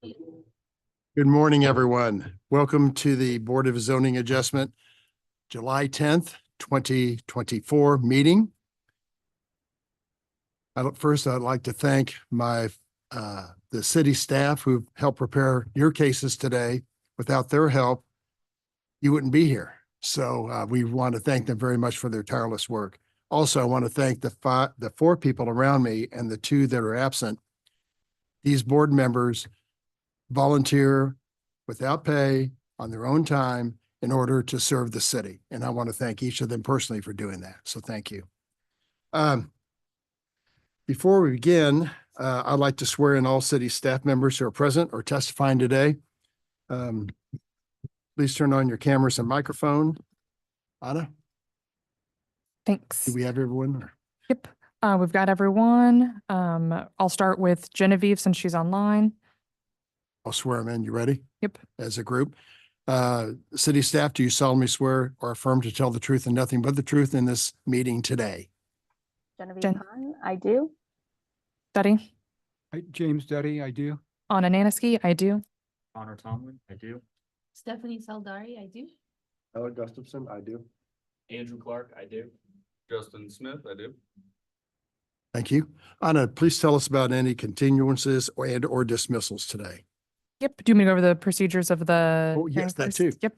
Good morning, everyone. Welcome to the Board of Zoning Adjustment, July 10th, 2024 meeting. First, I'd like to thank the city staff who helped prepare your cases today. Without their help, you wouldn't be here. So we want to thank them very much for their tireless work. Also, I want to thank the four people around me and the two that are absent. These board members volunteer without pay on their own time in order to serve the city. And I want to thank each of them personally for doing that. So thank you. Before we begin, I'd like to swear in all city staff members who are present or testifying today. Please turn on your cameras and microphone. Anna? Thanks. Do we have everyone? Yep. We've got everyone. I'll start with Genevieve since she's online. I'll swear them in. You ready? Yep. As a group. City staff, do you solemnly swear or affirm to tell the truth and nothing but the truth in this meeting today? Genevieve Hahn, I do. Duddy? James Duddy, I do. Anna Naniski, I do. Connor Tomlin, I do. Stephanie Saldari, I do. Ella Gustafson, I do. Andrew Clark, I do. Justin Smith, I do. Thank you. Anna, please tell us about any continuances or dismissals today. Yep. Do you want me to go over the procedures of the? Oh, yes, that too. Yep.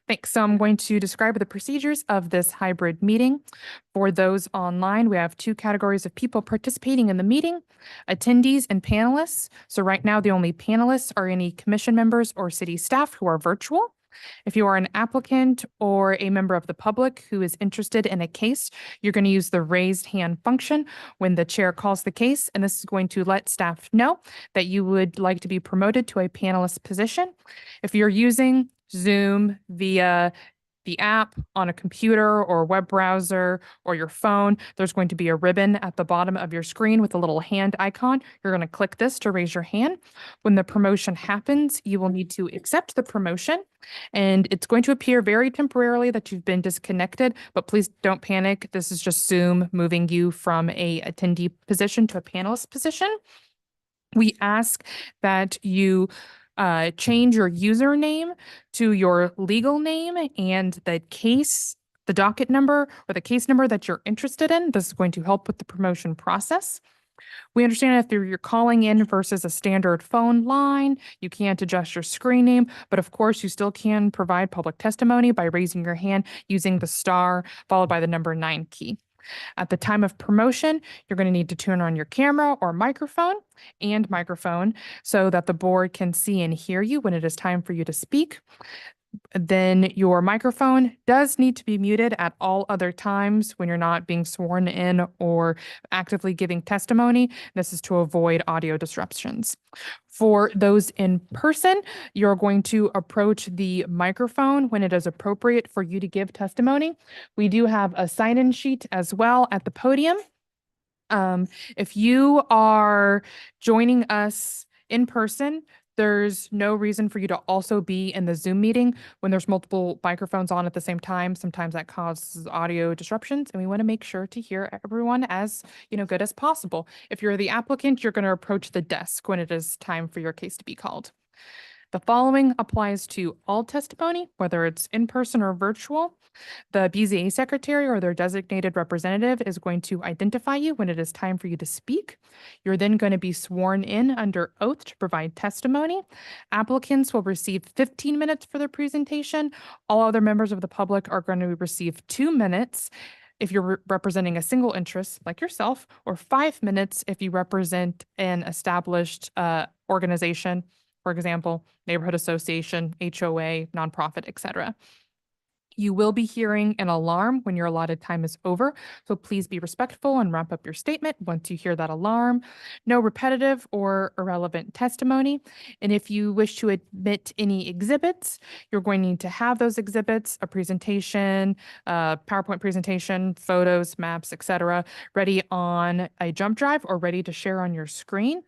Thanks. So I'm going to describe the procedures of this hybrid meeting. For those online, we have two categories of people participating in the meeting, attendees and panelists. So right now, the only panelists are any commission members or city staff who are virtual. If you are an applicant or a member of the public who is interested in a case, you're going to use the raised hand function when the chair calls the case, and this is going to let staff know that you would like to be promoted to a panelist position. If you're using Zoom via the app on a computer or web browser or your phone, there's going to be a ribbon at the bottom of your screen with a little hand icon. You're going to click this to raise your hand. When the promotion happens, you will need to accept the promotion, and it's going to appear very temporarily that you've been disconnected, but please don't panic. This is just Zoom moving you from a attendee position to a panelist position. We ask that you change your username to your legal name and the docket number or the case number that you're interested in. This is going to help with the promotion process. We understand if you're calling in versus a standard phone line, you can't adjust your screen name, but of course you still can provide public testimony by raising your hand using the star followed by the number 9 key. At the time of promotion, you're going to need to turn on your camera or microphone so that the board can see and hear you when it is time for you to speak. Then your microphone does need to be muted at all other times when you're not being sworn in or actively giving testimony. This is to avoid audio disruptions. For those in person, you're going to approach the microphone when it is appropriate for you to give testimony. We do have a sign-in sheet as well at the podium. If you are joining us in person, there's no reason for you to also be in the Zoom meeting when there's multiple microphones on at the same time. Sometimes that causes audio disruptions, and we want to make sure to hear everyone as good as possible. If you're the applicant, you're going to approach the desk when it is time for your case to be called. The following applies to all testimony, whether it's in person or virtual. The BZA secretary or their designated representative is going to identify you when it is time for you to speak. You're then going to be sworn in under oath to provide testimony. Applicants will receive 15 minutes for their presentation. All other members of the public are going to receive 2 minutes if you're representing a single interest like yourself, or 5 minutes if you represent an established organization. For example, neighborhood association, HOA, nonprofit, etc. You will be hearing an alarm when your allotted time is over, so please be respectful and wrap up your statement once you hear that alarm. No repetitive or irrelevant testimony. And if you wish to admit any exhibits, you're going to need to have those exhibits, a presentation, PowerPoint presentation, photos, maps, etc., ready on a jump drive or ready to share on your screen.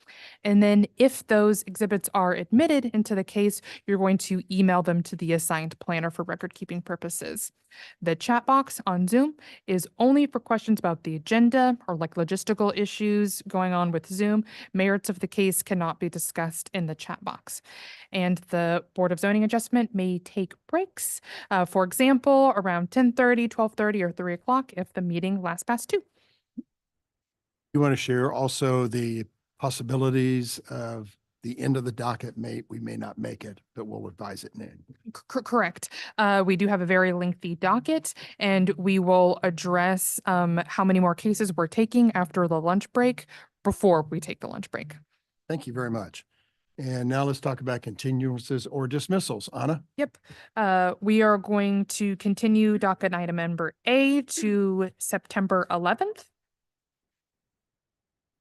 And then if those exhibits are admitted into the case, you're going to email them to the assigned planner for record-keeping purposes. purposes. The chat box on Zoom is only for questions about the agenda or like logistical issues going on with Zoom. Merits of the case cannot be discussed in the chat box. And the Board of Zoning Adjustment may take breaks, for example, around 10:30, 12:30, or 3 o'clock if the meeting lasts past 2. You want to share also the possibilities of the end of the docket we may not make it, but we'll advise it then. Correct. We do have a very lengthy docket, and we will address how many more cases we're taking after the lunch break before we take the lunch break. Thank you very much. And now let's talk about continuances or dismissals. Anna? Yep. We are going to continue docket item number A to September 11th.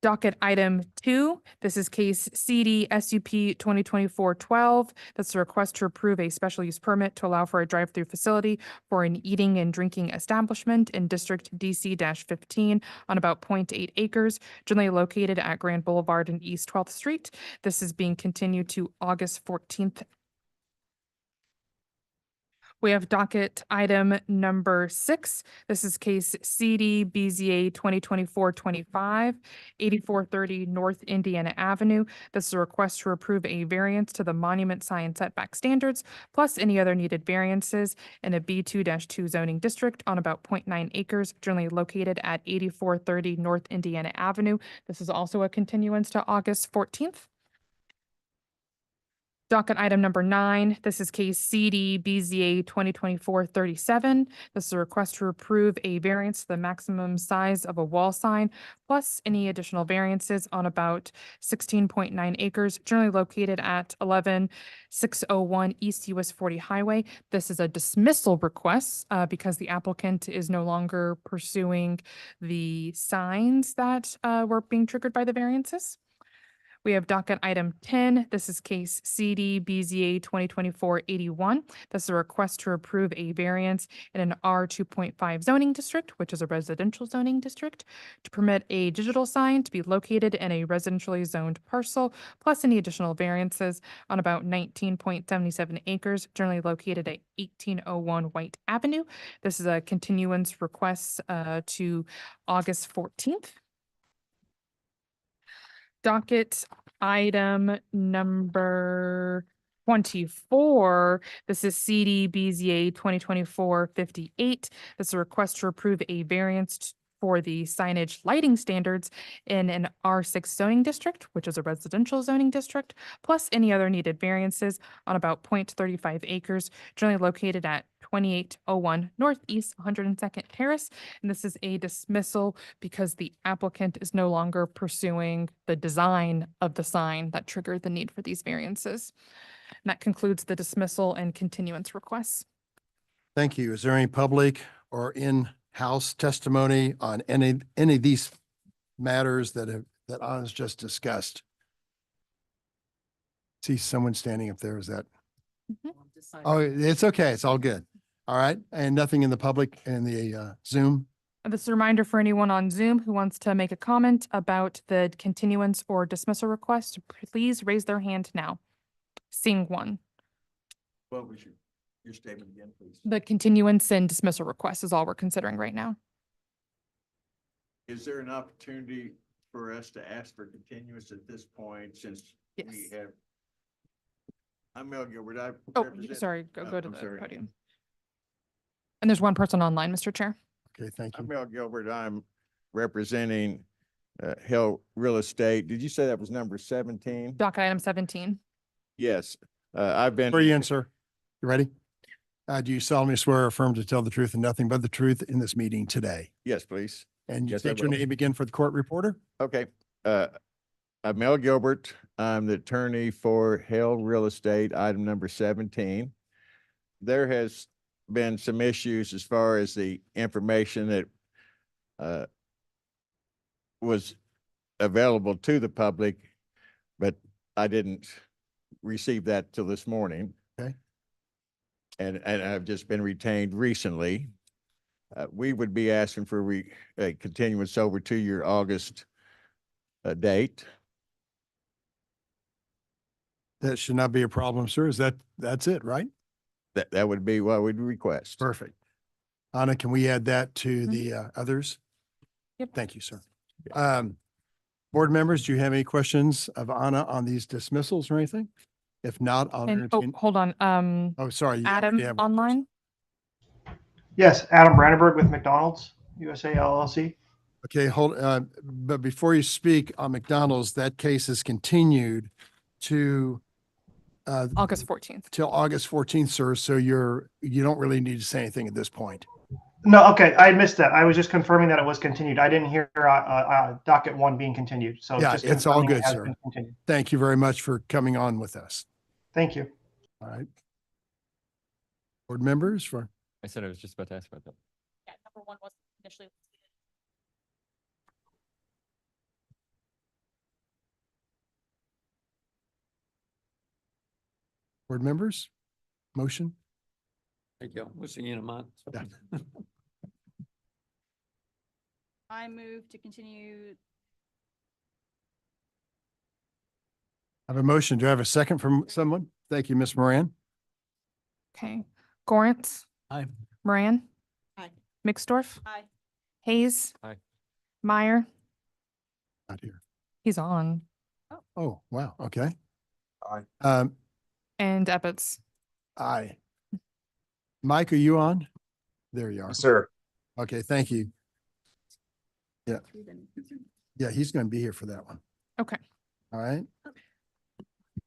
Docket item 2, this is case CD SUP 2024-12. That's a request to approve a special use permit to allow for a drive-through facility for an eating and drinking establishment in District DC-15 on about 0.8 acres, generally located at Grand Boulevard and East 12th Street. This is being continued to August 14th. We have docket item number 6. This is case CD BZA 2024-25, 8430 North Indiana Avenue. This is a request to approve a variance to the monument sign setback standards, plus any other needed variances in a B2-2 zoning district on about 0.9 acres, generally located at 8430 North Indiana Avenue. This is also a continuance to August 14th. Docket item number 9, this is case CD BZA 2024-37. This is a request to approve a variance to the maximum size of a wall sign, plus any additional variances on about 16.9 acres, generally located at 11601 East US 40 Highway. This is a dismissal request because the applicant is no longer pursuing the signs that were being triggered by the variances. We have docket item 10. This is case CD BZA 2024-81. This is a request to approve a variance in an R 2.5 zoning district, which is a residential zoning district, to permit a digital sign to be located in a residentially zoned parcel, plus any additional variances on about 19.77 acres, generally located at 1801 White Avenue. This is a continuance request to August 14th. Docket item number 24. This is CD BZA 2024-58. This is a request to approve a variance for the signage lighting standards in an R6 zoning district, which is a residential zoning district, plus any other needed variances on about 0.35 acres, generally located at 2801 Northeast 102nd Terrace. And this is a dismissal because the applicant is no longer pursuing the design of the sign that triggered the need for these variances. And that concludes the dismissal and continuance requests. Thank you. Is there any public or in-house testimony on any of these matters that Anna's just discussed? See someone standing up there. Is that? Oh, it's okay. It's all good. All right. And nothing in the public in the Zoom? This is a reminder for anyone on Zoom who wants to make a comment about the continuance or dismissal request, please raise their hand now. Seeing one. What was your statement again, please? The continuance and dismissal request is all we're considering right now. Is there an opportunity for us to ask for continuance at this point since Yes. we have? I'm Mel Gilbert. I Oh, represent- sorry, go to I'm the sorry. podium. And there's one person online, Mr. Chair. Okay, thank I'm you. Mel Gilbert. I'm representing Hill Real Estate. Did you say that was number 17? Docket item 17. Yes. I've been. Where are you in, sir? You ready? Do you solemnly swear or affirm to tell the truth and nothing but the truth in this meeting today? Yes, please. And you Yes, I state your will. name again for the court reporter? Okay. I'm Mel Gilbert. I'm the attorney for Hill Real Estate, item number 17. There has been some issues as far as the information that was available to the public, but I didn't receive that till this morning. Okay. And I've just been retained recently. We would be asking for a continuance over to your August date. That should not be a problem, sir. That's it, right? That would be what we'd request. Perfect. Anna, can we add that to Mhm. the others? Yep. Thank you, sir. Board members, do you have any questions of Anna on these dismissals or anything? If not, I'll And, oh, entertain. hold on, Oh, sorry. you Adam already have one. online? Yes, Adam Brandenburg with McDonald's USA LLC. Okay, but before you speak on McDonald's, that case is continued to August 14th. till August 14th, sir. So you don't really need to say anything at this point. No, okay, I missed that. I was just confirming that it was continued. I didn't hear docket 1 being continued. So Yeah, just it's all confirming it good, has sir. been continued. Thank you very much for coming on with us. Thank you. All right. Board members for, I said I was just about to ask about that. Yeah, number 1 was initially. board members, motion? Thank you. We'll see you in a month. Yeah. I move to continue. I have a motion. Do I have a second from someone? Thank you, Ms. Moran. Okay. Gorance, Aye. Moran. Aye. Mixdorf, Aye. Hayes. Aye. Meyer, Not here. he's on, Oh, wow. Okay. Aye. and Ebbets. Aye. Mike, are you on? There you are. Sir. Okay, thank you. Yeah, he's going to be here for that one. Okay. All right.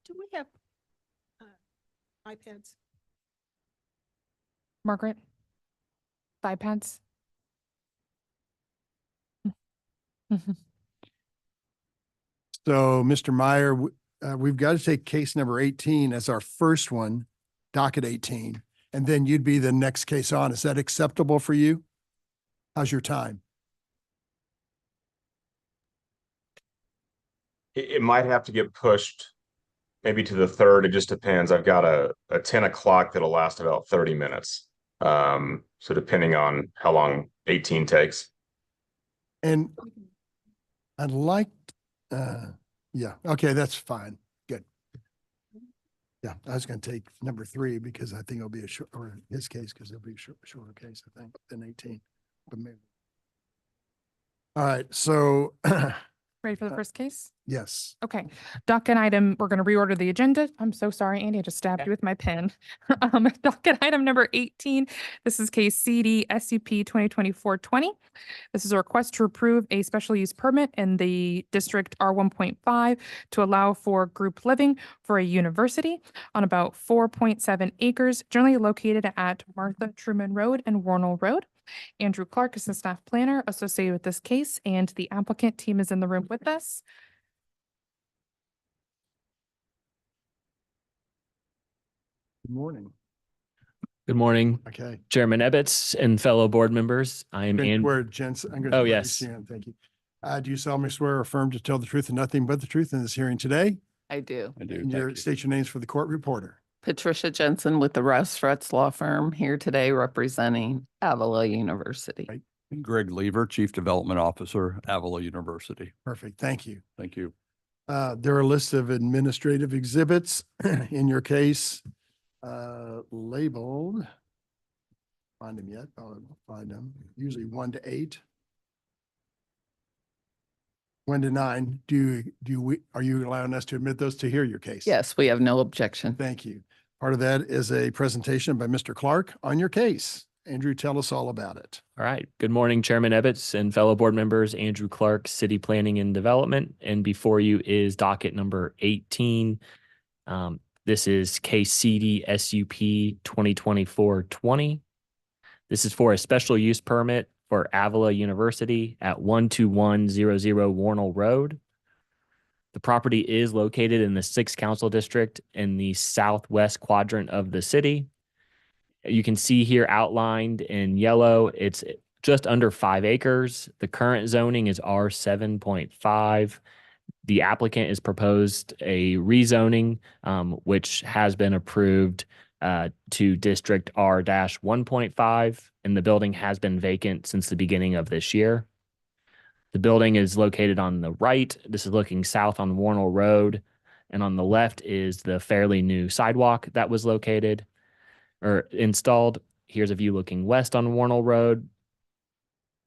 Do we have iPads? Margaret, the iPads. So, Mr. Meyer, we've got to take case number 18 as our first one, docket 18, and then you'd be the next case on. Is that acceptable for you? How's your time? It might have to get pushed maybe to the 3rd. It just depends. I've got a 10 o'clock that'll last about 30 minutes. So depending on how long 18 takes. And I'd like, yeah, okay, that's fine. Good. Yeah, I was going to take number 3 because I think it'll be a short, or in his case, because it'll be a shorter case, I think, than 18. But maybe. All right, so Ready for the first case? yes, Okay, docket item, we're going to reorder the agenda. I'm so sorry, Andy, I just stabbed you with my pen. Docket item number 18, this is case CD SUP 2024-20. This is a request to approve a special use permit in the district R1.5 to allow for group living for a university on about 4.7 acres, generally located at Martha Truman Road and Warnell Road. Andrew Clark is the staff planner associated with this case, and the applicant team is in the room with us. good morning. Good morning, Okay. Chairman Ebbets and fellow board members. I am Good Andy. word, gents. I'm going to. Oh, yes. Thank you. Do you solemnly swear or affirm to tell the truth and nothing but the truth in this hearing today? I do. And your state your names for the court reporter. Patricia Jensen with the Rouse Frets Law Firm here today representing Avila University. Right. Greg Lever, Chief Development Officer, Avila University. Perfect. Thank you. Thank you. There are a list of administrative exhibits in your case, labeled. Find them yet? I'll find them. Usually 1 to 8. 1 to 9. Are you allowing us to admit those to hear your case? Yes, we have no objection. Thank you. Part of that is a presentation by Mr. Clark on your case. Andrew, tell us all about it. All right. Good morning, Chairman Ebbets and fellow board members. Andrew Clark, City Planning and Development. And before you is docket number 18. This is case CD SUP 2024-20. This is for a special use permit for Avila University at 12100 Warnell Road. The property is located in the 6th Council District in the southwest quadrant of the city. You can see here outlined in yellow, it's just under 5 acres. The current zoning is R7.5. The applicant is proposed a rezoning, which has been approved to District R-1.5, and the building has been vacant since the beginning of this year. The building is located on the right. This is looking south on Warnell Road, and on the left is the fairly new sidewalk that was located, or installed. Here's a view looking west on Warnell Road.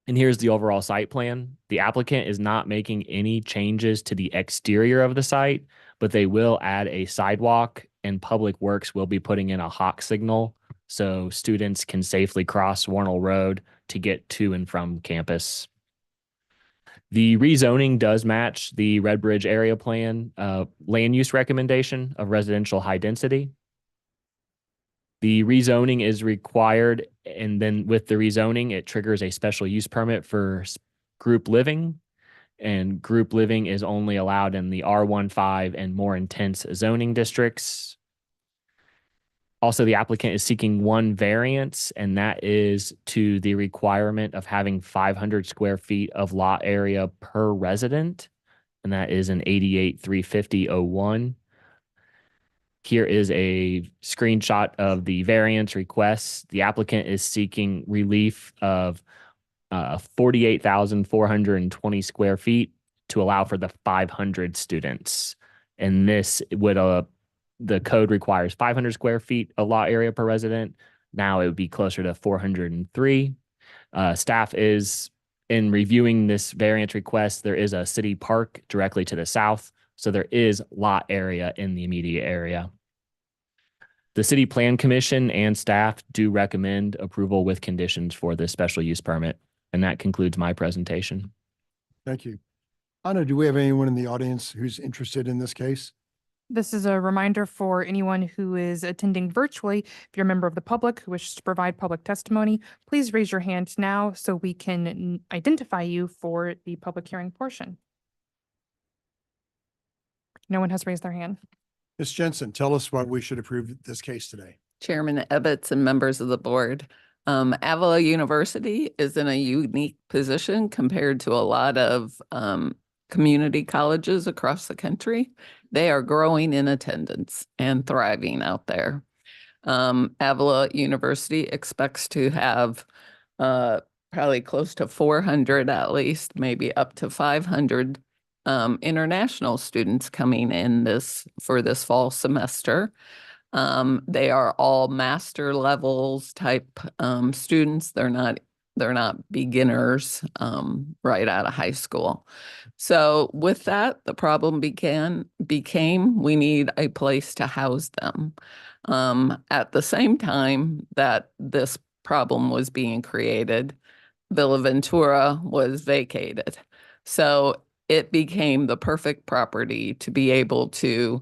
And here's the overall site plan. The applicant is not making any changes to the exterior of the site, but they will add a sidewalk, and Public Works will be putting in a hawk signal so students can safely cross Warnell Road to get to and from campus. The rezoning does match the Red Bridge area plan land use recommendation of residential high density. The rezoning is required, and then with the rezoning, it triggers a special use permit for group living. And group living is only allowed in the R15 and more intense zoning districts. Also, the applicant is seeking one variance, and that is to the requirement of having 500 square feet of lot area per resident. And that is an 88-350-01. Here is a screenshot of the variance request. The applicant is seeking relief of 48,420 square feet to allow for the 500 students. And this would, the code requires 500 square feet of lot area per resident. Now it would be closer to 403. Staff is, in reviewing this variance request, there is a city park directly to the south. So there is lot area in the immediate area. The City Plan Commission and staff do recommend approval with conditions for this special use permit. And that concludes my presentation. Thank you. Anna, do we have anyone in the audience who's interested in this case? This is a reminder for anyone who is attending virtually. If you're a member of the public who wishes to provide public testimony, please raise your hand now so we can identify you for the public hearing portion. No one has raised their hand. Ms. Jensen, tell us why we should approve this case today. Chairman Ebbets and members of the board. Avila University is in a unique position compared to a lot of community colleges across the country. They are growing in attendance and thriving out there. Avila University expects to have probably close to 400 at least, maybe up to 500 international students coming in for this fall semester. They are all master levels type students. They're not beginners right out of high school. So with that, the problem became we need a place to house them. At the same time that this problem was being created, Villa Ventura was vacated. So it became the perfect property to be able to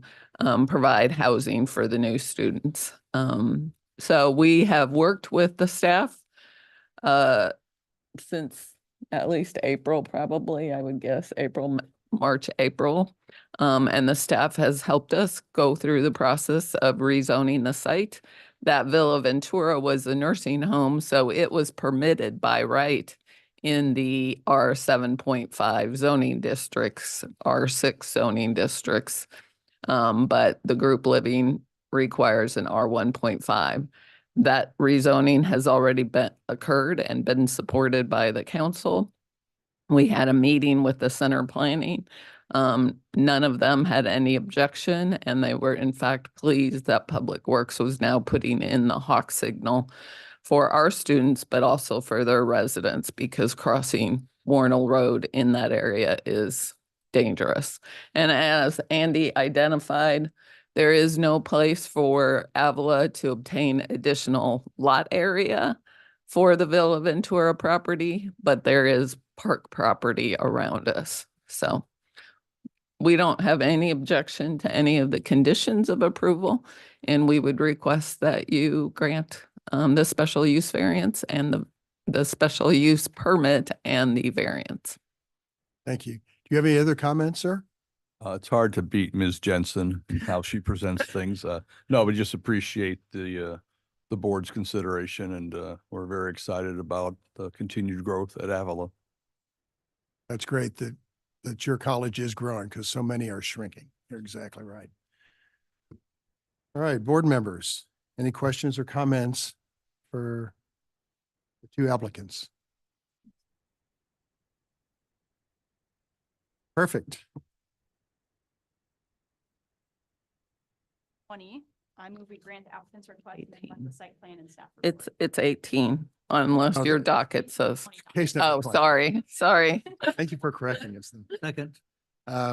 provide housing for the new students. So we have worked with the staff since at least April, probably, I would guess, March, April. And the staff has helped us go through the process of rezoning the site. That Villa Ventura was a nursing home, so it was permitted by right in the R7.5 zoning districts, R6 zoning districts. But the group living requires an R1.5. That rezoning has already occurred and been supported by the council. We had a meeting with the center planning. None of them had any objection, and they were in fact pleased that Public Works was now putting in the hawk signal for our students, but also for their residents, because crossing Warnell Road in that area is dangerous. And as Andy identified, there is no place for Avila to obtain additional lot area for the Villa Ventura property, but there is park property around us. So we don't have any objection to any of the conditions of approval, and we would request that you grant the special use variance and the special use permit and the variance. Thank you. Do you have any other comments, sir? It's hard to beat Ms. Jensen and how she presents things. No, we just appreciate the board's consideration, and we're very excited about the continued growth at Avila. That's great that your college is growing, because so many are shrinking. You're exactly right. All right, board members, any questions or comments for the two applicants? Perfect. 20 I move we grant the applicant's request and reflect 18. the site plan and staff report. It's 18 unless Oh, your the- docket says. Case number Oh, 20. sorry. Thank you for correcting us. Second.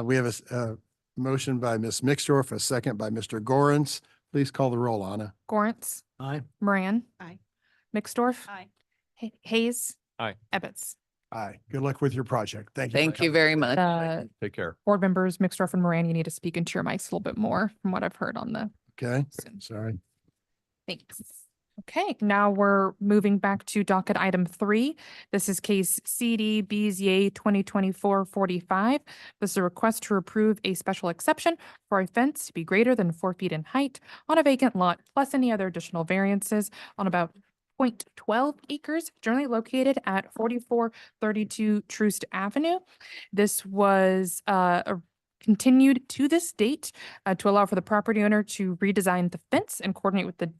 We have a motion by Ms. Mixdorf, a second by Mr. Gorens. Please call the roll, Anna. Gorence, Aye. Moran. Aye. Mixdorf. Aye. Hayes. Aye. Ebbets. Aye. Good luck with your project. Thank you. Thank you very much. Take care. Board members, Mixdorf and Moran, you need to speak into your mics a little bit more from what I've heard on the Okay, Zoom. sorry. Thanks. Okay, now we're moving back to docket item 3. This is case CD BZA 2024-45. This is a request to approve a special exception for a fence to be greater than 4 feet in height on a vacant lot, plus any other additional variances on about 0.12 acres, generally located at 4432 Troost Avenue. This was continued to this date to allow for the property owner to redesign the fence and coordinate with the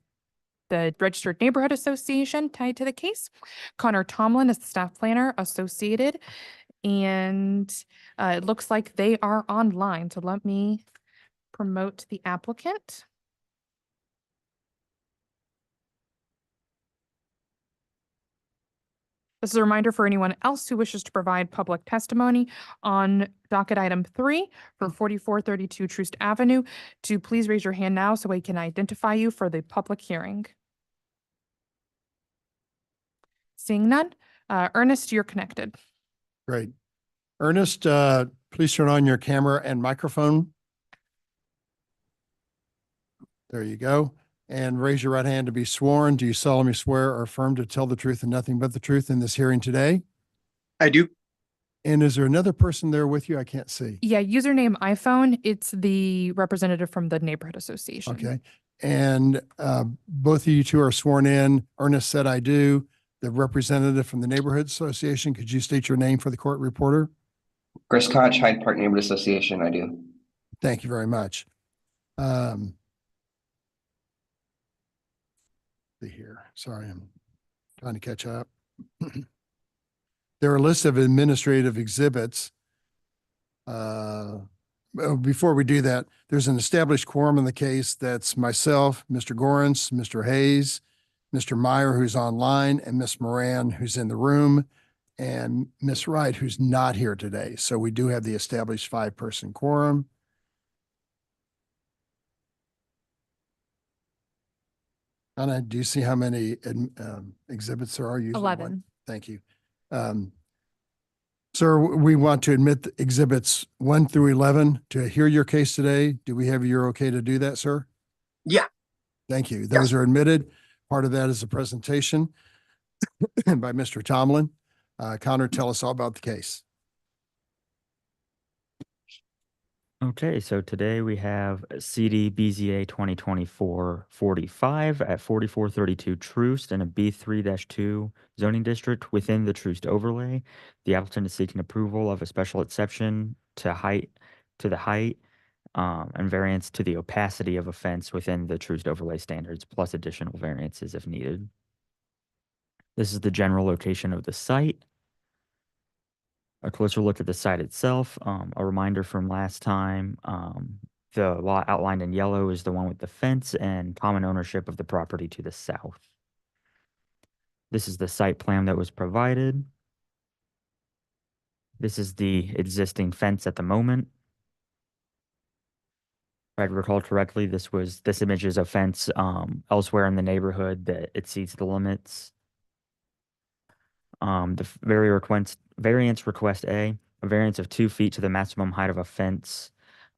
Registered Neighborhood Association tied to the case. Connor Tomlin is the staff planner associated, and it looks like they are online. So let me promote the applicant. This is a reminder for anyone else who wishes to provide public testimony on docket item 3 for 4432 Troost Avenue to please raise your hand now so we can identify you for the public hearing. Seeing none, Ernest, you're connected. Great. Ernest, please turn on your camera and microphone. There you go. And raise your right hand to be sworn. Do you solemnly swear or affirm to tell the truth and nothing but the truth in this hearing today? I do. And is there another person there with you? I can't see. Yeah, username iPhone. It's the representative from the neighborhood association. Okay. And both of you two are sworn in. Ernest said, I do. The representative from the neighborhood association, could you state your name for the court reporter? Chris Koch, Hyde Park Neighborhood Association. I do. Thank you very much. See here. Sorry, I'm trying to catch up. There are a list of administrative exhibits. Before we do that, there's an established quorum in the case. That's myself, Mr. Gorens, Mr. Hayes, Mr. Meyer, who's online, and Miss Moran, who's in the room, and Miss Wright, who's not here today. So we do have the established 5-person quorum. Anna, do you see how many exhibits there are? Usually 11. one? Thank you. Sir, we want to admit the exhibits 1 through 11 to hear your case today. Do we have your okay to do that, sir? Yeah. Thank you. Those are admitted. Part of that is a presentation by Mr. Tomlin. Connor, tell us all about the case. Okay, so today we have CD BZA 2024-45 at 4432 Troost in a B3-2 zoning district within the Troost overlay. The applicant is seeking approval of a special exception to the height and variance to the opacity of a fence within the Troost overlay standards, plus additional variances if needed. This is the general location of the site. A closer look at the site itself, a reminder from last time, the lot outlined in yellow is the one with the fence and common ownership of the property to the south. This is the site plan that was provided. This is the existing fence at the moment. If I recall correctly, this image is a fence elsewhere in the neighborhood that exceeds the limits. The variance request A, a variance of 2 feet to the maximum height of a fence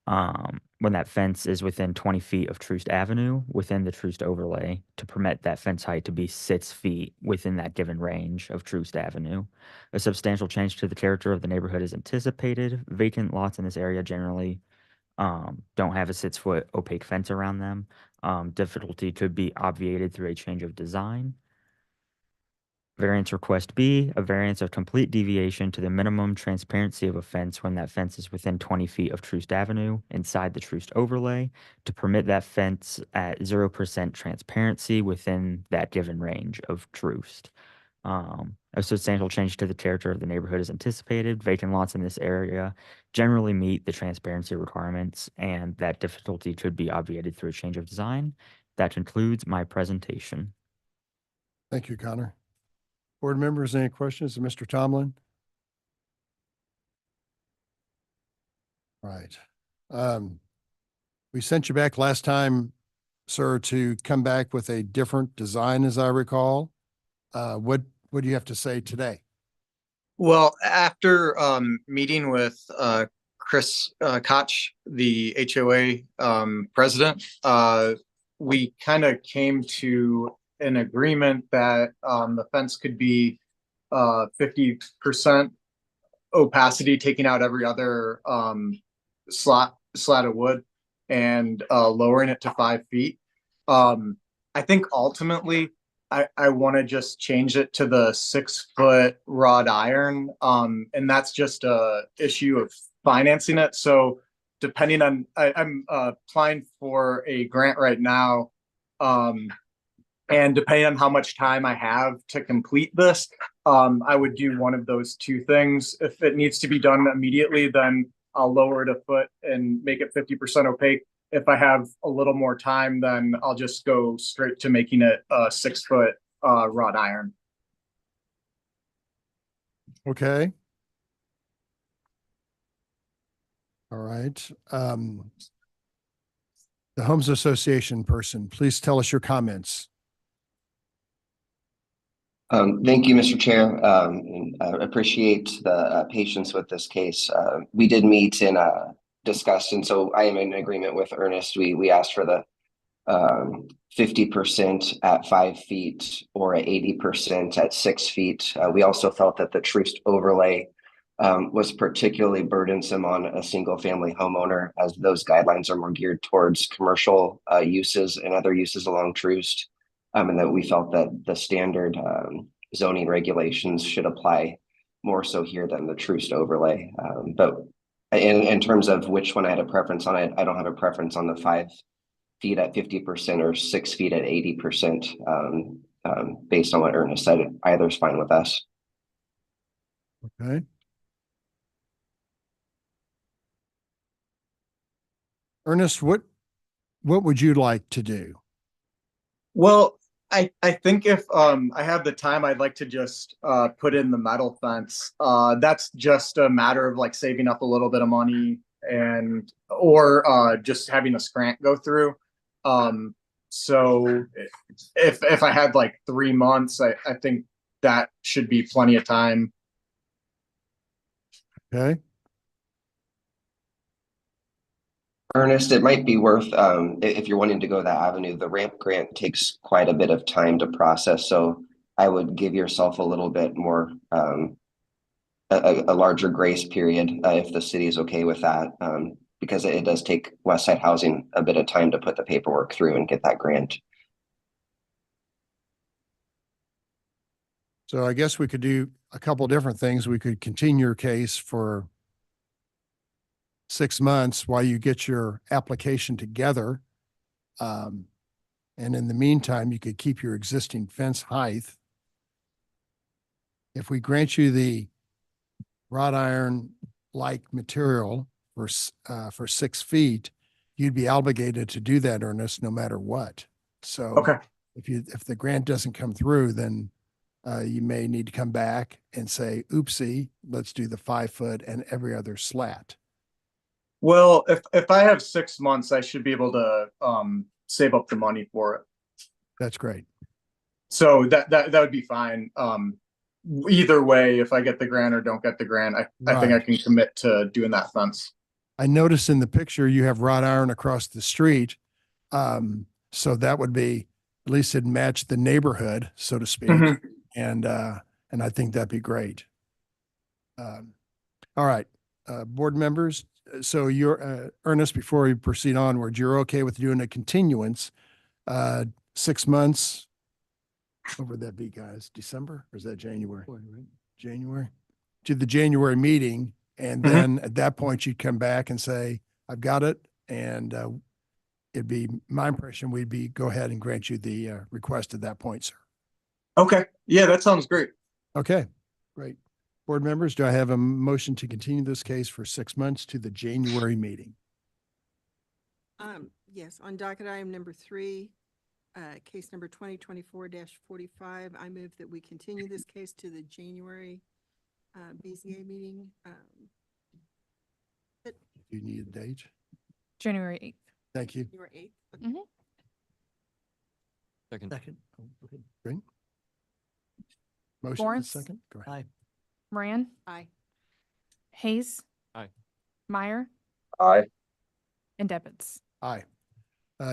when that fence is within 20 feet of Troost Avenue within the Troost overlay to permit that fence height to be 6 feet within that given range of Troost Avenue. A substantial change to the character of the neighborhood is anticipated. Vacant lots in this area generally don't have a 6-foot opaque fence around them. Difficulty could be obviated through a change of design. Variance request B, a variance of complete deviation to the minimum transparency of a fence when that fence is within 20 feet of Troost Avenue inside the Troost overlay to permit that fence at 0% transparency within that given range of Troost. And A substantial change to the character of the neighborhood is anticipated. Vacant lots in this area generally meet the transparency requirements, and that difficulty could be obviated through a change of design. That concludes my presentation. Thank you, Connor. Board members, any questions of Mr. Tomlin? Right. We sent you back last time, sir, to come back with a different design, as I recall. What do you have to say today? Well, after meeting with Chris Koch, the HOA president, we kind of came to an agreement that the fence could be 50% opacity, taking out every other slat of wood and lowering it to 5 feet. I think ultimately I want to just change it to the 6-foot wrought iron. And that's just a issue of financing it. So depending on, I'm applying for a grant right now. And depending on how much time I have to complete this, I would do one of those two things. If it needs to be done immediately, then I'll lower it a foot and make it 50% opaque. If I have a little more time, then I'll just go straight to making it a 6-foot wrought iron. Okay. All right. The Homes Association person, please tell us your comments. Thank you, Mr. Chair. And I appreciate the patience with this case. We did meet and discussed, and so I am in agreement with Ernest. We asked for the 50% at 5 feet or at 80% at 6 feet. We also felt that the Troost overlay was particularly burdensome on a single family homeowner, as those guidelines are more geared towards commercial uses and other uses along Troost. And that we felt that the standard zoning regulations should apply more so here than the Troost overlay. But in terms of which one I had a preference on, I don't have a preference on the 5 feet at 50% or 6 feet at 80%. Based on what Ernest said, either's fine with us. Okay. Ernest, what would you like to do? Well, I think if I have the time, I'd like to just put in the metal fence. That's just a matter of like saving up a little bit of money and or just having a scrant go through. So if I had like 3 months, I think that should be plenty of time. Okay. Ernest, it might be worth, if you're wanting to go that avenue, the ramp grant takes quite a bit of time to process. So I would give yourself a little bit more, a larger grace period if the city is okay with that, because it does take Westside Housing a bit of time to put the paperwork through and get that grant. So I guess we could do a couple different things. We could continue your case for 6 months while you get your application together. And in the meantime, you could keep your existing fence height. If we grant you the wrought iron like material for 6 feet, you'd be obligated to do that, Ernest, no matter what. So Okay. if the grant doesn't come through, then you may need to come back and say, oopsie, let's do the 5 foot and every other slat. Well, if I have 6 months, I should be able to save up the money for it. That's great. So that would be fine. Either way, if I get the grant or don't get the grant, I think I can commit to doing that fence. I noticed in the picture you have wrought iron across the street. So that would be, at least it'd match the neighborhood, so to speak. Mm-hmm. And I think that'd be great. All right, board members. So you're, Ernest, before we proceed onward, you're okay with doing a continuance, 6 months? What would that be, guys? December or is that January? January? To the January meeting. And then at that point, you'd come back and say, I've got it. And it'd be my impression, we'd be, go ahead and grant you the request at that point, sir. Okay. Yeah, that sounds great. Okay, great. Board members, do I have a motion to continue this case for 6 months to the January meeting? Yes, on docket item number 3, case number 2024-45, I move that we continue this case to the January BZA meeting. Do you need a date? January 8th. Thank you. January 8th. Mhm. Second. Second. Great. Motion and Lawrence? second. Go ahead. Moran, Aye. Hayes. Aye. Meyer, Aye. and Devitt. Aye.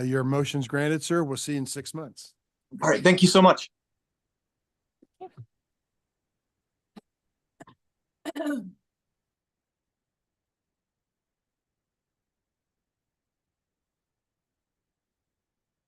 Your motion's granted, sir. We'll see you in 6 months. All right, thank you so much.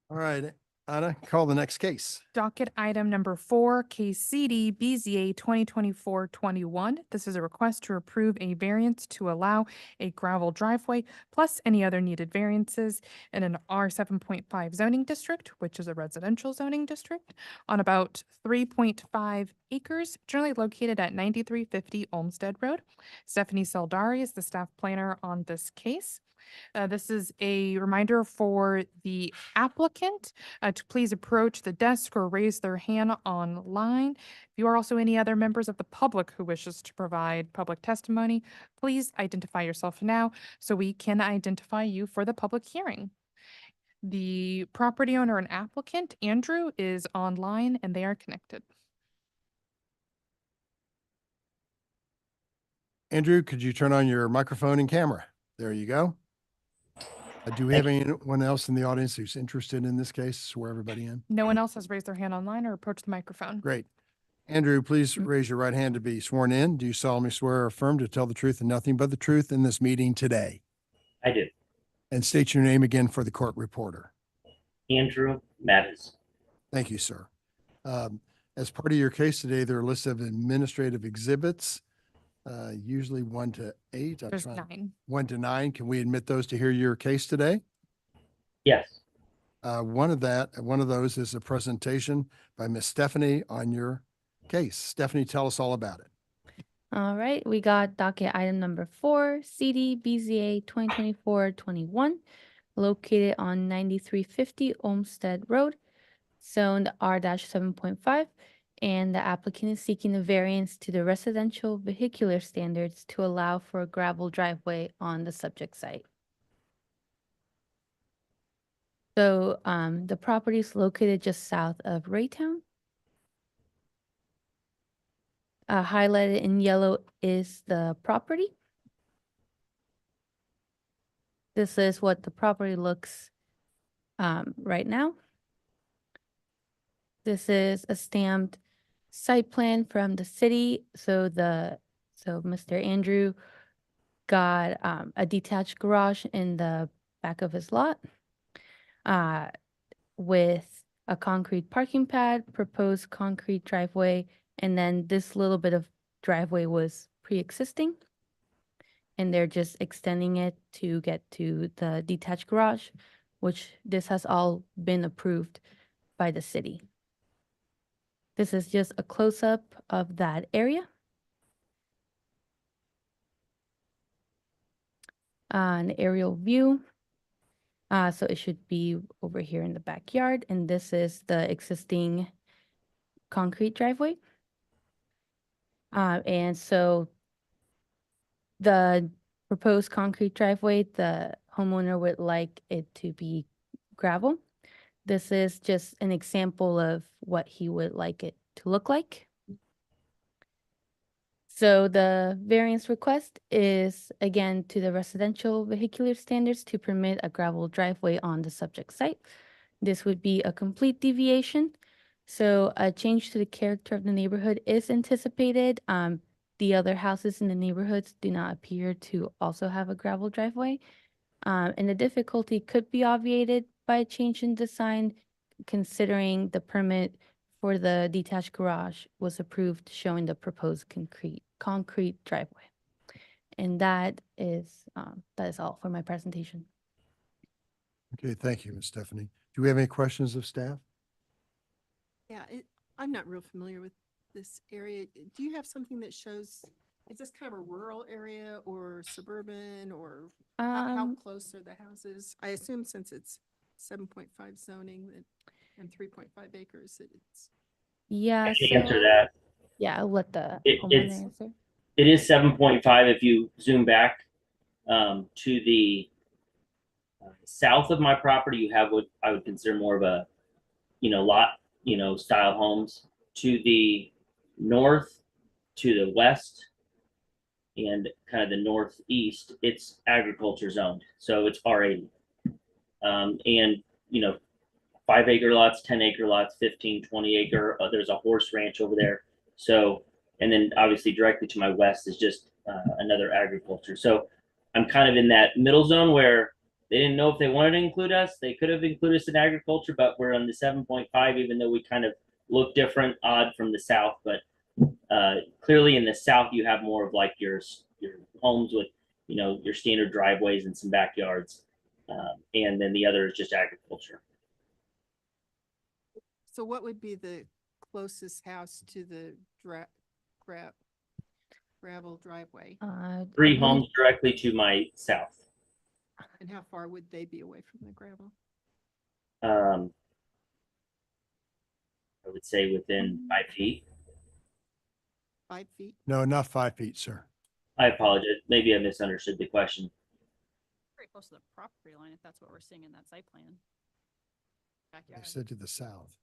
All right, Anna, call the next case. Docket item number 4, case CD BZA 2024-21. This is a request to approve a variance to allow a gravel driveway plus any other needed variances in an R7.5 zoning district, which is a residential zoning district, on about 3.5 acres, generally located at 9350 Olmsted Road. Stephanie Saldari is the staff planner on this case. This is a reminder for the applicant to please approach the desk or raise their hand online. If you are also any other members of the public who wishes to provide public testimony, please identify yourself now so we can identify you for the public hearing. The property owner and applicant, Andrew, is online and they are connected. Andrew, could you turn on your microphone and camera? There you go. Do we have anyone else in the audience who's interested in this case? Swear everybody in. No one else has raised their hand online or approached the microphone. Great. Andrew, please raise your right hand to be sworn in. Do you solemnly swear or affirm to tell the truth and nothing but the truth in this meeting today? I do. And state your name again for the court reporter. Andrew Mattes. Thank you, sir. As part of your case today, there are a list of administrative exhibits, usually 1 to 8. There's 9. 1 to 9. Can we admit those to hear your case today? Yes. One of those is a presentation by Miss Stephanie on your case. Stephanie, tell us all about it. All right, we got docket item number 4, CD BZA 2024-21, located on 9350 Olmsted Road, zoned R-7.5, and the applicant is seeking a variance to the residential vehicular standards to allow for a gravel driveway on the subject site. So the property is located just south of Raytown. Highlighted in yellow is the property. This is what the property looks right now. This is a stamped site plan from the city. So Mr. Andrew got a detached garage in the back of his lot with a concrete parking pad, proposed concrete driveway, and then this little bit of driveway was pre-existing. And they're just extending it to get to the detached garage, which this has all been approved by the city. This is just a close-up of that area. An aerial view. So it should be over here in the backyard, and this is the existing concrete driveway. And so the proposed concrete driveway, the homeowner would like it to be gravel. This is just an example of what he would like it to look like. So the variance request is, again, to the residential vehicular standards to permit a gravel driveway on the subject site. This would be a complete deviation. So a change to the character of the neighborhood is anticipated. The other houses in the neighborhoods do not appear to also have a gravel driveway. And the difficulty could be obviated by a change in design, considering the permit for the detached garage was approved showing the proposed concrete driveway. And that is all for my presentation. Okay, thank you, Ms. Stephanie. Do we have any questions of staff? Yeah, I'm not real familiar with this area, do you have something that shows, is this kind of a rural area or suburban, or how close are the houses? I assume since it's 7.5 zoning and 3.5 acres, it's. Yeah. I can answer that. Yeah, I'll let the It- homeowner it's- answer. It is 7.5 if you zoom back to the south of my property. You have what I would consider more of a, lot, style homes. To the north, to the west, and kind of the northeast, it's agriculture zoned. So it's R80. And, 5-acre lots, 10-acre lots, 15, 20-acre. There's a horse ranch over there. So, and then obviously directly to my west is just another agriculture. So I'm kind of in that middle zone where they didn't know if they wanted to include us. They could have included us in agriculture, but we're on the 7.5, even though we kind of look different, odd from the south. But clearly in the south, you have more of like your homes with, your standard driveways and some backyards. And then the other is just agriculture. So what would be the closest house to the gravel driveway? 3 homes directly to my south. And how far would they be away from the gravel? I would say within 5 feet. 5 feet? No, not 5 feet, sir. I apologize. Maybe I misunderstood the question. Very close to the property line, if that's what we're seeing in that site plan. I Backyard. said to the south.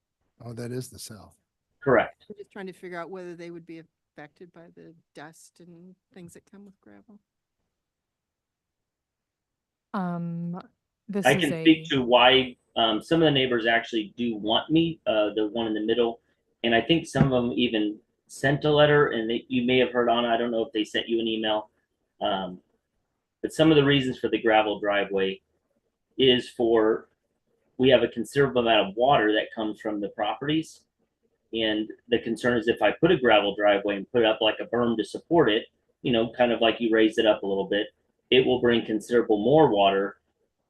Oh, that is the south. Correct. I'm just trying to figure out whether they would be affected by the dust and things that come with gravel. This I is can speak to why some of the neighbors actually do want me, the one in the middle. And I think some of them even sent a letter, and you may have heard on, I don't know if they sent you an email. But some of the reasons for the gravel driveway is we have a considerable amount of water that comes from the properties. And the concern is if I put a gravel driveway and put it up like a berm to support it, kind of like you raise it up a little bit, it will bring considerable more water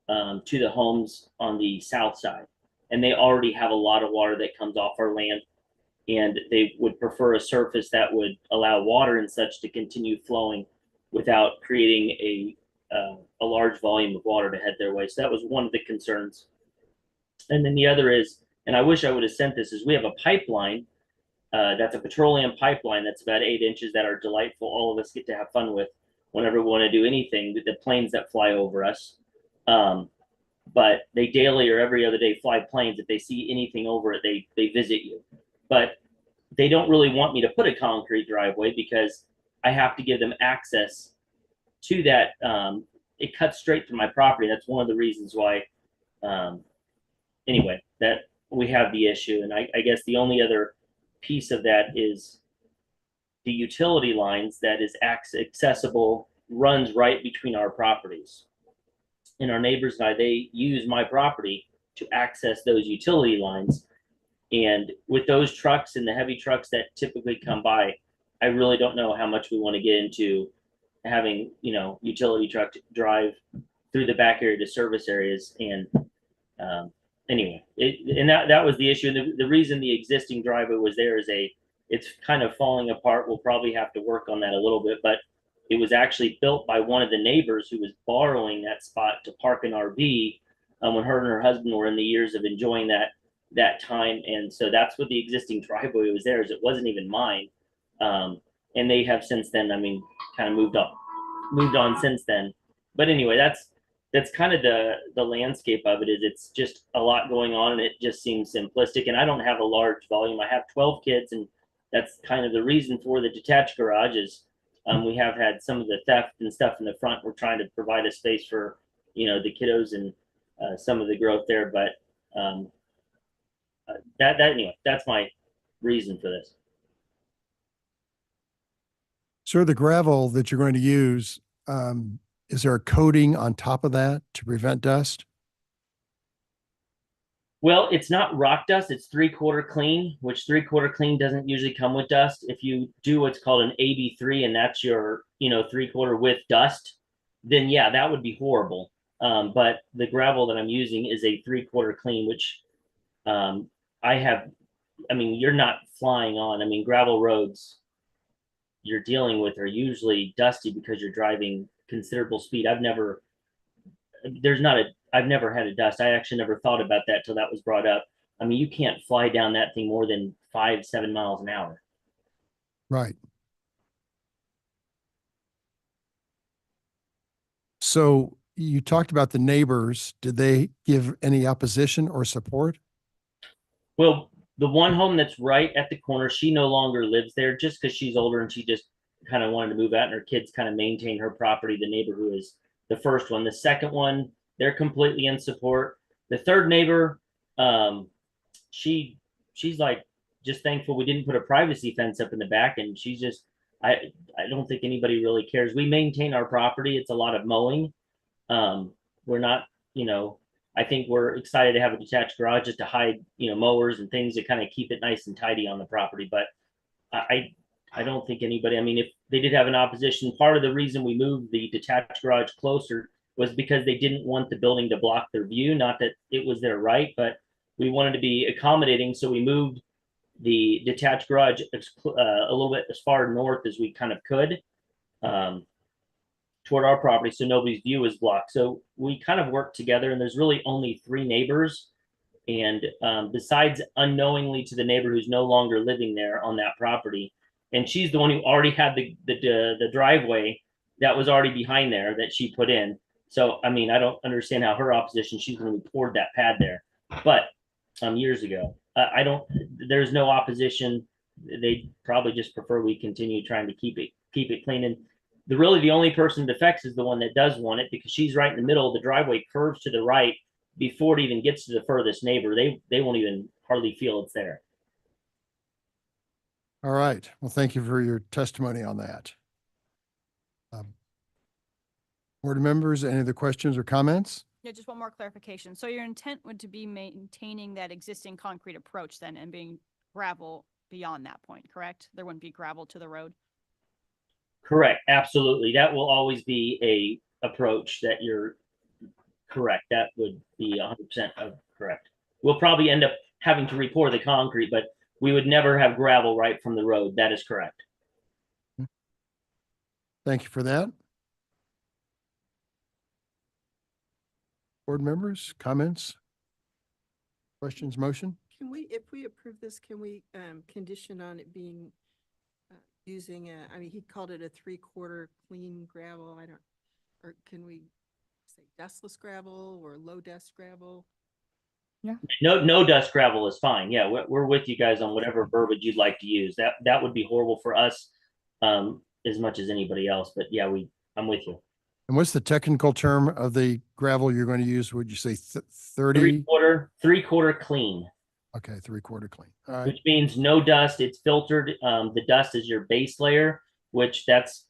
to the homes on the south side. And they already have a lot of water that comes off our land. And they would prefer a surface that would allow water and such to continue flowing without creating a large volume of water to head their way. So that was one of the concerns. And then the other is, and I wish I would have sent this, is we have a pipeline that's a petroleum pipeline that's about 8 inches that are delightful. All of us get to have fun with whenever we want to do anything. The planes that fly over us, but they daily or every other day fly planes. If they see anything over it, they visit you. But they don't really want me to put a concrete driveway because I have to give them access to that. It cuts straight through my property. That's one of the reasons why. Anyway, that we have the issue. And I guess the only other piece of that is the utility lines that is accessible, runs right between our properties. And our neighbors and I, they use my property to access those utility lines. And with those trucks and the heavy trucks that typically come by, I really don't know how much we want to get into having, utility truck drive through the back area to service areas. And anyway, that was the issue. And the reason the existing driveway was there is it's kind of falling apart. We'll probably have to work on that a little bit, but it was actually built by one of the neighbors who was borrowing that spot to park an RV when her and her husband were in the years of enjoying that time. And so that's what the existing driveway was there, is it wasn't even mine. And they have since then, kind of moved on since then. But anyway, that's kind of the landscape of it. Is it's just a lot going on, and it just seems simplistic. And I don't have a large volume. I have 12 kids, and that's kind of the reason for the detached garage is we have had some of the theft and stuff in the front. We're trying to provide a space for, the kiddos and some of the growth there. But anyway, that's my reason for this. Sir, the gravel that you're going to use, is there a coating on top of that to prevent dust? Well, it's not rock dust. It's 3/4 clean, which 3/4 clean doesn't usually come with dust. If you do what's called an AB3, and that's your, 3/4 with dust, then yeah, that would be horrible. But the gravel that I'm using is a 3/4 clean, which I have I mean, you're not flying on. I mean, gravel roads you're dealing with are usually dusty because you're driving considerable speed. I've never had a dust. I actually never thought about that till that was brought up. I mean, you can't fly down that thing more than 5-7 miles an hour. Right. So you talked about the neighbors. Did they give any opposition or support? Well, the one home that's right at the corner, she no longer lives there just because she's older and she just kind of wanted to move out and her kids kind of maintain her property. The neighbor who is the first one, the second one, they're completely in support. The third neighbor, she's like just thankful we didn't put a privacy fence up in the back, and she's just I don't think anybody really cares. We maintain our property. It's a lot of mowing. We're not, I think we're excited to have a detached garage just to hide, mowers and things to kind of keep it nice and tidy on the property. But I don't think anybody, I mean, if they did have an opposition, part of the reason we moved the detached garage closer was because they didn't want the building to block their view. Not that it was their right, but we wanted to be accommodating. So we moved the detached garage a little bit as far north as we kind of could. Toward our property so nobody's view is blocked. So we kind of work together, and there's really only 3 neighbors. And besides unknowingly to the neighbor who's no longer living there on that property, and she's the one who already had the driveway that was already behind there that she put in. So I mean, I don't understand how her opposition, she's the one who poured that pad there, but years ago. There's no opposition. They probably just prefer we continue trying to keep it clean. And the only person that affects is the one that does want it, because she's right in the middle. The driveway curves to the right before it even gets to the furthest neighbor. They won't even hardly feel it's there. All right. Well, thank you for your testimony on that. Board members, any other questions or comments? Yeah, just one more clarification. So your intent would to be maintaining that existing concrete approach then and being gravel beyond that point, correct? There wouldn't be gravel to the road? Correct. Absolutely. That will always be a approach that you're correct. That would be 100% correct. We'll probably end up having to re-pour the concrete, but we would never have gravel right from the road. That is correct. Thank you for that. Board members, comments, questions, motion? Can we, if we approve this, can we condition on it being using I mean, he called it a 3/4 clean gravel. Or can we say dustless gravel or low dust gravel? Yeah. No dust gravel is fine. Yeah, we're with you guys on whatever verbiage you'd like to use. That would be horrible for us as much as anybody else. But yeah, I'm with you. And what's the technical term of the gravel you're going to use? Would you say 30? Three-quarter clean. Okay, 3/4 clean. All right. Which means no dust. It's filtered. The dust is your base layer, which that's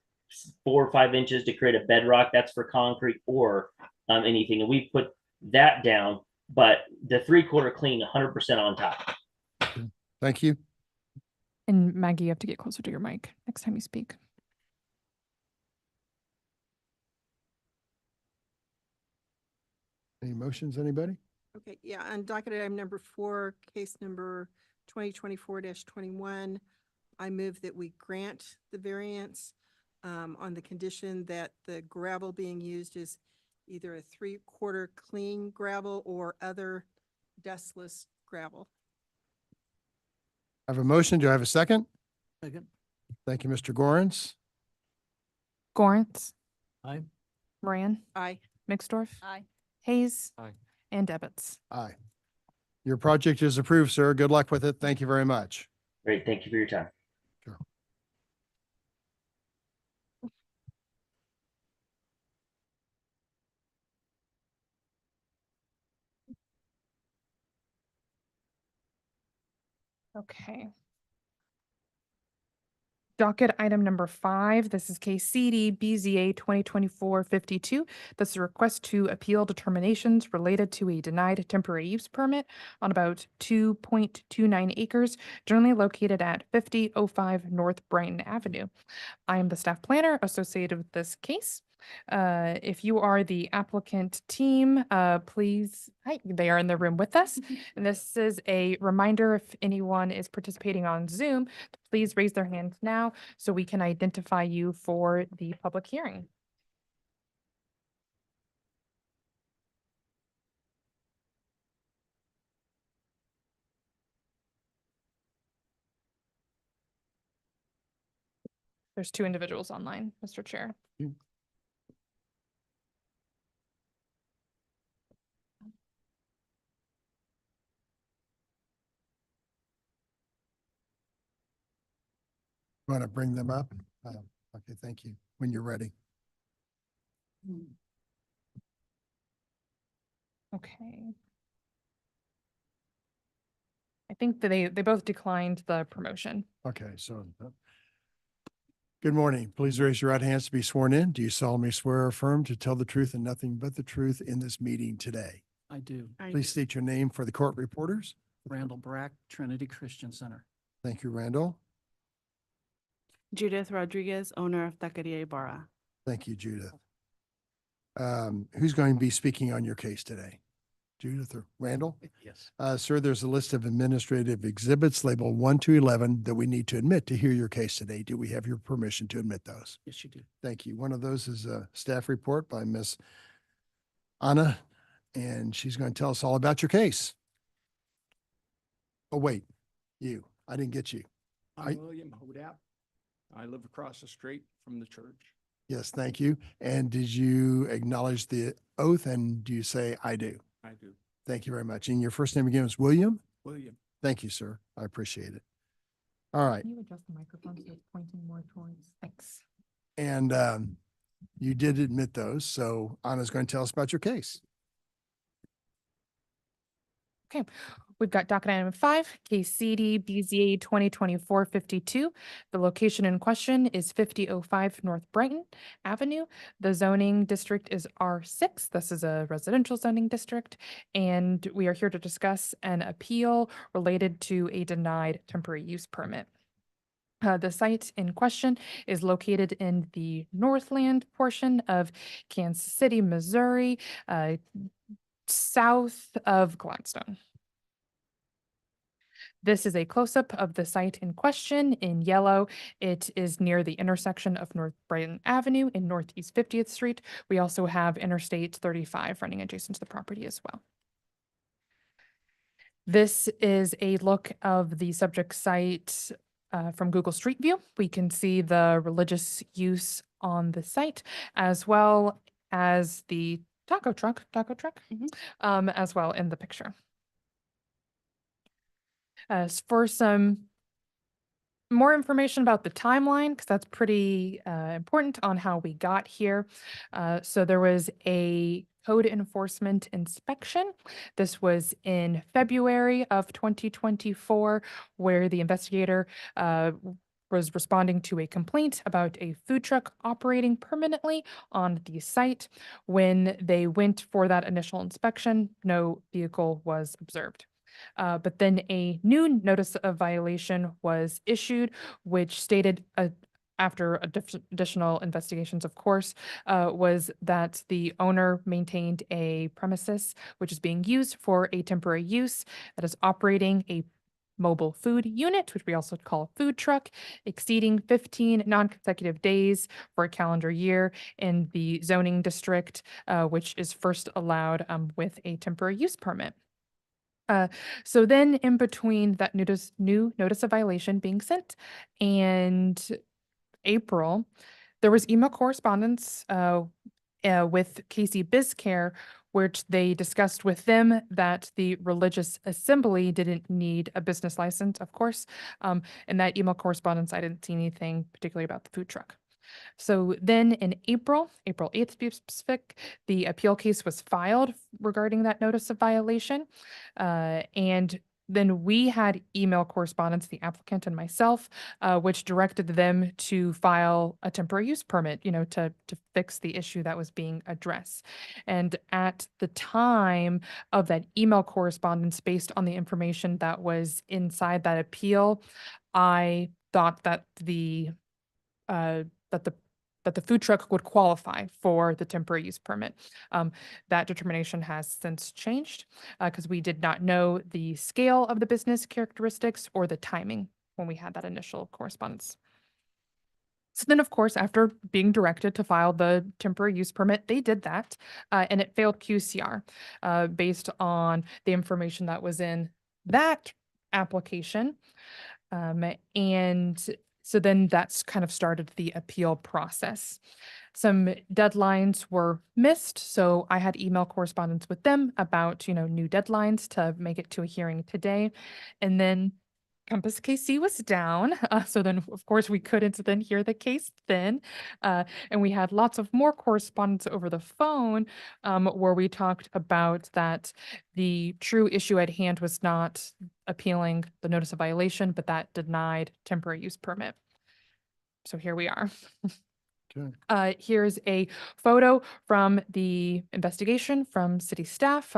4 or 5 inches to create a bedrock. That's for concrete or anything. And we put that down, but the 3/4 clean, 100% on top. Thank you. And Maggie, you have to get closer to your mic next time you speak. Any motions, anybody? Okay, yeah, on docket item number 4, case number 2024-21, I move that we grant the variance on the condition that the gravel being used is either a 3/4 clean gravel or other dustless gravel. I have a motion. Do I have a second? Second. Thank you, Mr. Gorens. Gorence, Aye. Moran, Aye. Mixdorf, Aye. Hayes, Aye. and Debbitz. Aye. Your project is approved, sir. Good luck with it. Thank you very much. Great. Thank you for your time. Sure. Okay. Docket item number 5, this is case CD BZA 2024-52. This is a request to appeal determinations related to a denied temporary use permit on about 2.29 acres, generally located at 5005 North Brighton Avenue. I am the staff planner associated with this case. If you are the applicant team, please, hi, they are in the room with us. And this is a reminder, if anyone is participating on Zoom, please raise their hand now so we can identify you for the public hearing. There's two individuals online, Mr. Chair. Want to bring them up? Okay, thank you. When you're ready. Okay. I think that they both declined the promotion. Okay, so good morning. Please raise your right hands to be sworn in. Do you solemnly swear or affirm to tell the truth and nothing but the truth in this meeting today? I do. Please state your name for the court reporters. Randall Brack, Trinity Christian Center. Thank you, Randall. Judith Rodriguez, owner of Taqueria Ibarra. Thank you, Judith. Who's going to be speaking on your case today? Judith or Randall? Yes. Sir, there's a list of administrative exhibits labeled 1 to 11 that we need to admit to hear your case today. Do we have your permission to admit those? Yes, you do. Thank you. One of those is a staff report by Miss Anna, and she's going to tell us all about your case. Oh, wait, you. I didn't get you. I'm William Hodap. I live across the street from the church. Yes, thank you. And did you acknowledge the oath and do you say, I do? I do. Thank you very much. And your first name again is William? William. Thank you, sir. I appreciate it. All right. Can you adjust the microphone so it's pointing more towards? Thanks. And you did admit those. So Anna's going to tell us about your case. Okay, we've got docket item 5, case CD BZA 2024-52. The location in question is 5005 North Brighton Avenue. The zoning district is R6. This is a residential zoning district, and we are here to discuss an appeal related to a denied temporary use permit. The site in question is located in the Northland portion of Kansas City, Missouri, south of Gladstone. This is a close-up of the site in question in yellow. It is near the intersection of North Brighton Avenue and Northeast 50th Street. We also have Interstate 35 running adjacent to the property as well. This is a look of the subject site from Google Street View. We can see the religious use on the site, as well as the taco truck, as well in the picture. For some more information about the timeline, because that's pretty important on how we got here. So there was a code enforcement inspection. This was in February of 2024, where the investigator was responding to a complaint about a food truck operating permanently on the site. When they went for that initial inspection, no vehicle was observed. But then a new notice of violation was issued, which stated, after additional investigations, of course, was that the owner maintained a premises which is being used for a temporary use that is operating a mobile food unit, which we also call a food truck, exceeding 15 non-consecutive days for a calendar year in the zoning district, which is first allowed with a temporary use permit. So then in between that new notice of violation being sent and April, there was email correspondence with Casey BizCare, which they discussed with them that the religious assembly didn't need a business license, of course. In that email correspondence, I didn't see anything particularly about the food truck. So then in April 8th to be specific, the appeal case was filed regarding that notice of violation. And then we had email correspondence, the applicant and myself, which directed them to file a temporary use permit, to fix the issue that was being addressed. And at the time of that email correspondence, based on the information that was inside that appeal, I thought that the that the food truck would qualify for the temporary use permit. That determination has since changed because we did not know the scale of the business characteristics or the timing when we had that initial correspondence. So then, of course, after being directed to file the temporary use permit, they did that, and it failed QCR based on the information that was in that application. And so then that's kind of started the appeal process. Some deadlines were missed, so I had email correspondence with them about, new deadlines to make it to a hearing today. And then Compass KC was down. So then, of course, we couldn't then hear the case then. And we had lots of more correspondence over the phone where we talked about that the true issue at hand was not appealing the notice of violation, but that denied temporary use permit. So here we are. Okay. Here's a photo from the investigation from city staff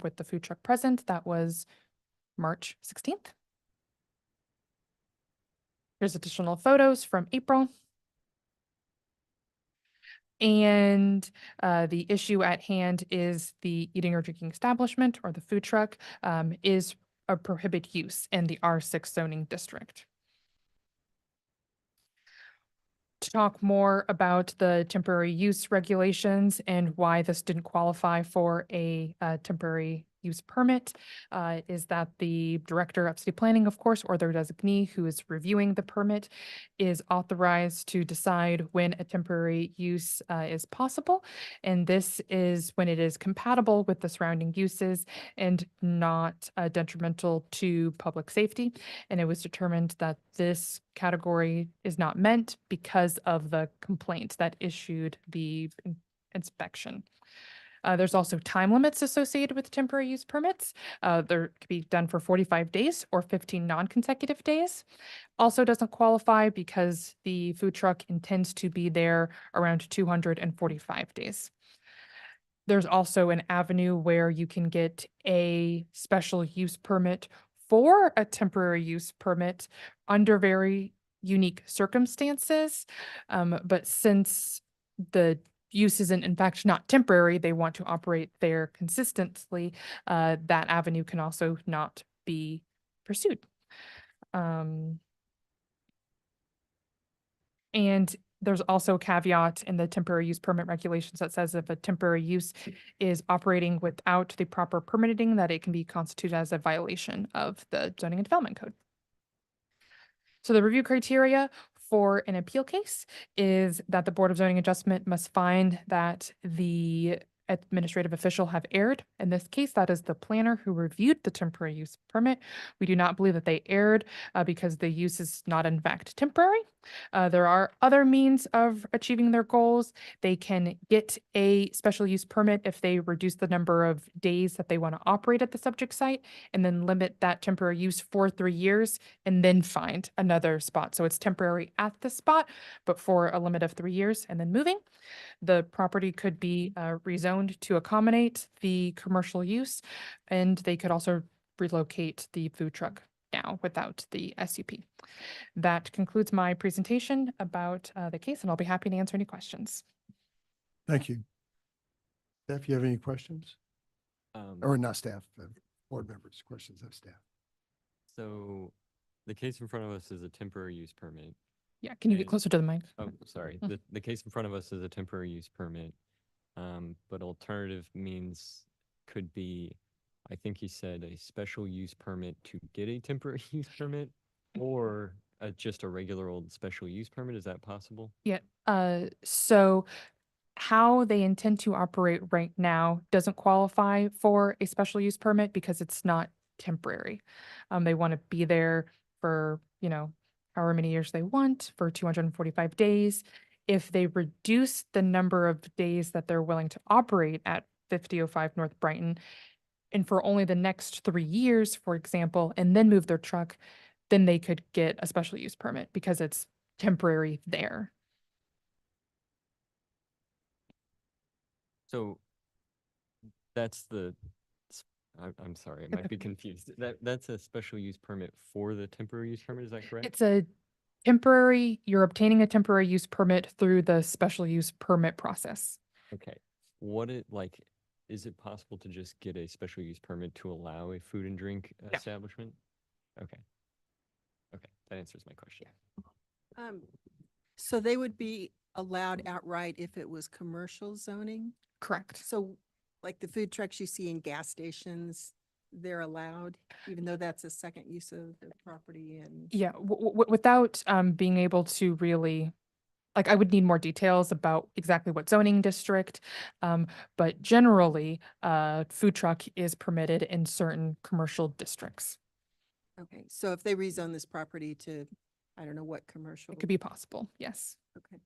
with the food truck present. That was March 16th. Here's additional photos from April. And the issue at hand is the eating or drinking establishment or the food truck is a prohibited use in the R6 zoning district. To talk more about the temporary use regulations and why this didn't qualify for a temporary use permit is that the director of city planning, of course, or their designee who is reviewing the permit is authorized to decide when a temporary use is possible. And this is when it is compatible with the surrounding uses and not detrimental to public safety. And it was determined that this category is not meant because of the complaint that issued the inspection. There's also time limits associated with temporary use permits. They're could be done for 45 days or 15 non-consecutive days. Also doesn't qualify because the food truck intends to be there around 245 days. There's also an avenue where you can get a special use permit for a temporary use permit under very unique circumstances. But since the use isn't in fact not temporary, they want to operate there consistently, that avenue can also not be pursued. And there's also a caveat in the temporary use permit regulations that says if a temporary use is operating without the proper permitting, that it can be constituted as a violation of the zoning and development code. So the review criteria for an appeal case is that the Board of Zoning Adjustment must find that the administrative official have erred. In this case, that is the planner who reviewed the temporary use permit. We do not believe that they erred because the use is not in fact temporary. There are other means of achieving their goals. They can get a special use permit if they reduce the number of days that they want to operate at the subject site and then limit that temporary use for 3 years and then find another spot. So it's temporary at the spot, but for a limit of 3 years and then moving. The property could be rezoned to accommodate the commercial use, and they could also relocate the food truck now without the SUP. That concludes my presentation about the case, and I'll be happy to answer any questions. Thank you. Staff, you have any questions? Or not staff, board members, questions of staff. So the case in front of us is a temporary use permit. Yeah, can you get closer to the mic? Oh, sorry. The case in front of us is a temporary use permit. But alternative means could be, I think he said, a special use permit to get a temporary use permit or just a regular old special use permit. Is that possible? Yeah, so how they intend to operate right now doesn't qualify for a special use permit because it's not temporary. They want to be there for, however many years they want for 245 days. If they reduce the number of days that they're willing to operate at 5005 North Brighton, and for only the next 3 years, for example, and then move their truck, then they could get a special use permit because it's temporary there. So that's I'm sorry, I might be confused. That's a special use permit for the temporary use permit, is that correct? It's a You're obtaining a temporary use permit through the special use permit process. Okay. Is it possible to just get a special use permit to allow a food and drink establishment? Okay. Okay, that answers my question. So they would be allowed outright if it was commercial zoning? Correct. So like the food trucks you see in gas stations, they're allowed, even though that's a second use of the property and. Yeah, without being able to really, like, I would need more details about exactly what zoning district. But generally, food truck is permitted in certain commercial districts. Okay, so if they rezone this property to, I don't know what commercial. It could be possible, yes. Okay.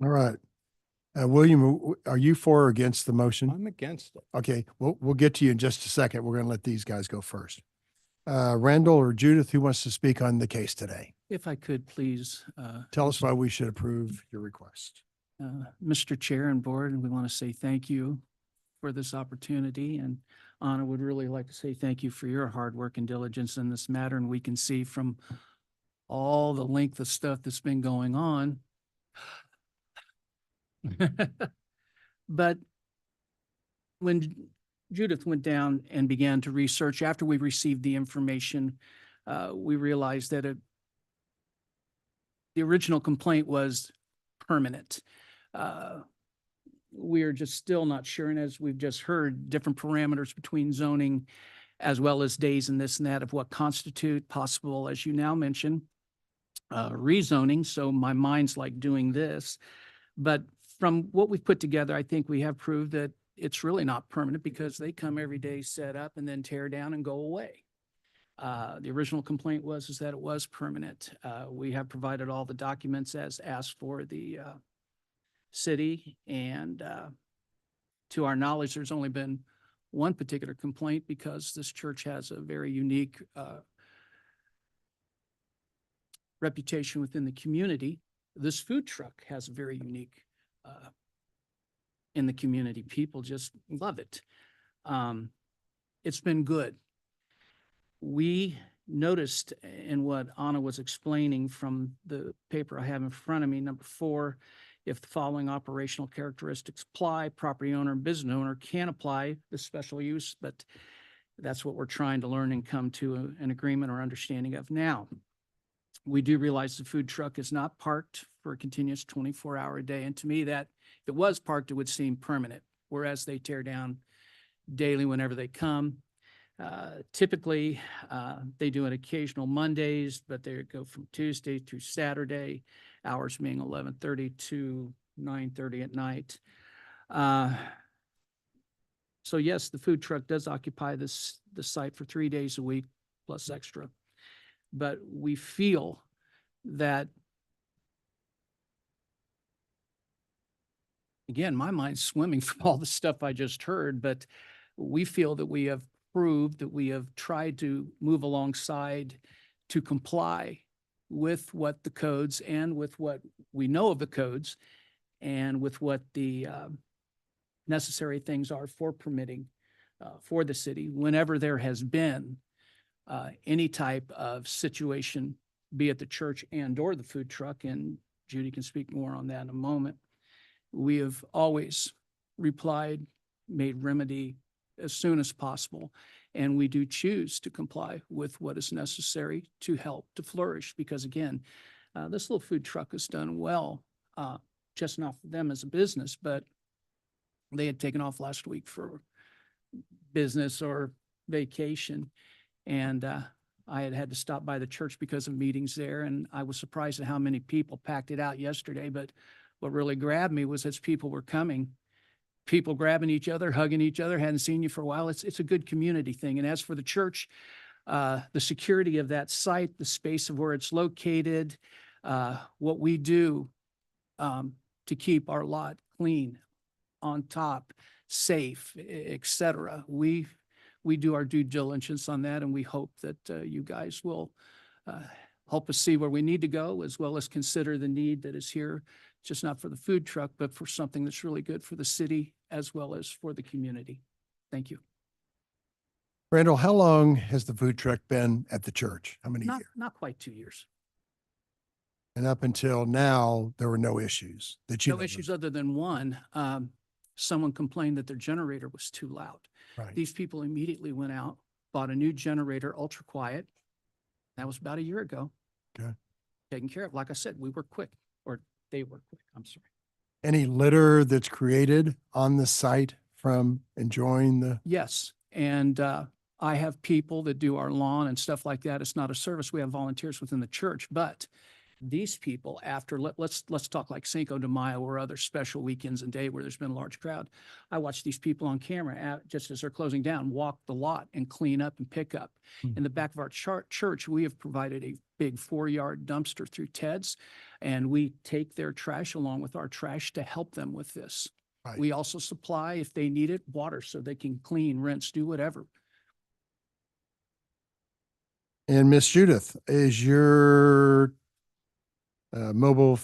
All right. William, are you for or against the motion? I'm against it. Okay, we'll get to you in just a second. We're going to let these guys go first. Randall or Judith, who wants to speak on the case today? If I could, please. Tell us why we should approve your request. Mr. Chair and Board, and we want to say thank you for this opportunity. And Anna would really like to say thank you for your hard work and diligence in this matter. And we can see from all the length of stuff that's been going on. But when Judith went down and began to research, after we received the information, we realized that the original complaint was permanent. We are just still not sure, and as we've just heard, different parameters between zoning as well as days and this and that of what constitute possible, as you now mentioned, rezoning. So my mind's like doing this. But from what we've put together, I think we have proved that it's really not permanent because they come every day, set up, and then tear down and go away. The original complaint was that it was permanent. We have provided all the documents as asked for the city, and to our knowledge, there's only been one particular complaint because this church has a very unique reputation within the community. This food truck has a very unique in the community. People just love it. It's been good. We noticed in what Anna was explaining from the paper I have in front of me, number 4, if the following operational characteristics apply, property owner and business owner can apply the special use, but that's what we're trying to learn and come to an agreement or understanding of now. We do realize the food truck is not parked for a continuous 24-hour day. And to me, that if it was parked, it would seem permanent, whereas they tear down daily whenever they come. Typically, they do it occasional Mondays, but they go from Tuesday through Saturday, hours being 11:30 to 9:30 at night. So yes, the food truck does occupy the site for 3 days a week plus extra. But we feel that, again, my mind's swimming from all the stuff I just heard, but we feel that we have proved that we have tried to move alongside to comply with what the codes and with what we know of the codes and with what the necessary things are for permitting for the city whenever there has been any type of situation, be it the church and or the food truck, and Judy can speak more on that in a moment. We have always replied, made remedy as soon as possible, and we do choose to comply with what is necessary to help to flourish, because again, this little food truck has done well, just not for them as a business, but they had taken off last week for business or vacation. And I had to stop by the church because of meetings there. And I was surprised at how many people packed it out yesterday. But what really grabbed me was as people were coming, people grabbing each other, hugging each other, hadn't seen you for a while. It's a good community thing. And as for the church, the security of that site, the space of where it's located, what we do to keep our lot clean, on top, safe, et cetera. We do our due diligence on that, and we hope that you guys will help us see where we need to go, as well as consider the need that is here, just not for the food truck, but for something that's really good for the city as well as for the community. Thank you. Randall, how long has the food truck been at the church? How many Not, years? not quite 2 years. And up until now, there were no issues that you No know of. issues other than one, someone complained that their generator was too loud. Right. These people immediately went out, bought a new generator, ultra quiet. That was about a year ago. Okay. Taken care of. Like I said, we were quick, or they were quick. I'm sorry. Any litter that's created on the site from enjoying the, Yes, and I have people that do our lawn and stuff like that. It's not a service. We have volunteers within the church, but these people after, let's talk like Cinco de Mayo or other special weekends and day where there's been a large crowd. I watch these people on camera just as they're closing down, walk the lot and clean up and pick up. In the back of our church, we have provided a big 4-yard dumpster through Ted's, and we take their trash along with our trash to help them with this. Right. We also supply, if they need it, water so they can clean, rinse, do whatever. and Miss Judith, is your mobile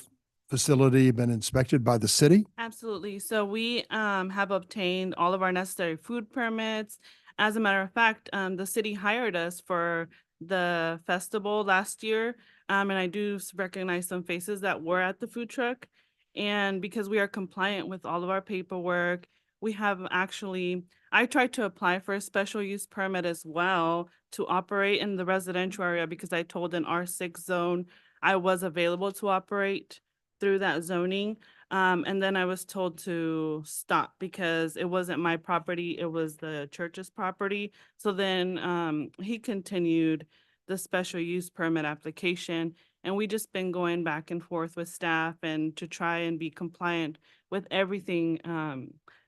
facility been inspected by the city? Absolutely. So we have obtained all of our necessary food permits. As a matter of fact, the city hired us for the festival last year. And I do recognize some faces that were at the food truck. And because we are compliant with all of our paperwork, we have actually, I tried to apply for a special use permit as well to operate in the residential area because I told an R6 zone I was available to operate through that zoning. And then I was told to stop because it wasn't my property, it was the church's property. So then he continued the special use permit application. And we just been going back and forth with staff and to try and be compliant with everything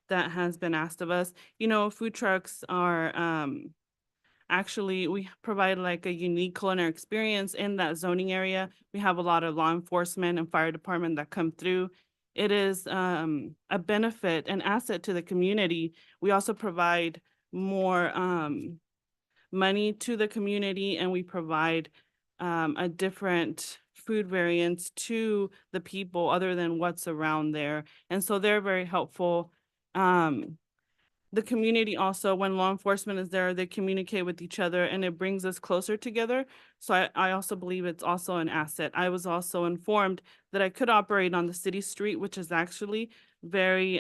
that has been asked of us. You know, food trucks are actually, we provide like a unique culinary experience in that zoning area. We have a lot of law enforcement and fire department that come through. It is a benefit, an asset to the community. We also provide more money to the community, and we provide a different food variants to the people other than what's around there. And so they're very helpful. The community also, when law enforcement is there, they communicate with each other and it brings us closer together. So I also believe it's also an asset. I was also informed that I could operate on the city street, which is actually very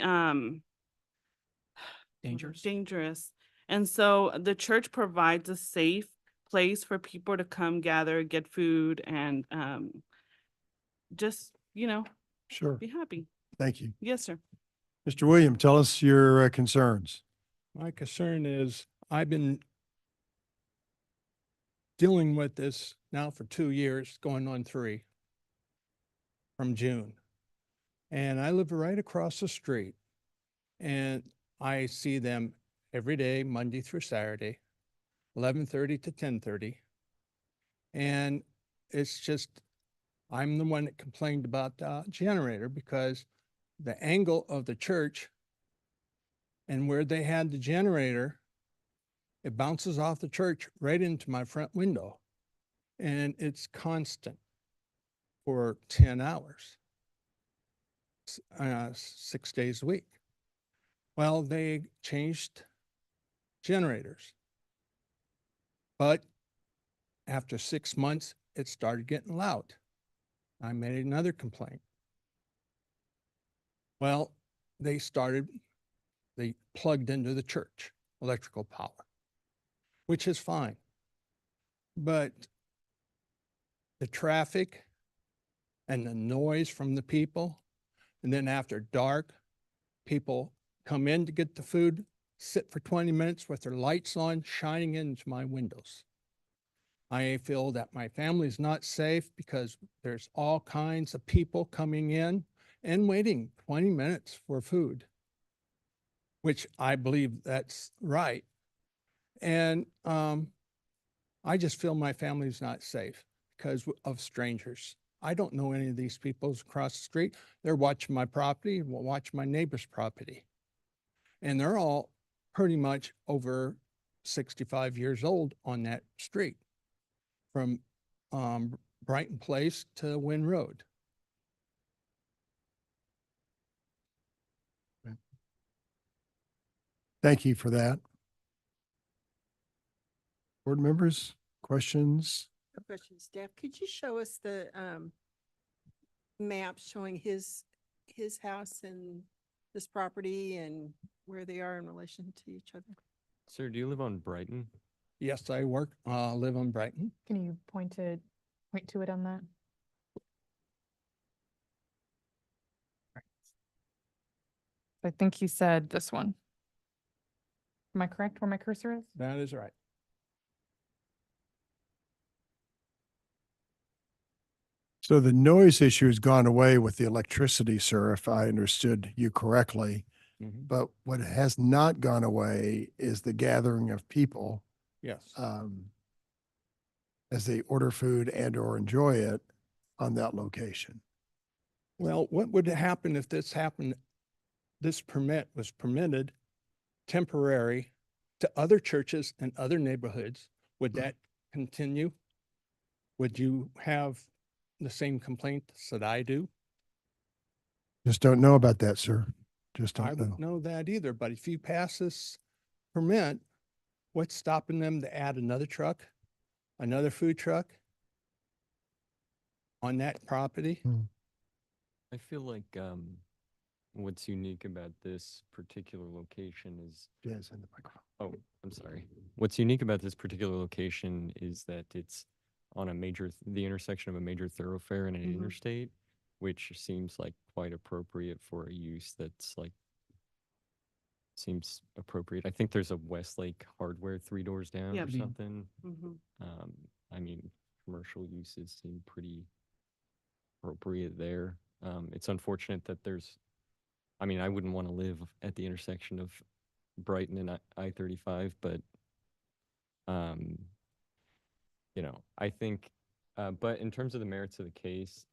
dangerous. And so the church provides a safe place for people to come gather, get food, and just, you know, Sure. be happy. Thank you. Yes, sir. Mr. William, tell us your concerns. My concern is I've been dealing with this now for 2 years, going on 3 from June. And I live right across the street and I see them every day, Monday through Saturday, 11:30 to 10:30. And it's just, I'm the one that complained about the generator because the angle of the church and where they had the generator, it bounces off the church right into my front window. And it's constant for 10 hours, 6 days a week. Well, they changed generators. But after 6 months, it started getting loud. I made another complaint. Well, they plugged into the church electrical power, which is fine. But the traffic and the noise from the people, and then after dark, people come in to get the food, sit for 20 minutes with their lights on, shining into my windows. I feel that my family's not safe because there's all kinds of people coming in and waiting 20 minutes for food, which I believe that's right. And I just feel my family's not safe because of strangers. I don't know any of these people across the street. They're watching my property, watch my neighbor's property. And they're all pretty much over 65 years old on that street from Brighton Place to Wynn Road. Thank you for that. Board members, questions? A question, staff, could you show us the map showing his house and this property and where they are in relation to each other? Sir, do you live on Brighton? Yes, I live on Brighton. Can you point to it on that? I think he said this one. Am I correct where my cursor is? That is right. So the noise issue has gone away with the electricity, sir, if I understood you correctly. Mhm. But what has not gone away is the gathering of people Yes. as they order food and or enjoy it on that location. Well, what would happen if this happened? This permit was permitted temporary to other churches and other neighborhoods. Would that continue? Would you have the same complaints that I do? Just don't know about that, sir. Just I don't don't know. know that either, but if you pass this permit, what's stopping them to add another truck, another food truck on that property? I feel like what's unique about this particular location is Yes, in the microphone. oh, I'm sorry. What's unique about this particular location is that it's on the intersection of a major thoroughfare and an interstate, which seems like quite appropriate for a use that's like seems appropriate. I think there's a Westlake Hardware 3 doors down Yep. or something. Mhm. I mean, commercial uses seem pretty appropriate there. It's unfortunate that I wouldn't want to live at the intersection of Brighton and I-35, but, I think, but in terms of the merits of the case,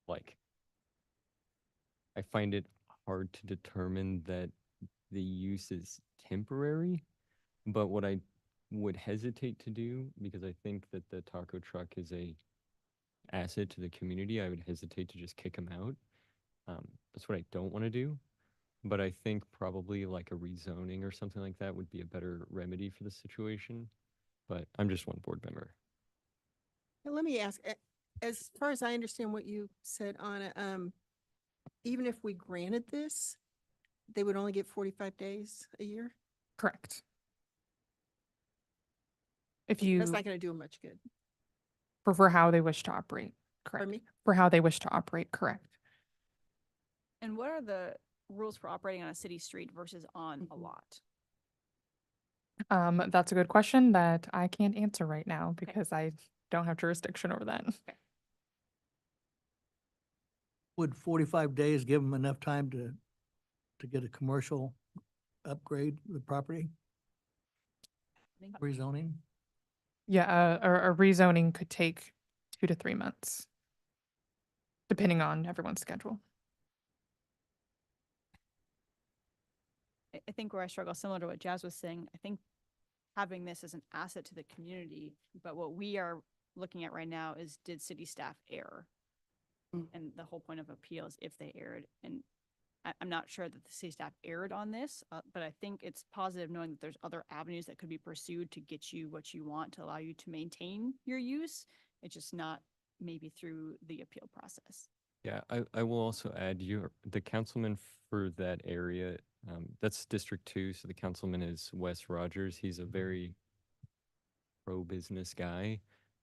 like, I find it hard to determine that the use is temporary, but what I would hesitate to do, because I think that the taco truck is a asset to the community, I would hesitate to just kick them out. That's what I don't want to do. But I think probably like a rezoning or something like that would be a better remedy for the situation. But I'm just one board member. Now, let me ask, as far as I understand what you said, Anna, even if we granted this, they would only get 45 days a year? Correct. If That's you, not going to do them much good. for how they wish to operate, correct. Pardon me? For how they wish to operate, correct. And what are the rules for operating on a city street versus on a lot? That's a good question that I can't answer right now because I don't have jurisdiction over that. Would 45 days give them enough time to get a commercial upgrade of the property? Rezoning? Yeah, a rezoning could take 2 to 3 months, depending on everyone's schedule. I think where I struggle, similar to what Jazz was saying, I think having this as an asset to the community, but what we are looking at right now is, did city staff err? And the whole point of appeal is if they erred. And I'm not sure that the city staff erred on this, but I think it's positive knowing that there's other avenues that could be pursued to get you what you want, to allow you to maintain your use. It's just not maybe through the appeal process. Yeah, I will also add the councilman for that area, that's District 2, so the councilman is Wes Rogers. He's a very pro-business guy.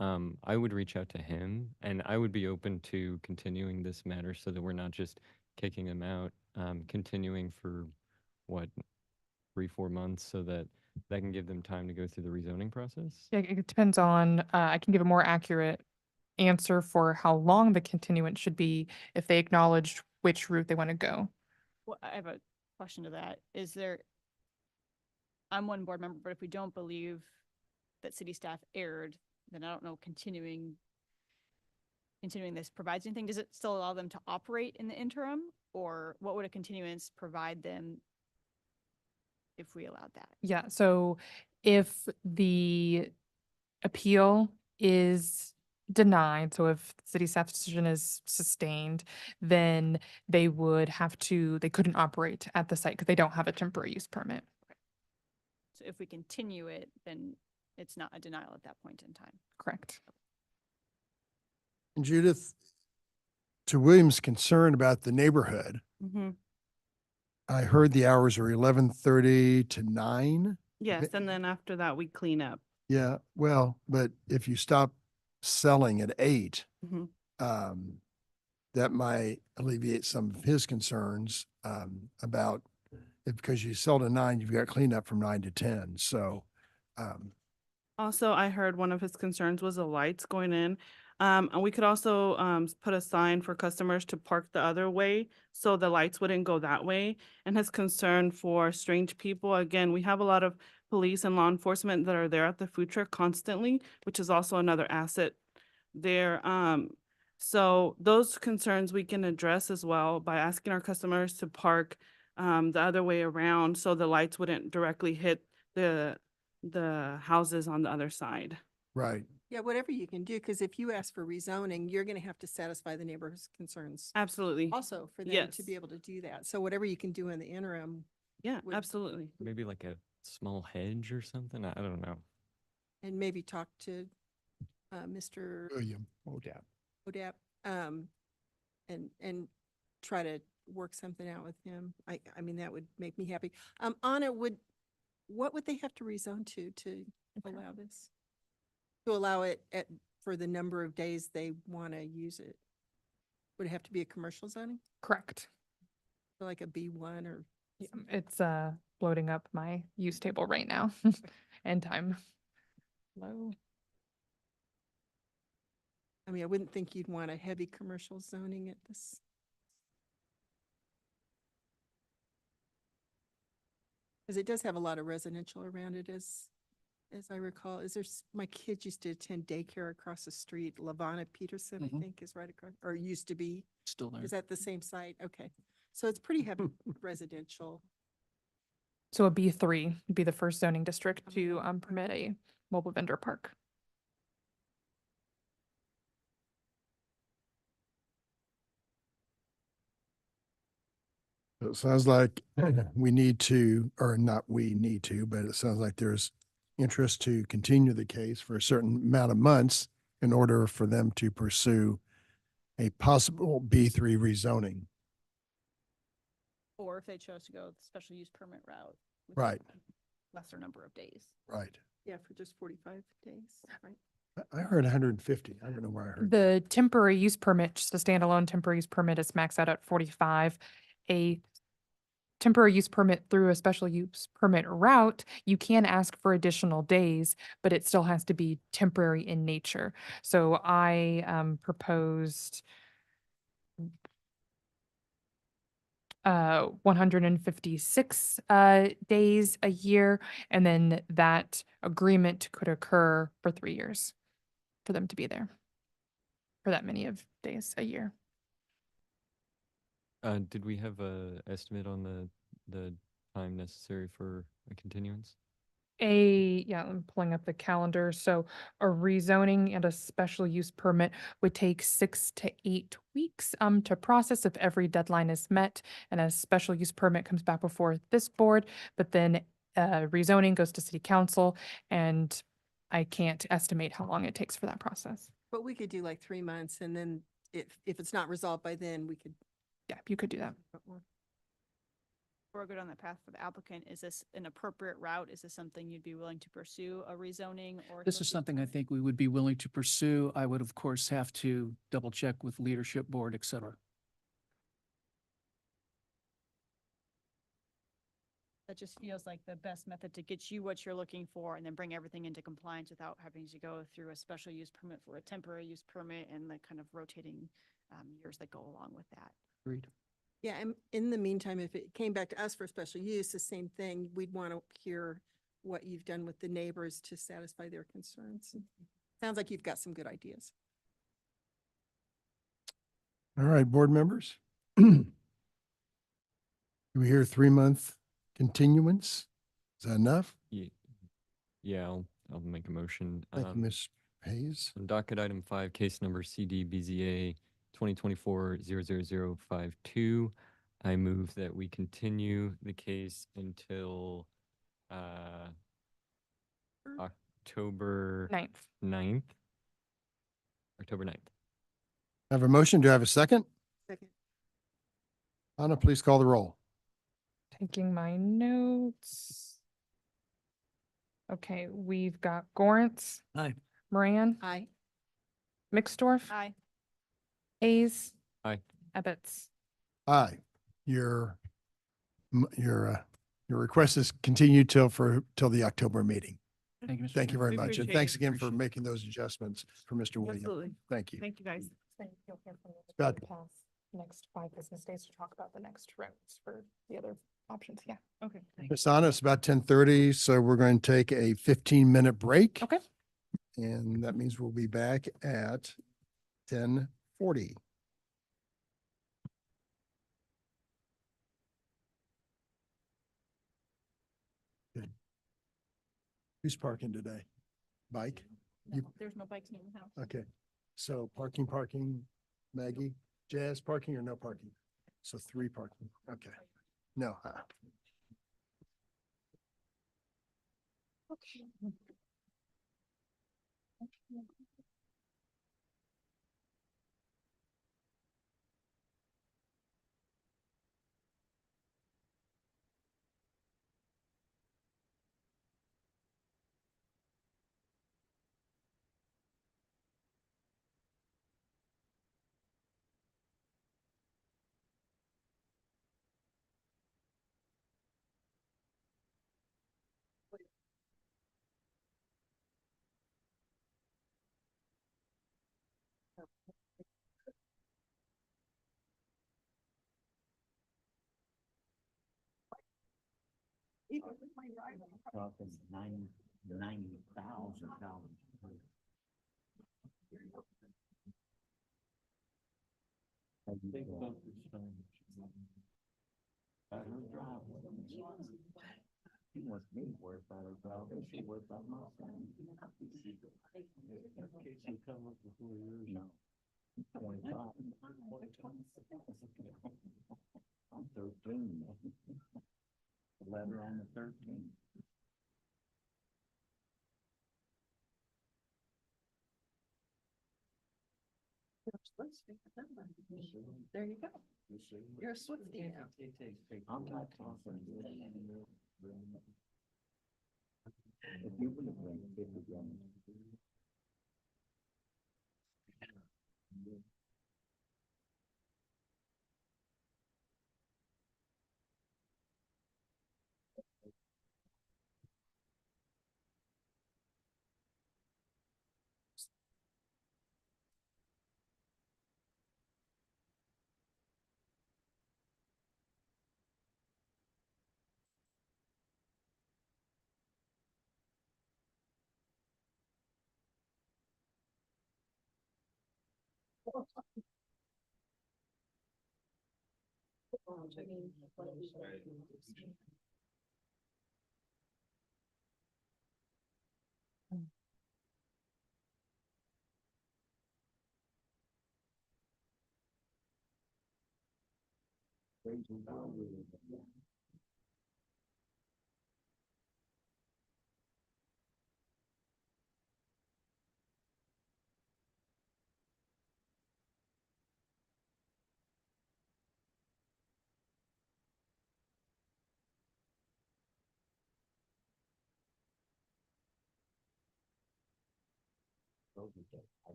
I would reach out to him and I would be open to continuing this matter so that we're not just kicking him out, continuing for 3-4 months so that can give them time to go through the rezoning process. Yeah, it depends on, I can give a more accurate answer for how long the continuance should be if they acknowledged which route they want to go. Well, I have a question to that. I'm one board member, but if we don't believe that city staff erred, then I don't know, continuing this provides anything. Does it still allow them to operate in the interim, or what would a continuance provide them if we allowed that? Yeah, so if the appeal is denied, so if city staff's decision is sustained, then they couldn't operate at the site because they don't have a temporary use permit. So if we continue it, then it's not a denial at that point in time. Correct. And Judith, to William's concern about the neighborhood, Mm-hmm. I heard the hours are 11:30 to 9. Yes, and then after that, we clean up. Yeah, well, but if you stop selling at 8, Mhm. that might alleviate some of his concerns about because you sell to 9, you've got cleanup from 9 to 10. So, Also, I heard one of his concerns was the lights going in. And we could also put a sign for customers to park the other way so the lights wouldn't go that way. And his concern for strange people, again, we have a lot of police and law enforcement that are there at the food truck constantly, which is also another asset there. So those concerns we can address as well by asking our customers to park the other way around so the lights wouldn't directly hit the houses on the other side. right. Yeah, whatever you can do, because if you ask for rezoning, you're gonna have to satisfy the neighbor's concerns Absolutely. also for them to be Yes. able to do that. So whatever you can do in the interim, Yeah, would- absolutely. Maybe like a small hedge or something. I don't know. and maybe talk to Mr. William, oh, yeah. Odap, and try to work something out with him. I mean, that would make me happy. Anna, what would they have to rezone to allow this? To allow it for the number of days they want to use it? Would it have to be a commercial zoning? Correct. Or like a B1 or? It's loading up my use table right now and time. Low. I mean, I wouldn't think you'd want a heavy commercial zoning at this. Because it does have a lot of residential around it as I recall. My kids used to attend daycare across the street. Lavana Peterson, I think, is right across, or used to be. Still there. Is that the same site? Okay. So it's pretty heavy residential. So a B3 would be the first zoning district to permit a mobile vendor park. So it sounds like we need to, or not we need to, but it sounds like there's interest to continue the case for a certain amount of months in order for them to pursue a possible B3 rezoning. Or if they chose to go the special use permit route. with Right. a lesser number of days. Right. Yeah, for just 45 days, right? I heard 150. I don't know where I heard. The temporary use permit, just a standalone temporary use permit is maxed out at 45. A temporary use permit through a special use permit route, you can ask for additional days, but it still has to be temporary in nature. So I proposed 156 days a year, and then that agreement could occur for 3 years for them to be there for that many of days a year. Did we have a estimate on the time necessary for a continuance? I'm pulling up the calendar. So a rezoning and a special use permit would take 6 to 8 weeks to process if every deadline is met, and a special use permit comes back before this board, but then rezoning goes to city council, and I can't estimate how long it takes for that process. But we could do like 3 months, and then if it's not resolved by then, we could. Yeah, you could do that. Before I go down that path for the applicant, is this an appropriate route? Is this something you'd be willing to pursue, a rezoning or? This is something I think we would be willing to pursue. I would, of course, have to double check with leadership board, et cetera. That just feels like the best method to get you what you're looking for and then bring everything into compliance without having to go through a special use permit for a temporary use permit and the kind of rotating years that go along with that. Agreed. Yeah, and in the meantime, if it came back to us for special use, the same thing, we'd want to hear what you've done with the neighbors to satisfy their concerns. Sounds like you've got some good ideas. All right, board members. Do we hear 3-month continuance? Is that enough? Yeah, I'll make a motion. Thank you, Ms. Hayes. On docket item 5, case number CD-BZA 2024-00052, I move that we continue the case until October 9th. 9th. October 9th. I have a motion. Do I have a second? Second. Anna, please call the roll. Taking my notes. Okay, we've got Gorance. Aye. Moran. Aye. Mixdorf. Aye. Hayes. Aye. Ebbets. Aye. Your request is continued till the October meeting. Thank you, Mr. Thank you Chairman. very We much. And appreciate thanks it. again for Appreciate it. making those adjustments for Mr. Williams. Absolutely. Thank you. Thank you, guys. You'll hear from me Bad. past next 5 business days to talk about the next routes for the other options. Yeah. Okay. Ms. Anna, it's about 10:30, so we're going to take a 15-minute break. Okay. And that means we'll be back at 10:40. Good. Who's parking today? Bike? You, There's no bikes in the house. okay. So parking, Maggie, Jazz parking or no parking? So 3 parking. Okay. No. Okay. There you go. You're a Swiftie now. I'm not confident.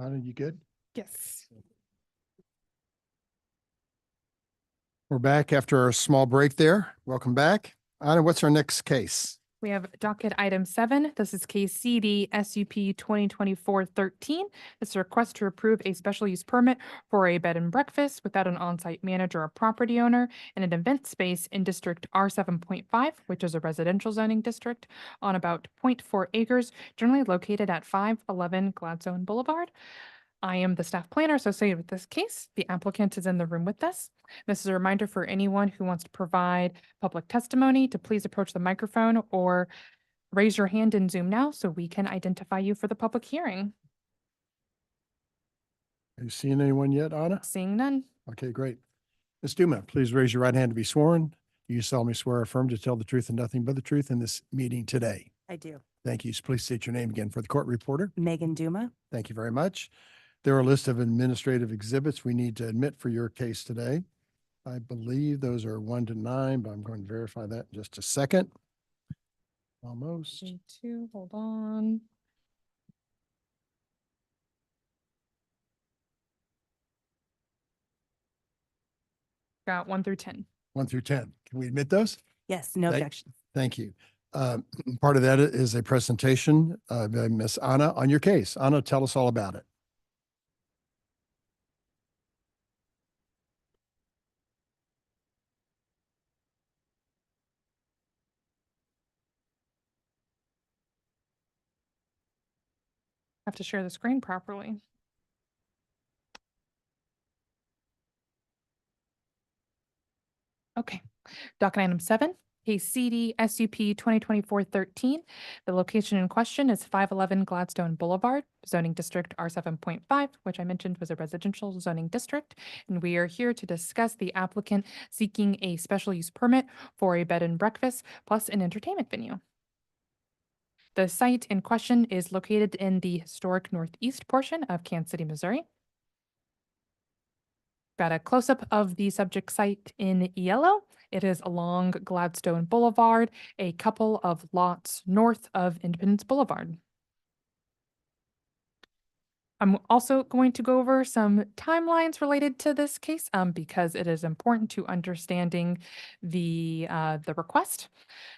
Anna, you good? Yes. We're back after our small break there. Welcome back. Anna, what's our next case? We have docket item 7. This is case CD SUP 2024-13. It's a request to approve a special use permit for a bed and breakfast without an on-site manager or property owner in an event space in District R7.5, which is a residential zoning district on about 0.4 acres, generally located at 511 Gladstone Boulevard. I am the staff planner associated with this case. The applicant is in the room with us. This is a reminder for anyone who wants to provide public testimony to please approach the microphone or raise your hand in Zoom now so we can identify you for the public hearing. Have you seen anyone yet, Anna? Seeing none. Okay, great. Ms. Duma, please raise your right hand to be sworn. Do you solemnly swear or affirm to tell the truth and nothing but the truth in this meeting today? I do. Thank you. So please state your name again for the court reporter. Megan Duma. Thank you very much. There are a list of administrative exhibits we need to admit for your case today. I believe those are 1 to 9, but I'm going to verify that in just a second. Almost. Me too. Hold on. Got 1 through 10. 1 through 10. Can we admit those? Yes, no Thank- objection. Thank you. Part of that is a presentation by Miss Anna on your case. Anna, tell us all about it. Have to share the screen properly. Okay, docket item 7, case CD SUP 2024-13. The location in question is 511 Gladstone Boulevard, zoning district R7.5, which I mentioned was a residential zoning district. And we are here to discuss the applicant seeking a special use permit for a bed and breakfast plus an entertainment venue. The site in question is located in the historic northeast portion of Kansas City, Missouri. Got a close-up of the subject site in yellow. It is along Gladstone Boulevard, a couple of lots north of Independence Boulevard. I'm also going to go over some timelines related to this case because it is important to understanding the request.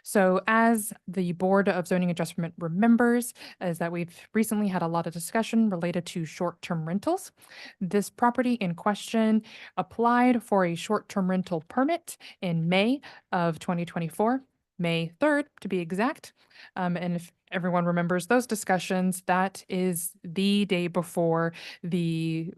So as the Board of Zoning Adjustment remembers, is that we've recently had a lot of discussion related to short-term rentals. This property in question applied for a short-term rental permit in May of 2024. May 3rd, to be exact. And if everyone remembers those discussions, that is the day before the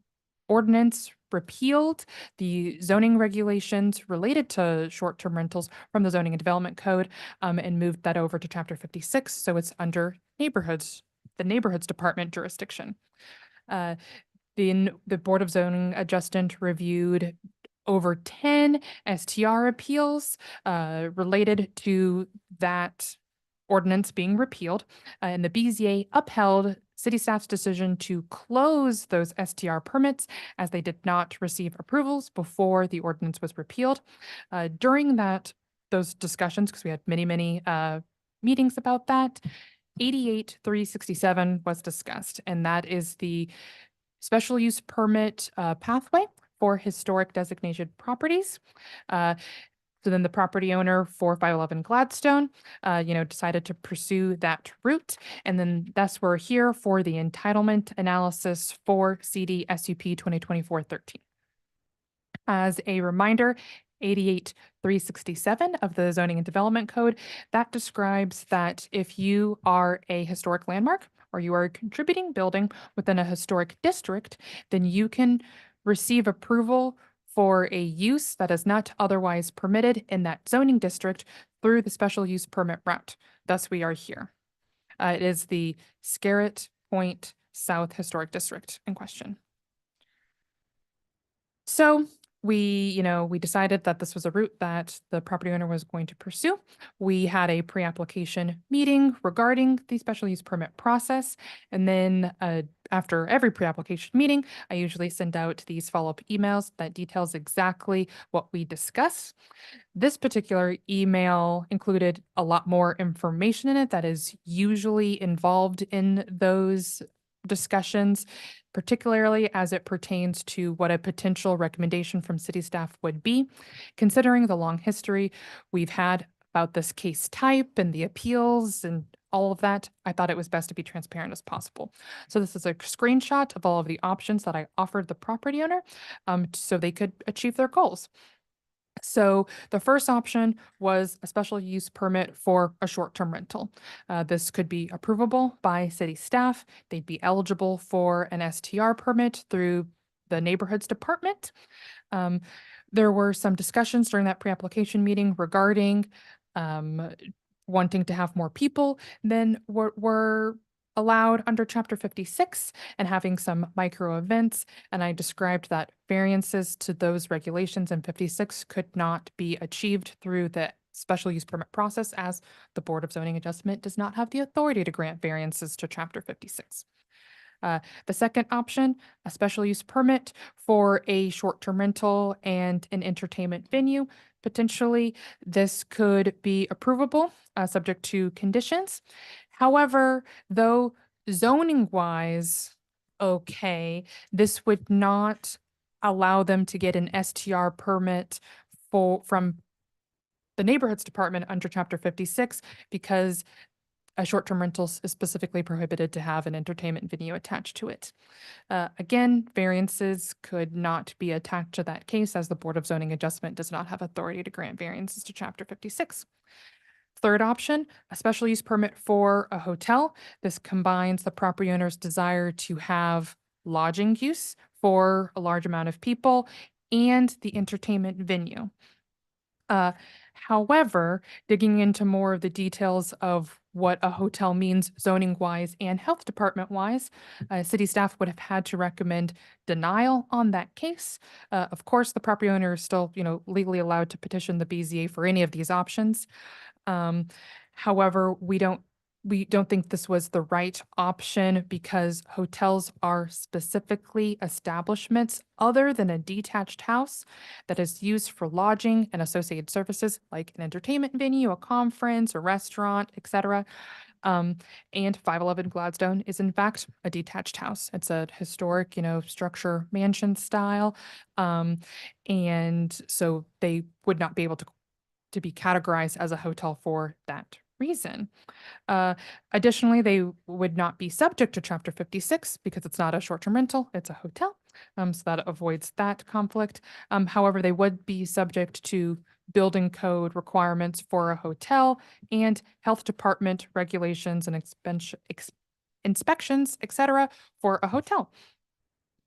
ordinance repealed the zoning regulations related to short-term rentals from the Zoning and Development Code and moved that over to Chapter 56. So it's under neighborhoods, the Neighborhoods Department jurisdiction. The Board of Zoning Adjustment reviewed over 10 STR appeals related to that ordinance being repealed, and the BZA upheld city staff's decision to close those STR permits as they did not receive approvals before the ordinance was repealed. During those discussions, because we had many meetings about that, 88-367 was discussed, and that is the special use permit pathway for historic designated properties. So then the property owner for 511 Gladstone, decided to pursue that route. And then thus we're here for the entitlement analysis for CD SUP 2024-13. As a reminder, 88-367 of the Zoning and Development Code, that describes that if you are a historic landmark or you are a contributing building within a historic district, then you can receive approval for a use that is not otherwise permitted in that zoning district through the special use permit route. Thus, we are here. It is the Scarrett Point South Historic District in question. So we decided that this was a route that the property owner was going to pursue. We had a pre-application meeting regarding the special use permit process. And then after every pre-application meeting, I usually send out these follow-up emails that details exactly what we discuss. This particular email included a lot more information in it that is usually involved in those discussions, particularly as it pertains to what a potential recommendation from city staff would be. Considering the long history we've had about this case type and the appeals and all of that, I thought it was best to be transparent as possible. So this is a screenshot of all of the options that I offered the property owner so they could achieve their goals. So the first option was a special use permit for a short-term rental. This could be approvable by city staff. They'd be eligible for an STR permit through the neighborhoods department. There were some discussions during that pre-application meeting regarding wanting to have more people than were allowed under Chapter 56 and having some micro events. And I described that variances to those regulations in 56 could not be achieved through the special use permit process, as the Board of Zoning Adjustment does not have the authority to grant variances to Chapter 56. The second option, a special use permit for a short-term rental and an entertainment venue. Potentially, this could be approvable, subject to conditions. However, though zoning-wise, okay, this would not allow them to get an STR permit from the neighborhoods department under Chapter 56 because a short-term rental is specifically prohibited to have an entertainment venue attached to it. Again, variances could not be attached to that case as the Board of Zoning Adjustment does not have authority to grant variances to Chapter 56. Third option, a special use permit for a hotel. This combines the property owner's desire to have lodging use for a large amount of people and the entertainment venue. However, digging into more of the details of what a hotel means zoning-wise and health department-wise, city staff would have had to recommend denial on that case. Of course, the property owner is still, legally allowed to petition the BZA for any of these options. However, we don't think this was the right option because hotels are specifically establishments other than a detached house that is used for lodging and associated services like an entertainment venue, a conference, a restaurant, etc. And 511 Gladstone is in fact a detached house. It's a historic, structure mansion style. And so they would not be able to be categorized as a hotel for that reason. Additionally, they would not be subject to Chapter 56 because it's not a short-term rental, it's a hotel. So that avoids that conflict. However, they would be subject to building code requirements for a hotel and health department regulations and inspections, etc., for a hotel.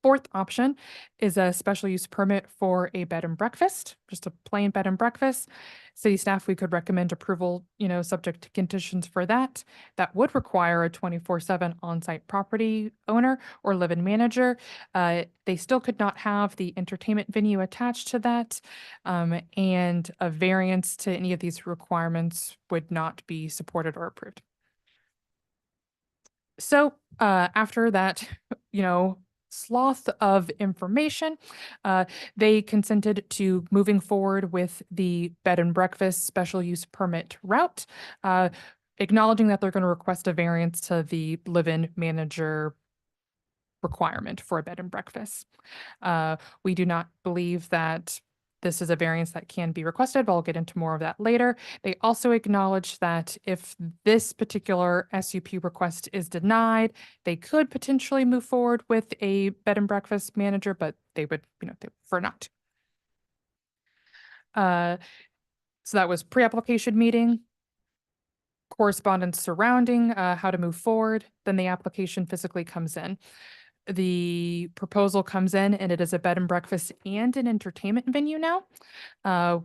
Fourth option is a special use permit for a bed and breakfast, just a plain bed and breakfast. City staff, we could recommend approval, subject to conditions for that. That would require a 24/7 on-site property owner or live-in manager. They still could not have the entertainment venue attached to that. And a variance to any of these requirements would not be supported or approved. So after that, sloth of information, they consented to moving forward with the bed and breakfast special use permit route, acknowledging that they're going to request a variance to the live-in manager requirement for a bed and breakfast. We do not believe that this is a variance that can be requested, but I'll get into more of that later. They also acknowledge that if this particular SUP request is denied, they could potentially move forward with a bed and breakfast manager, but they would, they prefer not. So that was pre-application meeting, correspondence surrounding how to move forward, then the application physically comes in. The proposal comes in and it is a bed and breakfast and an entertainment venue now,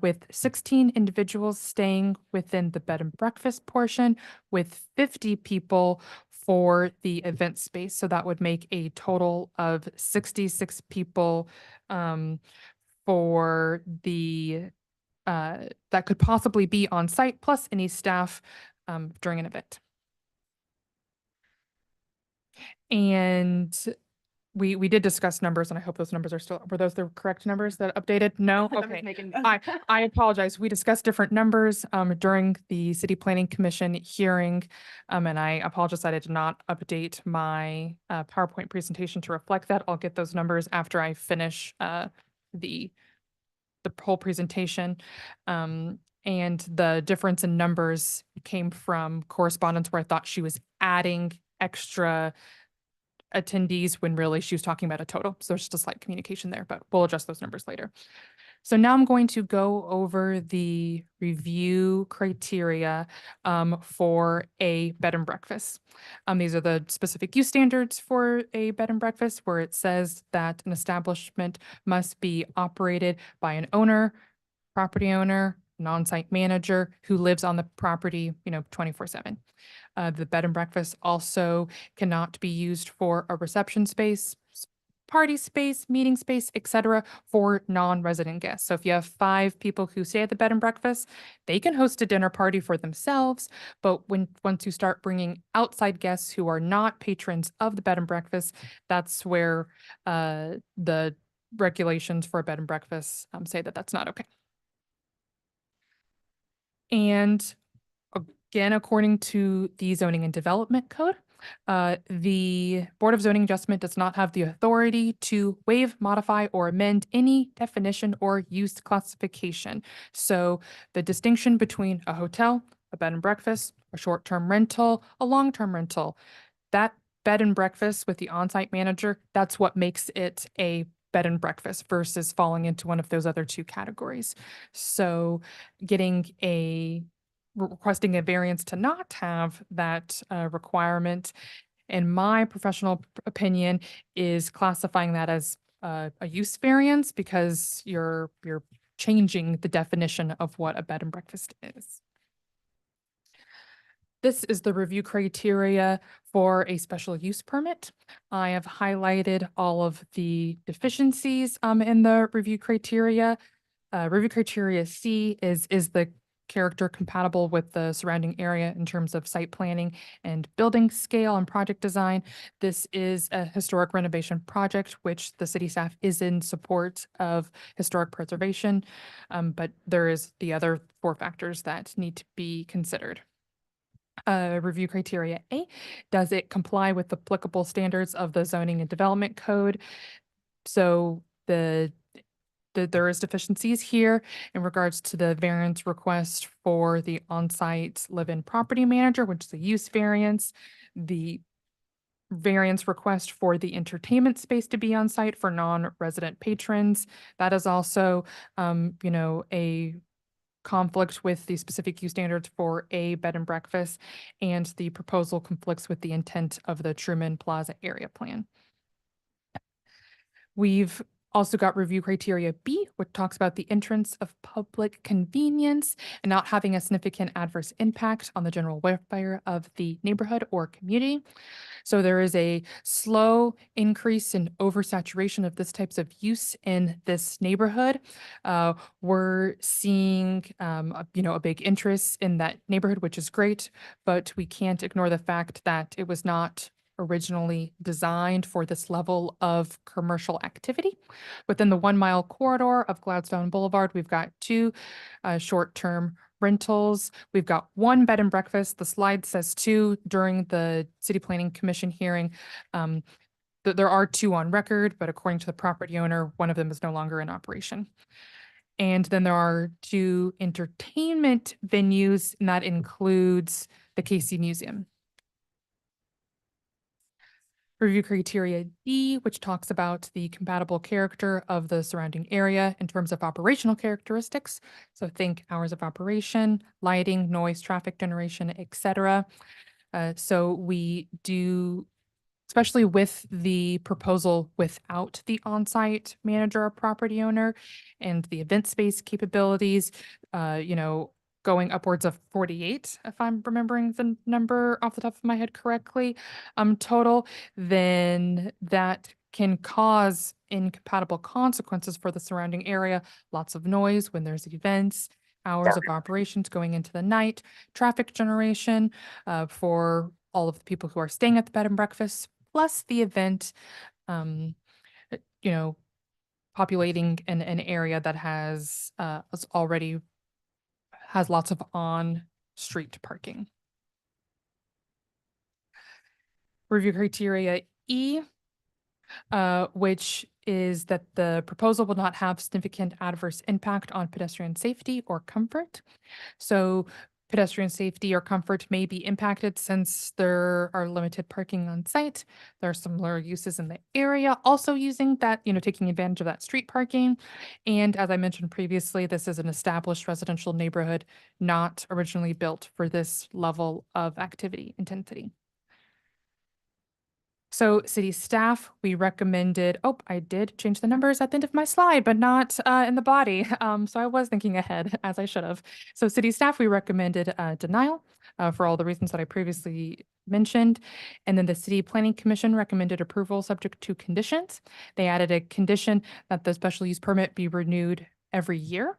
with 16 individuals staying within the bed and breakfast portion with 50 people for the event space. So that would make a total of 66 people for the that could possibly be on site, plus any staff during an event. And we did discuss numbers, and I hope those numbers are still, were those the correct numbers that updated? No? I'm just Okay. making- I apologize. We discussed different numbers during the City Planning Commission hearing. And I apologize that I did not update my PowerPoint presentation to reflect that. I'll get those numbers after I finish the whole presentation. And the difference in numbers came from correspondence where I thought she was adding extra attendees when really she was talking about a total. So there's just a slight communication there, but we'll adjust those numbers later. So now I'm going to go over the review criteria for a bed and breakfast. These are the specific use standards for a bed and breakfast, where it says that an establishment must be operated by an owner, property owner, an on-site manager who lives on the property, 24/7. The bed and breakfast also cannot be used for a reception space, party space, meeting space, etc., for non-resident guests. So if you have 5 people who stay at the bed and breakfast, they can host a dinner party for themselves. But once you start bringing outside guests who are not patrons of the bed and breakfast, that's where the regulations for a bed and breakfast say that that's not okay. And again, according to the Zoning and Development Code, the Board of Zoning Adjustment does not have the authority to waive, modify, or amend any definition or use classification. So the distinction between a hotel, a bed and breakfast, a short-term rental, a long-term rental, that bed and breakfast with the on-site manager, that's what makes it a bed and breakfast versus falling into one of those other 2 categories. So requesting a variance to not have that requirement, in my professional opinion, is classifying that as a use variance, because you're changing the definition of what a bed and breakfast is. This is the review criteria for a special use permit. I have highlighted all of the deficiencies in the review criteria. Review criteria C is the character compatible with the surrounding area in terms of site planning and building scale and project design. This is a historic renovation project, which the city staff is in support of historic preservation. But there is the other 4 factors that need to be considered. Review criteria A, does it comply with the applicable standards of the Zoning and Development Code? So there is deficiencies here in regards to the variance request for the on-site live-in property manager, which is a use variance. The variance request for the entertainment space to be on site for non-resident patrons. That is also, a conflict with the specific use standards for a bed and breakfast, and the proposal conflicts with the intent of the Truman Plaza area plan. We've also got review criteria B, which talks about the entrance of public convenience and not having a significant adverse impact on the general welfare of the neighborhood or community. So there is a slow increase in oversaturation of this types of use in this neighborhood. We're seeing, a big interest in that neighborhood, which is great, but we can't ignore the fact that it was not originally designed for this level of commercial activity. Within the 1 mile corridor of Gladstone Boulevard, we've got 2 short-term rentals. We've got 1 bed and breakfast. The slide says 2. During the City Planning Commission hearing, there are 2 on record, but according to the property owner, one of them is no longer in operation. And then there are 2 entertainment venues, and that includes the Casey Museum. Review criteria D, which talks about the compatible character of the surrounding area in terms of operational characteristics. So think hours of operation, lighting, noise, traffic generation, etc. So we do, especially with the proposal without the on-site manager or property owner and the event space capabilities, going upwards of 48, if I'm remembering the number off the top of my head correctly, total, then that can cause incompatible consequences for the surrounding area. Lots of noise when there's events, hours of operations going into the night, traffic generation for all of the people who are staying at the bed and breakfast, plus the event you know, populating an area that already has lots of on-street parking. Review criteria E, which is that the proposal will not have significant adverse impact on pedestrian safety or comfort. So pedestrian safety or comfort may be impacted since there are limited parking on site. There are similar uses in the area also using that, taking advantage of that street parking. And as I mentioned previously, this is an established residential neighborhood, not originally built for this level of activity intensity. So city staff, we recommended, I did change the numbers at the end of my slide, but not in the body. So I was thinking ahead as I should have. So city staff, we recommended denial for all the reasons that I previously mentioned. And then the city planning commission recommended approval subject to conditions. They added a condition that the special use permit be renewed every year.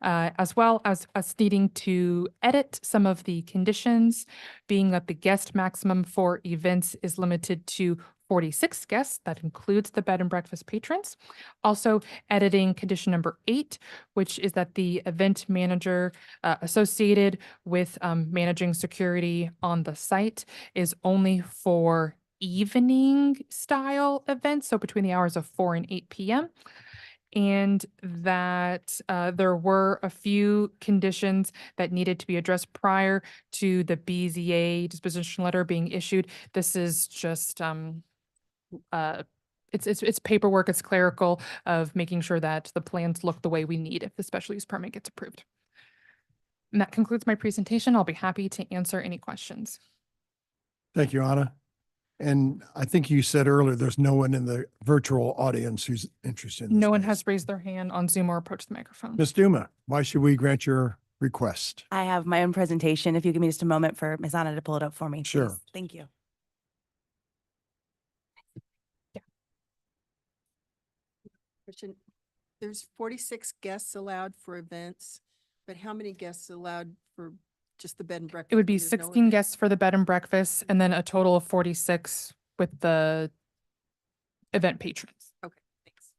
As well as us needing to edit some of the conditions, being that the guest maximum for events is limited to 46 guests. That includes the bed and breakfast patrons. Also editing condition number 8, which is that the event manager associated with managing security on the site is only for evening style events, so between the hours of 4 and 8 p.m. And that there were a few conditions that needed to be addressed prior to the BZA disposition letter being issued. This is just it's paperwork, it's clerical of making sure that the plans look the way we need if the special use permit gets approved. And that concludes my presentation. I'll be happy to answer any questions. Thank you, Anna. And I think you said earlier, there's no one in the virtual audience who's interested in this. No one case. has raised their hand on Zoom or approached the microphone. Ms. Duma, why should we grant your request? I have my own presentation. If you give me just a moment for Ms. Anna to pull it up for me. Sure. please. Thank you. Question. There's 46 guests allowed for events, but how many guests allowed for just the bed and breakfast? It would be There's no 16 guests for the bed and breakfast, and then a total of 46 with the event patrons. Okay, thanks.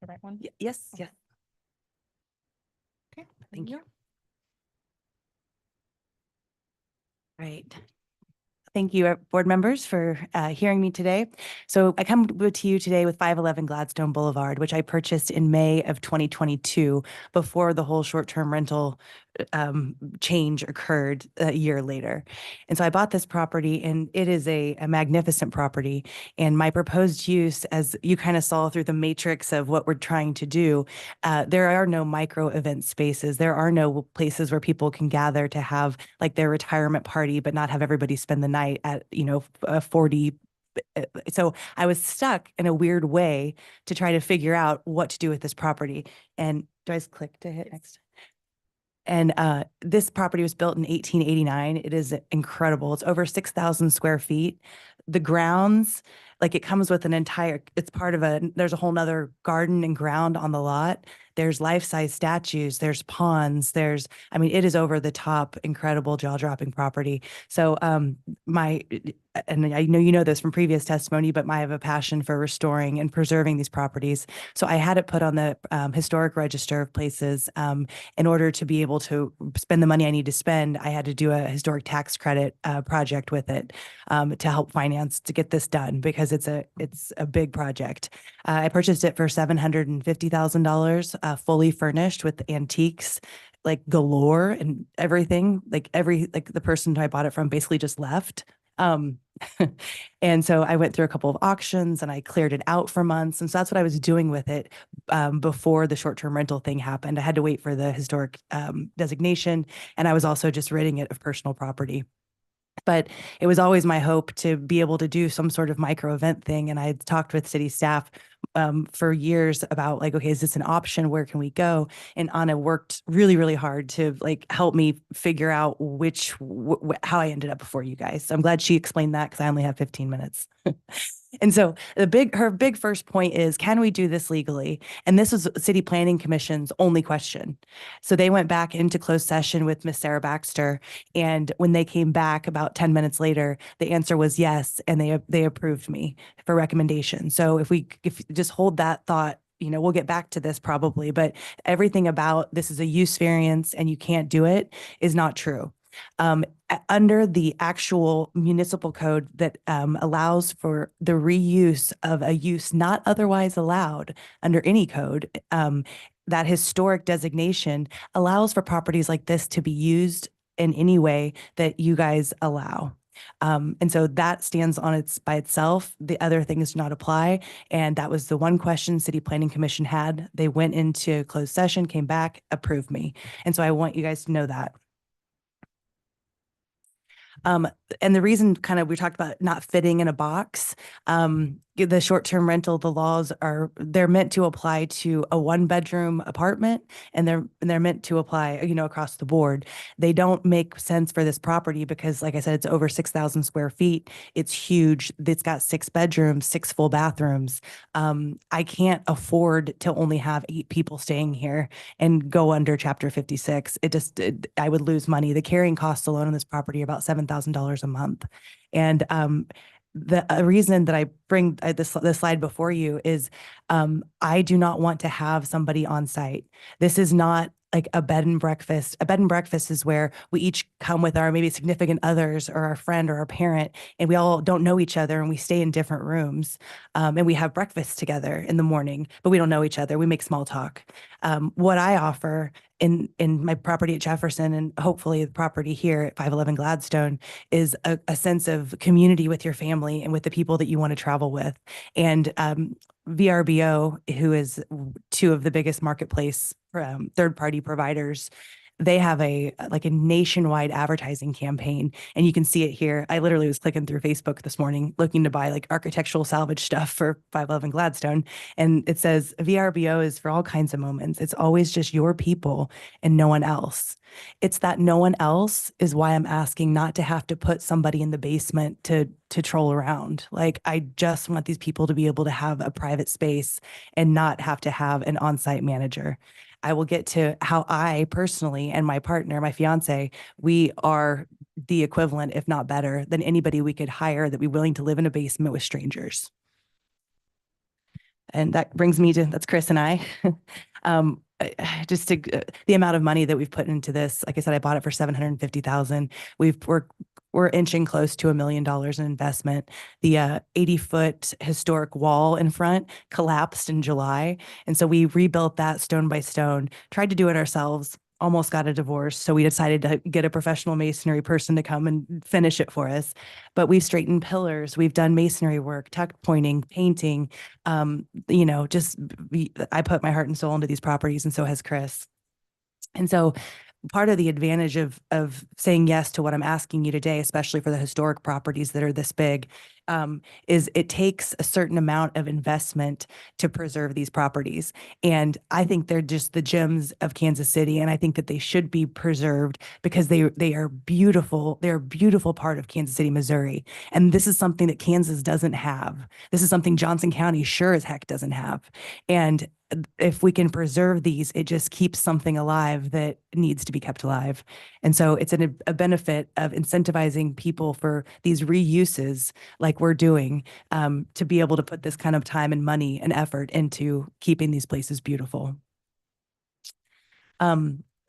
The right one? Yes, yes. Okay, Thank you. Right. Thank you, board members, for hearing me today. So I come to you today with 511 Gladstone Boulevard, which I purchased in May of 2022 before the whole short-term rental change occurred a year later. And so I bought this property, and it is a magnificent property. And my proposed use, as you kind of saw through the matrix of what we're trying to do, there are no micro event spaces. There are no places where people can gather to have like their retirement party, but not have everybody spend the night at, 40. So I was stuck in a weird way to try to figure out what to do with this property. And do I just click to hit next? And this property was built in 1889. It is incredible. It's over 6,000 square feet. The grounds, like it comes with it's part of there's a whole nother garden and ground on the lot. There's life-size statues, there's ponds, it is over the top, incredible jaw-dropping property. So and I know you know this from previous testimony, but I have a passion for restoring and preserving these properties. So I had it put on the historic register of places. In order to be able to spend the money I need to spend, I had to do a historic tax credit project with it to help finance to get this done, because it's a big project. I purchased it for $750,000, fully furnished with antiques like galore and everything. Like the person who I bought it from basically just left. And so I went through a couple of auctions and I cleared it out for months. And so that's what I was doing with it before the short-term rental thing happened. I had to wait for the historic designation, and I was also just ridding it of personal property. But it was always my hope to be able to do some sort of micro event thing. And I had talked with city staff for years about like, okay, is this an option? Where can we go? And Anna worked really, really hard to like help me figure out how I ended up before you guys. So I'm glad she explained that, because I only have 15 minutes. And so her big first point is, can we do this legally? And this was City Planning Commission's only question. So they went back into closed session with Miss Sarah Baxter. And when they came back about 10 minutes later, the answer was yes. And they approved me for recommendation. So if you just hold that thought, we'll get back to this probably, but everything about this is a use variance and you can't do it is not true. Under the actual municipal code that allows for the reuse of a use not otherwise allowed under any code, that historic designation allows for properties like this to be used in any way that you guys allow. And so that stands on by itself. The other things do not apply. And that was the one question City Planning Commission had. They went into closed session, came back, approved me. And so I want you guys to know that. And the reason we talked about not fitting in a box, the short-term rental, the laws they're meant to apply to a 1-bedroom apartment, and they're meant to apply, across the board. They don't make sense for this property because, like I said, it's over 6,000 square feet. It's huge. It's got 6 bedrooms, 6 full bathrooms. I can't afford to only have 8 people staying here and go under Chapter 56. I would lose money. The carrying costs alone on this property are about $7,000 a month. And the reason that I bring this slide before you is I do not want to have somebody on site. This is not like a bed and breakfast. A bed and breakfast is where we each come with our maybe significant others or our friend or our parent, and we all don't know each other and we stay in different rooms. And we have breakfast together in the morning, but we don't know each other. We make small talk. What I offer in my property at Jefferson and hopefully the property here at 511 Gladstone is a sense of community with your family and with the people that you want to travel with. And VRBO, who is 2 of the biggest marketplace third-party providers, they have a nationwide advertising campaign, and you can see it here. I literally was clicking through Facebook this morning looking to buy architectural salvage stuff for 511 Gladstone, and it says VRBO is for all kinds of moments. It's always just your people and no one else. It's that no one else is why I'm asking not to have to put somebody in the basement to troll around. I just want these people to be able to have a private space and not have to have an on-site manager. I will get to how I personally and my partner, my fiance, we are the equivalent, if not better, than anybody we could hire that be willing to live in a basement with strangers. And that brings me to, that's Chris and I. The amount of money that we've put into this, like I said, I bought it for $750,000. We're inching close to $1 million in investment. The 80-foot historic wall in front collapsed in July. And so we rebuilt that stone by stone, tried to do it ourselves, almost got a divorce. So we decided to get a professional masonry person to come and finish it for us. But we've straightened pillars. We've done masonry work, tuck pointing, painting. I put my heart and soul into these properties, and so has Chris. And so part of the advantage of saying yes to what I'm asking you today, especially for the historic properties that are this big, is it takes a certain amount of investment to preserve these properties. And I think they're just the gems of Kansas City. And I think that they should be preserved because they are beautiful. They're a beautiful part of Kansas City, Missouri. And this is something that Kansas doesn't have. This is something Johnson County sure as heck doesn't have. And if we can preserve these, it just keeps something alive that needs to be kept alive. And so it's a benefit of incentivizing people for these reuses like we're doing, to be able to put this kind of time and money and effort into keeping these places beautiful.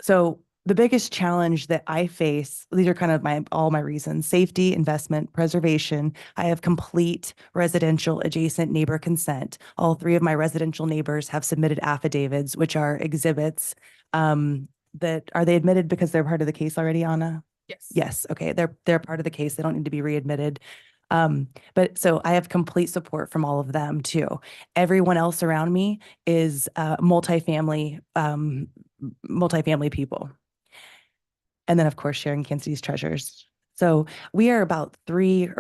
So the biggest challenge that I face, these are kind of all my reasons: safety, investment, preservation. I have complete residential adjacent neighbor consent. All 3 of my residential neighbors have submitted affidavits, which are exhibits that are they admitted because they're part of the case already, Anna? Yes. Yes. Okay. They're part of the case. They don't need to be readmitted. But so I have complete support from all of them too. Everyone else around me is multifamily people. And then, of course, sharing Kansas City's treasures. So we are about 3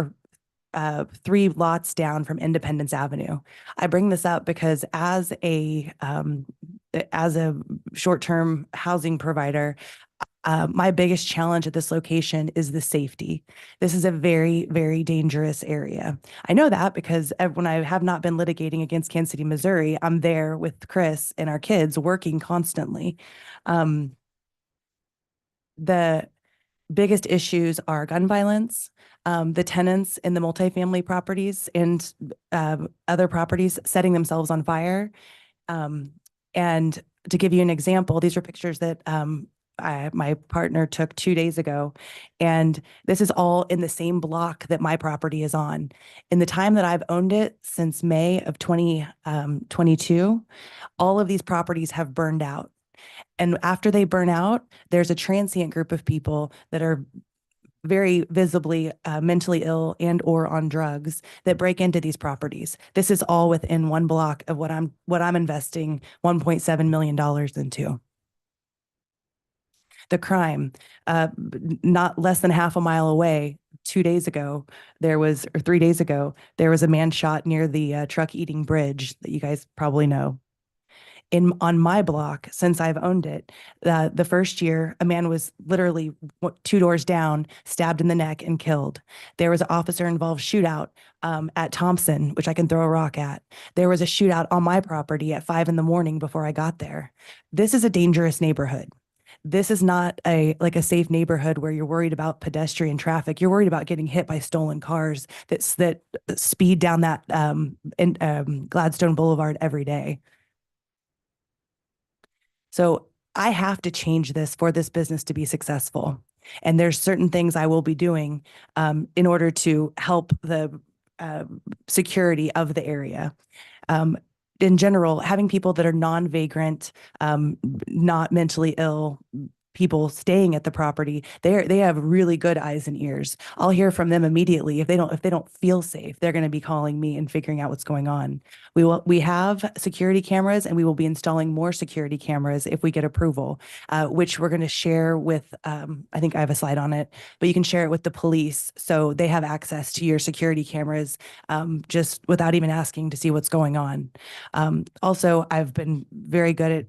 lots down from Independence Avenue. I bring this up because as a short-term housing provider, My biggest challenge at this location is the safety. This is a very, very dangerous area. I know that because when I have not been litigating against Kansas City, Missouri, I'm there with Chris and our kids working constantly. The biggest issues are gun violence, the tenants in the multifamily properties and other properties setting themselves on fire. And to give you an example, these are pictures that my partner took 2 days ago. And this is all in the same block that my property is on. In the time that I've owned it since May of 2022, all of these properties have burned out. And after they burn out, there's a transient group of people that are very visibly mentally ill and or on drugs that break into these properties. This is all within one block of what I'm investing $1.7 million into. The crime, not less than half a mile away, 2 days ago, or 3 days ago, there was a man shot near the truck eating bridge that you guys probably know. On my block, since I've owned it, the first year, a man was literally 2 doors down, stabbed in the neck and killed. There was an officer-involved shootout at Thompson, which I can throw a rock at. There was a shootout on my property at 5 a.m. before I got there. This is a dangerous neighborhood. This is not a safe neighborhood where you're worried about pedestrian traffic. You're worried about getting hit by stolen cars that speed down that Gladstone Boulevard every day. So I have to change this for this business to be successful. And there's certain things I will be doing in order to help the security of the area. In general, having people that are non-vagrant, not mentally ill, people staying at the property, they have really good eyes and ears. I'll hear from them immediately. If they don't feel safe, they're going to be calling me and figuring out what's going on. We have security cameras, and we will be installing more security cameras if we get approval, which we're going to share with, I think I have a slide on it, but you can share it with the police so they have access to your security cameras just without even asking to see what's going on. Also, I've been very good at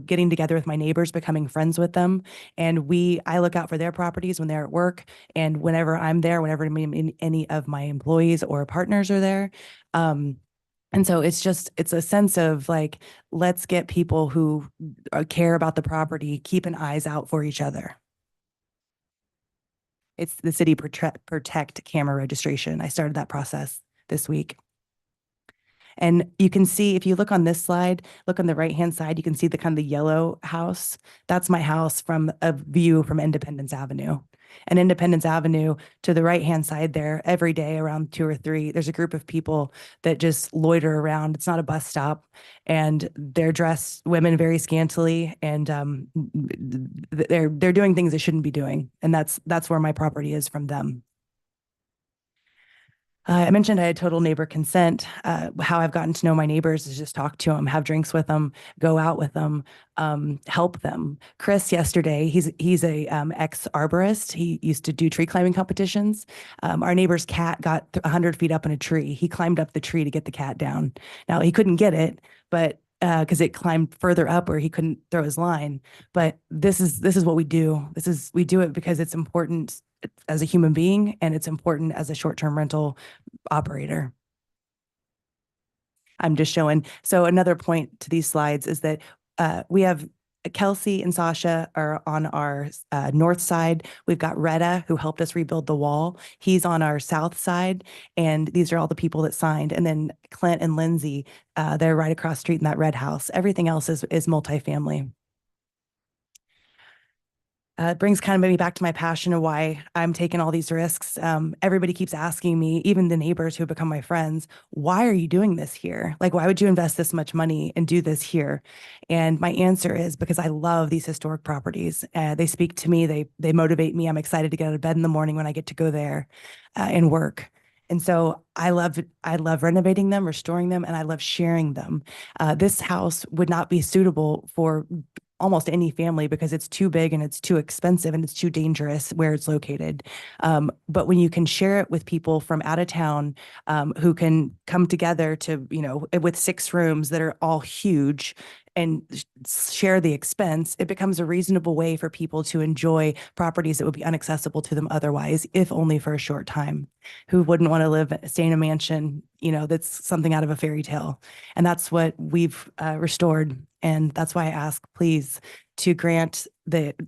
getting together with my neighbors, becoming friends with them. And I look out for their properties when they're at work, and whenever I'm there, whenever any of my employees or partners are there. And so it's a sense of let's get people who care about the property, keeping eyes out for each other. It's the City Protect camera registration. I started that process this week. And you can see, if you look on this slide, look on the right-hand side, you can see the kind of the yellow house. That's my house from a view from Independence Avenue. And Independence Avenue, to the right-hand side there, every day around 2 or 3, there's a group of people that just loiter around. It's not a bus stop. And they're dressed, women very scantily, and they're doing things they shouldn't be doing. And that's where my property is from them. I mentioned I had total neighbor consent. How I've gotten to know my neighbors is just talk to them, have drinks with them, go out with them, help them. Chris yesterday, he's a ex-arborist. He used to do tree climbing competitions. Our neighbor's cat got 100 feet up in a tree. He climbed up the tree to get the cat down. Now, he couldn't get it, but because it climbed further up where he couldn't throw his line. But this is what we do. We do it because it's important as a human being, and it's important as a short-term rental operator. I'm just showing. So another point to these slides is that we have Kelsey and Sasha are on our north side. We've got Retta, who helped us rebuild the wall. He's on our south side, and these are all the people that signed. And then Clint and Lindsay, they're right across the street in that red house. Everything else is multifamily. It brings kind of maybe back to my passion of why I'm taking all these risks. Everybody keeps asking me, even the neighbors who have become my friends, why are you doing this here? Why would you invest this much money and do this here? And my answer is because I love these historic properties. They speak to me. They motivate me. I'm excited to get out of bed in the morning when I get to go there and work. And so I love renovating them, restoring them, and I love sharing them. This house would not be suitable for almost any family because it's too big and it's too expensive and it's too dangerous where it's located. But when you can share it with people from out of town who can come together to, with 6 rooms that are all huge, and share the expense, it becomes a reasonable way for people to enjoy properties that would be inaccessible to them otherwise, if only for a short time. Who wouldn't want to stay in a mansion, that's something out of a fairy tale? And that's what we've restored. And that's why I ask, please, to grant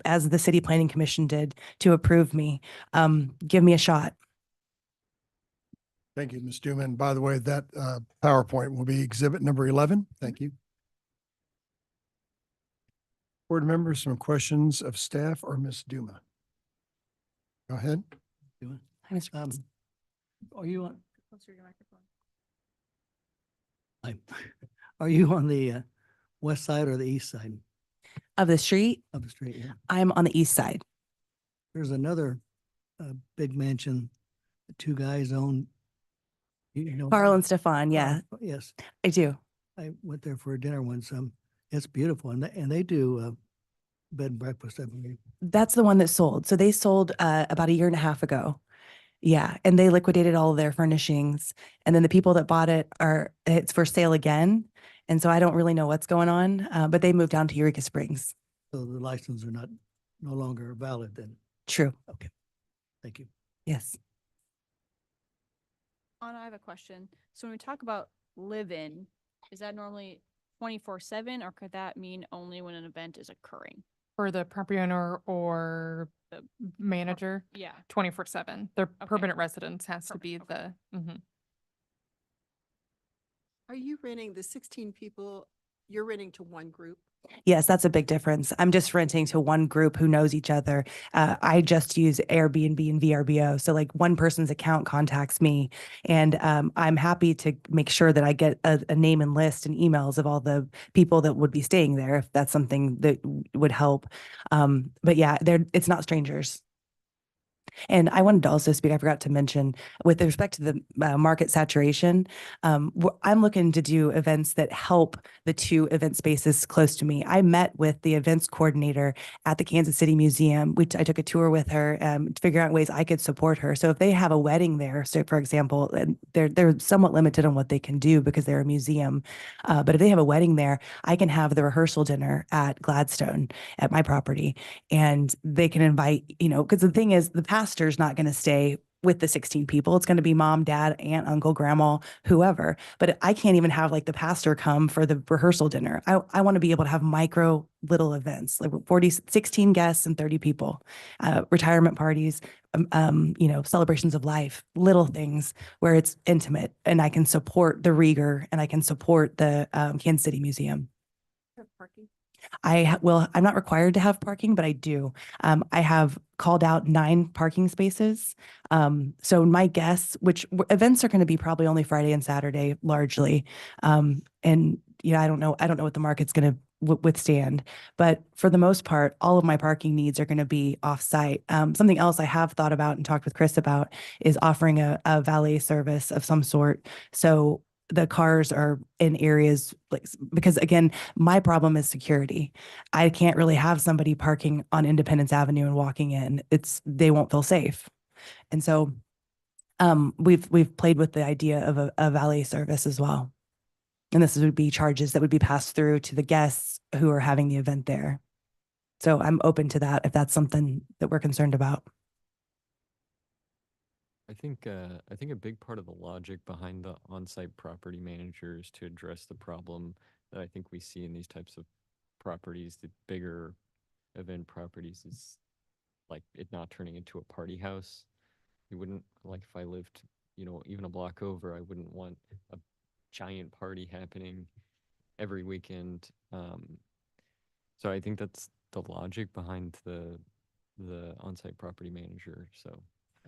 as the City Planning Commission did, to approve me. Give me a shot. Thank you, Ms. Duma. And by the way, that PowerPoint will be exhibit number 11. Thank you. Board members, some questions of staff or Ms. Duma? Go ahead. Hi, Mr. Prince. Are you on, Closer to your microphone. are you on the west side or the east side Of the street, of the street? Yeah. I'm on the east side. There's another big mansion the two guys own. Carl and Stefan, yeah, Yes, I do. I went there for a dinner once. It's beautiful, and they do bed and breakfast, I believe. That's the one that sold. So they sold about a year and a half ago. Yeah, and they liquidated all of their furnishings. And then the people that bought it's for sale again. And so I don't really know what's going on, but they moved down to Eureka Springs. So the licenses are no longer valid then. True. Okay, thank you. Yes. Anna, I have a question. So when we talk about live-in, is that normally 24/7, or could that mean only when an event is occurring? For the property owner or the manager, Yeah. 24/7. Their Okay. permanent residence has to be Perfect, the, Are you renting the 16 people, you're renting to one group? Yes, that's a big difference. I'm just renting to one group who knows each other. I just use Airbnb and VRBO. So like one person's account contacts me, and I'm happy to make sure that I get a name and list and emails of all the people that would be staying there, if that's something that would help. But yeah, it's not strangers. And I wanted to also speak, I forgot to mention, with respect to the market saturation, I'm looking to do events that help the two event spaces close to me. I met with the events coordinator at the Kansas City Museum, which I took a tour with her to figure out ways I could support her. So if they have a wedding there, so for example, and they're somewhat limited on what they can do because they're a museum, but if they have a wedding there, I can have the rehearsal dinner at Gladstone at my property, and they can invite, because the thing is, the pastor's not going to stay with the 16 people. It's going to be mom, dad, aunt, uncle, grandma, whoever. But I can't even have like the pastor come for the rehearsal dinner. I want to be able to have micro little events, like 16 guests and 30 people, retirement parties, celebrations of life, little things where it's intimate, and I can support the Rieger and I can support the Kansas City Museum. Parking? I'm not required to have parking, but I do. I have called out 9 parking spaces. So my guess, events are going to be probably only Friday and Saturday largely. And I don't know what the market's going to withstand, but for the most part, all of my parking needs are going to be off-site. Something else I have thought about and talked with Chris about is offering a valet service of some sort. So the cars are in areas because again, my problem is security. I can't really have somebody parking on Independence Avenue and walking in. They won't feel safe. And so we've played with the idea of a valet service as well. And this would be charges that would be passed through to the guests who are having the event there. So I'm open to that if that's something that we're concerned about. I think a big part of the logic behind the on-site property managers to address the problem that I think we see in these types of properties, the bigger event properties, is like it not turning into a party house. You wouldn't, like, if I lived, even a block over, I wouldn't want a giant party happening every weekend. So I think that's the logic behind the on-site property manager. So.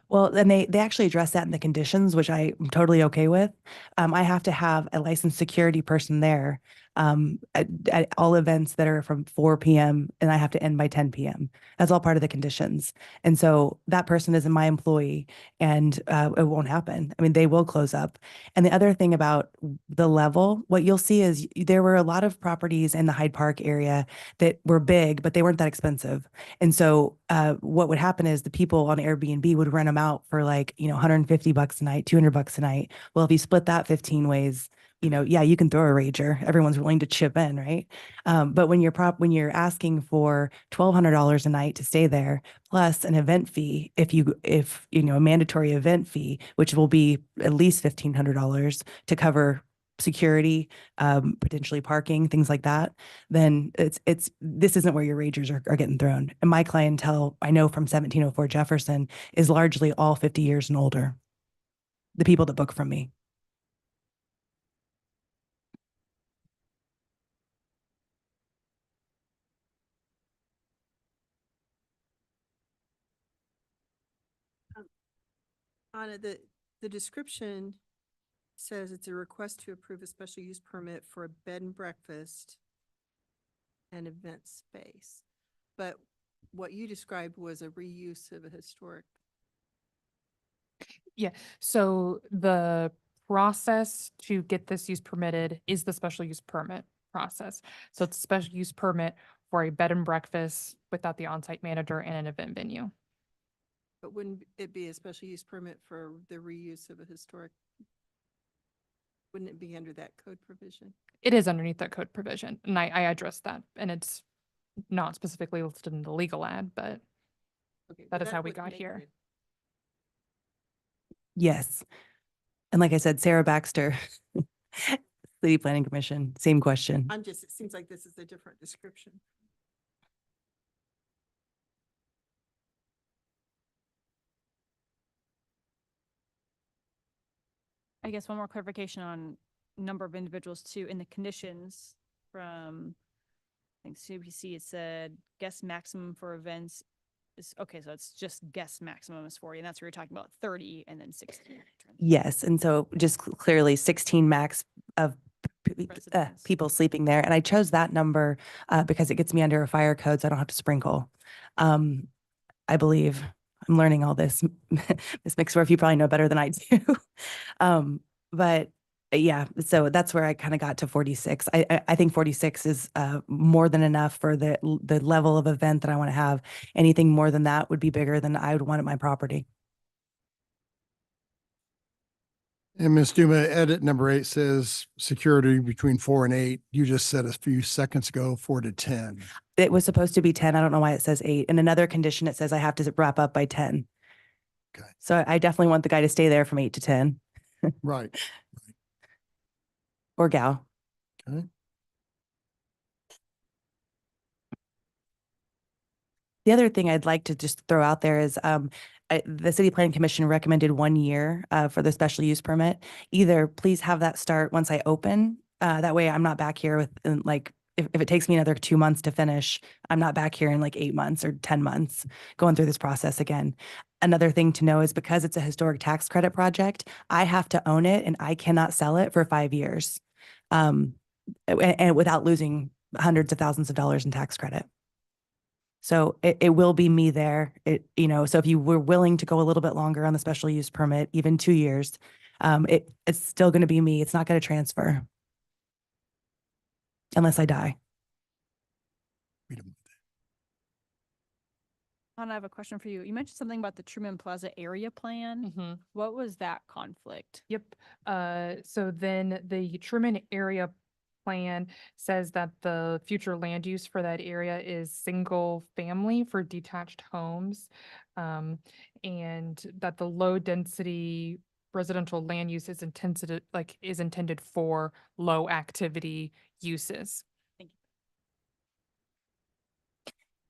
Well, and they actually address that in the conditions, which I'm totally okay with. I have to have a licensed security person there at all events that are from 4 p.m. and I have to end by 10 p.m. That's all part of the conditions. And so that person isn't my employee, and it won't happen. I mean, they will close up. And the other thing about the level, what you'll see is there were a lot of properties in the Hyde Park area that were big, but they weren't that expensive. And so what would happen is the people on Airbnb would rent them out for like, $150 a night, $200 a night. Well, if you split that 15 ways, yeah, you can throw a rager. Everyone's willing to chip in, right? But when you're asking for $1,200 a night to stay there, plus an event fee, if a mandatory event fee, which will be at least $1,500 to cover security, potentially parking, things like that, then this isn't where your ragers are getting thrown. And my clientele, I know from 1704 Jefferson, is largely all 50 years and older. The people that book from me. Anna, the description says it's a request to approve a special use permit for a bed and breakfast and event space. But what you described was a reuse of a historic. Yeah, so the process to get this use permitted is the special use permit process. So it's a special use permit for a bed and breakfast without the on-site manager and an event venue. But wouldn't it be a special use permit for the reuse of a historic? Wouldn't it be under that code provision? It is underneath that code provision, and I addressed that, and it's not specifically listed in the legal ad, but Okay, that but is how that we would got make here. it- Yes. And like I said, Sarah Baxter, City Planning Commission, same question. it seems like this is a different description. I guess one more clarification on number of individuals too, in the conditions from, I think CPC, it said guest maximum for events is, okay, so it's just guest maximum is 40, and that's where you're talking about 30 and then 16. Yes. And so just clearly 16 max of Residents. people sleeping there. And I chose that number because it gets me under a fire code, so I don't have to sprinkle. I believe I'm learning all this. Ms. Mixworth, you probably know better than I do. But yeah, so that's where I kind of got to 46. I think 46 is more than enough for the level of event that I want to have. Anything more than that would be bigger than I would want at my property. And Ms. Duma, edit number 8 says security between 4 and 8. You just said a few seconds ago, 4 to 10. It was supposed to be 10. I don't know why it says 8. And another condition, it says I have to wrap up by 10. Okay. So I definitely want the guy to stay there from 8 to 10. Right. Or gal. Okay. The other thing I'd like to just throw out there is the City Planning Commission recommended 1 year for the special use permit. Either please have that start once I open. That way I'm not back here with if it takes me another 2 months to finish, I'm not back here in like 8 months or 10 months going through this process again. Another thing to know is because it's a historic tax credit project, I have to own it and I cannot sell it for 5 years. And without losing hundreds of thousands of dollars in tax credit. So it will be me there. So if you were willing to go a little bit longer on the special use permit, even 2 years, it's still going to be me. It's not going to transfer. Unless I die. Anna, I have a question for you. You mentioned something about the Truman Plaza area plan. What was that conflict? Yep. So then the Truman area plan says that the future land use for that area is single family for detached homes. And that the low density residential land use is intended for low activity uses.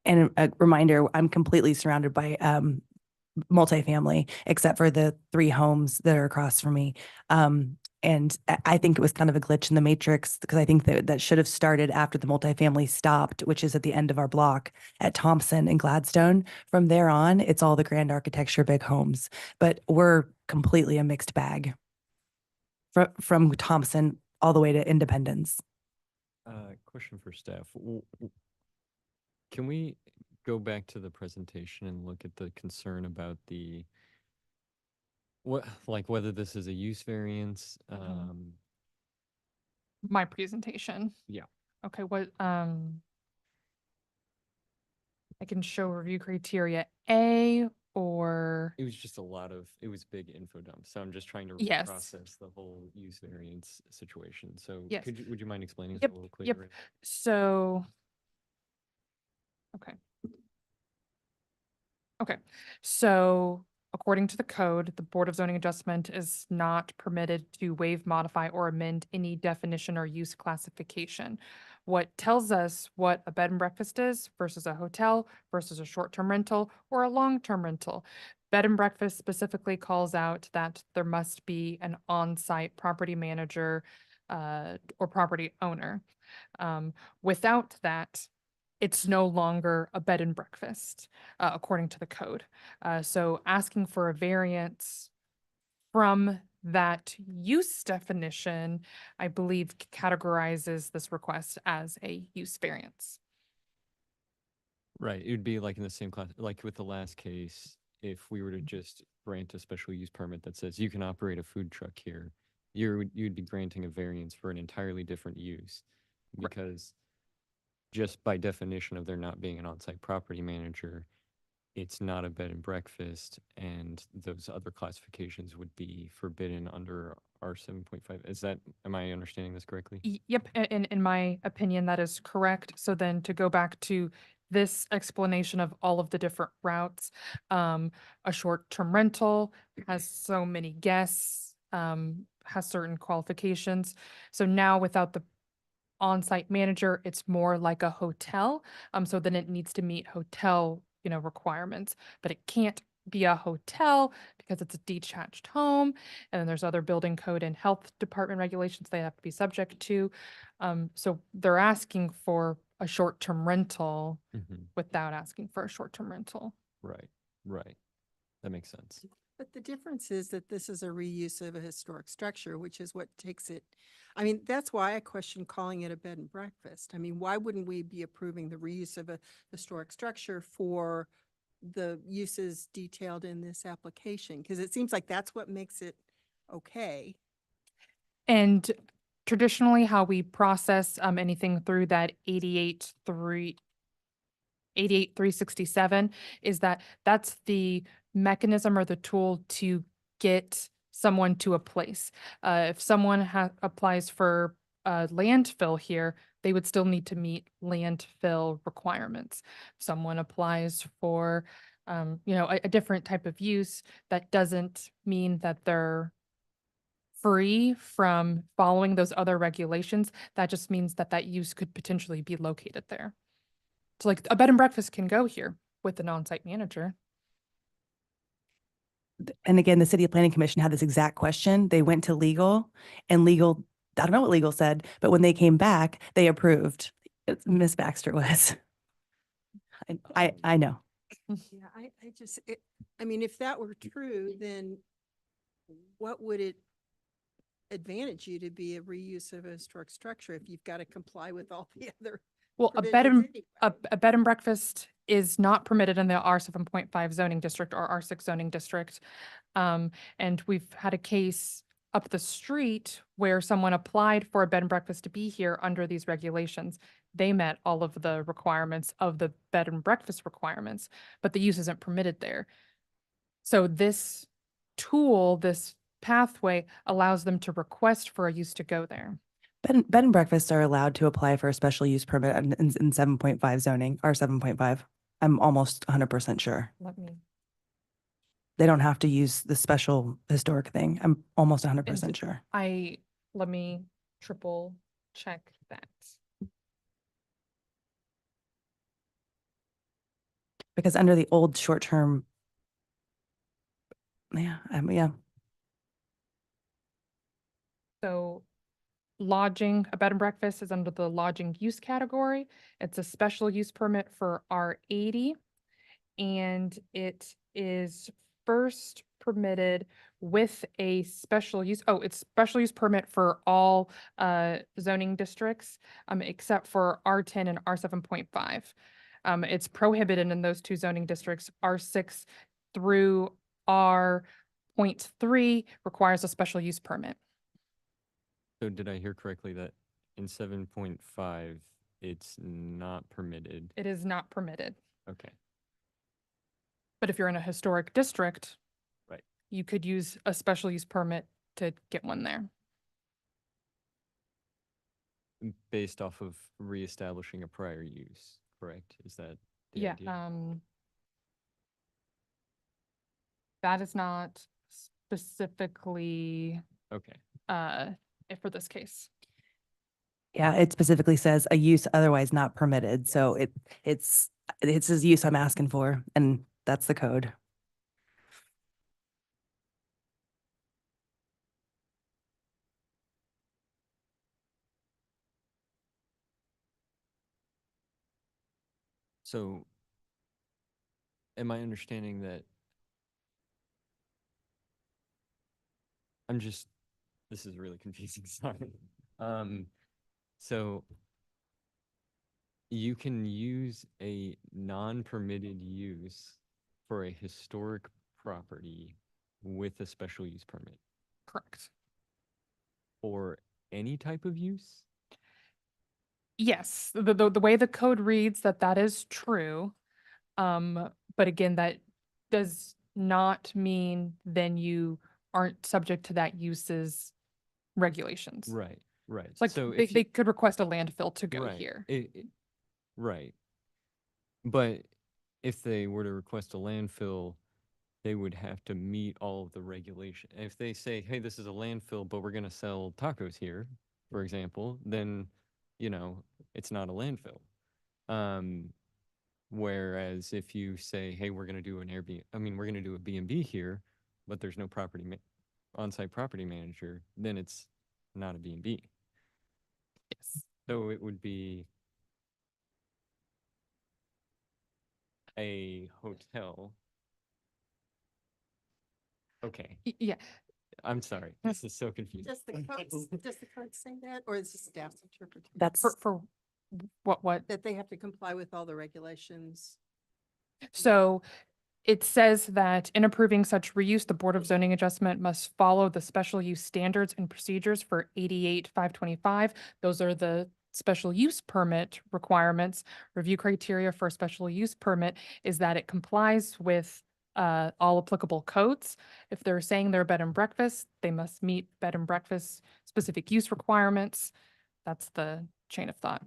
And a reminder, I'm completely surrounded by multifamily, except for the 3 homes that are across from me. And I think it was kind of a glitch in the matrix because I think that should have started after the multifamily stopped, which is at the end of our block at Thompson and Gladstone. From there on, it's all the grand architecture, big homes, but we're completely a mixed bag from Thompson all the way to Independence. Question for staff. Can we go back to the presentation and look at the concern about whether this is a use variance? My presentation. Yeah. Okay, I can show review criteria A or? It was just it was big info dump. So I'm just trying to Yes. process the whole use variance situation. So Yes. would you mind explaining this Yep, a little yep. clearer? So, okay. Okay, so according to the code, the Board of Zoning Adjustment is not permitted to waive, modify, or amend any definition or use classification. What tells us what a bed and breakfast is versus a hotel versus a short-term rental or a long-term rental. Bed and breakfast specifically calls out that there must be an on-site property manager or property owner. Without that, it's no longer a bed and breakfast, according to the code. So asking for a variance from that use definition, I believe categorizes this request as a use variance. Right. It would be like in the same class, like with the last case, if we were to just grant a special use permit that says you can operate a food truck here, you'd be granting a variance for an entirely different use. Because just by definition of there not being an on-site property manager, it's not a bed and breakfast, and those other classifications would be forbidden under R 7.5. Am I understanding this correctly? Yep, in my opinion, that is correct. So then to go back to this explanation of all of the different routes, a short-term rental has so many guests, has certain qualifications. So now without the on-site manager, it's more like a hotel. So then it needs to meet hotel, requirements, but it can't be a hotel because it's a detached home. And then there's other building code and health department regulations they have to be subject to. So they're asking for a short-term rental without asking for a short-term rental. Right, right. That makes sense. But the difference is that this is a reuse of a historic structure, which is what takes it. I mean, that's why I question calling it a bed and breakfast. I mean, why wouldn't we be approving the reuse of a historic structure for the uses detailed in this application? Because it seems like that's what makes it okay. And traditionally, how we process anything through that 88.367 is that that's the mechanism or the tool to get someone to a place. If someone applies for landfill here, they would still need to meet landfill requirements. If someone applies for, a different type of use, that doesn't mean that they're free from following those other regulations. That just means that that use could potentially be located there. So like a bed and breakfast can go here with an on-site manager. And again, the City Planning Commission had this exact question. They went to legal, and legal, I don't know what legal said, but when they came back, they approved. Ms. Baxter was. I know. Yeah, I mean, if that were true, then what would it advantage you to be a reuse of a historic structure if you've got to comply with all the other Well, a bed and breakfast is not permitted in the R 7.5 zoning district or R 6 zoning district. And we've had a case up the street where someone applied for a bed and breakfast to be here under these regulations. They met all of the requirements of the bed and breakfast requirements, but the use isn't permitted there. So this tool, this pathway allows them to request for a use to go there. Bed and breakfasts are allowed to apply for a special use permit in 7.5 zoning, or 7.5. I'm almost 100% sure. Let me. They don't have to use the special historic thing. I'm almost 100% And sure. Let me triple check that. Because under the old short-term, yeah. So lodging, a bed and breakfast is under the lodging use category. It's a special use permit for R80. And it is first permitted with a special use. Oh, it's special use permit for all zoning districts, except for R10 and R7.5. It's prohibited in those two zoning districts. R6 through R.3 requires a special use permit. So did I hear correctly that in 7.5, it's not permitted? It is not permitted. Okay. But if you're in a historic district, Right. you could use a special use permit to get one there. Based off of reestablishing a prior use, correct? Is that the Yeah, idea? that is not specifically Okay. for this case. Yeah, it specifically says a use otherwise not permitted. So it's his use I'm asking for, and that's the code. So am I understanding that this is really confusing, sorry. So you can use a non-permitted use for a historic property with a special use permit Correct. for any type of use? Yes, the way the code reads that is true. But again, that does not mean then you aren't subject to that use's regulations. Right, right. Like So they, if they could request a landfill to go right, here. right. But if they were to request a landfill, they would have to meet all of the regulation. If they say, hey, this is a landfill, but we're going to sell tacos here, for example, then, it's not a landfill. Whereas if you say, hey, we're going to do we're going to do a B&B here, but there's no on-site property manager, then it's not a B&B. Yes. So it would be a hotel. Okay. Yeah. I'm sorry. This is so confusing. Does the code say that, or is the staff's interpretation? That's For what? That they have to comply with all the regulations? So it says that in approving such reuse, the Board of Zoning Adjustment must follow the special use standards and procedures for 88-525. Those are the special use permit requirements. Review criteria for a special use permit is that it complies with all applicable codes. If they're saying they're a bed and breakfast, they must meet bed and breakfast specific use requirements. That's the chain of thought.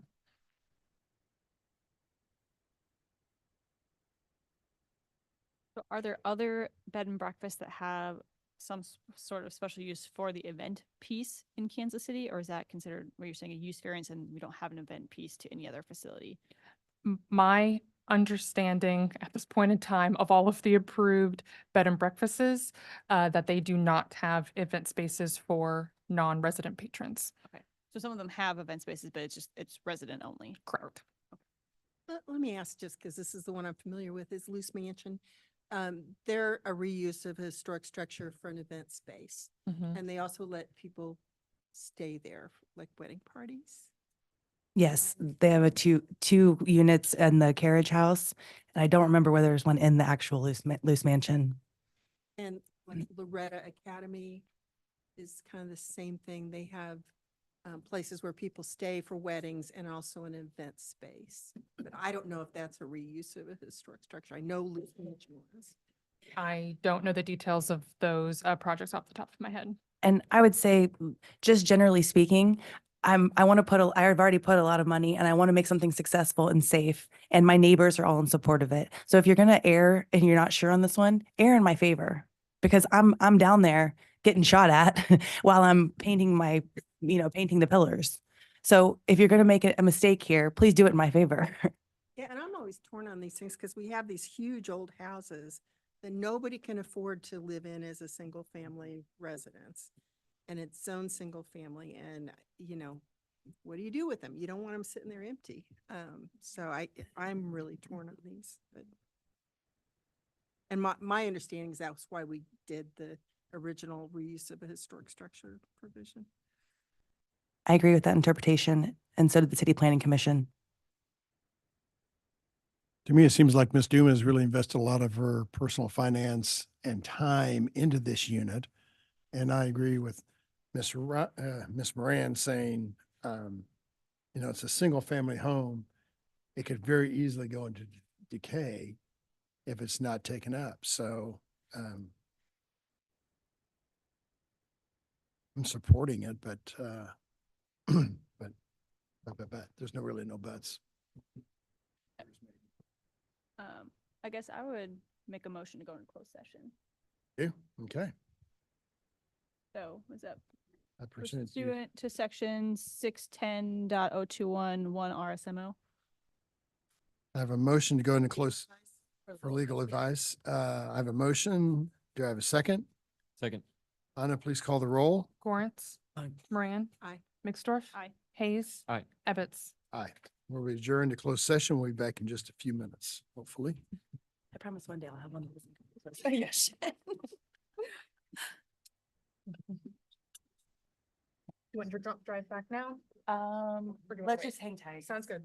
So are there other bed and breakfasts that have some sort of special use for the event piece in Kansas City? Or is that considered where you're saying a use variance and we don't have an event piece to any other facility? My understanding at this point in time of all of the approved bed and breakfasts, that they do not have event spaces for non-resident patrons. Okay. So some of them have event spaces, but it's resident only. Correct. Let me ask, just because this is the one I'm familiar with, is Loose Mansion. They're a reuse of a historic structure for an event space. Mhm. And they also let people stay there, like wedding parties. Yes, they have two units in the carriage house. And I don't remember whether there's one in the actual loose mansion. And like Loretta Academy is kind of the same thing. They have places where people stay for weddings and also an event space. But I don't know if that's a reuse of a historic structure. I know Loose Mansion was. I don't know the details of those projects off the top of my head. And I would say, just generally speaking, I've already put a lot of money and I want to make something successful and safe. And my neighbors are all in support of it. So if you're going to err and you're not sure on this one, err in my favor, because I'm down there getting shot at while I'm painting painting the pillars. So if you're going to make a mistake here, please do it in my favor. Yeah, and I'm always torn on these things because we have these huge old houses that nobody can afford to live in as a single family residence. And it's zoned single family, and what do you do with them? You don't want them sitting there empty. So I'm really torn on these, and my understanding is that's why we did the original reuse of a historic structure provision. I agree with that interpretation, and so did the City Planning Commission. To me, it seems like Ms. Duma has really invested a lot of her personal finance and time into this unit. And I agree with Ms. Moran saying, it's a single family home. It could very easily go into decay if it's not taken up. So, I'm supporting it, but, but there's really no buts. I guess I would make a motion to go into closed session. Yeah, okay. So was that I presented to you. pursuant to section 610.021 RSMO? I have a motion to go into close for legal advice. I have a motion. Do I have a second? Second. Anna, please call the roll. Gorance. Aye. Moran. Aye. Mixdorf. Aye. Hayes. Aye. Ebbets. Aye. We'll be adjourned to closed session. We'll be back in just a few minutes, hopefully. I promise one day I'll have one of those. Yes. You want your drive back now? Let's just hang tight. Sounds good.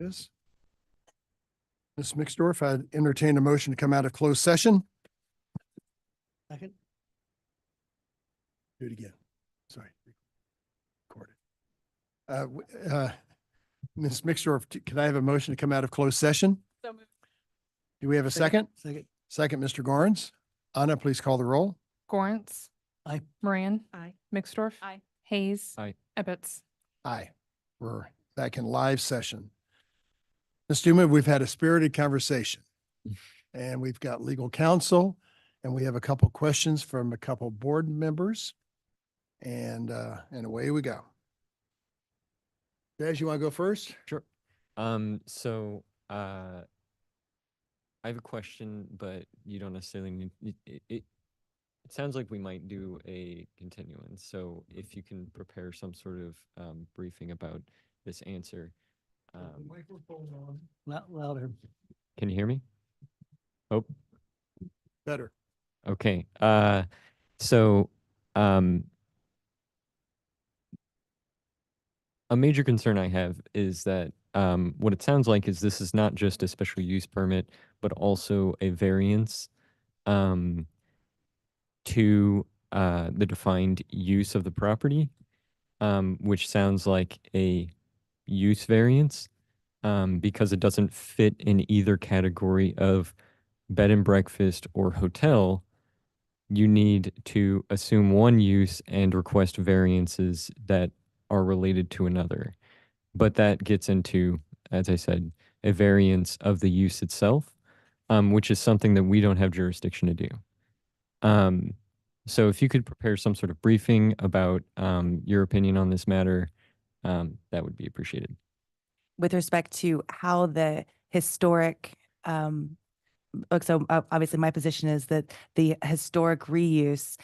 Yes. Ms. Mixdorf, I entertain a motion to come out of closed session. Second. Do it again. Sorry. Record it. Ms. Mixdorf, can I have a motion to come out of closed session? Do we have a second? Second. Second, Mr. Gorns. Anna, please call the roll. Gorence. Aye. Moran. Aye. Mixdorf. Aye. Hayes. Aye. Ebbets. Aye. We're back in live session. Ms. Duma, we've had a spirited conversation and we've got legal counsel and we have a couple questions from a couple board members and away we go. Jazz, you want to go first? Sure. I have a question, but you don't necessarily need it. It sounds like we might do a continuance. So if you can prepare some sort of briefing about this answer. Microphone on. Louder. Can you hear me? Oh, Better. okay. So a major concern I have is that what it sounds like is this is not just a special use permit, but also a variance to the defined use of the property, which sounds like a use variance because it doesn't fit in either category of bed and breakfast or hotel. You need to assume one use and request variances that are related to another. But that gets into, as I said, a variance of the use itself, which is something that we don't have jurisdiction to do. So if you could prepare some sort of briefing about your opinion on this matter, that would be appreciated. With respect to how the historic, obviously my position is that the historic reuse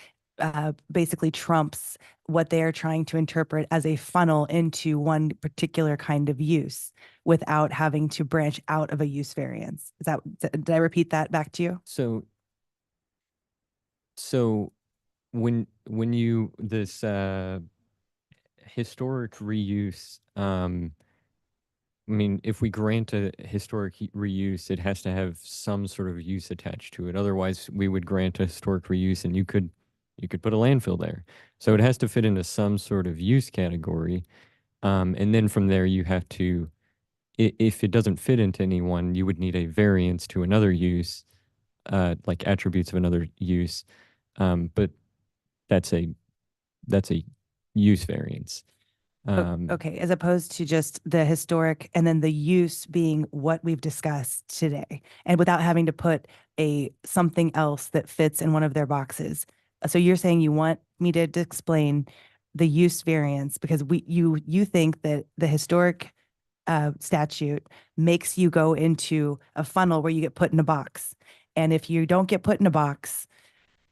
basically trumps what they are trying to interpret as a funnel into one particular kind of use without having to branch out of a use variance. Did I repeat that back to you? So when you this historic reuse, I mean, if we grant a historic reuse, it has to have some sort of use attached to it. Otherwise, we would grant a historic reuse and you could put a landfill there. So it has to fit into some sort of use category. And then from there, you have to, if it doesn't fit into any one, you would need a variance to another use, like attributes of another use. But that's a use variance. Okay, as opposed to just the historic and then the use being what we've discussed today, and without having to put something else that fits in one of their boxes. So you're saying you want me to explain the use variance because you think that the historic statute makes you go into a funnel where you get put in a box, and if you don't get put in a box,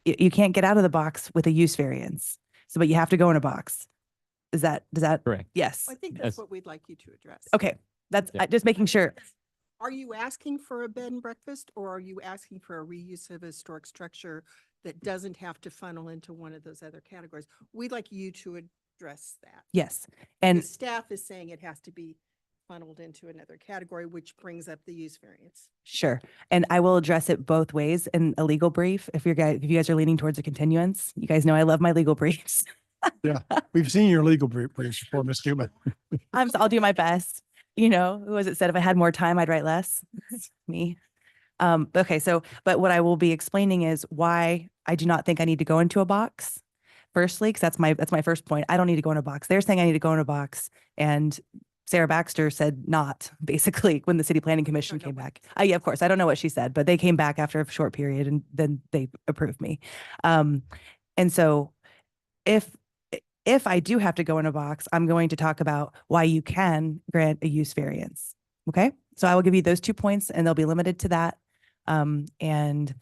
you can't get out of the box with a use variance. So, but you have to go in a box. Does that correct? Yes. I think that's what we'd like you to address. Okay, that's just making sure. Are you asking for a bed and breakfast or are you asking for a reuse of a historic structure that doesn't have to funnel into one of those other categories? We'd like you to address that. Yes, The and staff is saying it has to be funneled into another category, which brings up the use variance. sure. And I will address it both ways in a legal brief. If you guys are leaning towards a continuance, you guys know I love my legal briefs. Yeah, we've seen your legal briefs before, Ms. Duma. I'll do my best. You know, who was it said if I had more time, I'd write less? It's me. Okay, but what I will be explaining is why I do not think I need to go into a box. Firstly, because that's my first point. I don't need to go in a box. They're saying I need to go in a box, and Sarah Baxter said not, basically, when the City Planning Commission came back. Yeah, of course, I don't know what she said, but they came back after a short period and then they approved me. And so if I do have to go in a box, I'm going to talk about why you can grant a use variance. Okay, so I will give you those 2 points and they'll be limited to that. And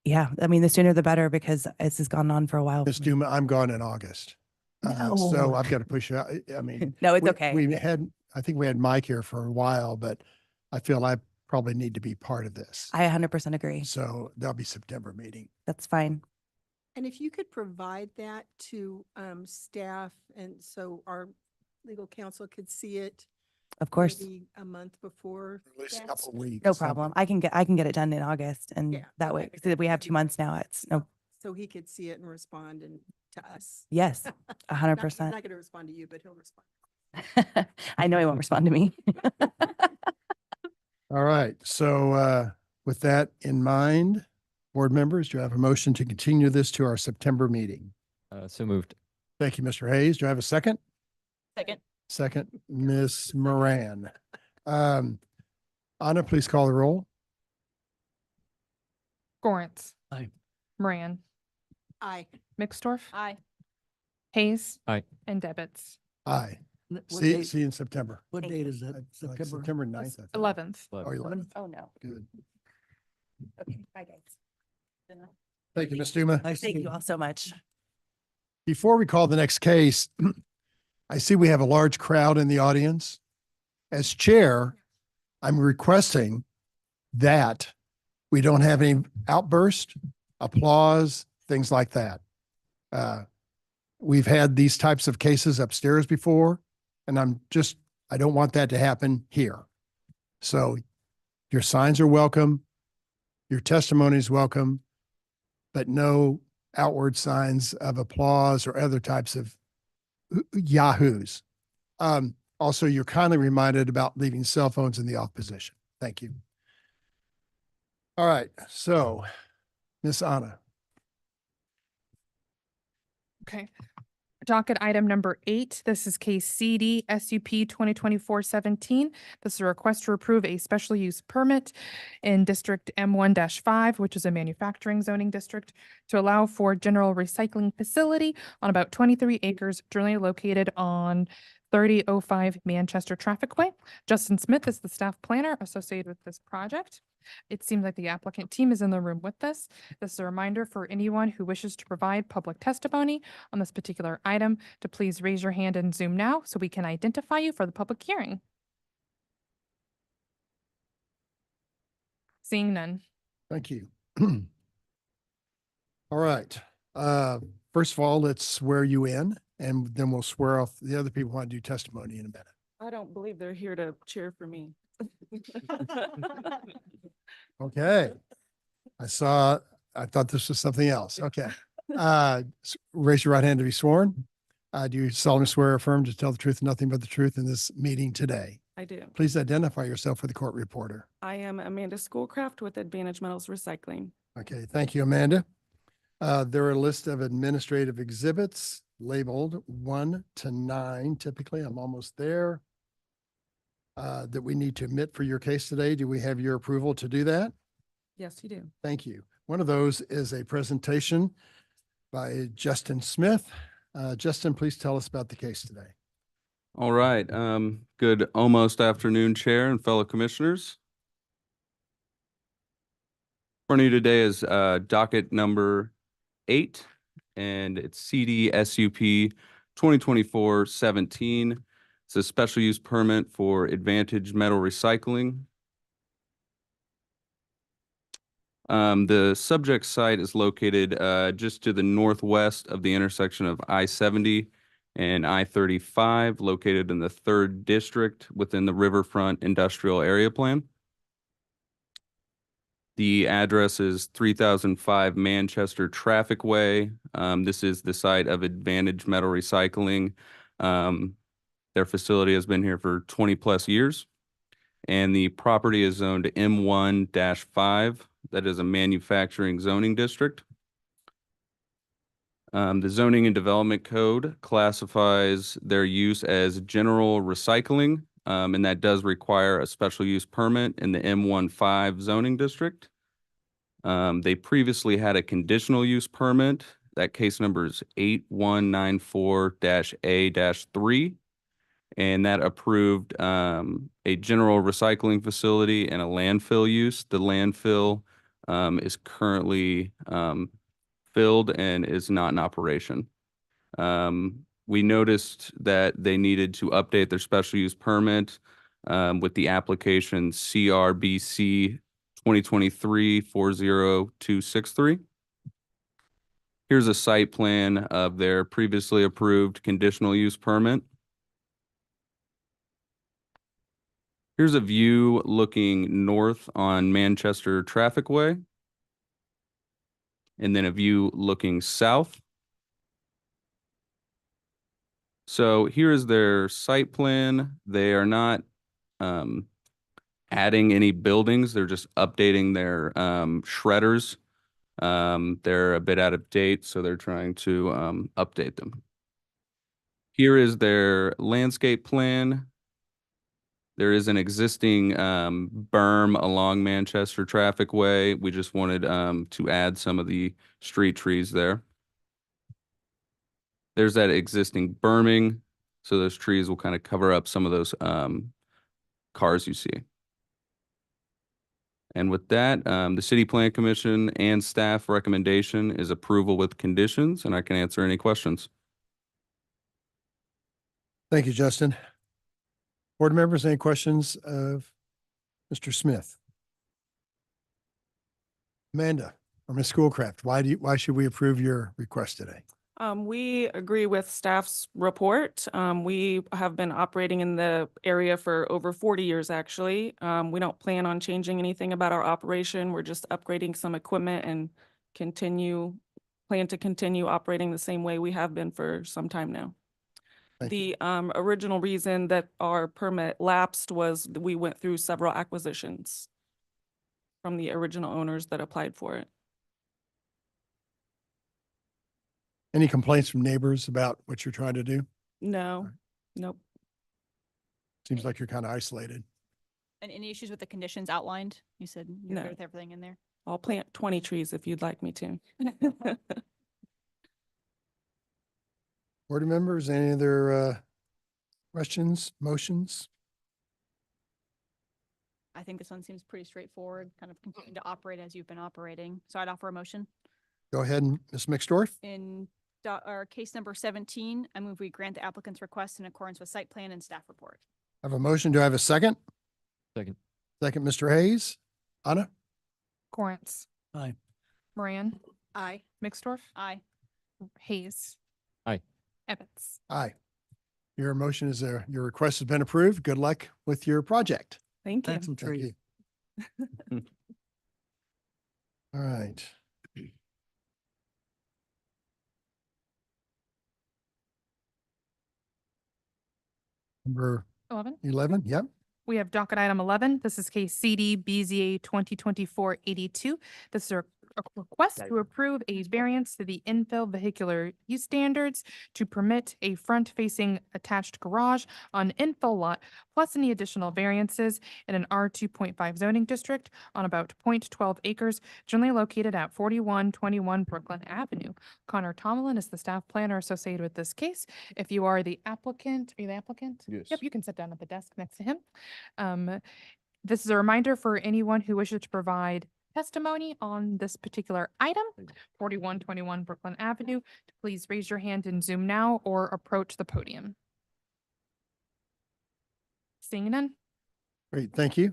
yeah, I mean, the sooner the better because this has gone on for a while. Ms. Duma, I'm gone in August. So No. I've got to push it out. I mean. No, it's we- okay. I think we had Mike here for a while, but I feel I probably need to be part of this. I 100% agree. So that'll be September meeting. That's fine. And if you could provide that to staff and so our legal counsel could see it. Of course. maybe a month before. At least a that? couple of weeks. No something. problem. I can get it done in August and Yeah, that way, okay. because we have 2 months now. It's no, So he could see it and respond and to us. yes, Not- 100%. He's not gonna respond to you, but he'll respond. I know he won't respond to me. All right. So with that in mind, board members, do you have a motion to continue this to our September meeting? So moved. Thank you, Mr. Hayes. Do I have a second? Second. Second, Ms. Moran. Anna, please call the roll. Gorance. Aye. Moran. Aye. Mixdorf. Aye. Hayes. Aye. And Debbitz. Aye. What See date, you in September. what Thank date you. is that? Like September? September 9th. I think. 11th. Oh, 11th. Oh, no. Good. Okay, bye guys. Thank you, Ms. Duma. Nice to Thank meet you all so much. Before we call the next case, I see we have a large crowd in the audience. As chair, I'm requesting that we don't have any outburst, applause, things like that. We've had these types of cases upstairs before, and I don't want that to happen here. So your signs are welcome, your testimony is welcome, but no outward signs of applause or other types of yahoos. Also, you're kindly reminded about leaving cell phones in the off position. Thank you. All right, so Miss Anna. Okay. Docket item number 8. This is case CD SUP 2024-17. This is a request to approve a special use permit in District M1-5, which is a manufacturing zoning district, to allow for general recycling facility on about 23 acres generally located on 3005 Manchester Traffic Way. Justin Smith is the staff planner associated with this project. It seems like the applicant team is in the room with us. This is a reminder for anyone who wishes to provide public testimony on this particular item to please raise your hand in Zoom now so we can identify you for the public hearing. Seeing none. Thank you. All right. First of all, let's swear you in, and then we'll swear off the other people who want to do testimony in a minute. I don't believe they're here to cheer for me. Okay. I thought this was something else. Okay. Raise your right hand to be sworn. Do you solemnly swear or affirm to tell the truth and nothing but the truth in this meeting today? I do. Please identify yourself for the court reporter. I am Amanda Schoolcraft with Advantage Metals Recycling. Okay, thank you, Amanda. There are a list of administrative exhibits labeled 1 to 9. Typically, I'm almost there. That we need to admit for your case today. Do we have your approval to do that? Yes, you do. Thank you. One of those is a presentation by Justin Smith. Justin, please tell us about the case today. All right. Good almost afternoon, Chair and fellow commissioners. In front of you today is docket number 8, and it's CD SUP 2024-17. It's a special use permit for Advantage Metal Recycling. The subject site is located just to the northwest of the intersection of I-70 and I-35, located in the 3rd District within the Riverfront Industrial Area Plan. The address is 3005 Manchester Traffic Way. This is the site of Advantage Metal Recycling. Their facility has been here for 20 plus years, and the property is zoned M1-5. That is a manufacturing zoning district. The Zoning and Development Code classifies their use as general recycling, and that does require a special use permit in the M1-5 zoning district. They previously had a conditional use permit. That case number is 8194-A-3. And that approved a general recycling facility and a landfill use. The landfill is currently filled and is not in operation. We noticed that they needed to update their special use permit with the application CRBC 2023-40263. Here's a site plan of their previously approved conditional use permit. Here's a view looking north on Manchester Traffic Way. And then a view looking south. So here is their site plan. They are not adding any buildings. They're just updating their shredders. They're a bit out of date, so they're trying to update them. Here is their landscape plan. There is an existing berm along Manchester Traffic Way. We just wanted to add some of the street trees there. There's that existing berming, so those trees will kind of cover up some of those cars you see. And with that, the City Plan Commission and staff recommendation is approval with conditions, and I can answer any questions. Thank you, Justin. Board members, any questions of Mr. Smith? Amanda or Ms. Schoolcraft, why should we approve your request today? We agree with staff's report. We have been operating in the area for over 40 years, actually. We don't plan on changing anything about our operation. We're just upgrading some equipment and plan to continue operating the same way we have been for some time now. The original reason that our permit lapsed was we went through several acquisitions from the original owners that applied for it. Any complaints from neighbors about what you're trying to do? No, nope. Seems like you're kind of isolated. And any issues with the conditions outlined? You said you're No. good with everything in there? I'll plant 20 trees if you'd like me to. Board members, any other questions, motions? I think this one seems pretty straightforward, kind of continuing to operate as you've been operating. So I'd offer a motion. Go ahead, Ms. Mixdorf. In our case number 17, I move we grant the applicant's request in accordance with site plan and staff report. I have a motion. Do I have a second? Second. Second, Mr. Hayes. Anna? Corrance. Aye. Moran. Aye. Mixdorf. Aye. Hayes. Aye. Evans. Aye. Your motion is your request has been approved. Good luck with your project. Thank you. Plant some Thank trees. you. All right. Number 11, yep. We have docket item 11. This is case CD BZA 2024-82. This is a request to approve a variance to the infill vehicular use standards to permit a front-facing attached garage on infill lot, plus any additional variances in an R2.5 zoning district on about 0.12 acres, generally located at 4121 Brooklyn Avenue. Connor Tomlin is the staff planner associated with this case. If you are the applicant, are you the applicant? Yes. Yep, you can sit down at the desk next to him. This is a reminder for anyone who wishes to provide testimony on this particular item, 4121 Brooklyn Avenue. Please raise your hand in Zoom now or approach the podium. Seeing none? Great, thank you.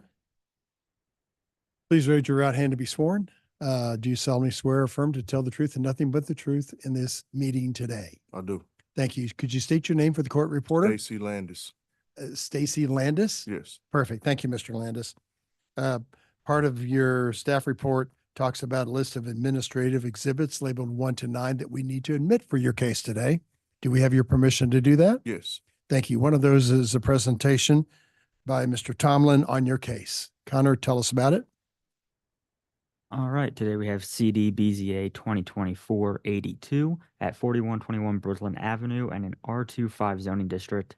Please raise your right hand to be sworn. Do you solemnly swear or affirm to tell the truth and nothing but the truth in this meeting today? I do. Thank you. Could you state your name for the court reporter? Stacy Landis. Stacy Landis? Yes. Perfect. Thank you, Mr. Landis. Part of your staff report talks about a list of administrative exhibits labeled 1 to 9 that we need to admit for your case today. Do we have your permission to do that? Yes. Thank you. One of those is a presentation by Mr. Tomlin on your case. Connor, tell us about it. All right, today we have CD BZA 2024-82 at 4121 Brooklyn Avenue and an R25 zoning district.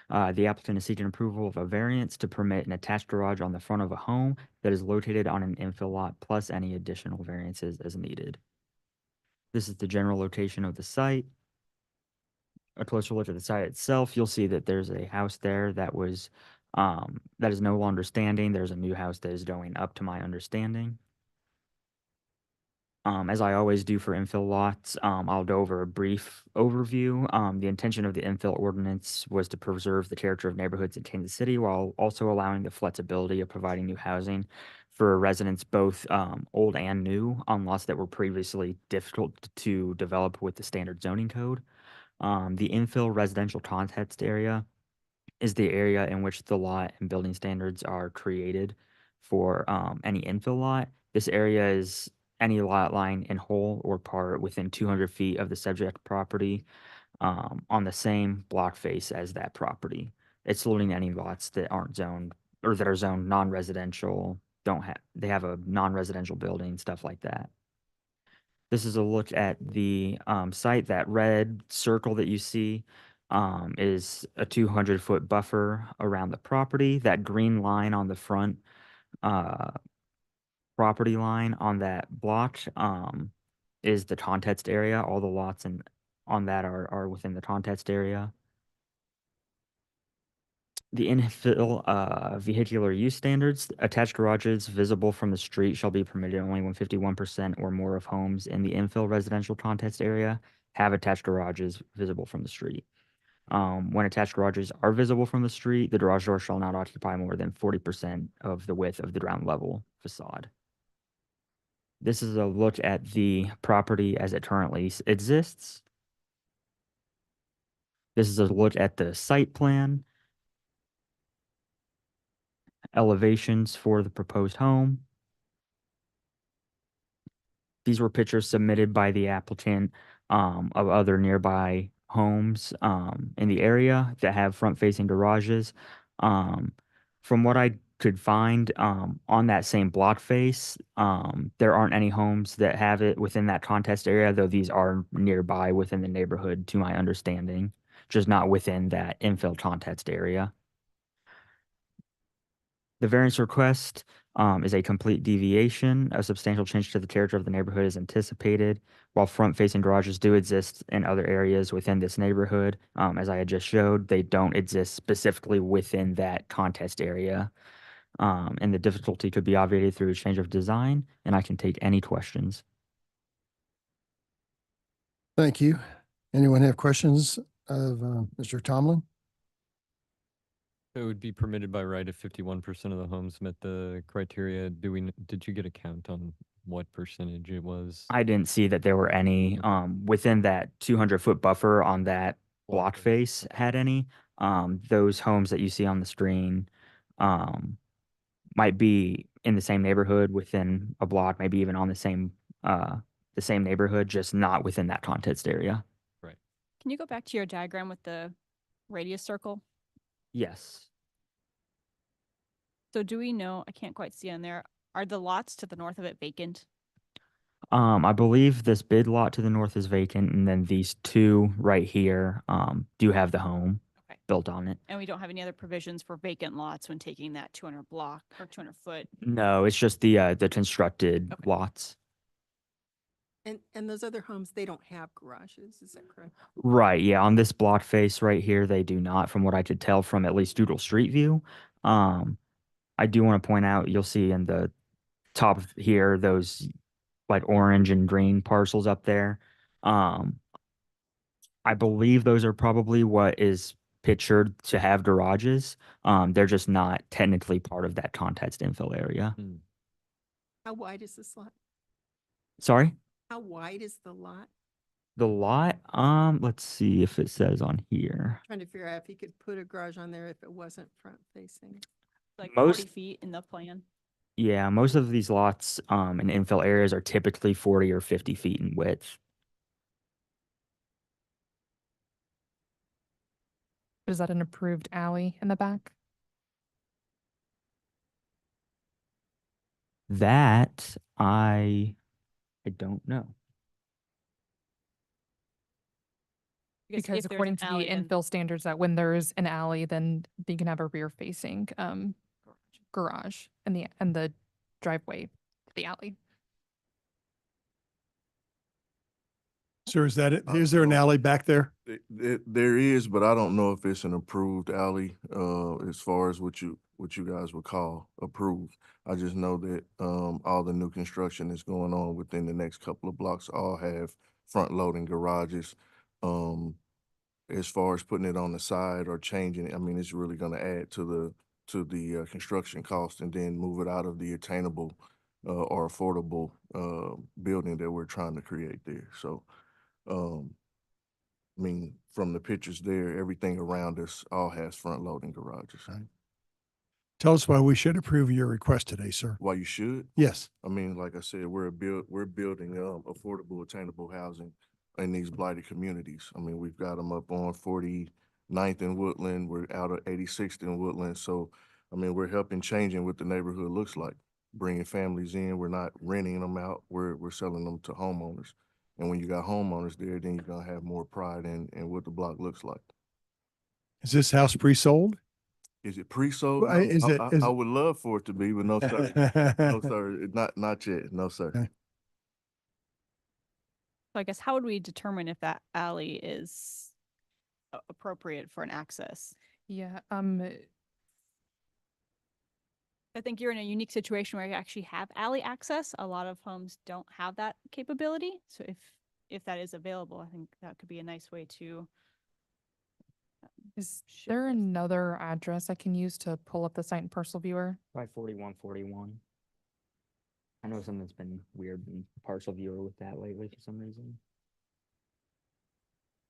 The applicant is seeking approval of a variance to permit an attached garage on the front of a home that is located on an infill lot, plus any additional variances as needed. This is the general location of the site. A closer look at the site itself, you'll see that there's a house there that was that is no longer standing. There's a new house that is going up, to my understanding. As I always do for infill lots, I'll go over a brief overview. The intention of the infill ordinance was to preserve the character of neighborhoods in Kansas City while also allowing the flexibility of providing new housing for residents, both old and new, on lots that were previously difficult to develop with the standard zoning code. The infill residential context area is the area in which the lot and building standards are created for any infill lot. This area is any lot line in whole or part within 200 feet of the subject property on the same block face as that property, excluding any lots that aren't zoned or that are zoned non-residential, they have a non-residential building, stuff like that. This is a look at the site. That red circle that you see is a 200-foot buffer around the property. That green line on the front property line on that block is the context area. All the lots on that are within the context area. The infill vehicular use standards: attached garages visible from the street shall be permitted only when 51% or more of homes in the infill residential context area have attached garages visible from the street. When attached garages are visible from the street, the garage door shall not occupy more than 40% of the width of the ground level facade. This is a look at the property as it currently exists. This is a look at the site plan, elevations for the proposed home. These were pictures submitted by the applicant of other nearby homes in the area that have front-facing garages. From what I could find on that same block face, there aren't any homes that have it within that contest area, though these are nearby within the neighborhood, to my understanding, just not within that infill contest area. The variance request is a complete deviation. A substantial change to the character of the neighborhood is anticipated. While front-facing garages do exist in other areas within this neighborhood, as I had just showed, they don't exist specifically within that contest area. And the difficulty could be obviated through a change of design, and I can take any questions. Thank you. Anyone have questions of Mr. Tomlin? It would be permitted by right if 51% of the homes met the criteria. Did you get a count on what percentage it was? I didn't see that there were any within that 200-foot buffer on that block face had any. Those homes that you see on the screen might be in the same neighborhood within a block, maybe even on the same neighborhood, just not within that contest area. Right. Can you go back to your diagram with the radius circle? Yes. So do we know, I can't quite see on there, are the lots to the north of it vacant? I believe this bid lot to the north is vacant, and then these two right here do have the home built on it. And we don't have any other provisions for vacant lots when taking that 200 block or 200 foot? No, it's just the constructed lots. And those other homes, they don't have garages, is that correct? Right, yeah, on this block face right here, they do not, from what I could tell from at least Google Street View. I do want to point out, you'll see in the top here, those like orange and green parcels up there. I believe those are probably what is pictured to have garages. They're just not technically part of that context infill area. How wide is this lot? Sorry? How wide is the lot? The lot, let's see if it says on here. Trying to figure out if you could put a garage on there if it wasn't front facing. Like Most- 40 feet in the plan? Yeah, most of these lots in infill areas are typically 40 or 50 feet in width. Is that an approved alley in the back? That I don't know. Because if there's an according to the alley, then- infill standards, that when there's an alley, then you can have a rear facing garage and the driveway to the alley. Sir, is that it? Is there an alley back there? There is, but I don't know if it's an approved alley, as far as what you guys would call approved. I just know that, all the new construction that's going on within the next couple of blocks all have front loading garages. As far as putting it on the side or changing it, I mean, it's really gonna add to the construction cost and then move it out of the attainable, or affordable, building that we're trying to create there. So, I mean, from the pictures there, everything around us all has front loading garages. Tell us why we should approve your request today, sir. Why you should? Yes. I mean, like I said, we're building affordable, attainable housing in these blighted communities. I mean, we've got them up on 49th and Woodland. We're out of 86th and Woodland. So, I mean, we're helping changing what the neighborhood looks like, bringing families in. We're not renting them out. We're selling them to homeowners. And when you got homeowners there, then you're gonna have more pride in what the block looks like. Is this house pre-sold? Is it pre-sold? Well, is it- is I it- would love for it to be, but no, sir. No, sir. Not yet. No, sir. Okay. So I guess how would we determine if that alley is appropriate for an access? Yeah, I think you're in a unique situation where you actually have alley access. A lot of homes don't have that capability. So if that is available, I think that could be a nice way to. is there another address I can use to pull up the site and parcel viewer? By 4141. I know something's been weird in parcel viewer with that lately for some reason.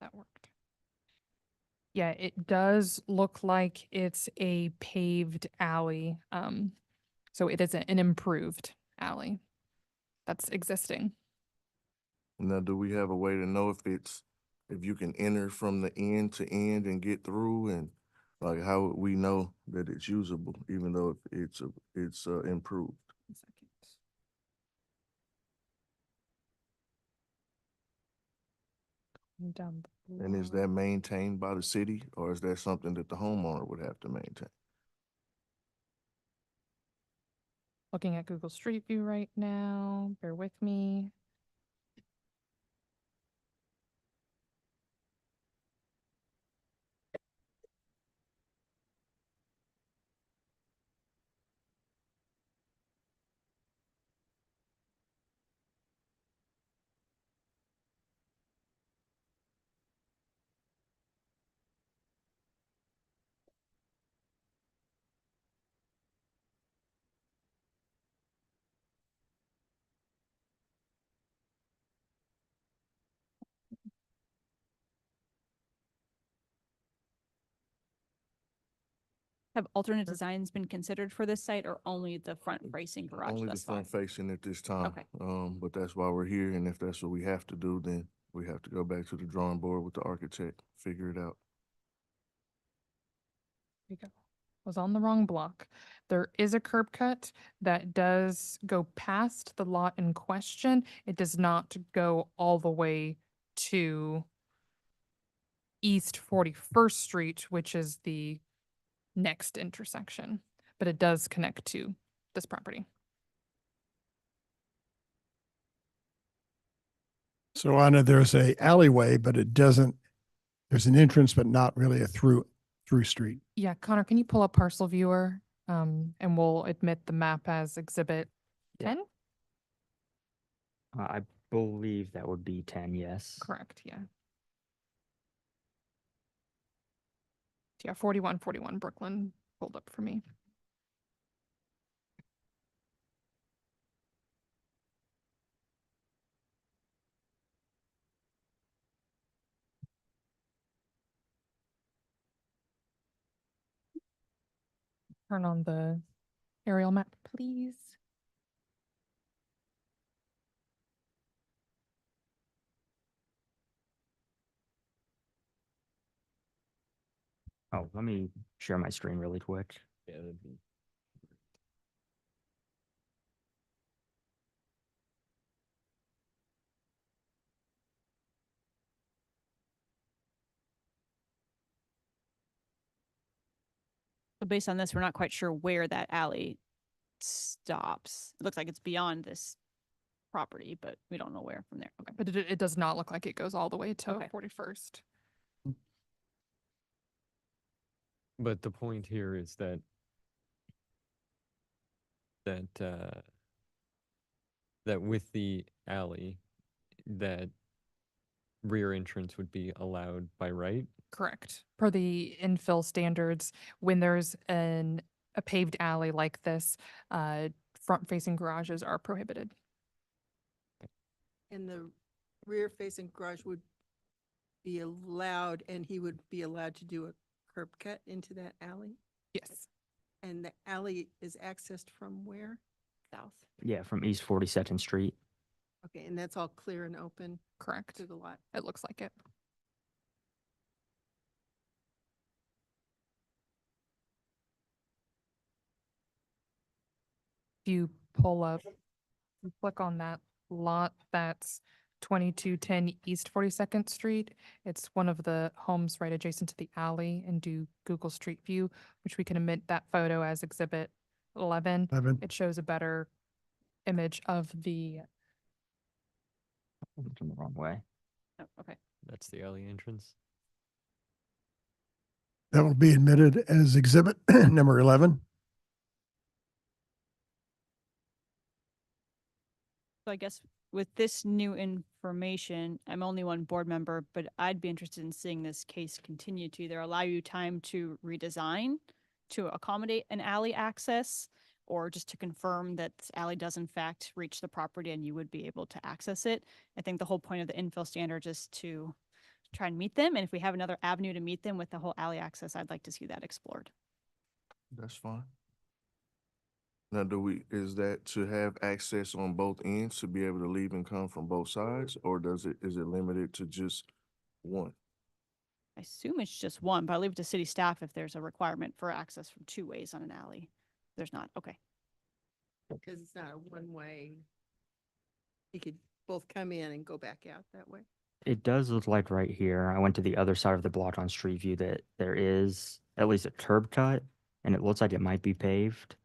That worked. Yeah, it does look like it's a paved alley. So it is an improved alley that's existing. Now, do we have a way to know if you can enter from the end to end and get through, and like how would we know that it's usable, even though it's improved? One second. Going down the And is that maintained by the city, or is that something that the homeowner would have to maintain? Looking at Google Street View right now. Bear with me. Have alternate designs been considered for this site or only the front facing garage Only the thus far? front facing at this time. Okay. But that's why we're here, and if that's what we have to do, then we have to go back to the drawing board with the architect, figure it out. There you go. Was on the wrong block. There is a curb cut that does go past the lot in question. It does not go all the way to East 41st Street, which is the next intersection, but it does connect to this property. So Anna, there's a alleyway, but it doesn't, there's an entrance, but not really a through street. Yeah, Connor, can you pull up parcel viewer? And we'll admit the map as exhibit 10? I believe that would be 10, yes. Correct, yeah. Yeah, 4141 Brooklyn pulled up for me. Turn on the aerial map, please. Oh, let me share my screen really quick. Yeah, that'd be. So based on this, we're not quite sure where that alley stops. It looks like it's beyond this property, but we don't know where from there. Okay. But it does not look like it goes all the way to Okay. 41st. But the point here is that that with the alley, that rear entrance would be allowed by right. Correct. Per the infill standards, when there's a paved alley like this, front-facing garages are prohibited. And the rear facing garage would be allowed, and he would be allowed to do a curb cut into that alley? Yes. And the alley is accessed from where? South. Yeah, from East 42nd Street. Okay, and that's all clear and open Correct. to the lot? It looks like it. If you pull up, you click on that lot that's 2210 East 42nd Street. It's one of the homes right adjacent to the alley, and do Google Street View, which we can emit that photo as Exhibit 11. 11. It shows a better image of the, I looked in the wrong way. Oh, okay. That's the alley entrance. That will be admitted as exhibit number 11. So I guess with this new information, I'm only one board member, but I'd be interested in seeing this case continue to either allow you time to redesign to accommodate an alley access, or just to confirm that this alley does in fact reach the property and you would be able to access it. I think the whole point of the infill standards is to try and meet them. And if we have another avenue to meet them with the whole alley access, I'd like to see that explored. That's fine. Now, is that to have access on both ends to be able to leave and come from both sides, or is it limited to just one? I assume it's just one, but I'll leave it to city staff if there's a requirement for access from two ways on an alley. There's not, okay. Because it's not a one-way. You could both come in and go back out that way. It does look like right here, I went to the other side of the block on Street View, that there is at least a curb cut, and it looks like it might be paved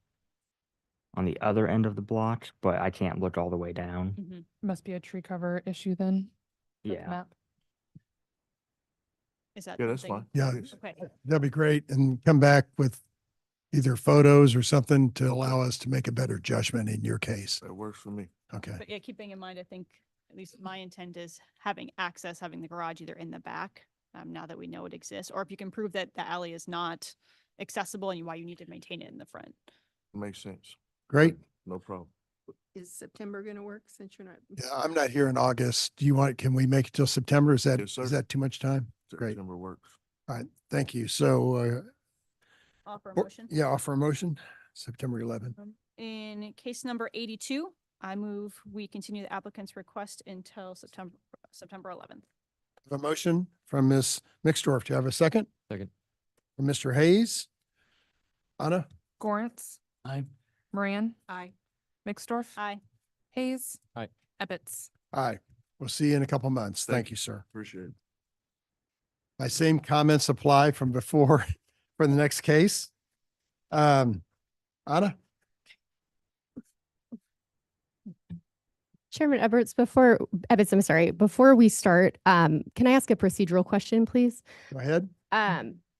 on the other end of the block, but I can't look all the way down. must be a tree cover issue then. with the Yeah. map. Is that Yeah, that's something- fine. Yeah, Okay. that'd be great. And come back with either photos or something to allow us to make a better judgment in your case. That works for me. Okay. But yeah, keeping in mind, I think at least my intent is having access, having the garage either in the back, now that we know it exists, or if you can prove that the alley is not accessible and why you need to maintain it in the front. Makes sense. Great. No problem. Is September gonna work since you're not? Yeah, I'm not here in August. Can we make it till September? Is Yes, sir. that too much time? Great. September works. All right. Thank you. So, Offer a or- motion? yeah, offer a motion, September 11th. In case number 82, I move we continue the applicant's request until September 11th. A motion from Ms. Mixdorf. Do you have a second? Second. From Mr. Hayes? Anna? Gorance, Aye. Moran, Aye. Mixdorf. Aye. Hayes. Aye. Ebbets. Aye. We'll see you in a couple months. Thank you, sir. Appreciate it. My same comments apply from before for the next case. Anna? Chairman Ebbets, I'm sorry, before we start, can I ask a procedural question, please? Go ahead.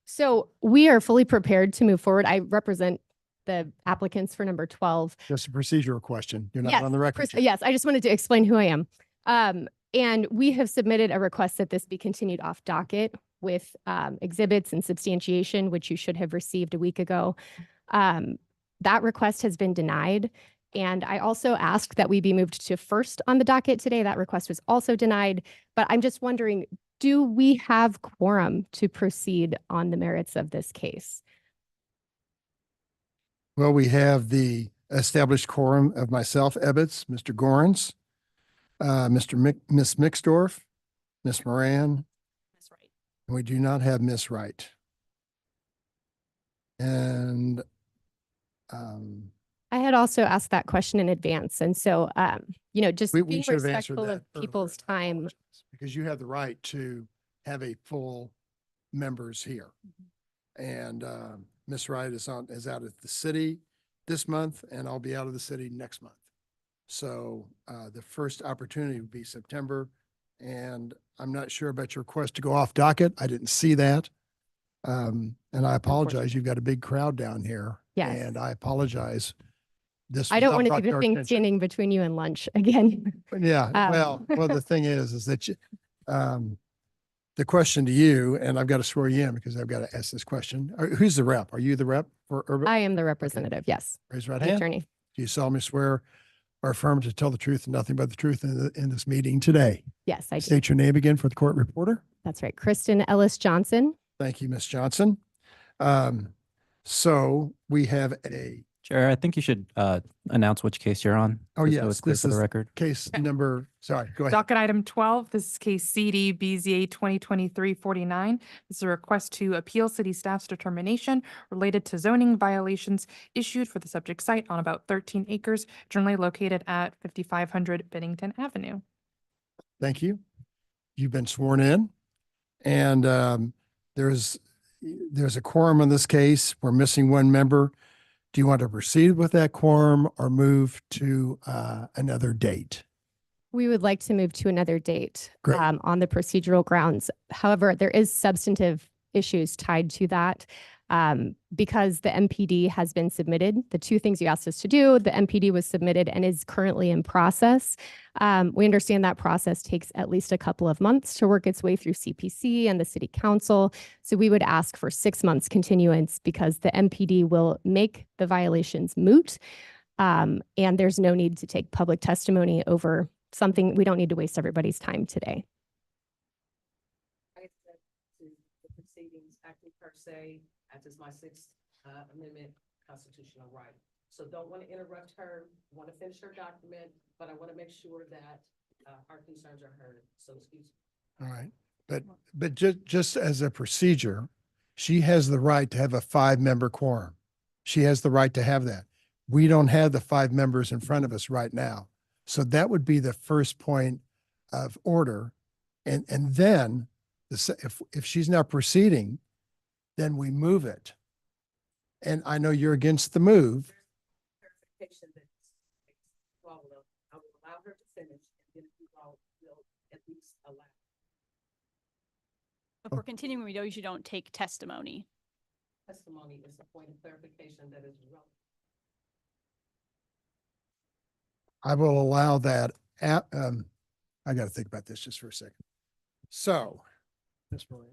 So we are fully prepared to move forward. I represent the applicants for number 12. Just a procedural question. You're not Yes, on the record. yet. Yes, I just wanted to explain who I am. And we have submitted a request that this be continued off docket with exhibits and substantiation, which you should have received a week ago. That request has been denied. And I also asked that we be moved to first on the docket today. That request was also denied. But I'm just wondering, do we have quorum to proceed on the merits of this case? Well, we have the established quorum of myself, Ebbets, Mr. Gorans, Ms. Mixdorf, Ms. Moran, That's right. and we do not have Ms. Wright. And I had also asked that question in advance. And so, just we being should have answered respectful that of earlier. people's time. because you have the right to have a full members here. And Ms. Wright is out of the city this month, and I'll be out of the city next month. So the first opportunity would be September, and I'm not sure about your request to go off docket. I didn't see that. And I apologize. You've got a big crowd down here. Yes. And I apologize. I don't was want to not do the brought thing our attention. standing between you and lunch again. Yeah, well, the thing is that the question to you, and I've got to swear you in because I've got to ask this question. Who's the rep? Are you the rep for Urban? I am the representative, yes. Raise your right The hand. attorney. Do you solemnly swear or affirm to tell the truth and nothing but the truth in this meeting today? Yes, I do. State your name again for the court reporter. That's right. Kristen Ellis Johnson. Thank you, Ms. Johnson. So we have a, Chair, I think you should announce which case you're on. oh just so yes, it's clear this for the is record. case number, sorry, go ahead. Docket item 12, this is case CD BZA 2023-49. This is a request to appeal city staff's determination related to zoning violations issued for the subject site on about 13 acres, generally located at 5500 Bennington Avenue. Thank you. You've been sworn in, and there's a quorum in this case. We're missing one member. Do you want to proceed with that quorum or move to another date? We would like to move to another date Great. on the procedural grounds. However, there is substantive issues tied to that because the MPD has been submitted. The two things you asked us to do, the MPD was submitted and is currently in process. We understand that process takes at least a couple of months to work its way through CPC and the city council. So we would ask for 6 months continuance because the MPD will make the violations moot. And there's no need to take public testimony over something. We don't need to waste everybody's time today. The proceedings acting per se, as is my Sixth Amendment constitutional right. So don't want to interrupt her, want to finish her document, but I want to make sure that our concerns are heard. So excuse me. All right. But just as a procedure, she has the right to have a 5-member quorum. She has the right to have that. We don't have the 5 members in front of us right now. So that would be the first point of order. And then if she's not proceeding, then we move it. And I know you're against the move. Clarification that I will allow her to finish, and then you all will at least allow. If we're continuing, we usually don't take testimony. Testimony is a point of clarification that is relevant. I will allow that. I got to think about this just for a second. So, Ms. Moran.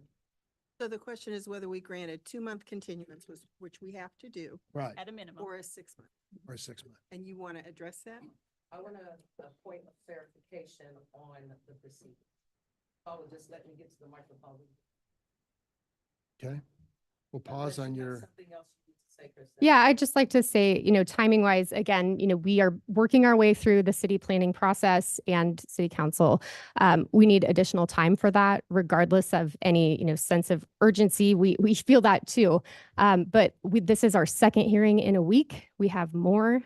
So the question is whether we grant a 2-month continuance, which we have to do. Right. At a minimum. Or a 6-month. Or 6 months. And you want to address that? I want a point of clarification on the proceedings. Oh, just let me get to the microphone. Okay. We'll pause on your. Something else you need to say, Kristen? Yeah, I'd just like to say, timing wise, again, we are working our way through the city planning process and city council. We need additional time for that, regardless of any, sense of urgency. We feel that too. But this is our second hearing in a week. We have more.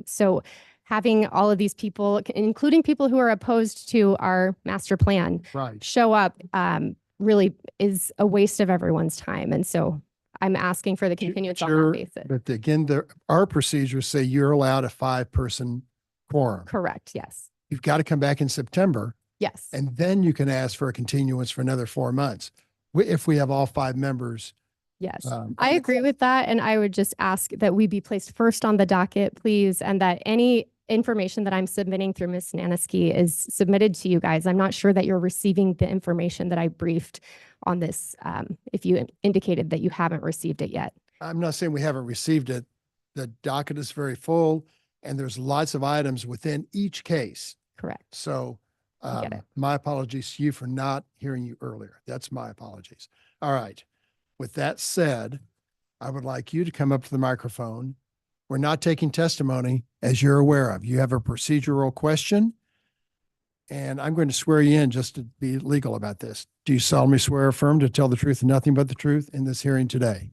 So having all of these people, including people who are opposed to our master plan, Right. show up really is a waste of everyone's time. And so I'm asking for the continuance on Sure, that basis. but again, our procedures say you're allowed a 5-person quorum. Correct. Yes. You've got to come back in September, Yes. and then you can ask for a continuance for another 4 months. If we have all 5 members. Yes. I agree with that. And I would just ask that we be placed first on the docket, please, and that any information that I'm submitting through Ms. Naniski is submitted to you guys. I'm not sure that you're receiving the information that I briefed on this, if you indicated that you haven't received it yet. I'm not saying we haven't received it. The docket is very full, and there's lots of items within each case. Correct. So I get it. my apologies to you for not hearing you earlier. That's my apologies. All right. With that said, I would like you to come up to the microphone. We're not taking testimony, as you're aware of. You have a procedural question, and I'm going to swear you in just to be legal about this. Do you solemnly swear or affirm to tell the truth and nothing but the truth in this hearing today?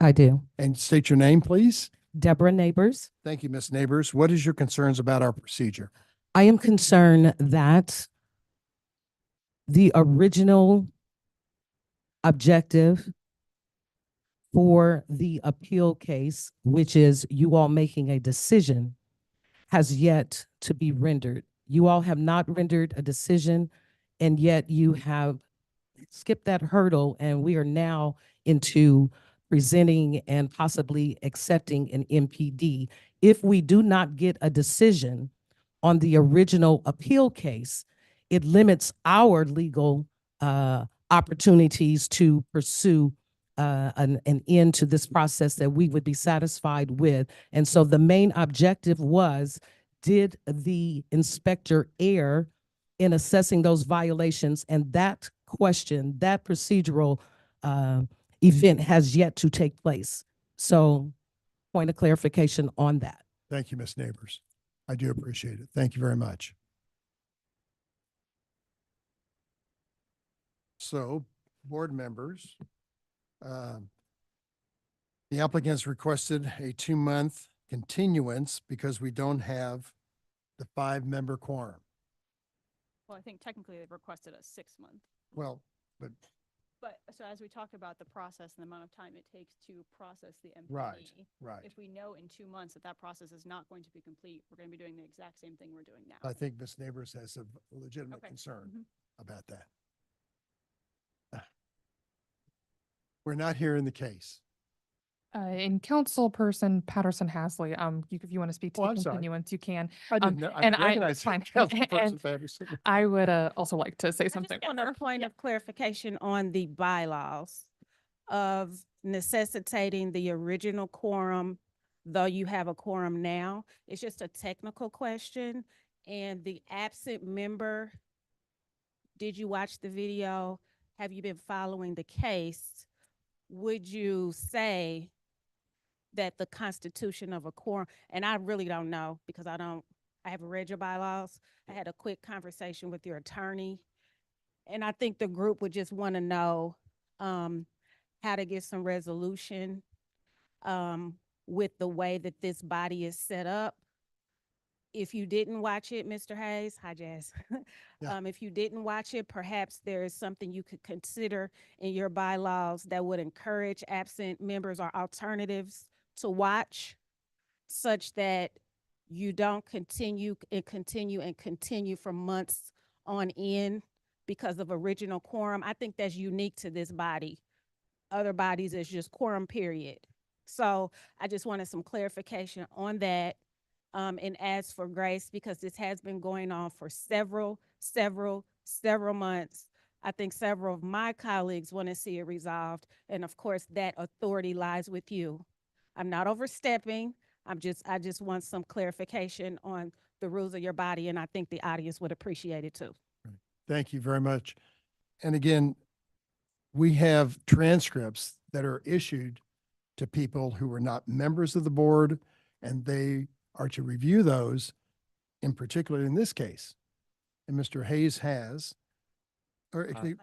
I do. And state your name, please. Deborah Neighbors. Thank you, Ms. Neighbors. What is your concerns about our procedure? I am concerned that the original objective for the appeal case, which is you all making a decision, has yet to be rendered. You all have not rendered a decision, and yet you have skipped that hurdle, and we are now into presenting and possibly accepting an MPD. If we do not get a decision on the original appeal case, it limits our legal opportunities to pursue an end to this process that we would be satisfied with. And so the main objective was, did the inspector err in assessing those violations? And that question, that procedural event has yet to take place. So point of clarification on that. Thank you, Ms. Neighbors. I do appreciate it. Thank you very much. So, board members, the applicants requested a 2-month continuance because we don't have the 5-member quorum. Well, I think technically they've requested a 6-month. Well, but But so as we talk about the process and the amount of time it takes to process the MPD. right. If we know in 2 months that that process is not going to be complete, we're going to be doing the exact same thing we're doing now. I think Ms. Neighbors has a legitimate Okay. concern Mhm. about that. We're not hearing the case. In Councilperson Patterson-Hasley, if you want to speak to Oh, the I'm sorry. continuance, you can. I didn't know. I And recognize fine. Councilperson And Patterson. I would also like to say something. On a point of clarification on the bylaws of necessitating the original quorum, though you have a quorum now, it's just a technical question. And the absent member, did you watch the video? Have you been following the case? Would you say that the constitution of a quorum, and I really don't know because I haven't read your bylaws. I had a quick conversation with your attorney, and I think the group would just want to know how to get some resolution with the way that this body is set up. If you didn't watch it, Mr. Hayes, hi Jazz. Yeah. If you didn't watch it, perhaps there is something you could consider in your bylaws that would encourage absent members or alternatives to watch, such that you don't continue for months on end because of original quorum. I think that's unique to this body. Other bodies, it's just quorum, period. So I just wanted some clarification on that. And ask for grace because this has been going on for several months. I think several of my colleagues want to see it resolved. And of course, that authority lies with you. I'm not overstepping. I just want some clarification on the rules of your body, and I think the audience would appreciate it too. Thank you very much. And again, we have transcripts that are issued to people who are not members of the board, and they are to review those, in particular in this case. And Mr. Hayes has, or actually,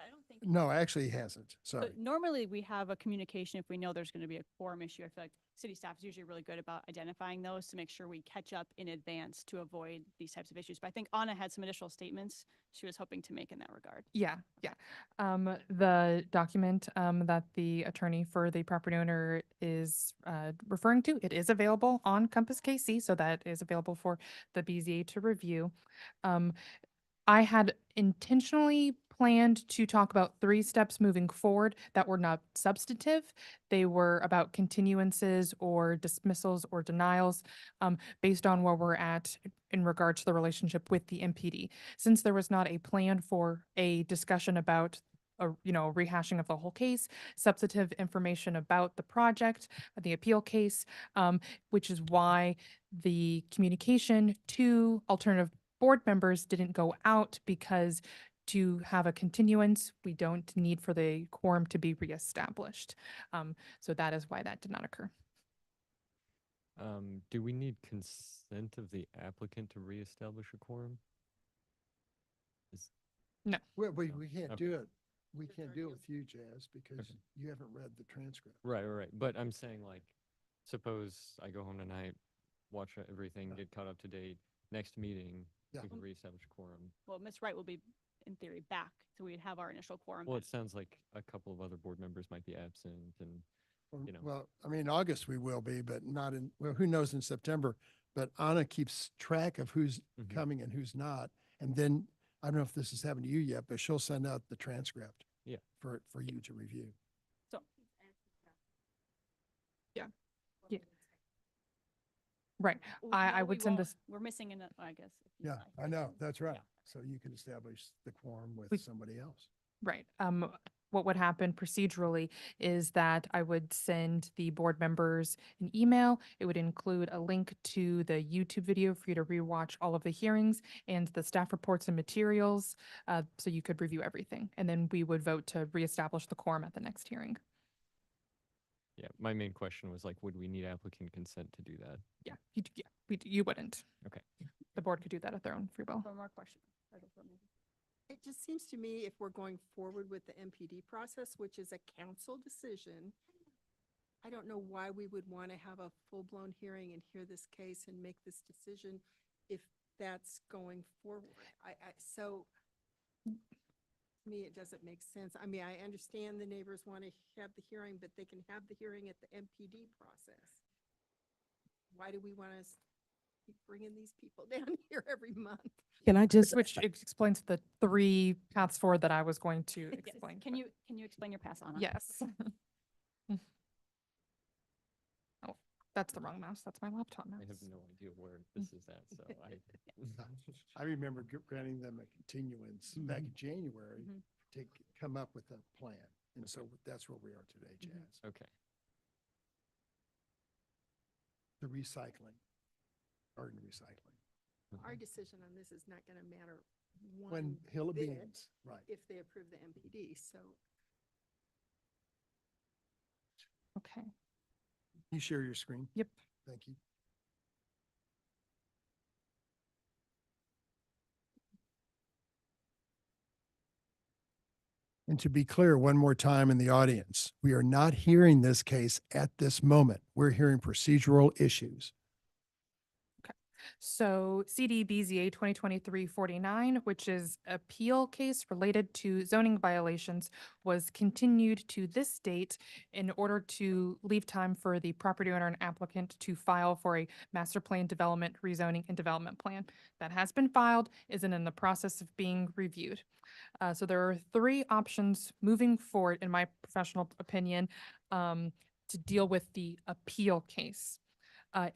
no, actually he hasn't. Sorry. But normally we have a communication if we know there's going to be a quorum issue. I feel like city staff is usually really good about identifying those to make sure we catch up in advance to avoid these types of issues. But I think Anna had some initial statements she was hoping to make in that regard. Yeah. The document that the attorney for the property owner is referring to, it is available on Compass KC, so that is available for the BZA to review. I had intentionally planned to talk about 3 steps moving forward that were not substantive. They were about continuances or dismissals or denials based on where we're at in regards to the relationship with the MPD. Since there was not a plan for a discussion about a rehashing of the whole case, substantive information about the project, the appeal case, which is why the communication to alternative board members didn't go out, because to have a continuance, we don't need for the quorum to be reestablished. So that is why that did not occur. Do we need consent of the applicant to reestablish a quorum? No. We can't Okay. do it. We can't do it with you, Jazz, because you haven't read the transcript. Right. But I'm saying, like, suppose I go home tonight, watch everything, get caught up to date. Next meeting, Yeah. we can reestablish quorum. Well, Ms. Wright will be, in theory, back, so we'd have our initial quorum. Well, back. it sounds like a couple of other board members might be absent, and Well, I mean, August we will be, but not in, well, who knows in September? But Anna keeps track of who's coming and who's not. And then, I don't know if this has happened to you yet, but she'll send out the transcript. Yeah. For you to review. So. Yeah. Right. Well, I no, we would send won't. this. We're missing I guess. if you Yeah, decide. I know. That's right. So you can establish the quorum with somebody else. Right. what would happen procedurally is that I would send the board members an email. It would include a link to the YouTube video for you to rewatch all of the hearings and the staff reports and materials, so you could review everything. And then we would vote to reestablish the quorum at the next hearing. Yeah, my main question was like, would we need applicant consent to do that? Yeah, you wouldn't. Okay. The board could do that at their own free will. One more question. It just seems to me if we're going forward with the MPD process, which is a council decision, I don't know why we would want to have a full-blown hearing and hear this case and make this decision if that's going forward. So to me, it doesn't make sense. I mean, I understand the neighbors want to have the hearing, but they can have the hearing at the MPD process. Why do we want to keep bringing these people down here every month? Can I just, Which explains the 3 paths forward that I was going to Yes. explain. Can you explain your pass on? Yes. Oh, that's the wrong mouse. That's my laptop mouse. I have no idea where this is at, so I remember granting them a continuance back in January Mhm. to come up with a plan. And so that's where we are today, Jazz. Okay. The recycling, garden recycling. Our decision on this is not going to matter When one Hill of bit Beans, right. if they approve the MPD, so. Okay. You share your screen? Yep. Thank you. And to be clear, one more time in the audience, we are not hearing this case at this moment. We're hearing procedural issues. So CDBZA 2023-49, which is appeal case related to zoning violations, was continued to this date in order to leave time for the property owner and applicant to file for a master plan development, rezoning, and development plan. That has been filed, is in the process of being reviewed. So there are 3 options moving forward, in my professional opinion, to deal with the appeal case.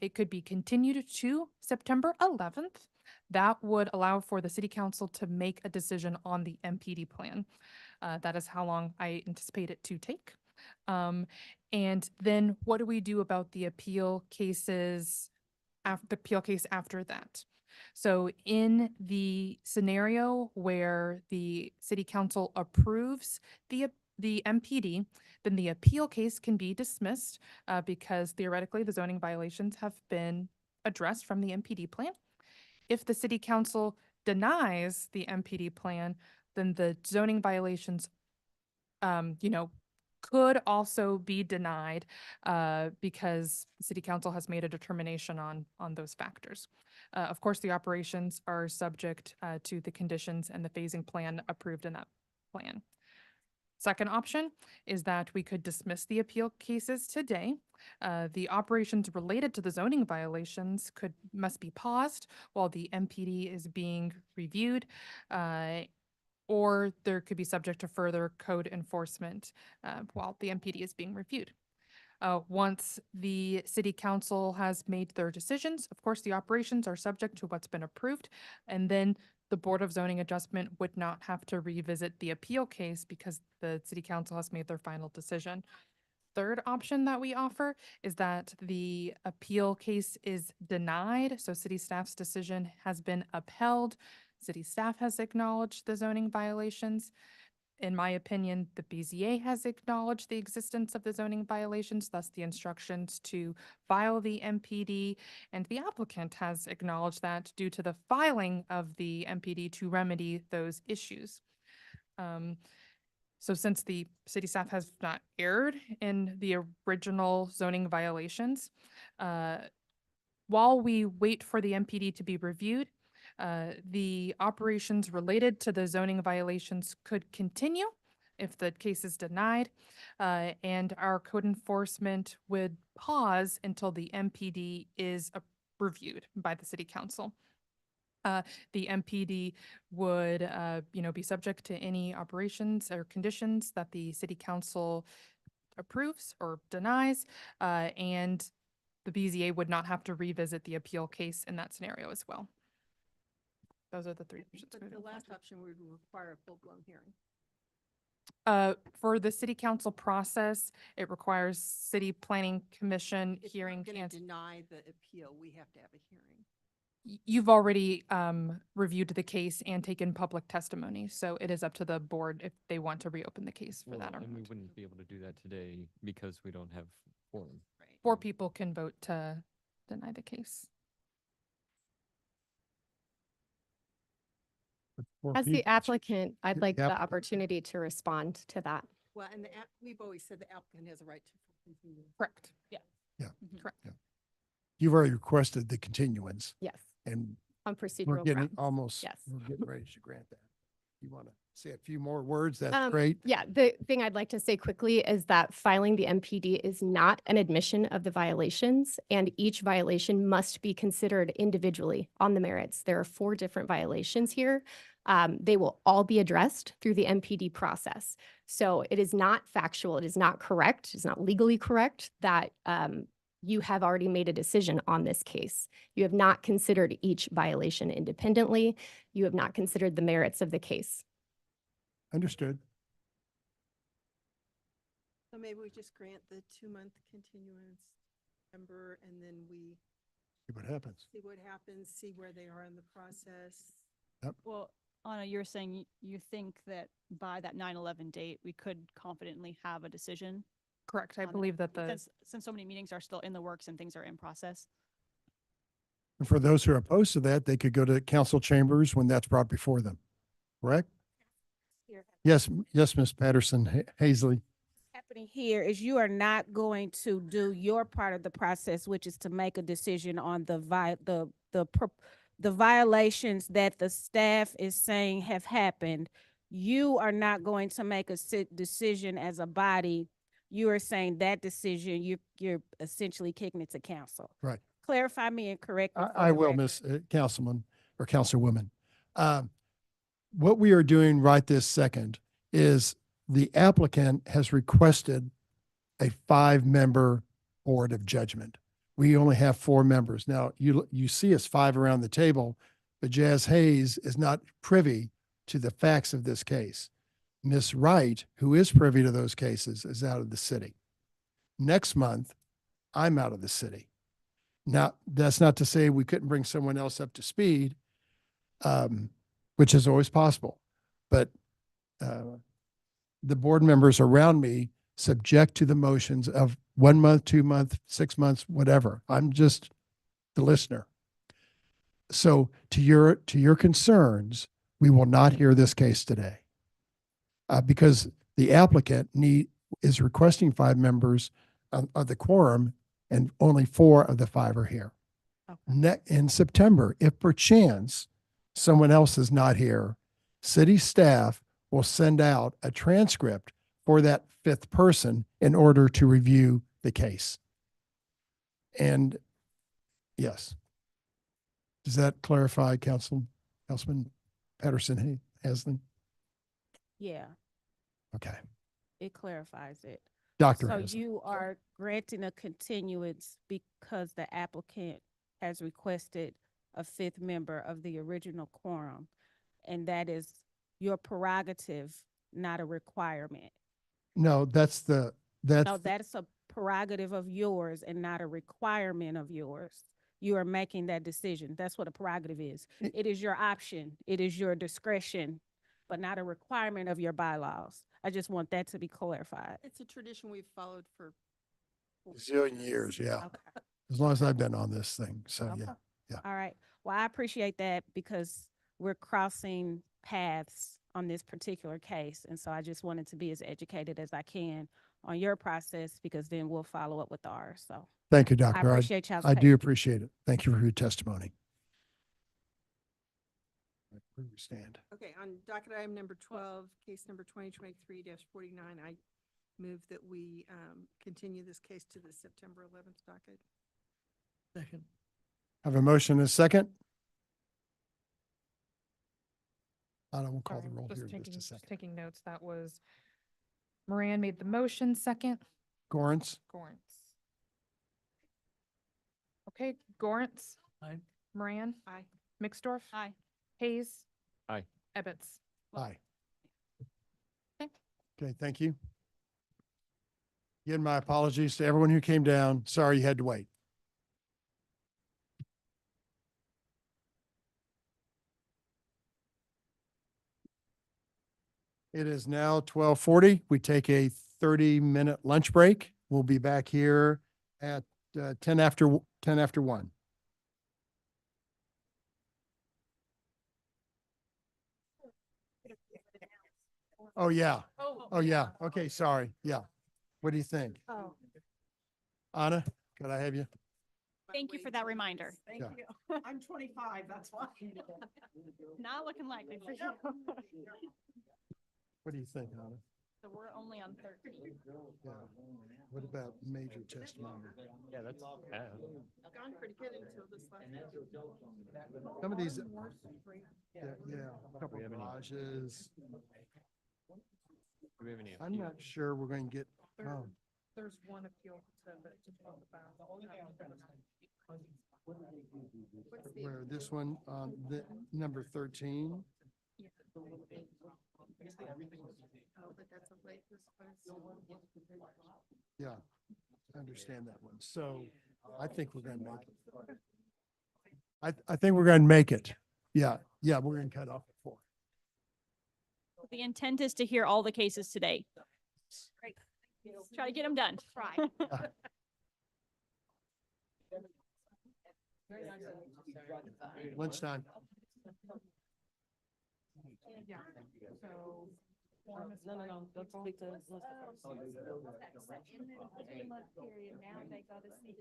It could be continued to September 11th. That would allow for the city council to make a decision on the MPD plan. That is how long I anticipate it to take. And then what do we do about the appeal cases, the appeal case after that? So in the scenario where the city council approves the MPD, then the appeal case can be dismissed because theoretically the zoning violations have been addressed from the MPD plan. If the city council denies the MPD plan, then the zoning violations, could also be denied because the city council has made a determination on those factors. Of course, the operations are subject to the conditions and the phasing plan approved in that plan. Second option is that we could dismiss the appeal cases today. The operations related to the zoning violations must be paused while the MPD is being reviewed, or there could be subject to further code enforcement while the MPD is being reviewed. Once the city council has made their decisions, of course, the operations are subject to what's been approved, and then the Board of Zoning Adjustment would not have to revisit the appeal case because the city council has made their final decision. Third option that we offer is that the appeal case is denied, so city staff's decision has been upheld. City staff has acknowledged the zoning violations. In my opinion, the BZA has acknowledged the existence of the zoning violations, thus the instructions to file the MPD, and the applicant has acknowledged that due to the filing of the MPD to remedy those issues. So since the city staff has not erred in the original zoning violations, while we wait for the MPD to be reviewed, the operations related to the zoning violations could continue if the case is denied, and our code enforcement would pause until the MPD is reviewed by the city council. The MPD would, be subject to any operations or conditions that the city council approves or denies, and the BZA would not have to revisit the appeal case in that scenario as well. Those are the 3 options. But the last option would require a full-blown hearing. For the city council process, it requires city planning commission If we're hearing. gonna deny the appeal, we have to have a hearing. You've already reviewed the case and taken public testimony, so it is up to the board if they want to reopen the case for that or And we not. wouldn't be able to do that today because we don't have quorum. Four people can vote to deny the case. As the applicant, I'd like the applicant. opportunity to respond to that. Well, and we've always said the applicant has a right to continue. Correct. Yeah. Yeah. Correct. You've already requested the continuance. Yes, And on we're procedural getting grounds. almost, Yes. we're getting ready to grant that. You want to say a few more words? That's Um, great. Yeah, the thing I'd like to say quickly is that filing the MPD is not an admission of the violations, and each violation must be considered individually on the merits. There are 4 different violations here. They will all be addressed through the MPD process. So it is not factual, it is not correct, it's not legally correct that you have already made a decision on this case. You have not considered each violation independently. You have not considered the merits of the case. Understood. So maybe we just grant the 2-month continuance number and then we See what happens. see what happens, see where they are in the process. Well, Anna, you're saying you think that by that 9/11 date, we could confidently have a decision? Correct. I on believe that the, Since so many meetings are still in the works and things are in process. And for those who are opposed to that, they could go to council chambers when that's brought before them. Correct? Yes, yes, Ms. Patterson Hazley. Happening here is you are not going to do your part of the process, which is to make a decision on the violations that the staff is saying have happened. You are not going to make a decision as a body. You are saying that decision, you're essentially kicking it to council. Right. Clarify me and correct me. I will, Miss Councilman or Councilwoman. What we are doing right this second is the applicant has requested a 5-member board of judgment. We only have 4 members. Now, you see us 5 around the table, but Jazz Hayes is not privy to the facts of this case. Miss Wright, who is privy to those cases, is out of the city. Next month, I'm out of the city. Now, that's not to say we couldn't bring someone else up to speed, which is always possible. But the board members around me subject to the motions of 1 month, 2 month, 6 months, whatever. I'm just the listener. So to your concerns, we will not hear this case today because the applicant is requesting 5 members of the quorum and only 4 of the 5 are here. Okay. In September, if perchance someone else is not here, city staff will send out a transcript for that 5th person in order to review the case. And yes. Does that clarify, Councilman Patterson Hasley? Yeah, Okay. it clarifies it. Dr. So Hasley. you are granting a continuance because the applicant has requested a 5th member of the original quorum, and that is your prerogative, not a requirement. No, that's No, that's a prerogative of yours and not a requirement of yours. You are making that decision. That's what a prerogative is. It is your option. It is your discretion, but not a requirement of your bylaws. I just want that to be clarified. It's a tradition we've followed for zillion years, yeah. Okay. As long as I've been on this thing, so Okay. yeah. All right. Well, I appreciate that because we're crossing paths on this particular case. And so I just wanted to be as educated as I can on your process because then we'll follow up with ours. So Thank you, Doctor. I appreciate y'all's I do patience. appreciate it. Thank you for your testimony. Where do we stand? Okay, on docket item number 12, case number 2023-49, I move that we continue this case to the September 11th docket. Second. Have a motion and a second? I don't call sorry, the roll just here in taking, just a just second. taking notes. That was Moran made the motion, second. Gorence? Gorence. Okay, Gorence. Aye. Moran. Aye. Mixdorf. Aye. Hayes. Aye. Ebbets. Aye. Okay, thank you. Again, my apologies to everyone who came down. Sorry you had to wait. It is now 12:40. We take a 30-minute lunch break. We'll be back here at 10 after 1. Oh, yeah. Oh, yeah. Okay, sorry. Yeah. What do you think? Oh, Anna, could I have you? thank you for that reminder. Thank Yeah. you. I'm 25, that's why. Not looking likely for you. What do you think, Anna? So we're only on 13. Yeah. What about major testimony? Yeah, that's. Gone pretty good until this last. Some of these, yeah, a couple we of have any- garages. Do we have any? I'm not sure we're going to get, oh, There's one appeal to talk about. where this one, the number 13. Oh, but that's a late response. Yeah, I understand that one. So I think we're going to make it. I think we're going to make it. Yeah, we're going to cut off at 4. The intent is to hear all the cases today. Great. Try to get them done. Try. Lunchtime. Yeah, so. No, let's speak to. Period, now they go to see.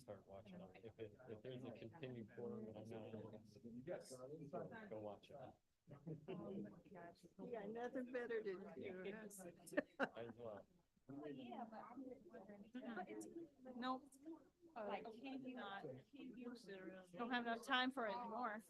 Start watching them. If there's a continued forum, I'm not. Go watch it. Yeah, nothing better to do. As well. Nope. Don't have enough time for it anymore.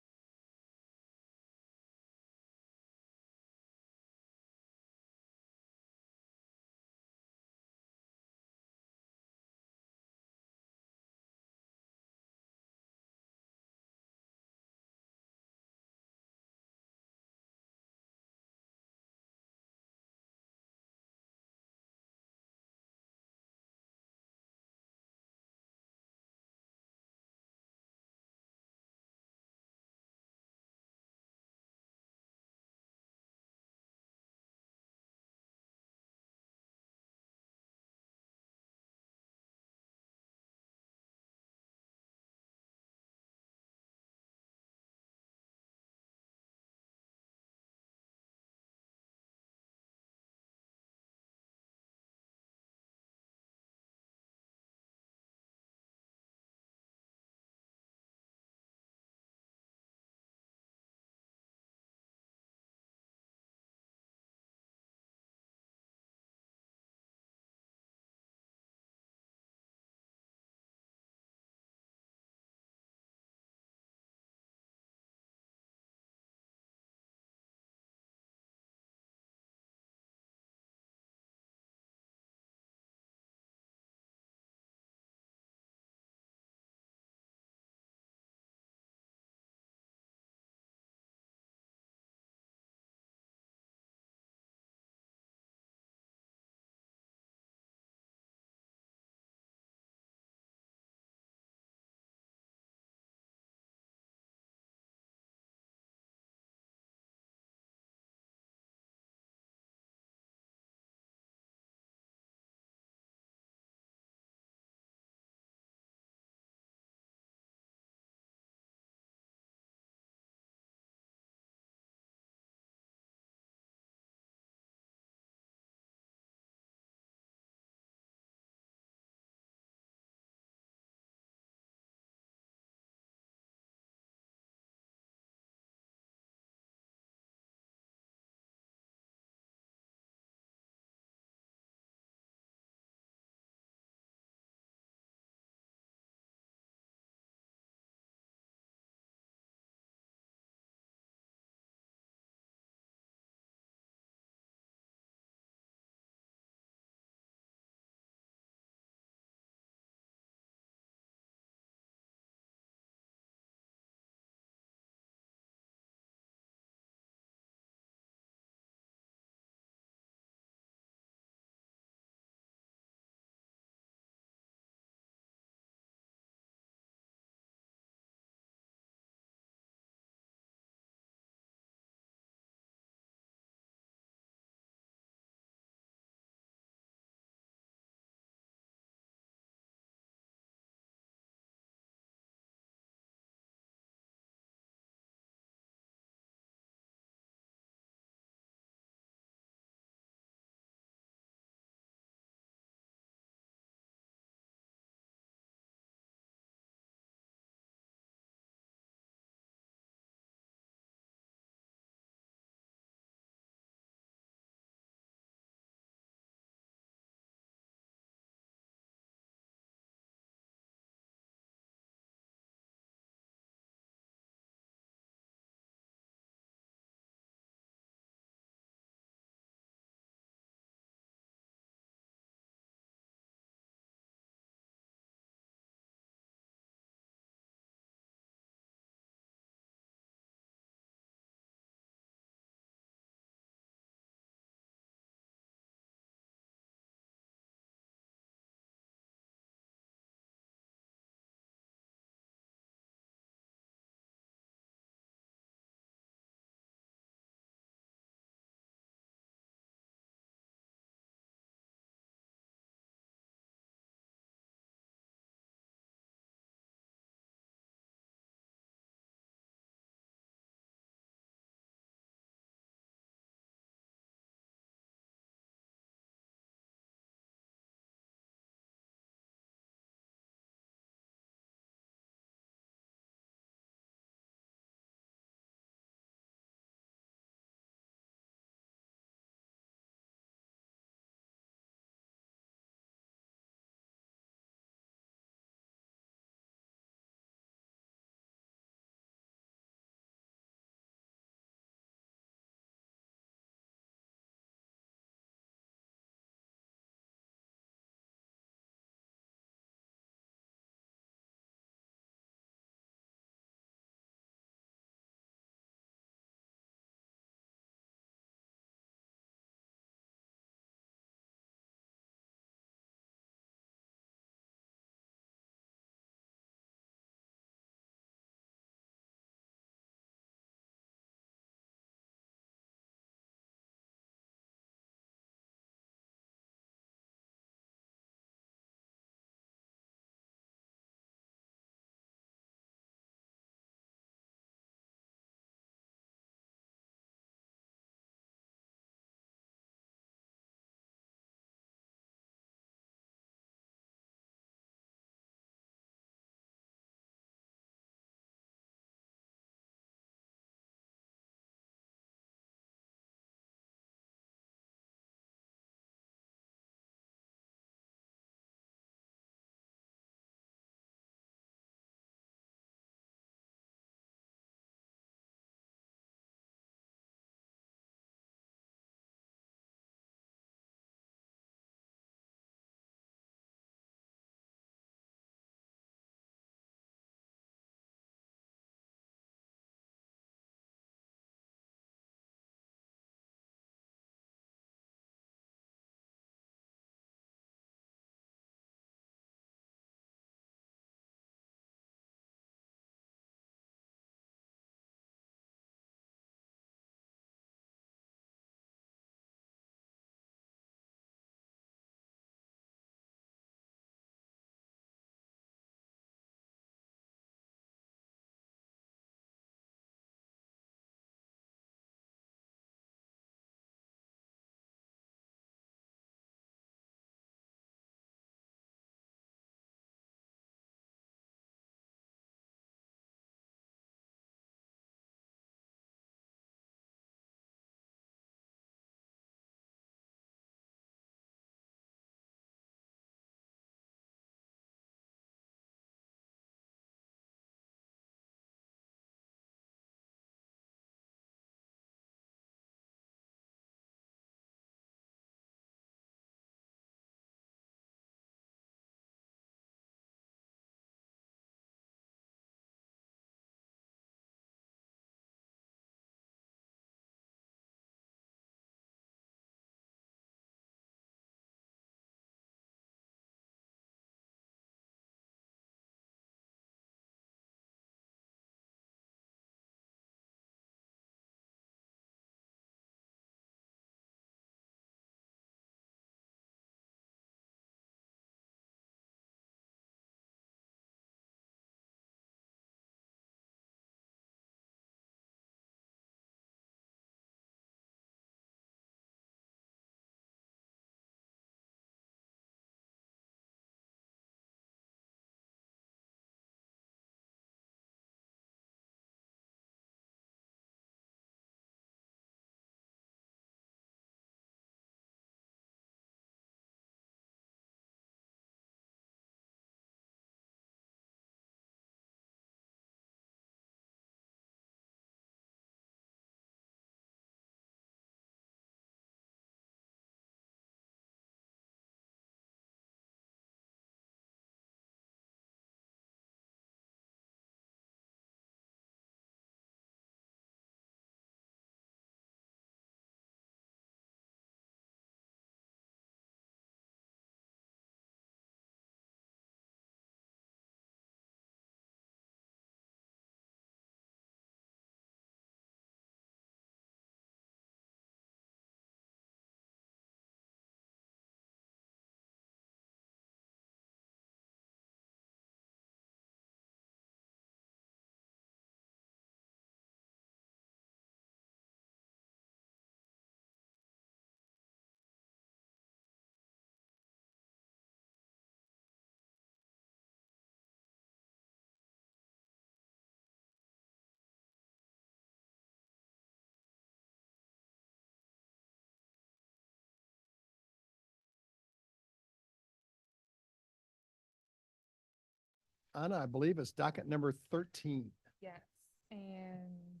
Anna, I believe it's docket number 13. Yes, and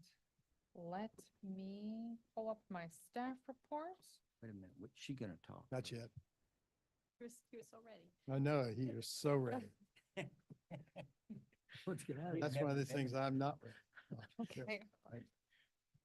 let me pull up my staff report. Wait a minute, what's she gonna talk? Not yet. He was so ready. I know, he is so ready. Let's get out of That's here. one of the things I'm not ready. Okay.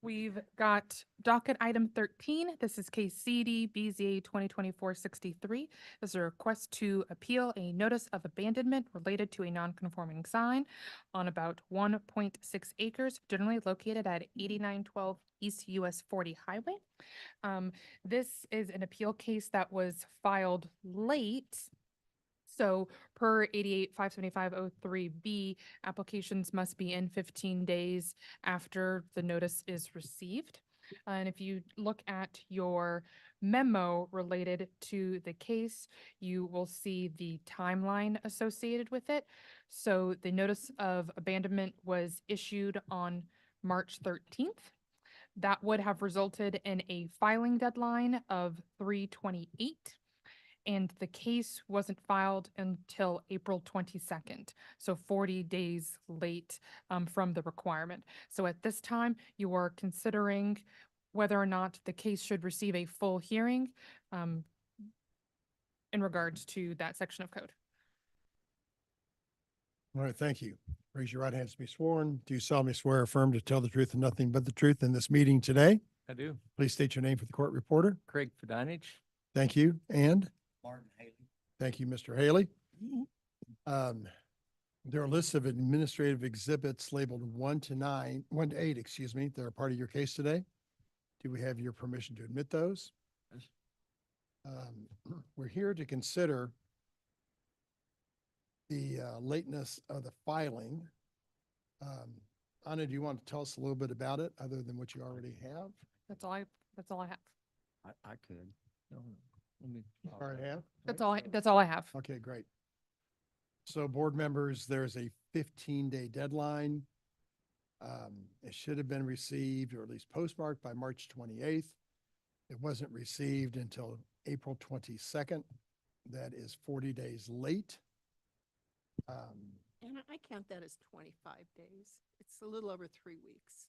We've got docket item 13. This is case CD BZA 2024-63. This is a request to appeal a notice of abandonment related to a non-conforming sign on about 1.6 acres, generally located at 8912 East US 40 Highway. This is an appeal case that was filed late. So per 88-575-03B, applications must be in 15 days after the notice is received. And if you look at your memo related to the case, you will see the timeline associated with it. So the notice of abandonment was issued on March 13th. That would have resulted in a filing deadline of 3/28. And the case wasn't filed until April 22nd, so 40 days late from the requirement. So at this time, you are considering whether or not the case should receive a full hearing in regards to that section of code. All right, thank you. Raise your right hand to be sworn. Do you solemnly swear or affirm to tell the truth and nothing but the truth in this meeting today? I do. Please state your name for the court reporter. Craig Fidinich. Thank you. And Martin Haley. thank you, Mr. Haley. There are lists of administrative exhibits labeled 1 to 8, excuse me, that are part of your case today. Do we have your permission to admit those? Yes. We're here to consider the lateness of the filing. Anna, do you want to tell us a little bit about it other than what you already have? That's all I have. I could. No, let me. Already have? That's all I have. Okay, great. So board members, there's a 15-day deadline. It should have been received or at least postmarked by March 28th. It wasn't received until April 22nd. That is 40 days late. And I count that as 25 days. It's a little over 3 weeks.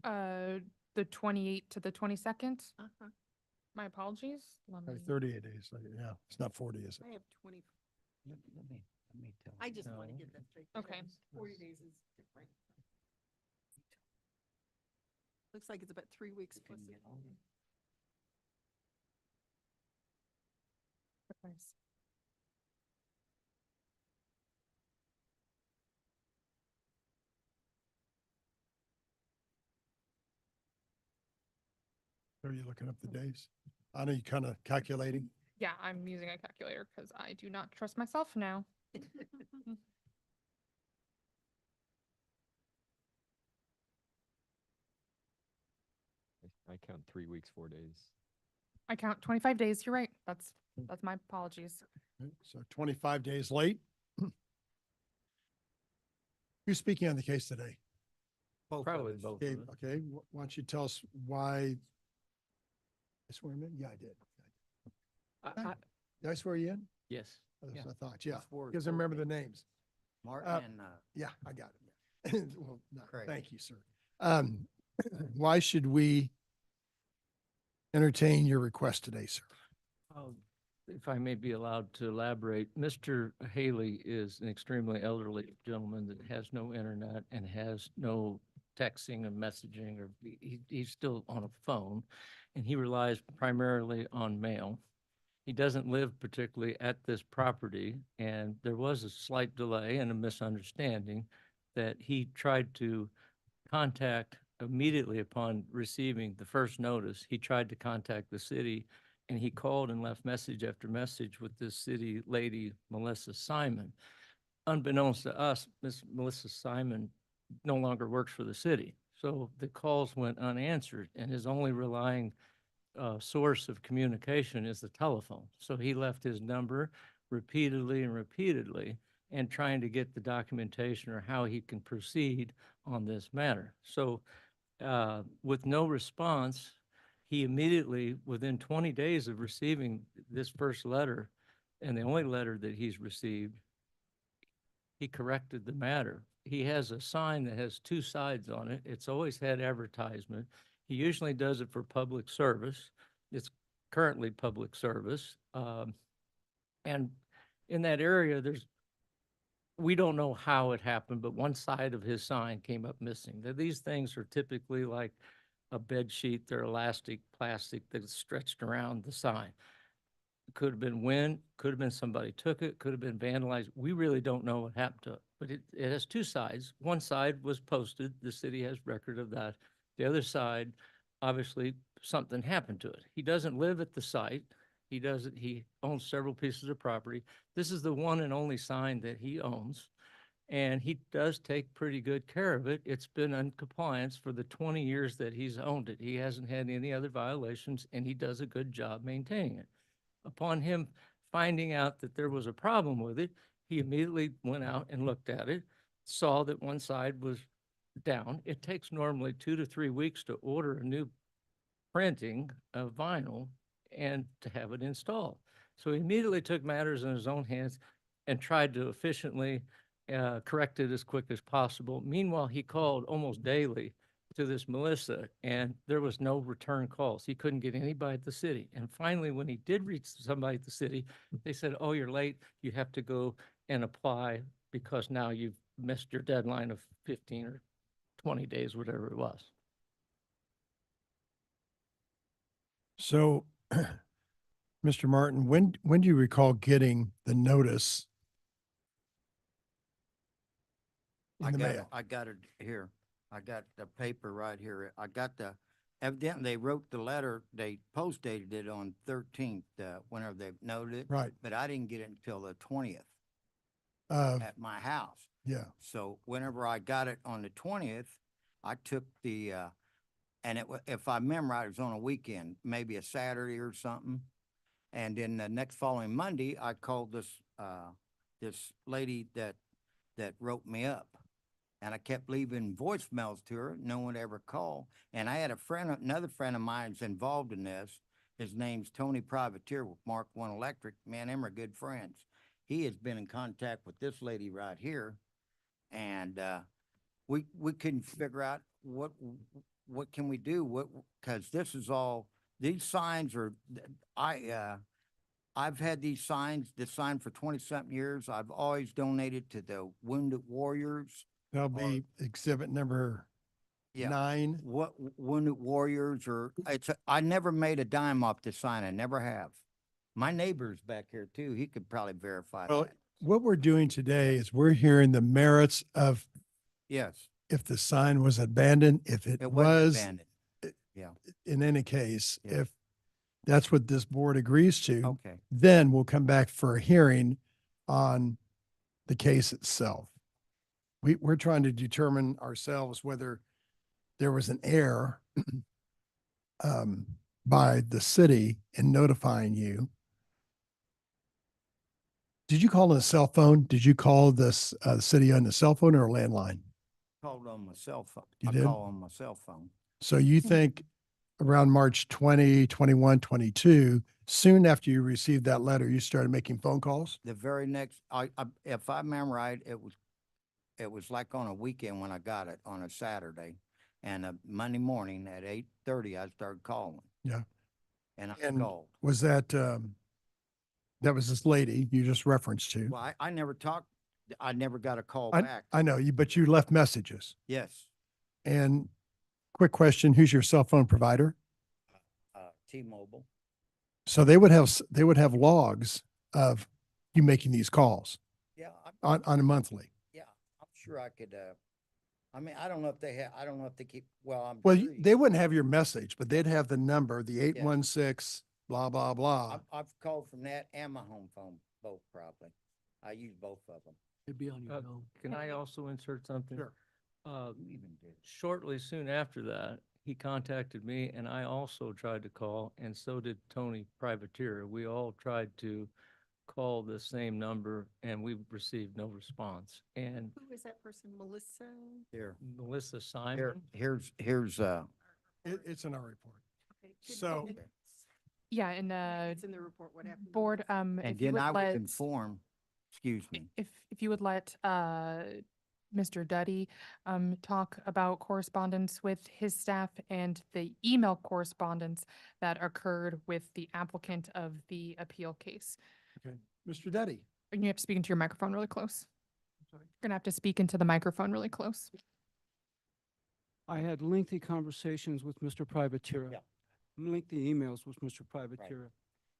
The 28th to the 22nd. Uh-huh. My apologies. Let me- 38 days, yeah, it's not 40, is it? I have 20. Let me tell. I just want to get that straight. Okay. 40 days is different. Looks like it's about 3 weeks plus. Nice. Are you looking up the days? I know you kind of calculating. Yeah, I'm using a calculator because I do not trust myself now. I count 3 weeks, 4 days. I count 25 days. You're right. That's my apologies. Okay, so 25 days late. Who's speaking on the case today? Probably both. Okay, okay, why don't you tell us why? I swear him in? Yeah, I did. Did I swear you in? Yes. That's Yeah. what I thought, yeah, Swore because I remember the names. Martin and, Yeah, I got it. Well, no, Craig. thank you, sir. Why should we entertain your request today, sir? If I may be allowed to elaborate, Mr. Haley is an extremely elderly gentleman that has no internet and has no texting and messaging, or he's still on a phone, and he relies primarily on mail. He doesn't live particularly at this property, and there was a slight delay and a misunderstanding that he tried to contact immediately upon receiving the first notice. He tried to contact the city, and he called and left message after message with this city lady, Melissa Simon. Unbeknownst to us, Miss Melissa Simon no longer works for the city. So the calls went unanswered, and his only relying source of communication is the telephone. So he left his number repeatedly and trying to get the documentation or how he can proceed on this matter. So with no response, he immediately, within 20 days of receiving this first letter, and the only letter that he's received, he corrected the matter. He has a sign that has two sides on it. It's always had advertisement. He usually does it for public service. It's currently public service. And in that area, we don't know how it happened, but one side of his sign came up missing. These things are typically like a bed sheet. They're elastic, plastic that's stretched around the sign. Could have been wind, could have been somebody took it, could have been vandalized. We really don't know what happened to it, but it has two sides. One side was posted. The city has record of that. The other side, obviously, something happened to it. He doesn't live at the site. He owns several pieces of property. This is the one and only sign that he owns. And he does take pretty good care of it. It's been in compliance for the 20 years that he's owned it. He hasn't had any other violations, and he does a good job maintaining it. Upon him finding out that there was a problem with it, he immediately went out and looked at it, saw that one side was down. It takes normally 2 to 3 weeks to order a new printing of vinyl and to have it installed. So he immediately took matters in his own hands and tried to efficiently correct it as quick as possible. Meanwhile, he called almost daily to this Melissa, and there was no return calls. He couldn't get anybody at the city. And finally, when he did reach somebody at the city, they said, "Oh, you're late. You have to go and apply because now you've missed your deadline of 15 or 20 days, whatever it was." So, Mr. Martin, when do you recall getting the notice in the mail? I got it here. I got the paper right here. Evidently they wrote the letter, they postdated it on 13th, whenever they noted it. Right. But I didn't get it until the 20th at my house. Yeah. So whenever I got it on the 20th, I took if I remember right, it was on a weekend, maybe a Saturday or something. And then the next following Monday, I called this lady that wrote me up. And I kept leaving voicemails to her. No one ever called. And I had another friend of mine's involved in this. His name's Tony Privateer with Mark One Electric. Man, them are good friends. He has been in contact with this lady right here. And we couldn't figure out what can we do? Because this signs are, I've had this sign for 20-something years. I've always donated to the Wounded Warriors. That'll be exhibit number 9. What Wounded Warriors I never made a dime off this sign. I never have. My neighbor's back here too. He could probably verify Well, that. what we're doing today is we're hearing the merits of Yes. if the sign was abandoned, if it It was, wasn't abandoned. Yeah. in any case, Yeah. if that's what this board agrees to, Okay. then we'll come back for a hearing on the case itself. We're trying to determine ourselves whether there was an error by the city in notifying you. Did you call on a cell phone? Did you call this city on the cell phone or a landline? Called on my cell phone. You I did? call on my cell phone. So you think around March 20, 21, 22, soon after you received that letter, you started making phone calls? The very next, if I remember right, it was like on a weekend when I got it on a Saturday, and a Monday morning at 8:30, I started calling. Yeah. And I And called. was that, that was this lady you just referenced to? Well, I never talked, I never got a call I back. know you, but you left messages. Yes, And quick question, who's your cell phone provider? T-Mobile. So they would have logs of you making these calls Yeah, on a monthly. yeah, I'm sure I could, I don't know if I don't know if they keep, I'm Well, sure they wouldn't have your message, but they'd have the number, the 816, blah, blah, blah. I've called from that and my home phone, both probably. I use both of them. It'd be on your phone. Can I also insert something? Sure. Shortly soon after that, he contacted me, and I also tried to call, and so did Tony Privateer. We all tried to call the same number, and we received no response. And Who is that person? Melissa? Here, Melissa Simon. here's, It's in our report. Okay, So- Yeah, and It's in the report, what happened. to board, Melissa. if and you then would I was let, informed, Excuse me. If you would let Mr. Duddy talk about correspondence with his staff and the email correspondence that occurred with the applicant of the appeal case. Okay, Mr. Duddy. And you have to speak into your microphone really close. You're gonna have to speak into the microphone really close. I had lengthy conversations with Mr. Privatera. Lengthy emails with Mr. Privatera.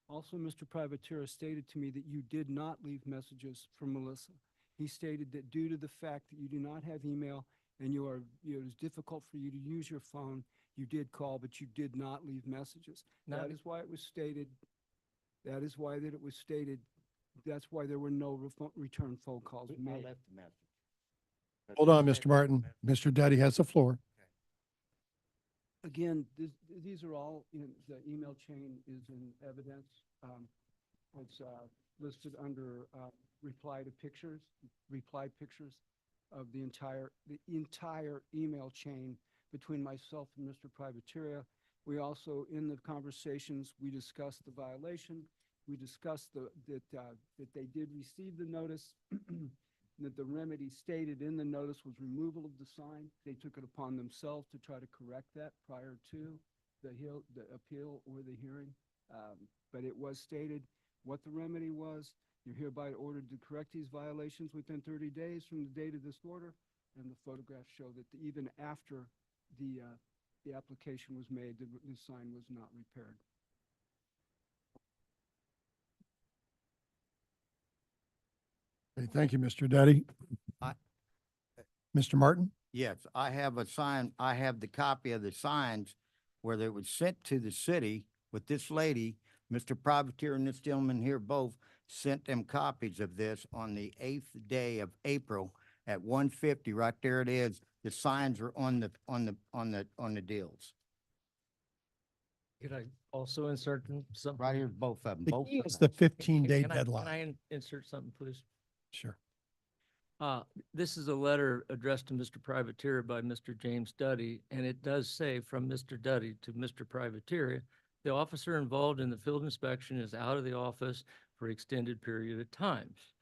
Also, Mr. Privatera stated to me that you did not leave messages for Melissa. He stated that due to the fact that you do not have email and it was difficult for you to use your phone, you did call, but you did not leave messages. That is why it was stated, that is why that it was stated, that's why there were no return phone calls I made. left the message. Hold on, Mr. Martin. Mr. Duddy has the floor. Again, these are all, the email chain is in evidence. It's listed under reply pictures of the entire email chain between myself and Mr. Privatera. We also, in the conversations, we discussed the violation. We discussed that they did receive the notice, that the remedy stated in the notice was removal of the sign. They took it upon themselves to try to correct that prior to the appeal or the hearing. But it was stated what the remedy was. You're hereby ordered to correct these violations within 30 days from the date of this order. And the photographs show that even after the application was made, the sign was not repaired. Okay, thank you, Mr. Duddy. Mr. Martin? Yes, I have a sign, I have the copy of the signs where they were sent to the city with this lady, Mr. Privateer and this gentleman here both sent them copies of this on the 8th day of April at 1:50. Right there it is. The signs are on the deals. Could I also insert something? Right here, both of them. Both. It's the 15-day Can I deadline. insert something, please? Sure. This is a letter addressed to Mr. Privateer by Mr. James Duddy, and it does say from Mr. Duddy to Mr. Privateer, the officer involved in the field inspection is out of the office for extended period of times.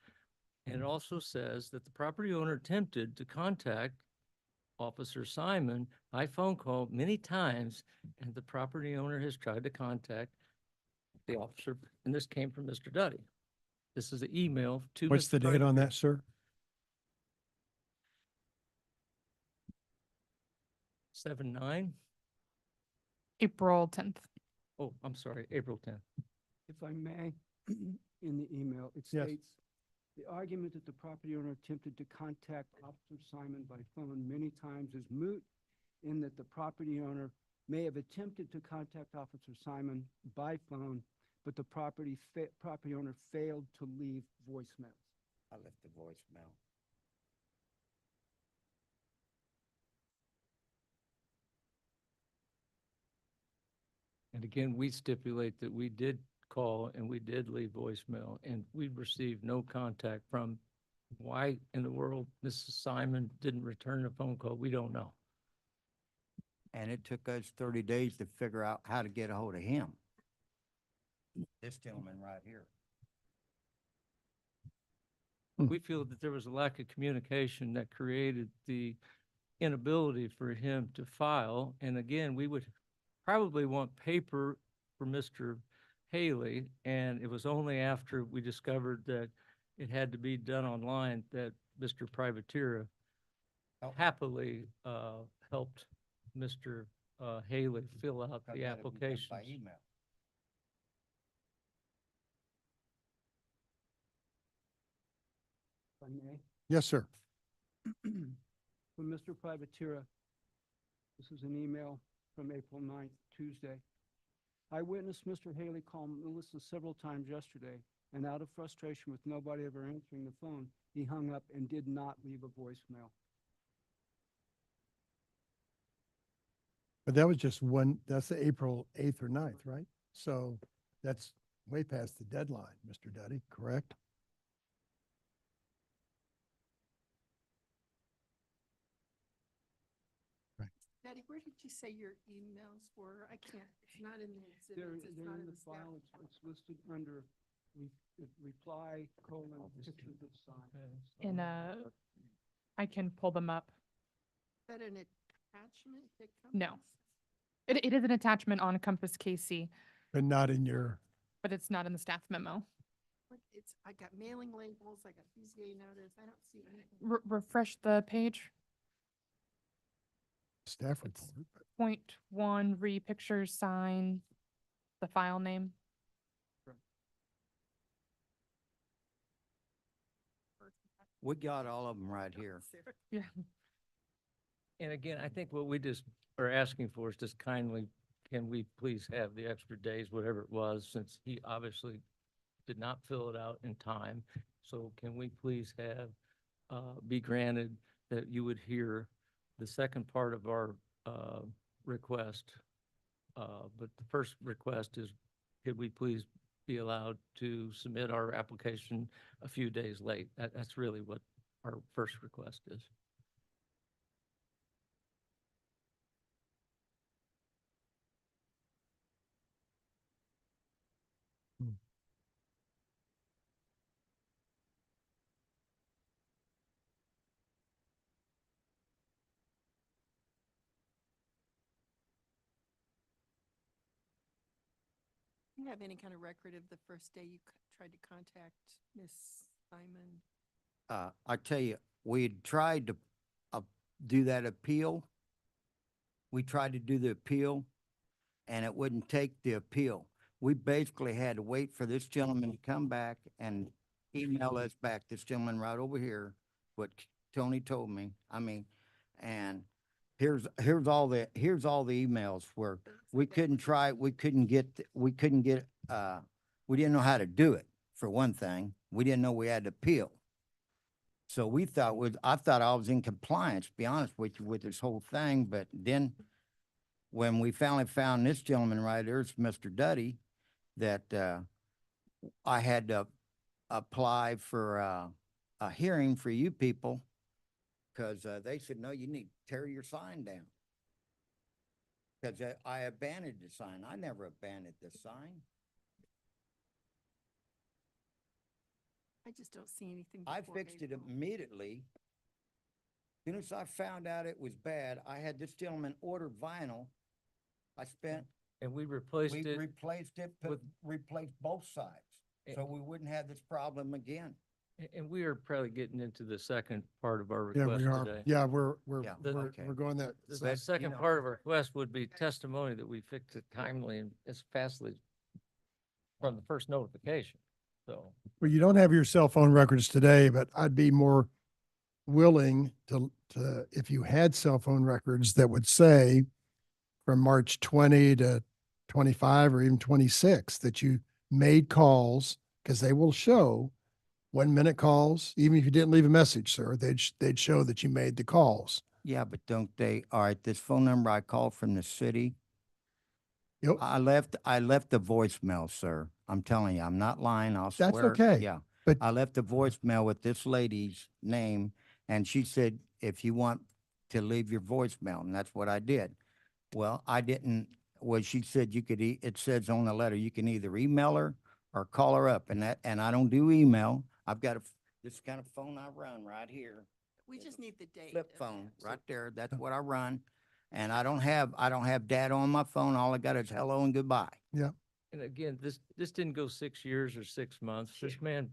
And it also says that the property owner attempted to contact Officer Simon by phone call many times, and the property owner has tried to contact the officer, and this came from Mr. Duddy. This is the email to What's Mr. the date on Privateer. that, sir? 7/9? April 10th. Oh, I'm sorry, April 10th. If I may, in the email, it Yes. states, the argument that the property owner attempted to contact Officer Simon by phone many times is moot, in that the property owner may have attempted to contact Officer Simon by phone, but the property owner failed to leave voicemail. I left the voicemail. And again, we stipulate that we did call and we did leave voicemail, and we received no contact from. Why in the world Mrs. Simon didn't return a phone call, we don't know. And it took us 30 days to figure out how to get a hold of him. This gentleman right here. We feel that there was a lack of communication that created the inability for him to file. And again, we would probably want paper for Mr. Haley, and it was only after we discovered that it had to be done online that Mr. Privateer happily helped Mr. Haley fill out the application. By email. If I may. Yes, sir. From Mr. Privatera, this is an email from April 9th, Tuesday. I witnessed Mr. Haley call Melissa several times yesterday, and out of frustration with nobody ever answering the phone, he hung up and did not leave a voicemail. But that was just one, that's the April 8th or 9th, right? So that's way past the deadline, Mr. Duddy, correct? Daddy, where did you say your emails were? I can't, it's not in the They're exhibits, it's in not in the the staff. file, it's listed under reply, colon, pictures of sign. In I can pull them up. Is that an attachment that comes? No. It is an attachment on Compass KC, But not in your, but it's not in the staff memo. It's, I got mailing labels, I got PCA notice, I don't see anything. Refresh the page. staff It's report. point one, pictures, sign, the file name. We got all of them right here. Yeah. And again, I think what we just are asking for is just kindly, can we please have the extra days, whatever it was, since he obviously did not fill it out in time. So can we please have, be granted that you would hear the second part of our, request? But the first request is, could we please be allowed to submit our application a few days late? That's really what our first request is. Do you have any kind of record of the first day you tried to contact Miss Simon? I tell you, we had tried to do that appeal. We tried to do the appeal, and it wouldn't take the appeal. We basically had to wait for this gentleman to come back and email us back, this gentleman right over here, what Tony told me. I mean, and here's all the emails where we couldn't get, we didn't know how to do it, for one thing. We didn't know we had to appeal. So I thought I was in compliance, to be honest with you, with this whole thing. But then when we finally found this gentleman right here, it's Mr. Duddy, that I had to apply for a hearing for you people, because they said, no, you need to tear your sign down. Because I abandoned the sign. I never abandoned the sign. I just don't see anything. I before fixed it April. immediately. As soon as I found out it was bad, I had this gentleman order vinyl. I spent, And we replaced we it. replaced it, replaced both sides, so we wouldn't have this problem again. And we are probably getting into the second part of our Yeah, request we are. today. Yeah, Yeah, okay. we're going that. The But, second you know- part of our request would be testimony that we fixed it timely and as fastly from the first notification. So, Well, you don't have your cell phone records today, but I'd be more willing to, if you had cell phone records that would say from March 20 to 25 or even 26, that you made calls, because they will show 1-minute calls, even if you didn't leave a message, sir, they'd show that you made the calls. Yeah, but don't they, all right, this phone number I called from the city, Yep. I left the voicemail, sir. I'm telling you, I'm not lying, I'll That's swear. okay, Yeah. but- I left the voicemail with this lady's name, and she said, if you want to leave your voicemail, and that's what I did. Well, I didn't, well, she said you could, it says on the letter, you can either email her or call her up, and I don't do email. I've got this kind of phone I run right here. We just need the date. Flip of phone, that. right there. That's what I run. And I don't have data on my phone. All I got is hello and goodbye. and again, this didn't go 6 years or 6 months. This man,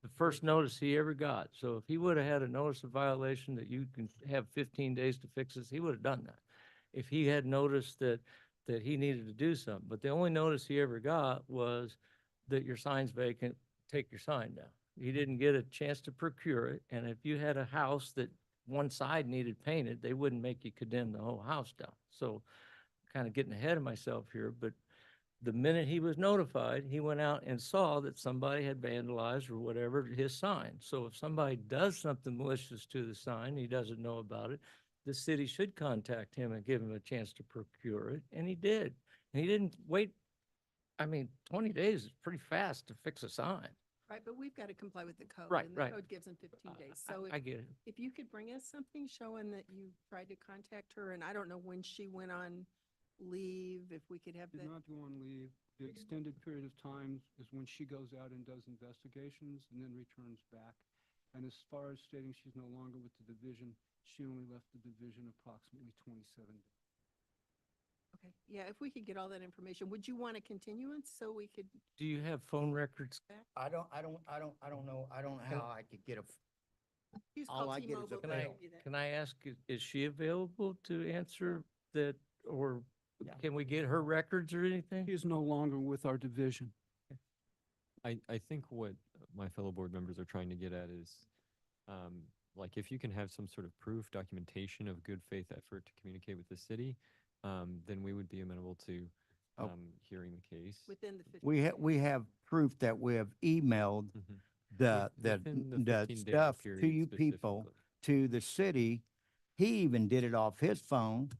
the first notice he ever got. So if he would have had a notice of violation that you can have 15 days to fix this, he would have done that. If he had noticed that he needed to do something, but the only notice he ever got was that your sign's vacant, take your sign down. He didn't get a chance to procure it. And if you had a house that one side needed painted, they wouldn't make you condemn the whole house down. So kind of getting ahead of myself here, but the minute he was notified, he went out and saw that somebody had vandalized or whatever his sign. So if somebody does something malicious to the sign, he doesn't know about it, the city should contact him and give him a chance to procure it. And he did. And he didn't wait. I mean, 20 days is pretty fast to fix a sign. Right, but we've got to comply with the code. Right, And the right. code gives them 15 days. So I get it. if you could bring us something showing that you tried to contact her, and I don't know when she went on leave, if we could have Did that? not go on leave. The extended period of time is when she goes out and does investigations and then returns back. And as far as stating she's no longer with the division, she only left the division approximately 27 days. Okay, yeah, if we could get all that information, would you want a continuance so we could? Do you have phone records? I don't know. I don't know how I could get a, Use all call I get is T-Mobile, a they'll mail. give you that. Can I ask, is she available to answer that, or Yeah. can we get her records or anything? He is no longer with our division. I think what my fellow board members are trying to get at is, like, if you can have some sort of proof, documentation of good faith effort to communicate with the city, then we would be amenable to Oh. hearing the case. Within the 15 we have proof that we have emailed Mhm. the Within the the 15-day stuff to period you people, specifically. to the city. He even did it off his phone,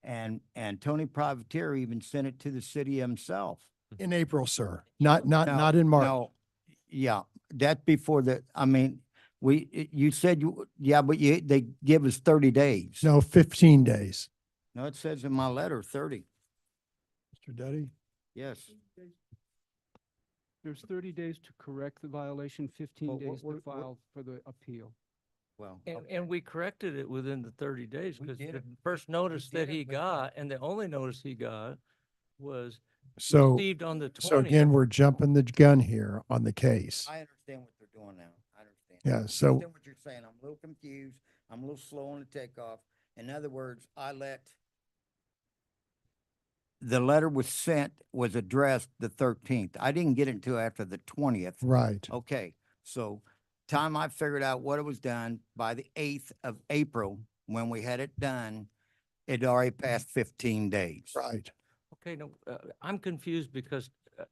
and Tony Privateer even sent it to the city himself. In April, sir, not in March. No, yeah, that before the, I mean, you said yeah, but they give us 30 days. No, 15 days. No, it says in my letter 30. Mr. Duddy? Yes. There's 30 days to correct the violation, 15 Well, days to we're- file for the appeal. Well, And we corrected it within the 30 days, We because did the it. first notice did that it, he but- got, and the only notice he got, was So, received on the 20th. so again, we're jumping the gun here on the case. I understand what they're doing now. I understand. Yeah, I so- understand what you're saying. I'm a little confused. I'm a little slow on the takeoff. In other words, the letter was addressed the 13th. I didn't get it until after the 20th. Right. Okay, so time I figured out what it was done, by the 8th of April, when we had it done, it already passed 15 days. Right. Okay, no, I'm confused because,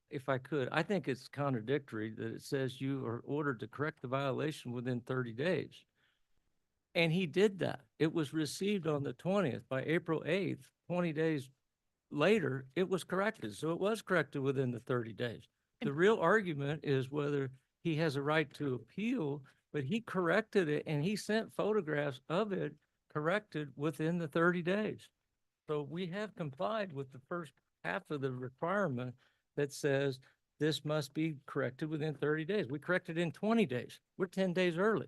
if I could, I think it's contradictory that it says you are ordered to correct the violation within 30 days. And he did that. It was received on the 20th. By April 8th, 20 days later, it was corrected. So it was corrected within the 30 days. The real argument is whether he has a right to appeal, but he corrected it and he sent photographs of it corrected within the 30 days. So we have complied with the first half of the requirement that says this must be corrected within 30 days. We corrected in 20 days. We're 10 days early.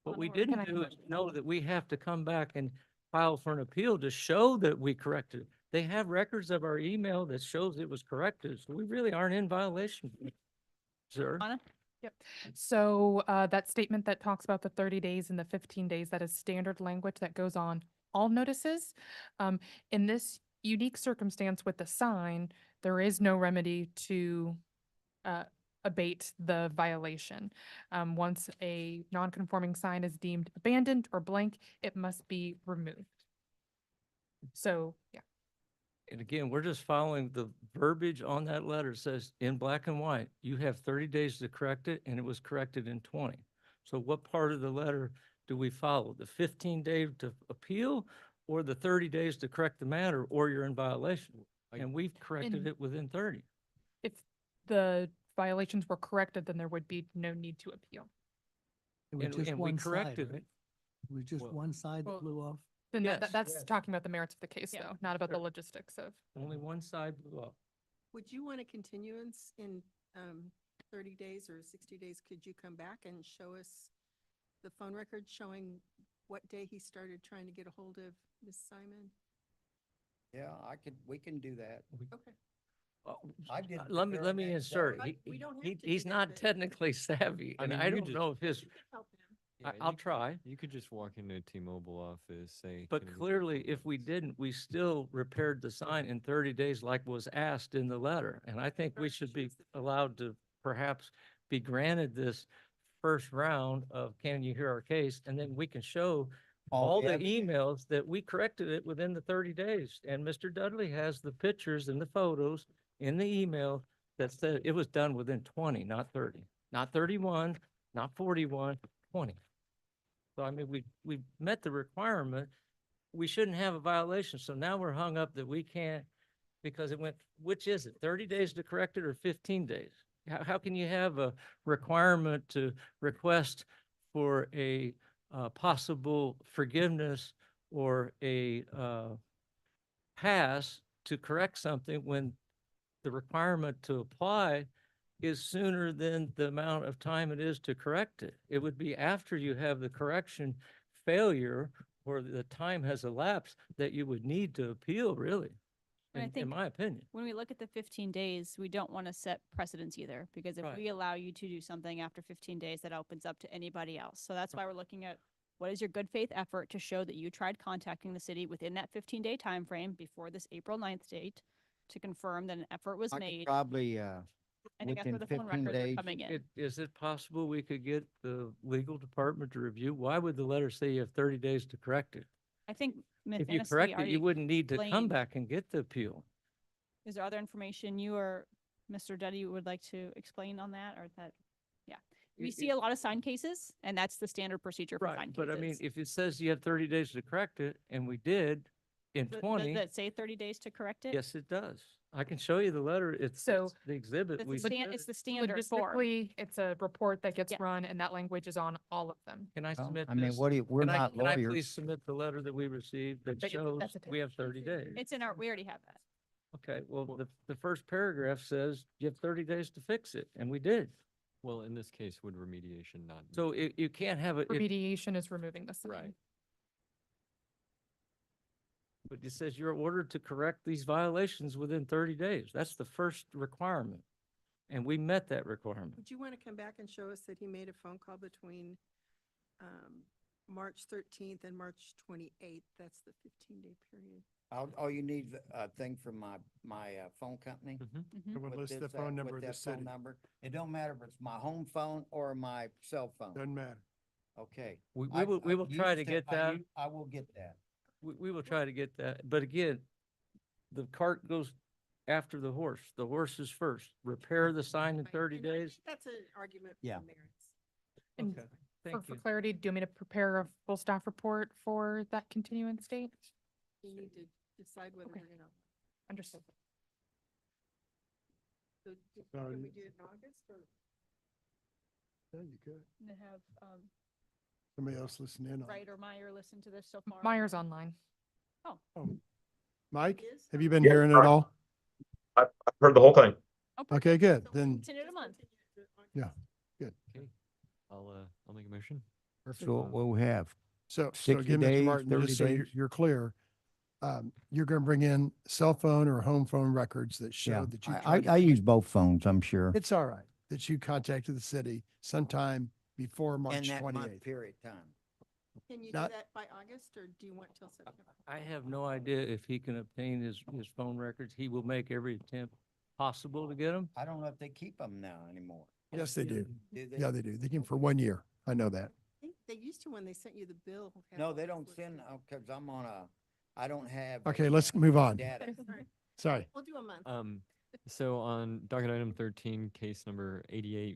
What we didn't do is know that we have to come back and file for an appeal to show that we corrected it. They have records of our email that shows it was corrected, so we really aren't in violation, sir. Anna? Yep. So that statement that talks about the 30 days and the 15 days, that is standard language that goes on all notices. In this unique circumstance with the sign, there is no remedy to abate the violation. Once a non-conforming sign is deemed abandoned or blank, it must be removed. So, yeah. And again, we're just following the verbiage on that letter. It says in black and white, you have 30 days to correct it, and it was corrected in 20. So what part of the letter do we follow? The 15-day to appeal, or the 30 days to correct the matter, or you're in violation? And we've corrected And- it within 30. If the violations were corrected, then there would be no need to appeal. It was And- just and we one side, corrected right? it. It was just Well- one side Well, that blew off. Then Yes, that's yes. talking about the merits of the case, Yeah. though, not about the Sure. logistics of. Only one side blew up. Would you want a continuance in 30 days or 60 days? Could you come back and show us the phone record showing what day he started trying to get a hold of Ms. Simon? Yeah, we can do that. Okay. I did. Let me insert. But we don't have to do He's that, not but- technically savvy, I and mean, I you don't just- know if his, Help him. Yeah, I'll you- try. You could just walk into a T-Mobile office, say. But "Can we get clearly, this?" if we didn't, we still repaired the sign in 30 days like was asked in the letter. And I think we should be allowed to perhaps be granted this first round of can you hear our case? And then we can show all the emails that we corrected it within the 30 days. And Mr. Dudley has the pictures and the photos in the email that said it was done within 20, not 30, not 31, not 41, 20. So I mean, we met the requirement. We shouldn't have a violation. So now we're hung up that we can't, because it went, which is it, 30 days to correct it or 15 days? How can you have a requirement to request for a possible forgiveness or a pass to correct something when the requirement to apply is sooner than the amount of time it is to correct it. It would be after you have the correction failure or the time has elapsed that you would need to appeal, really, And I in think my opinion. when we look at the 15 days, we don't want to set precedents either, because if Right. we allow you to do something after 15 days, that opens up to anybody else. So that's why we're looking at what is your good faith effort to show that you tried contacting the city within that 15-day time frame before this April 9th date to confirm that an effort was I could made. probably, I think that's where within the phone 15 records are days. coming in. Is it possible we could get the legal department to review? Why would the letter say you have 30 days to correct it? I think Ms. If you Anistey correct it, already you wouldn't need to come explained- back and get the appeal. Is there other information you or Mr. Duddy would like to explain on that, or that? Yeah, we see a lot of signed cases, and that's the standard procedure for Right, signed but I cases. mean, if it says you have 30 days to correct it, and we did in Does 20, that say 30 days to correct it? yes, it does. I can show you the letter. It's So- the exhibit. It's We the submitted. it's the standard form. Logistically, it's a report that gets Yeah. run and that language is on all of them. Can I Well, submit I mean, this? what do you, we're not Can I please lawyers. submit the letter that we received that But shows that's a we have 30 days? It's in our, we already have that. Okay, well, the first paragraph says you have 30 days to fix it, and we did. Well, in this case, would remediation not? So you can't have it, Remediation is removing the sign. Right. but it says you're ordered to correct these violations within 30 days. That's the first requirement. And we met that requirement. Would you want to come back and show us that he made a phone call between March 13th and March 28th? That's the 15-day period. All you need a thing from my phone company. It would with list the this, phone number with of the that phone city. number. It don't matter if it's my home phone or my cell phone. Doesn't matter. Okay. We I- will I try to used get that. I will get that. We will try to get that. But again, the cart goes after the horse. The horse is first. Repair the sign in Right, 30 and I days. think that's an argument for Yeah. the merits. And Okay, For thank for you. clarity, do you want me to prepare a full staff report for that continuance date? You need to decide whether Okay. you're gonna, Understood. so So- can we do it in August or? Yeah, you could. And to have, Somebody else listen in on it. Wright or Meyer listen to this so far. Meyer's online. Oh, Mike, Is? have you been Yeah, hearing it I- all? I've heard the whole thing. Okay, good. So we'll Then, continue Continue to month. to August. yeah, good. Okay, I'll make a motion. Perfect. So what we have, So 60 again, Mr. days, Martin, 30 just so days? you're clear, you're going to bring in cell phone or home phone records that yeah, show that you. I tried- use both phones, I'm sure. It's all right, that you contacted the city sometime before In March that month 28th. period of time. Can you do Not- that by August or do you want till September? I have no idea if he can obtain his phone records. He will make every attempt possible to get them. I don't know if they keep them now anymore. Yes, they do. Do they? Yeah, they do. They can for 1 year. I know that. I think they used to when they sent you the bill. have No, all they this don't listed. send, cause I'm on I don't have. Okay, let's move on. Data. Sorry. Sorry. We'll do a month. So on docket item 13, case number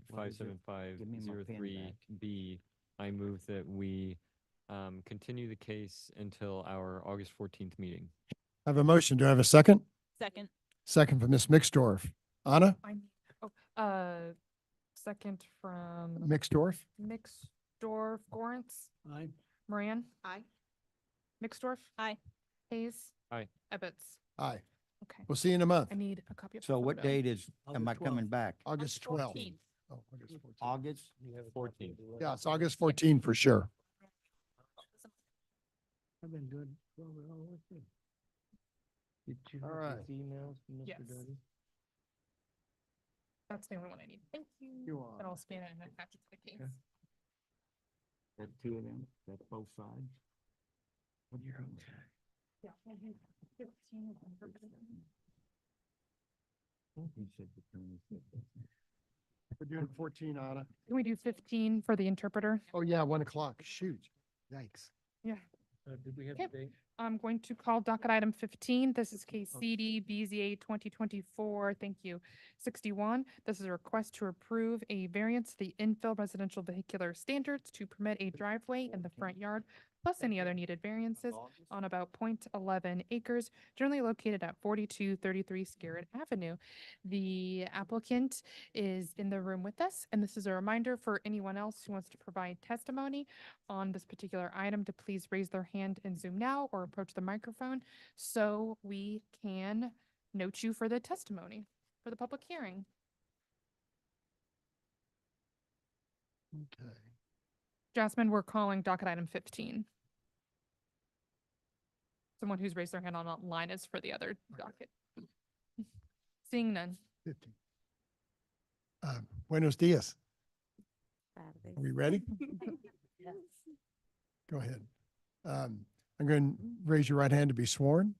What is it? Give me my pen 88575003B, I move that we continue the case until our August 14th meeting. I have a motion. Do I have a second? Second. Second from Ms. Mixdorf. Anna I need, second from Mixdorf? Mixdorf, Gorance, Aye. Moran, Aye. Mixdorf. Aye. Hayes. Aye. Ebbets. Aye. Okay. We'll see you in a month. I need a copy of. the So what photo. date is, am I August coming 12th. back? August 12th. 14th. Oh, August 14th. August? 14th. Yeah, it's August 14 for sure. I've been good. 12 hours. Did you All have right. his emails from Mr. Yes. Duddy? That's the only one I need. Thank you. You are. And I'll scan it and attach it to the case. Okay. That's two of them, that's both sides. Well, you're okay. Yeah. I need 15 of them for business. He said the 26th. We're doing 14, Anna. Can we do 15 for the interpreter? Oh, yeah, 1 o'clock. Shoot. Yikes. Yeah. Did we have Okay. the date? I'm going to call docket item 15. This is case CD BZA 2024, thank you, 61. This is a request to approve a variance to the infill residential vehicular standards to permit a driveway in the front yard, plus any other needed variances on about 0.11 acres, generally located at 4233 Scarrett Avenue. The applicant is in the room with us, and this is a reminder for anyone else who wants to provide testimony on this particular item to please raise their hand in Zoom now or approach the microphone so we can note you for the testimony for the public hearing. Okay. Jasmine, we're calling docket item 15. Someone who's raised their hand online is for the other docket. Seeing none. 15. Buenos dias. Are we ready? Go ahead. I'm going to raise your right hand to be sworn.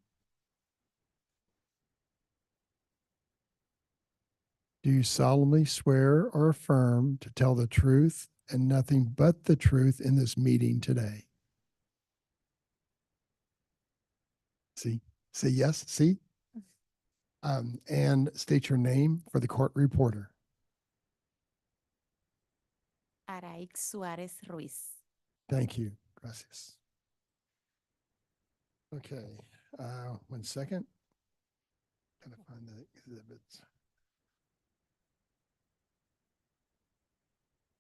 Do you solemnly swear or affirm to tell the truth and nothing but the truth in this meeting today? See, say yes, see? And state your name for the court reporter. Araix Suarez Ruiz. Thank you. Gracias. Okay, 1 second. Gotta find the exhibits.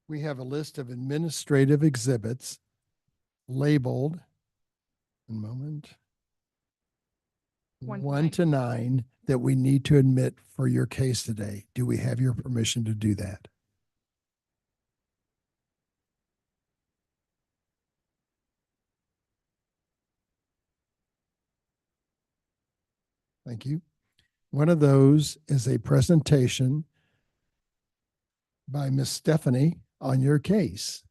We have a list of administrative exhibits labeled, 1 moment, 1 to 9 that we need to admit for your case today. Do we have your permission to do that? Thank you. One of those is a presentation by Miss Stephanie on your case.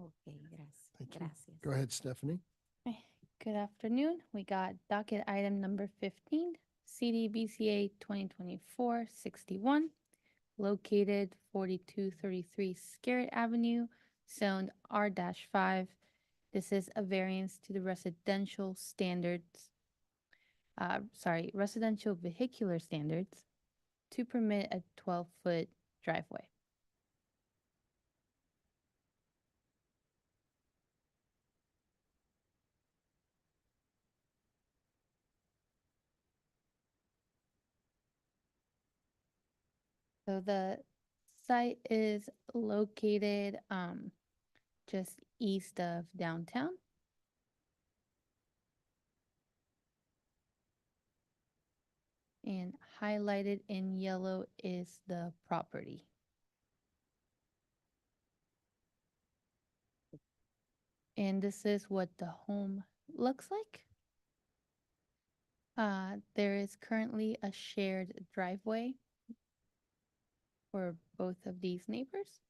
Okay, gracias. Thank you. Gracias. Go ahead, Stephanie. Good afternoon. We got docket item number 15, CDBCA 2024-61, located 4233 Scarrett Avenue, zoned R-5. This is a variance to the residential standards, residential vehicular standards to permit a 12-foot driveway. So the site is located just east of downtown. And highlighted in yellow is the property. And this is what the home looks like. There is currently a shared driveway for both of these neighbors.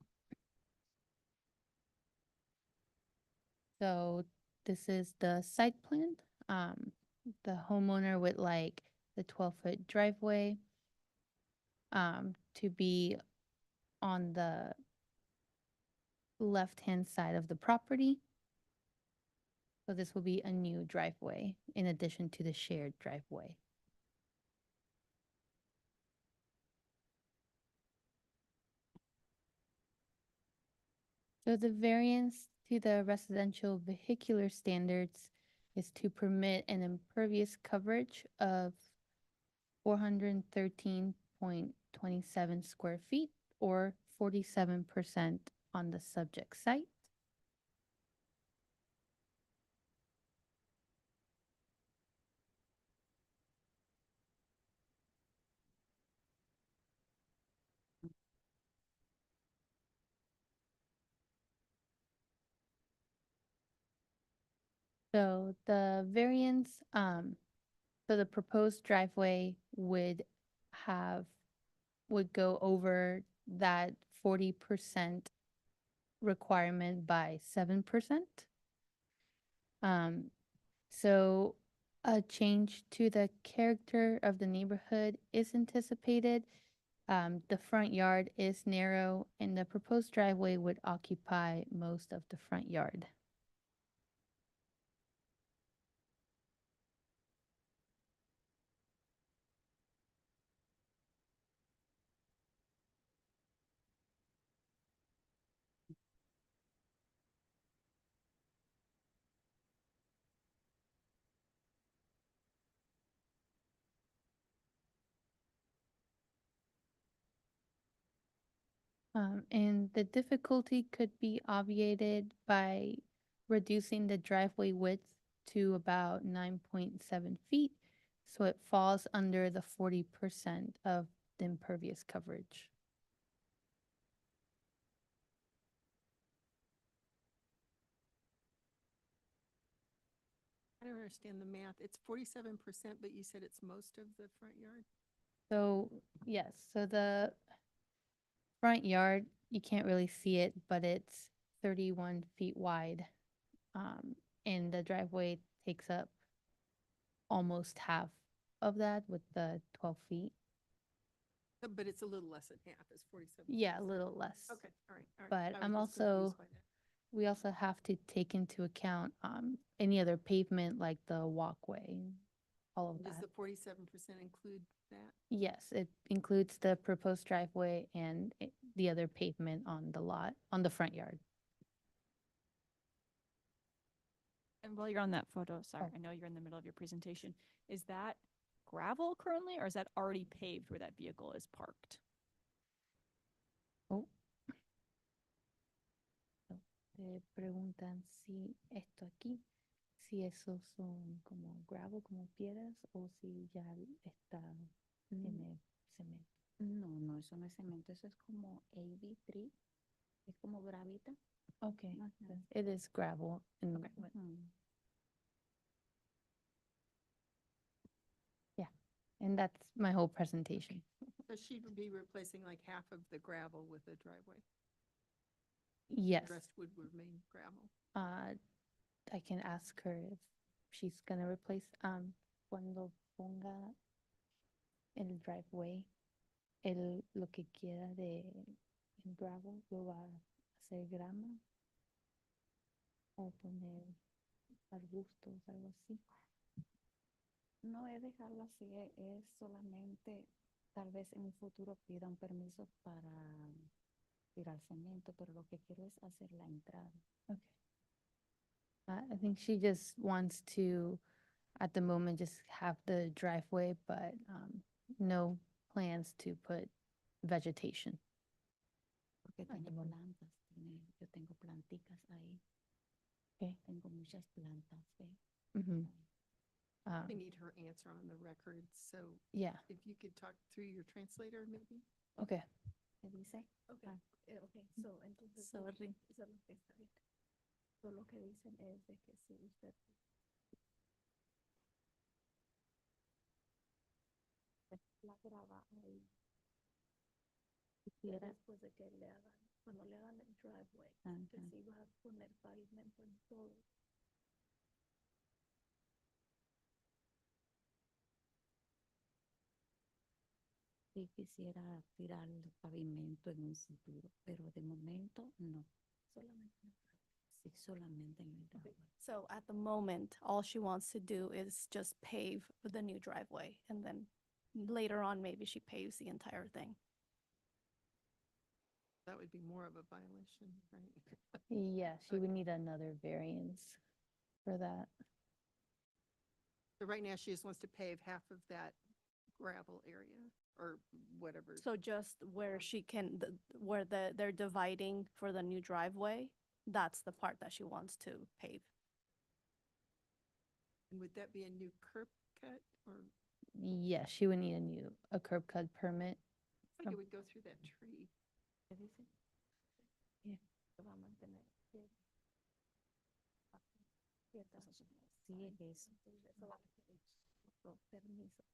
So this is the site plan. The homeowner would like the 12-foot driveway to be on the left-hand side of the property. So this will be a new driveway in addition to the shared driveway. So the variance to the residential vehicular standards is to permit an impervious coverage of 413.27 square feet or 47% on the subject site. So the variance, so the proposed driveway would go over that 40% requirement by 7%. So a change to the character of the neighborhood is anticipated. The front yard is narrow and the proposed driveway would occupy most of the front yard. And the difficulty could be obviated by reducing the driveway width to about 9.7 feet. So it falls under the 40% of the impervious coverage. I don't understand the math. It's 47%, but you said it's most of the front yard? So, yes, so the front yard, you can't really see it, but it's 31 feet wide. And the driveway takes up almost half of that with the 12 feet. But it's a little less than half, it's 47. Yeah, a little less. Okay, all right, all right. But I I'm was just confused also, by that. we also have to take into account any other pavement like the walkway, all of Does that. the 47% include that? Yes, it includes the proposed driveway and the other pavement on the lot, on the front yard. And while you're on that photo, sorry, Oh. I know you're in the middle of your presentation. Is that gravel currently, or is that already paved where that vehicle is parked? Oh. Te preguntan si esto aquí, si esos son como gravel, como piedras, o si ya está, tiene cemento. No, no, eso no es cemento, eso es como AB3, es como gravita. Okay, Ajá. it is gravel. And Okay. yeah, and that's my whole presentation. So she would be replacing like half of the gravel with a driveway? Yes, The rest would remain gravel? I can ask her if she's gonna replace, cuando ponga el driveway, lo que quiera de el gravel, lo va a hacer grama o poner arbustos, algo así. No es dejarlo así, es solamente, tal vez en un futuro pida un permiso para tirar cemento, pero lo que quiero es hacer la entrada. Okay. I think she just wants to, at the moment, just have the driveway, but no plans to put vegetation. Porque tiene plantas, yo tengo planticas ahí. Okay. Tengo muchas plantas, ¿ve? Mm-hmm. We need her answer on the record, so Yeah, if you could talk through your translator, maybe? okay. ¿Qué dice? Okay. Okay, so entonces. Sorry. Eso es lo que está bien. So, lo que dicen es de que si usted la graba ahí, Quisiera- después de que le hagan, cuando le hagan el driveway, que Ajá. si va a poner pavimento en todo. Sí, quisiera tirar el pavimento en un futuro, pero de momento no. Solamente. Sí, solamente en el driveway. So at the moment, all she wants to do is just pave the new driveway, and then later on, maybe she paves the entire thing. That would be more of a violation, right? Yeah, she would need another variance for that. So right now, she just wants to pave half of that gravel area or whatever. So just where she can, where they're dividing for the new driveway, that's the part that she wants to pave. And would that be a new curb cut or Yeah, she would need a curb cut permit. I think it would go through that tree? ¿Qué dice? Yeah. Se va a mantener. Sí, es eso. Permiso.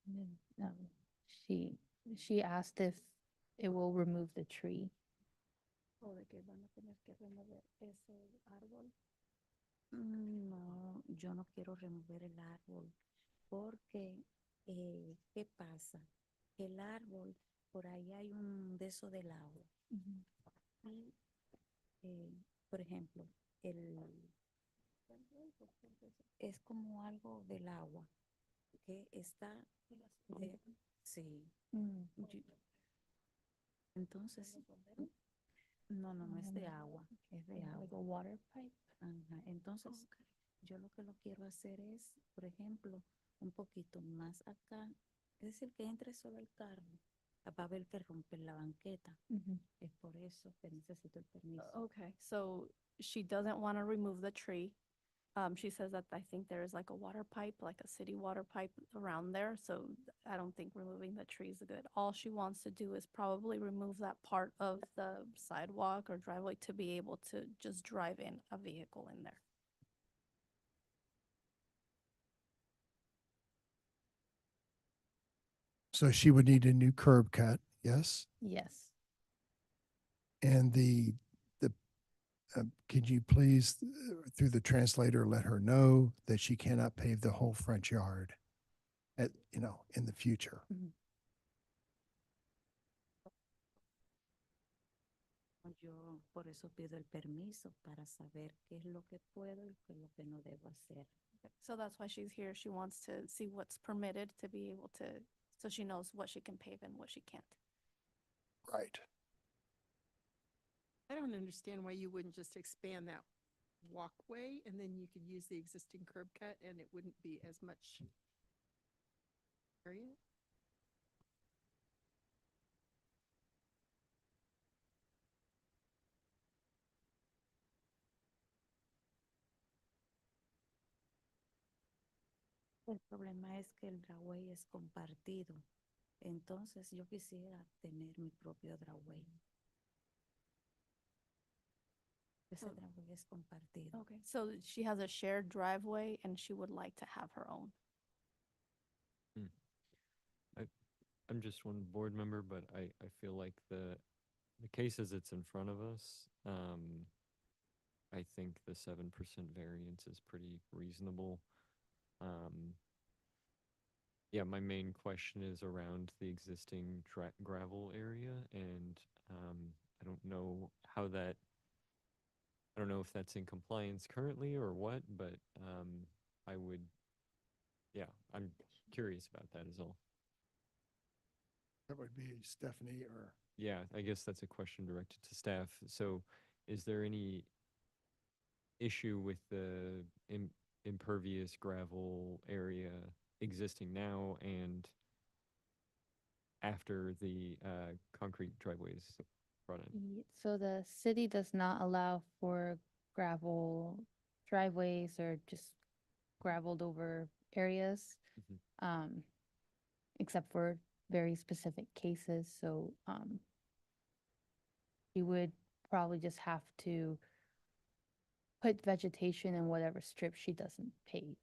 And then, she asked if it will remove the tree. O de que van a tener que remover ese árbol. No, yo no quiero remover el árbol porque, ¿qué pasa? El árbol, por ahí hay un de eso del agua. Y, por ejemplo, es como algo del agua que está, sí. Entonces, no, no es de agua, es de agua. Like a water pipe. Ajá, entonces, yo lo que lo quiero hacer es, por ejemplo, un poquito más acá, es decir, que entre solo el carro, va a ver que rompe la banqueta. Es por eso que necesito el permiso. Okay, so she doesn't want to remove the tree. She says that I think there is like a water pipe, like a city water pipe around there, so I don't think removing the trees is good. All she wants to do is probably remove that part of the sidewalk or driveway to be able to just drive in a vehicle in there. So she would need a new curb cut, yes? Yes. And could you please, through the translator, let her know that she cannot pave the whole front yard in the future? Yo por eso pido el permiso para saber qué es lo que puedo y qué es lo que no debo hacer. So that's why she's here. She wants to see what's permitted to be able to, so she knows what she can pave and what she can't. Right. I don't understand why you wouldn't just expand that walkway and then you could use the existing curb cut and it wouldn't be as much area. El problema es que el driveway es compartido. Entonces yo quisiera tener mi propio driveway. Ese driveway es compartido. Okay, so she has a shared driveway and she would like to have her own. I'm just one board member, but I feel like the case as it's in front of us, I think the 7% variance is pretty reasonable. Yeah, my main question is around the existing gravel area, and I don't know I don't know if that's in compliance currently or what, but I'm curious about that as well. That would be Stephanie or. Yeah, I guess that's a question directed to staff. So is there any issue with the impervious gravel area existing now and after the concrete driveway is brought in? So the city does not allow for gravel driveways or just gravelled over areas, except for very specific cases. So you would probably just have to put vegetation in whatever strip she doesn't pave.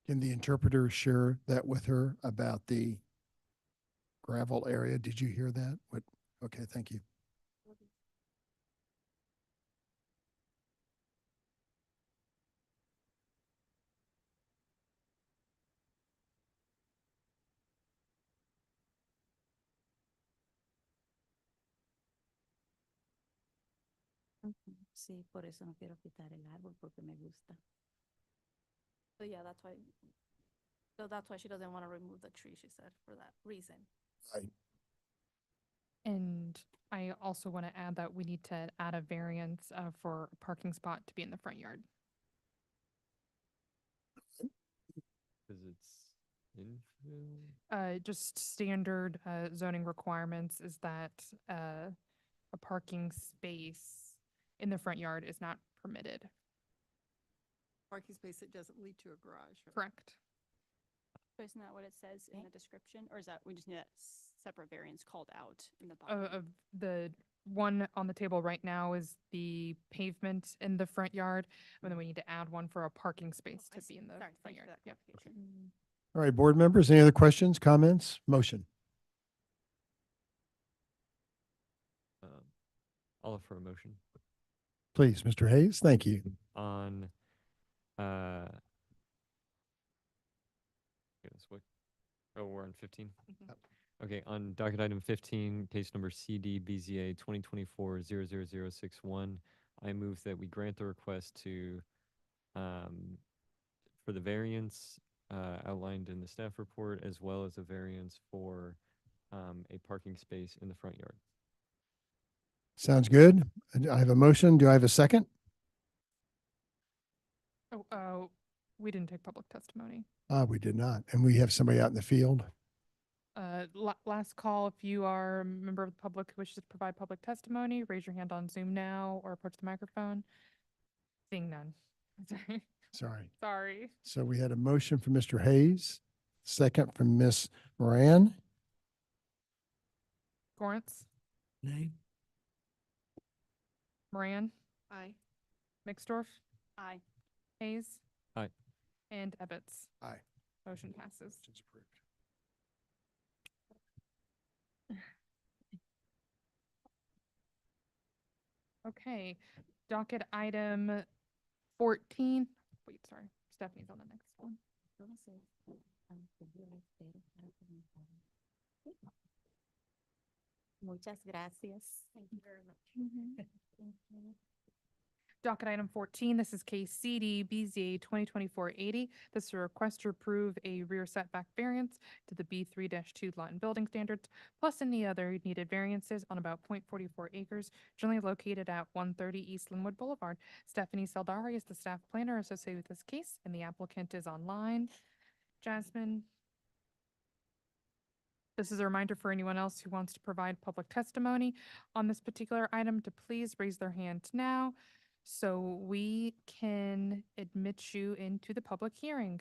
Can the interpreter share that with her about the gravel area? Did you hear that? Okay, thank you. Sí, por eso no quiero quitar el árbol porque me gusta. So yeah, that's why she doesn't want to remove the tree, she said, for that reason. Right. And I also want to add that we need to add a variance for a parking spot to be in the front yard. Because it's infill? Just standard zoning requirements is that a parking space in the front yard is not permitted. Parking space that doesn't lead to a garage. Right? Correct. So isn't that what it says in the description, or is that we just need that separate variance called out in the bottom? The one on the table right now is the pavement in the front yard, and then we need to add one for a parking space to be in the Sorry, front thank you yard. for that clarification. All right, board members, any other questions, comments, motion? I'll offer a motion. Please, Mr. Hayes, thank you. On goodness, we're on 15. Okay, on docket item 15, case number CD BZA 2024-00061, I move that we grant the request to for the variance outlined in the staff report, as well as a variance for a parking space in the front yard. Sounds good. I have a motion. Do I have a second? We didn't take public testimony. We did not. And we have somebody out in the field. Last call, if you are a member of the public who wishes to provide public testimony, raise your hand on Zoom now or approach the microphone. Seeing none. Sorry. Sorry. Sorry. So we had a motion from Mr. Hayes, second from Ms. Moran. Torrance, Nay? Moran, Aye. Mixdorf, Aye. Hayes, Aye. and Ebbets. Aye. Motion passes. It's approved. Okay, docket item 14. Wait, sorry, Stephanie's on the next one. Muchas gracias. Thank you very much. Thank you. Docket item 14, this is case CD BZA 2024-80. This is a request to approve a rear setback variance to the B3-2 lot and building standards, plus any other needed variances on about 0.44 acres, generally located at 130 East Linwood Boulevard. Stephanie Saldari is the staff planner associated with this case, and the applicant is online. Jasmine. This is a reminder for anyone else who wants to provide public testimony on this particular item to please raise their hand now, so we can admit you into the public hearing.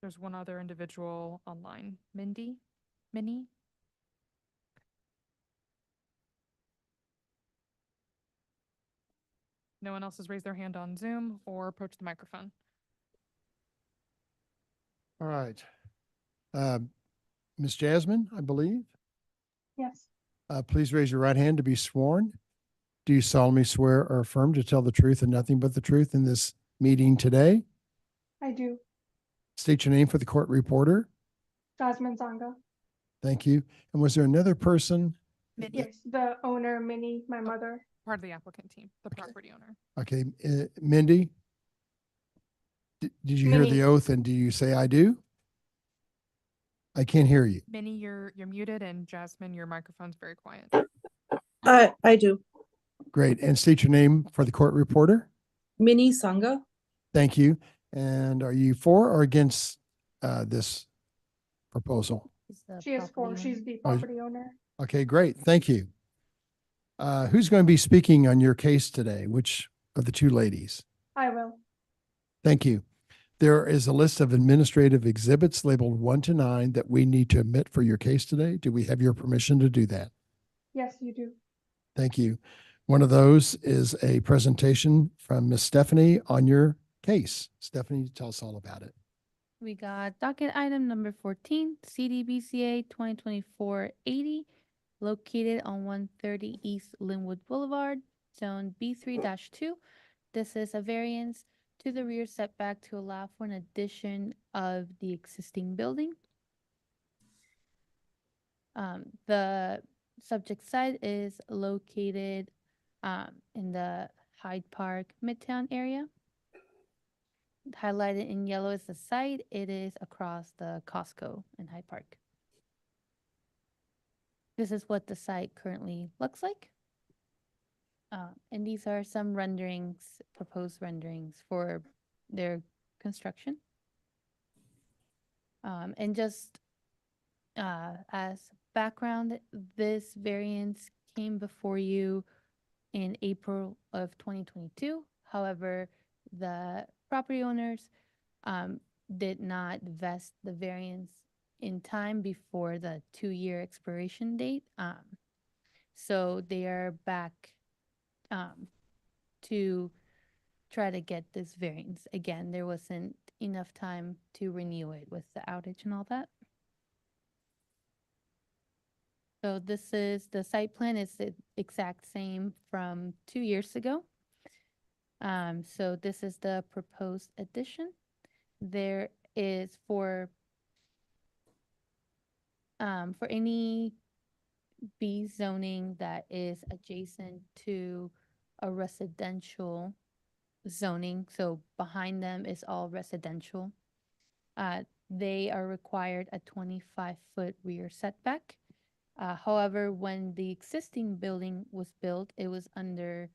There's one other individual online. Minnie? No one else has raised their hand on Zoom or approached the microphone. All right. Ms. Jasmine, I believe. Yes, Please raise your right hand to be sworn. Do you solemnly swear or affirm to tell the truth and nothing but the truth in this meeting today? I do. State your name for the court reporter. Jasmine Zanga. Thank you. And was there another person? Yes, the owner, Minnie, my mother. Part of the applicant team, the property owner. Okay, Mindy? Did you hear Minnie. the oath and do you say I do? I can't hear you. Minnie, you're muted, and Jasmine, your microphone's very quiet. I do. Great. And state your name for the court reporter. Minnie Sanga. Thank you. And are you for or against this proposal? She is for, she's the property owner. Okay, great. Thank you. Who's going to be speaking on your case today? Which of the two ladies? I will. Thank you. There is a list of administrative exhibits labeled 1 to 9 that we need to admit for your case today. Do we have your permission to do that? Yes, you do. Thank you. One of those is a presentation from Miss Stephanie on your case. Stephanie, tell us all about it. We got docket item number 14, CDBCA 2024-80, located on 130 East Linwood Boulevard, zone B3-2. This is a variance to the rear setback to allow for an addition of the existing building. The subject site is located in the Hyde Park Midtown area. Highlighted in yellow is the site. It is across the Costco in Hyde Park. This is what the site currently looks like. And these are some renderings, proposed renderings for their construction. And just as background, this variance came before you in April of 2022. However, the property owners did not vest the variance in time before the 2-year expiration date. So they are back to try to get this variance. Again, there wasn't enough time to renew it with the outage and all that. So this is, the site plan is the exact same from 2 years ago. So this is the proposed addition. There is for any B zoning that is adjacent to a residential zoning, so behind them is all residential. They are required a 25-foot rear setback. However, when the existing building was built, it was under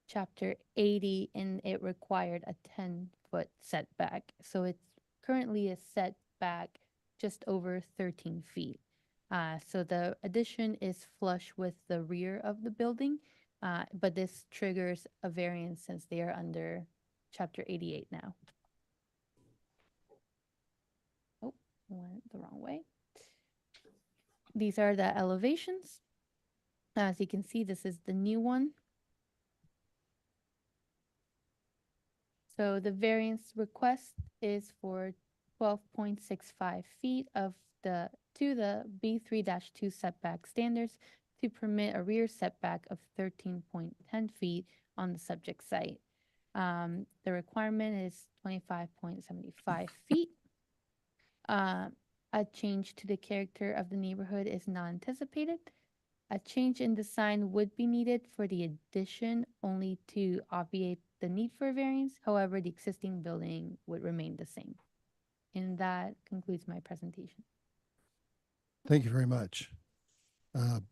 Chapter 80, and it required a 10 foot setback. So it's currently a setback just over 13 feet. So the addition is flush with the rear of the building, but this triggers a variance since they are under Chapter 88 now. Oh, went the wrong way. These are the elevations. As you can see, this is the new one. So the variance request is for 12.65 feet to the B3-2 setback standards to permit a rear setback of 13.10 feet on the subject site. The requirement is 25.75 feet. A change to the character of the neighborhood is not anticipated. A change in design would be needed for the addition only to obviate the need for a variance. However, the existing building would remain the same. And that concludes my presentation. Thank you very much.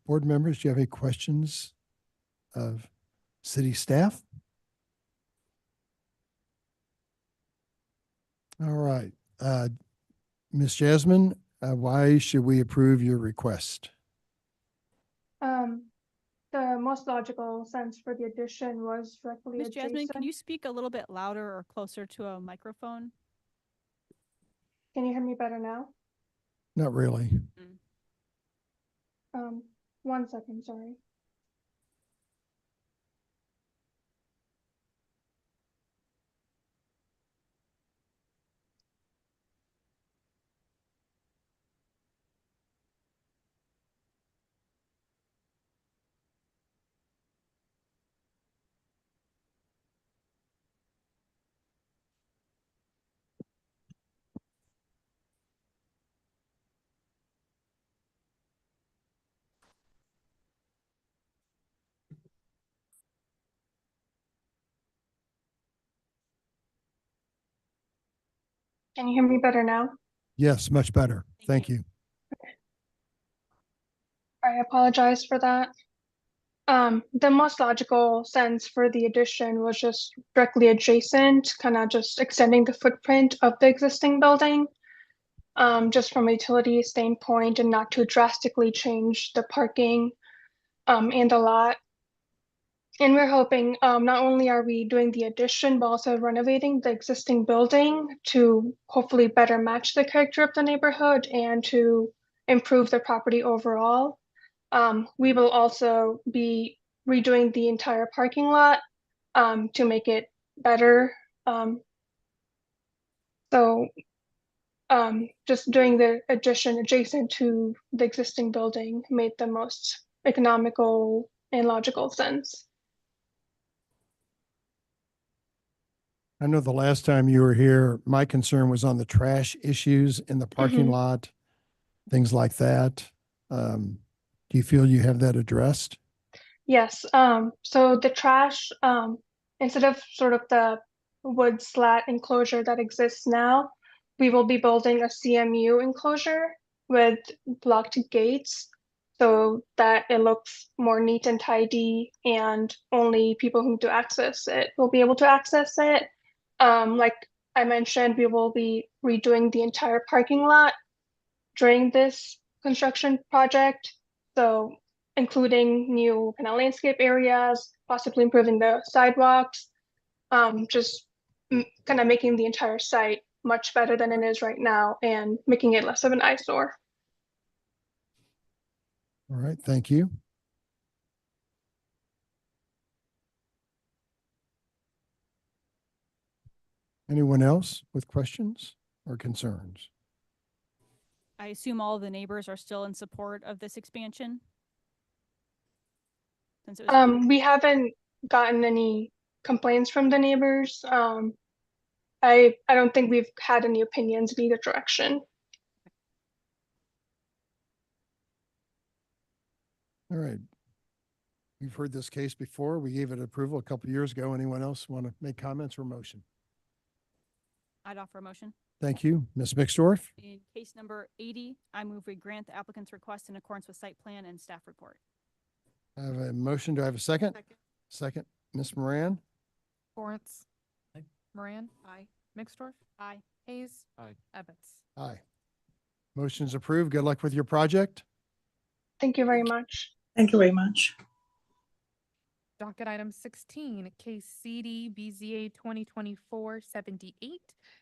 Board members, do you have any questions of city staff? All right. Ms. Jasmine, why should we approve your request? The most logical sense for the addition was directly Ms. Jasmine, can adjacent. you speak a little bit louder or closer to a microphone? Can you hear me better now? Not really. One second, sorry. Can you hear me better now? Yes, much better. Thank you. I apologize for that. The most logical sense for the addition was just directly adjacent, kind of just extending the footprint of the existing building, just from a utility standpoint and not to drastically change the parking and the lot. And we're hoping not only are we doing the addition, but also renovating the existing building to hopefully better match the character of the neighborhood and to improve the property overall. We will also be redoing the entire parking lot to make it better. So just doing the addition adjacent to the existing building made the most economical and logical sense. I know the last time you were here, my concern was on the trash issues in the parking lot, things like that. Do you feel you have that addressed? Yes, so the trash, instead of sort of the wood slat enclosure that exists now, we will be building a CMU enclosure with blocked gates so that it looks more neat and tidy and only people who do access it will be able to access it. Like I mentioned, we will be redoing the entire parking lot during this construction project. So including new kind of landscape areas, possibly improving the sidewalks, just kind of making the entire site much better than it is right now and making it less of an eyesore. All right, thank you. Anyone else with questions or concerns? I assume all of the neighbors are still in support of this expansion? Since it was We haven't gotten any complaints from the neighbors. I don't think we've had any opinions in either direction. All right. We've heard this case before. We gave it approval a couple of years ago. Anyone else want to make comments or motion? I'd offer a motion. Thank you. Ms. Mixdorf? In case number 80, I move we grant the applicant's request in accordance with site plan and staff report. I have a motion. Do I have a second? Second. Ms. Moran? Lawrence. Moran. Aye. Mixdorf? Aye. Hayes? Aye. Evans? Aye. Motion's approved. Good luck with your project. Thank you very much. Thank you very much. Docket item 16, case CD BZA 2024-78.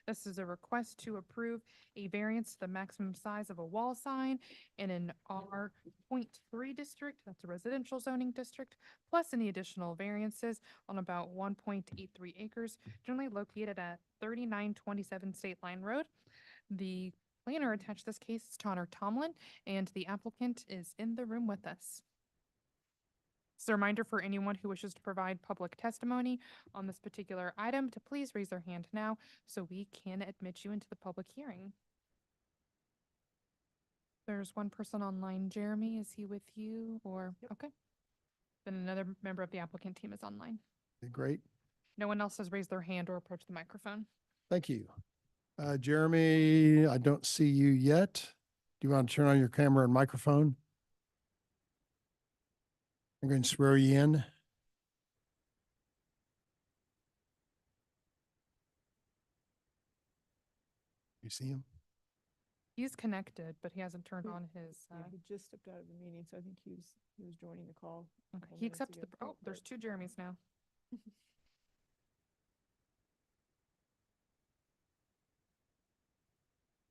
This is a request to approve a variance to the maximum size of a wall sign in an R.3 district, that's a residential zoning district, plus any additional variances on about 1.83 acres, generally located at 3927 State Line Road. The planner attached to this case is Connor Tomlin, and the applicant is in the room with us. It's a reminder for anyone who wishes to provide public testimony on this particular item to please raise their hand now so we can admit you into the public hearing. There's one person online. Jeremy, is he with you or? Okay. Then another member of the applicant team is online. Great. No one else has raised their hand or approached the microphone. Thank you. Jeremy, I don't see you yet. Do you want to turn on your camera and microphone? I'm going to swear you in. You see him? He's connected, but he hasn't turned on his. He just stepped out of the meeting, so I think he was joining the call. Okay. He accepted the. Oh, there's two Jeremys now.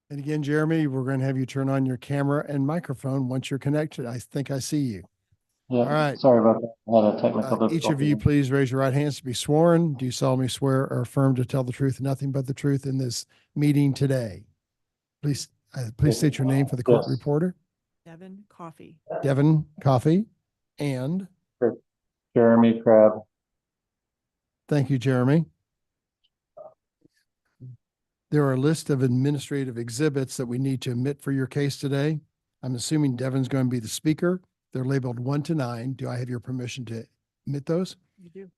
And again, Jeremy, we're going to have you turn on your camera and microphone once you're connected. I think I see you. Yeah, All right. sorry about that. I had a technical Each of you, difficulty. please raise your right hands to be sworn. Do you solemnly swear or affirm to tell the truth and nothing but the truth in this meeting today? Please state your name for the court Yes. reporter. Devin Coffee. Devin Coffey and Jeremy Crabb. thank you, Jeremy. There are a list of administrative exhibits that we need to admit for your case today. I'm assuming Devin's going to be the speaker. They're labeled 1 to 9. Do I have your permission to admit those? You do.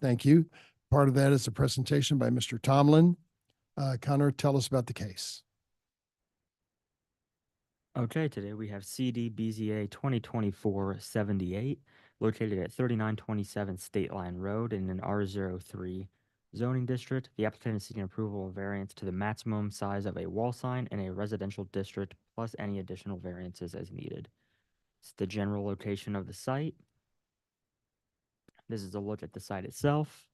Thank you. Part of that is a presentation by Mr. Tomlin. Connor, tell us about the case. Okay, today we have CD BZA 2024-78, located at 3927 State Line Road in an R03 zoning district. The applicant is seeking approval of variance to the maximum size of a wall sign in a residential district, plus any additional variances as needed. It's the general location of the site. This is a look at the site itself.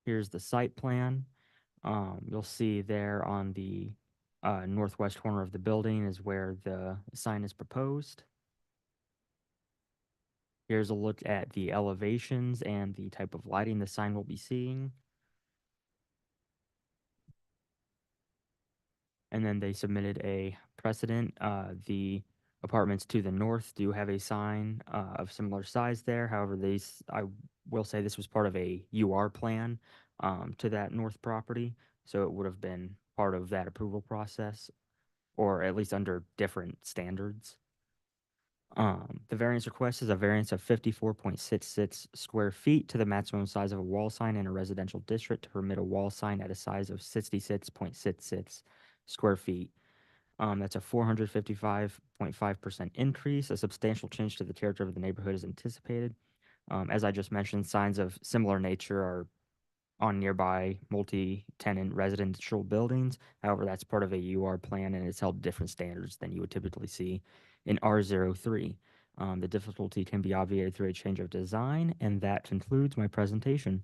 Here's the site plan. You'll see there on the northwest corner of the building is where the sign is proposed. Here's a look at the elevations and the type of lighting the sign will be seeing. And then they submitted a precedent. The apartments to the north do have a sign of similar size there. However, I will say this was part of a UR plan to that north property. So it would have been part of that approval process, or at least under different standards. The variance request is a variance of 54.66 square feet to the maximum size of a wall sign in a residential district to permit a wall sign at a size of 66.66 square feet. That's a 455.5% increase. A substantial change to the character of the neighborhood is anticipated. As I just mentioned, signs of similar nature are on nearby multi-tenant residential buildings. However, that's part of a UR plan and it's held to different standards than you would typically see in R03. The difficulty can be obviated through a change of design, and that concludes my presentation.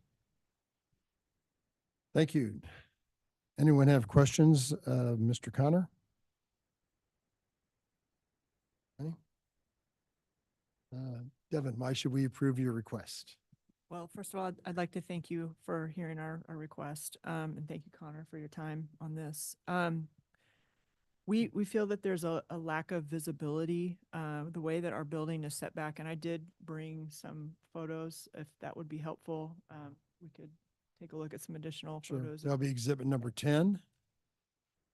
Thank you. Anyone have questions, Mr. Connor? Any? Devin, why should we approve your request? Well, first of all, I'd like to thank you for hearing our request, and thank you, Connor, for your time on this. We feel that there's a lack of visibility, the way that our building is set back, and I did bring some photos, if that would be helpful. We could take a look at some additional photos. That'll be exhibit number 10.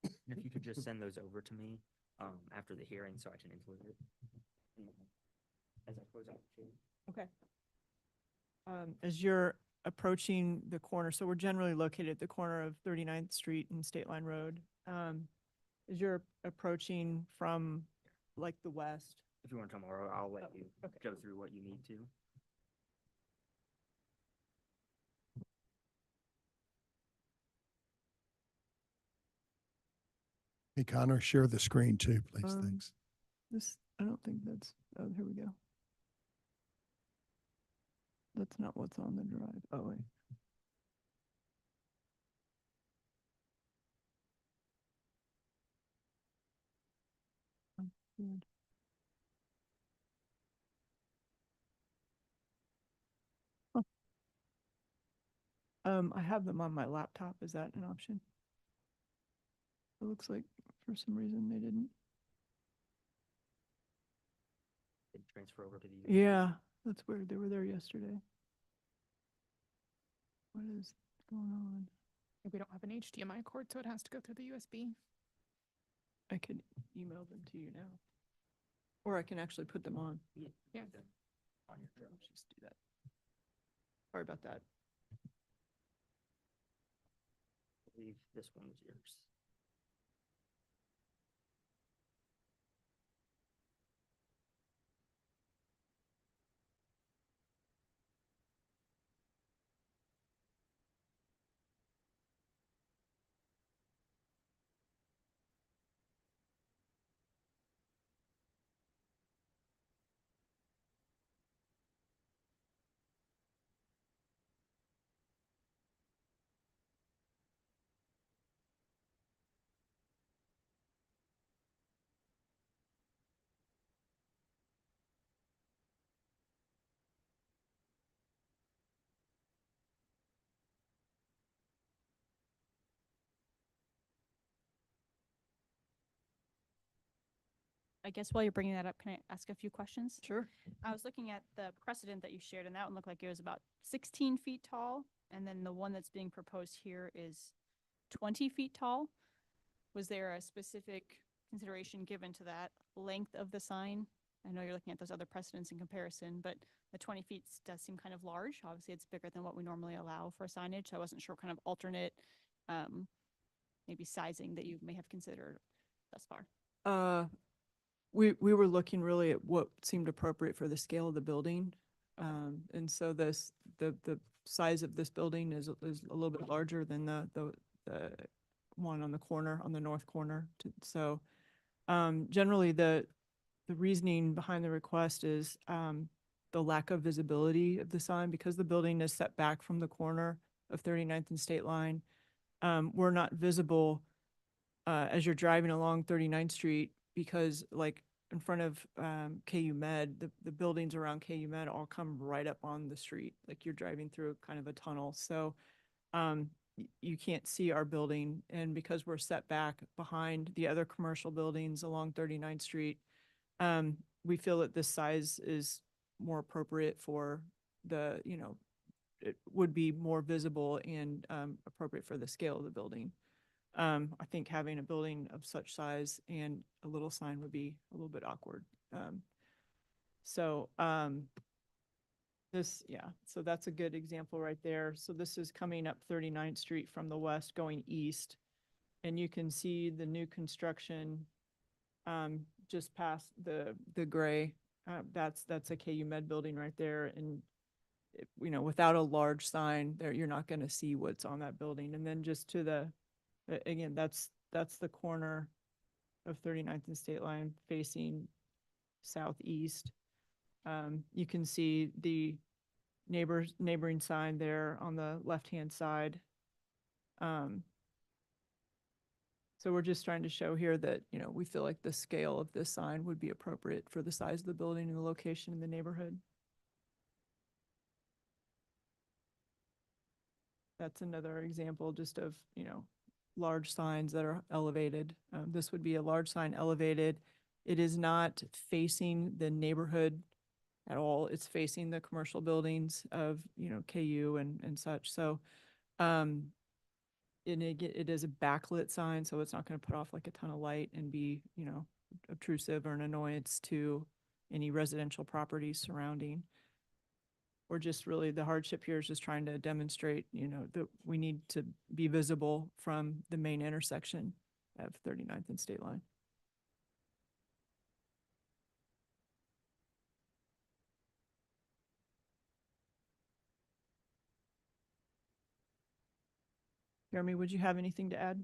If you could just send those over to me after the hearing so I can include it as I close out the hearing. Okay. As you're approaching the corner, so we're generally located at the corner of 39th Street and State Line Road. As you're approaching from like the west. If you want to come over, I'll let you go through what you need to. Hey, Connor, share the screen too, please. Um, Thanks. This, I don't think that's, oh, here we go. That's not what's on the drive. Oh, wait. Oh, weird. Huh. I have them on my laptop. Is that an option? It looks like for some reason they didn't. Didn't transfer over to the. Yeah, that's weird. They were there yesterday. What is going on? We don't have an HDMI cord, so it has to go through the USB. I could email them to you now. Or I can actually put them on. Yeah. On your phone. Let's just do that. Sorry about that. I believe this one was yours. I guess while you're bringing that up, can I ask a few questions? Sure. I was looking at the precedent that you shared, and that one looked like it was about 16 feet tall. And then the one that's being proposed here is 20 feet tall. Was there a specific consideration given to that length of the sign? I know you're looking at those other precedents in comparison, but the 20 feet does seem kind of large. Obviously, it's bigger than what we normally allow for signage. So I wasn't sure what kind of alternate, maybe sizing that you may have considered thus far. We were looking really at what seemed appropriate for the scale of the building. And so the size of this building is a little bit larger than the one on the corner, on the north corner. So generally the reasoning behind the request is the lack of visibility of the sign because the building is set back from the corner of 39th and State Line. We're not visible as you're driving along 39th Street because like in front of KU Med, the buildings around KU Med all come right up on the street. Like you're driving through kind of a tunnel. So you can't see our building. And because we're set back behind the other commercial buildings along 39th Street, we feel that this size is more appropriate for the, it would be more visible and appropriate for the scale of the building. I think having a building of such size and a little sign would be a little bit awkward. So that's a good example right there. So this is coming up 39th Street from the west going east. And you can see the new construction just past the gray. That's a KU Med building right there. And without a large sign there, you're not going to see what's on that building. And then just to the again, that's the corner of 39th and State Line facing southeast. You can see the neighboring sign there on the left-hand side. So we're just trying to show here that, we feel like the scale of this sign would be appropriate for the size of the building and the location in the neighborhood. That's another example just of, large signs that are elevated. This would be a large sign elevated. It is not facing the neighborhood at all. It's facing the commercial buildings of, KU and such. So it is a backlit sign, so it's not going to put off like a ton of light and be, obtrusive or an annoyance to any residential properties surrounding. Or just really the hardship here is just trying to demonstrate, that we need to be visible from the main intersection of 39th and State Line. Jeremy, would you have anything to add?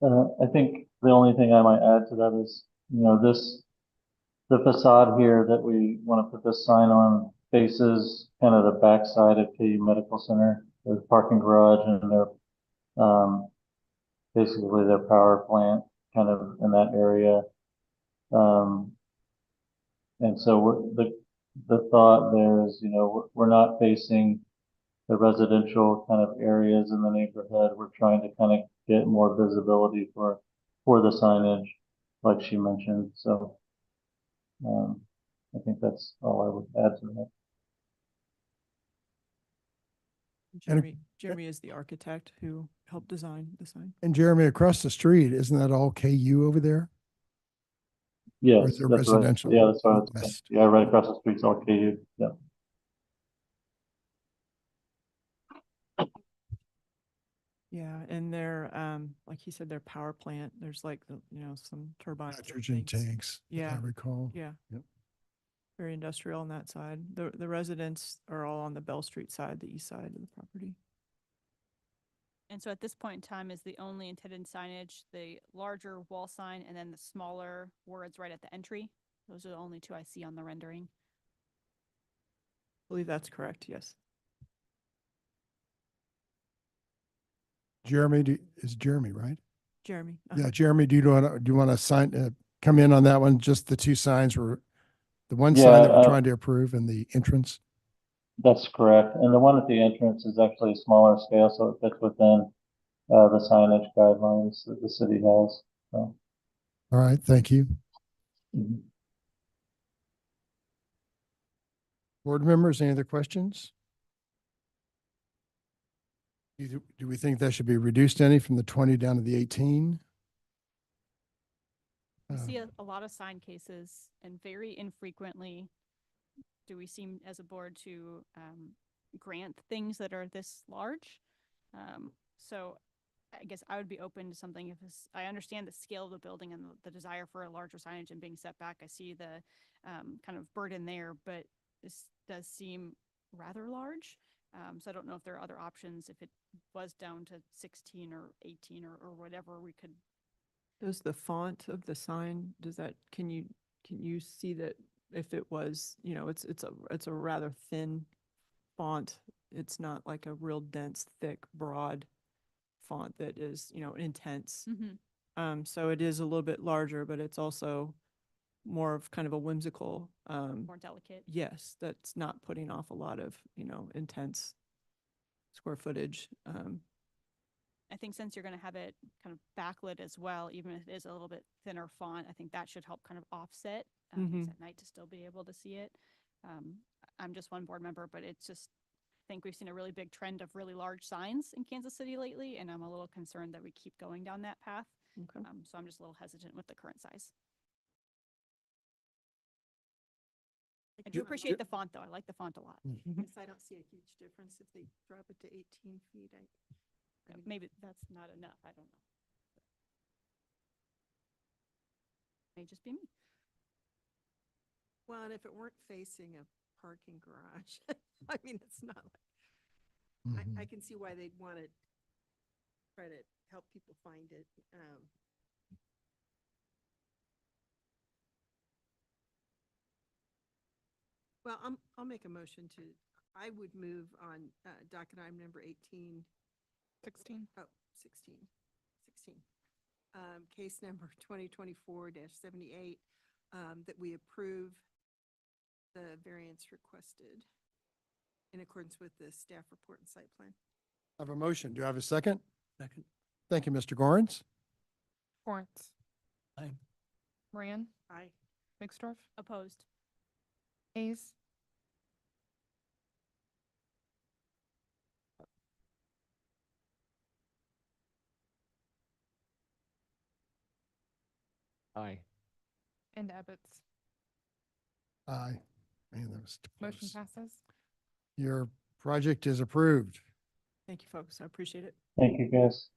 I think the only thing I might add to that is, the facade here that we want to put this sign on faces kind of the backside of KU Medical Center. There's a parking garage and basically their power plant kind of in that area. And so the thought there is, we're not facing the residential kind of areas in the neighborhood. We're trying to kind of get more visibility for the signage, like she mentioned. So I think that's all I would add to that. Jeremy is the architect who helped design the sign. And Jeremy, across the street, isn't that all KU over there? Or Yes, is there that's residential? right. Yeah, that's right. West? Yeah, right across the street's all KU. Yeah. Yeah, and their, like he said, their power plant, there's like, some turbines. and Nitrogen things. tanks, if Yeah. I recall. Yeah. Yep. Very industrial on that side. The residents are all on the Bell Street side, the east side of the property. And so at this point in time is the only intended signage, the larger wall sign and then the smaller words right at the entry. Those are the only two I see on the rendering. I believe that's correct, yes. Jeremy, is Jeremy, right? Jeremy. Yeah, Jeremy, do you want to sign, come in on that one? Just the two signs were, the one sign that we're trying to approve and the entrance? That's correct. And the one at the entrance is actually a smaller scale, so it fits within the signage guidelines that the city has. So. All right, thank you. Mhm. Board members, any other questions? Do we think that should be reduced any from the 20 down to the 18? We see a lot of sign cases and very infrequently do we seem as a board to grant things that are this large. So I guess I would be open to something if I understand the scale of the building and the desire for a larger signage and being set back. I see the kind of burden there, but this does seem rather large. So I don't know if there are other options if it was down to 16 or 18 or whatever we could. Does the font of the sign, can you see that if it was, it's a rather thin font. It's not like a real dense, thick, broad font that is, intense. So it is a little bit larger, but it's also more of kind of a whimsical, more delicate. Yes, that's not putting off a lot of, intense square footage. I think since you're going to have it kind of backlit as well, even if it is a little bit thinner font, I think that should help kind of offset things at night to still be able to see it. I'm just one board member, but it's just, I think we've seen a really big trend of really large signs in Kansas City lately, and I'm a little concerned that we keep going down that path. Okay. So I'm just a little hesitant with the current size. I do appreciate the font, though. I like the font a lot. Yes, I don't see a huge difference if they drop it to 18 feet. Maybe that's not enough. I don't know. May just be me. Well, and if it weren't facing a parking garage, I mean, it's not like, I can see why they'd want to try to help people find it. Well, I'll make a motion I would move on docket item number 18. 16. Oh, 16. Case number 2024-78, that we approve the variance requested in accordance with the staff report and site plan. I have a motion. Do I have a second? Second. Thank you, Mr. Gorens. Lawrence. Aye. Moran. Aye. Mixdorf. Opposed. Hayes. Aye. And Abbott's. Aye. Man, that was Motion close. passes. Your project is approved. Thank you, folks. I appreciate it. Thank you, guys.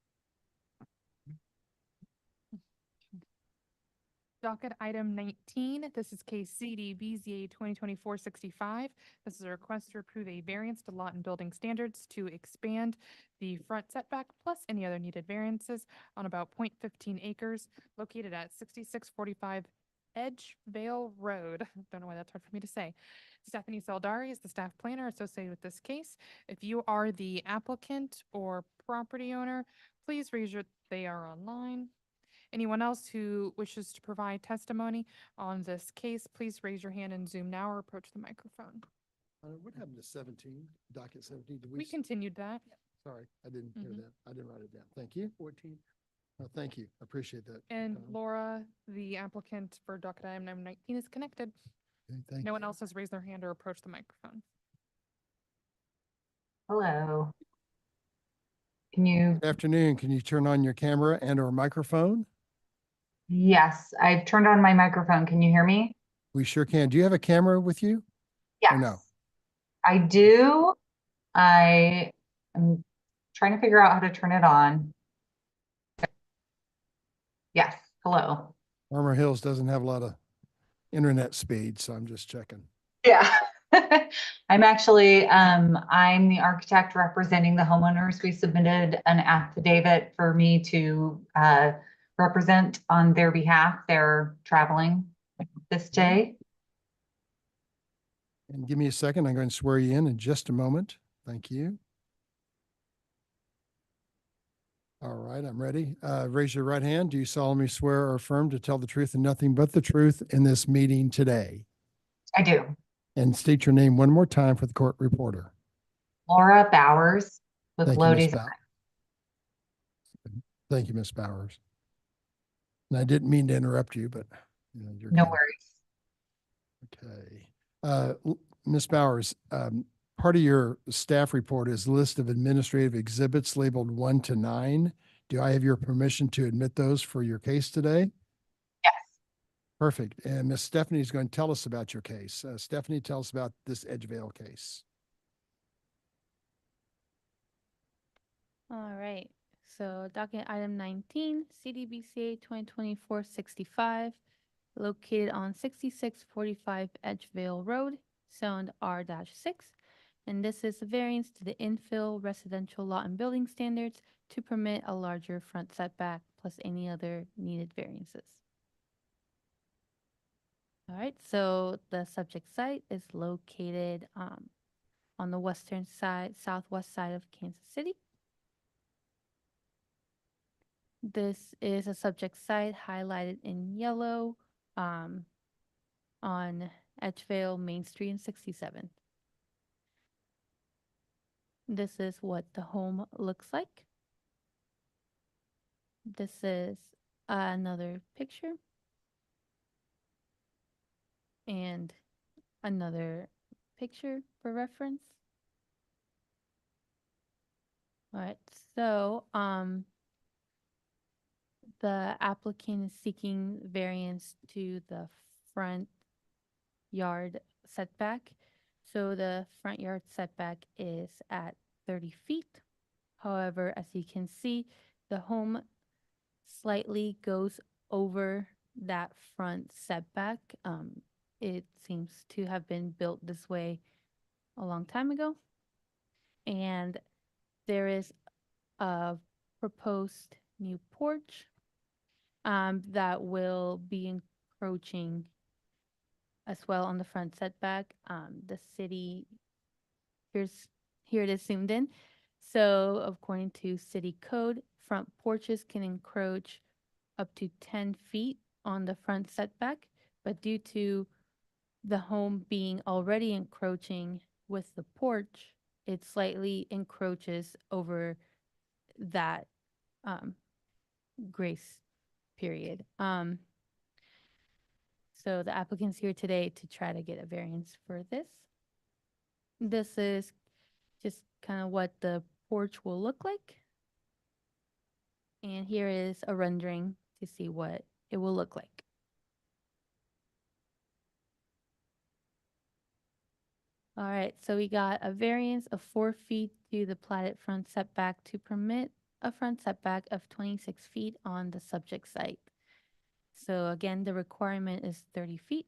Docket item 19, this is case CD BZA 2024-65. This is a request to approve a variance to lot and building standards to expand the front setback plus any other needed variances on about 0.15 acres located at 6645 Edgevale Road. Don't know why that's hard for me to say. Stephanie Saldari is the staff planner associated with this case. If you are the applicant or property owner, please raise your, they are online. Anyone else who wishes to provide testimony on this case, please raise your hand in Zoom now or approach the microphone. What happened to 17, docket 17? Did We continued that. Sorry, I didn't hear Mhm. that. I didn't write it down. Thank you. 14. Oh, thank you. I appreciate that. And Tom. Laura, the applicant for docket item number 19 is connected. Okay, thank No you. one else has raised their hand or approached the microphone. Hello. Can you, Good afternoon. Can you turn on your camera and or microphone? yes, I've turned on my microphone. Can you hear me? We sure can. Do you have a camera with you? Or no? Yes, I do. I am trying to figure out how to turn it on. Yes, hello. Armor Hills doesn't have a lot of internet speed, so I'm just checking. Yeah. I'm actually, I'm the architect representing the homeowners. We submitted an affidavit for me to represent on their behalf. They're traveling this day. And give me a second. I'm going to swear you in just a moment. Thank you. All right, I'm ready. Raise your right hand. Do you solemnly swear or affirm to tell the truth and nothing but the truth in this meeting today? I do. And state your name one more time for the court reporter. Laura Bowers with Thank you, Low Ms. Design. Thank you, Ms. Bowers. And I didn't mean to interrupt you, but you're No good. worries. Okay. Ms. Bowers, part of your staff report is a list of administrative exhibits labeled 1 to 9. Do I have your permission to admit those for your case today? Yes. Perfect. And Ms. Stephanie is going to tell us about your case. Stephanie, tell us about this Edgevale case. All right, so docket item 19, CDBCA 2024-65, located on 6645 Edgevale Road, zoned R-6. And this is a variance to the infill residential lot and building standards to permit a larger front setback plus any other needed variances. All right, so the subject site is located on the western side, southwest side of Kansas City. This is a subject site highlighted in yellow on Edgevale Main Street and 67. This is what the home looks like. This is another picture and another picture for reference. All right, so the applicant is seeking variance to the front yard setback. So the front yard setback is at 30 feet. However, as you can see, the home slightly goes over that front setback. It seems to have been built this way a long time ago. And there is a proposed new porch that will be encroaching as well on the front setback. The city, here it is zoomed in. So according to city code, front porches can encroach up to 10 feet on the front setback, but due to the home being already encroaching with the porch, it slightly encroaches over that grace period. So the applicant's here today to try to get a variance for this. This is just kind of what the porch will look like. And here is a rendering to see what it will look like. All right, so we got a variance of 4 feet to the platted front setback to permit a front setback of 26 feet on the subject site. So again, the requirement is 30 feet.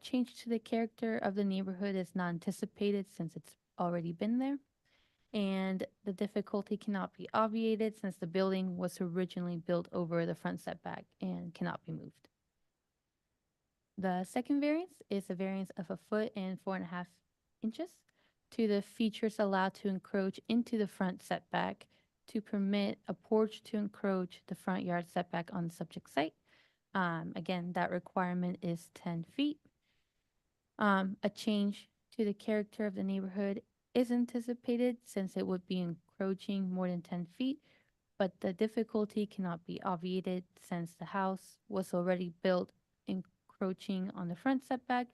Change to the character of the neighborhood is not anticipated since it's already been there. And the difficulty cannot be obviated since the building was originally built over the front setback and cannot be moved. The second variance is a variance of 1.4.5 inches to the features allowed to encroach into the front setback to permit a porch to encroach the front yard setback on the subject site. Again, that requirement is 10 feet. A change to the character of the neighborhood is anticipated since it would be encroaching more than 10 feet, but the difficulty cannot be obviated since the house was already built encroaching on the front setback.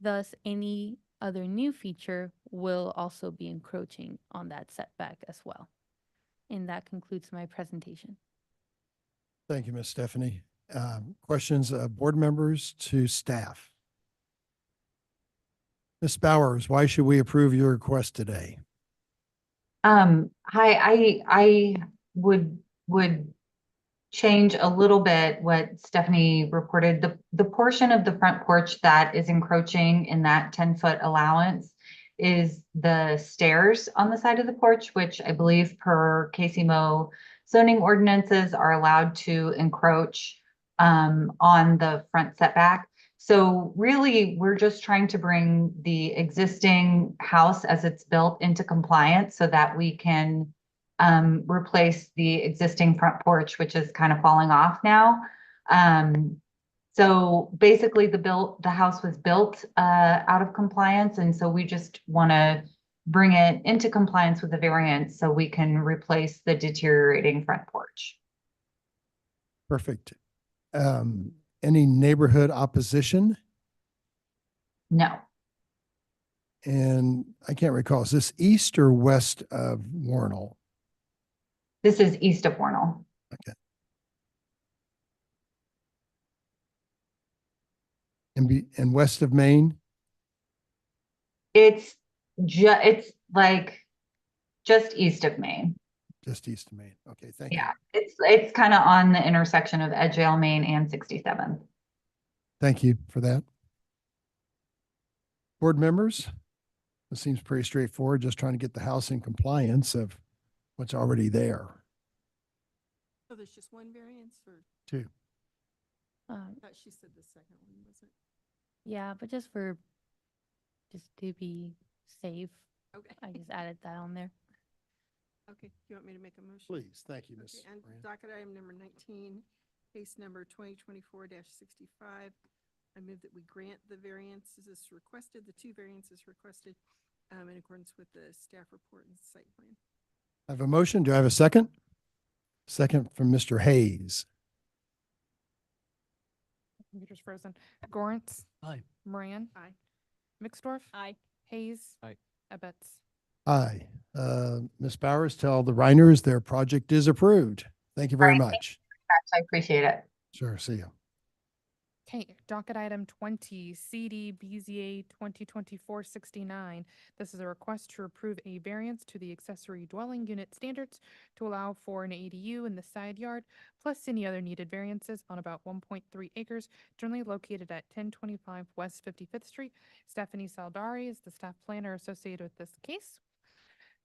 Thus, any other new feature will also be encroaching on that setback as well. And that concludes my presentation. Thank you, Ms. Stephanie. Questions, board members to staff? Ms. Bowers, why should we approve your request today? Hi, I would change a little bit what Stephanie reported. The portion of the front porch that is encroaching in that 10-foot allowance is the stairs on the side of the porch, which I believe per KCMO zoning ordinances are allowed to encroach on the front setback. So really, we're just trying to bring the existing house as it's built into compliance so that we can replace the existing front porch, which is kind of falling off now. So basically the house was built out of compliance. And so we just want to bring it into compliance with the variance so we can replace the deteriorating front porch. Perfect. Any neighborhood opposition? No. And I can't recall, is this east or west of Warnell? This is east of Warnell. Okay. And west of Maine? It's like just east of Maine. Just east of Maine. Okay, thank you. Yeah, it's kind of on the intersection of Edgevale, Maine and 67th. Thank you for that. Board members, it seems pretty straightforward, just trying to get the house in compliance of what's already there. So there's just one variance or? Two. I thought she said the second one, was it? Yeah, but just to be safe, Okay. I just added that on there. Okay, you want me to make a motion? Please, thank you, Ms. Okay, and Moran. docket item number 19, case number 2024-65. I move that we grant the variances as requested, the two variances requested in accordance with the staff report and site plan. I have a motion. Do I have a second? Second from Mr. Hayes. Computer's frozen. Gorance. Aye. Moran. Aye. Mixdorf. Aye. Hayes. Aye. Ebbets. Aye. Ms. Bowers, tell the Reiners their project is approved. Thank you very Right, much. I appreciate it. Sure, see you. Okay, docket item 20, CD BZA 2024-69. This is a request to approve a variance to the accessory dwelling unit standards to allow for an ADU in the side yard, plus any other needed variances on about 1.3 acres, generally located at 1025 West 55th Street. Stephanie Saldari is the staff planner associated with this case.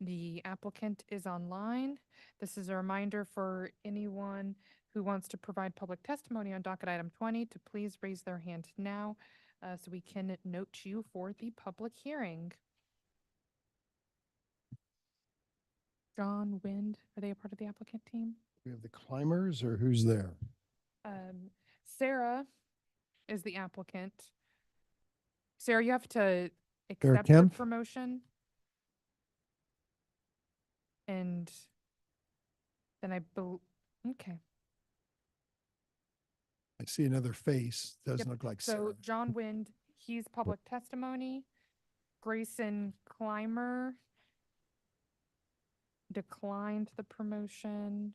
The applicant is online. This is a reminder for anyone who wants to provide public testimony on docket item 20 to please raise their hand now so we can note you for the public hearing. John, Wind, are they a part of the applicant team? We have the climbers or who's there? Sarah is the applicant. Sarah, you have to Sarah accept the Kemp? promotion. And then okay. I see another face. Doesn't Yep. look like So Sarah. John Wind, he's public testimony. Grayson Clymer declined the promotion.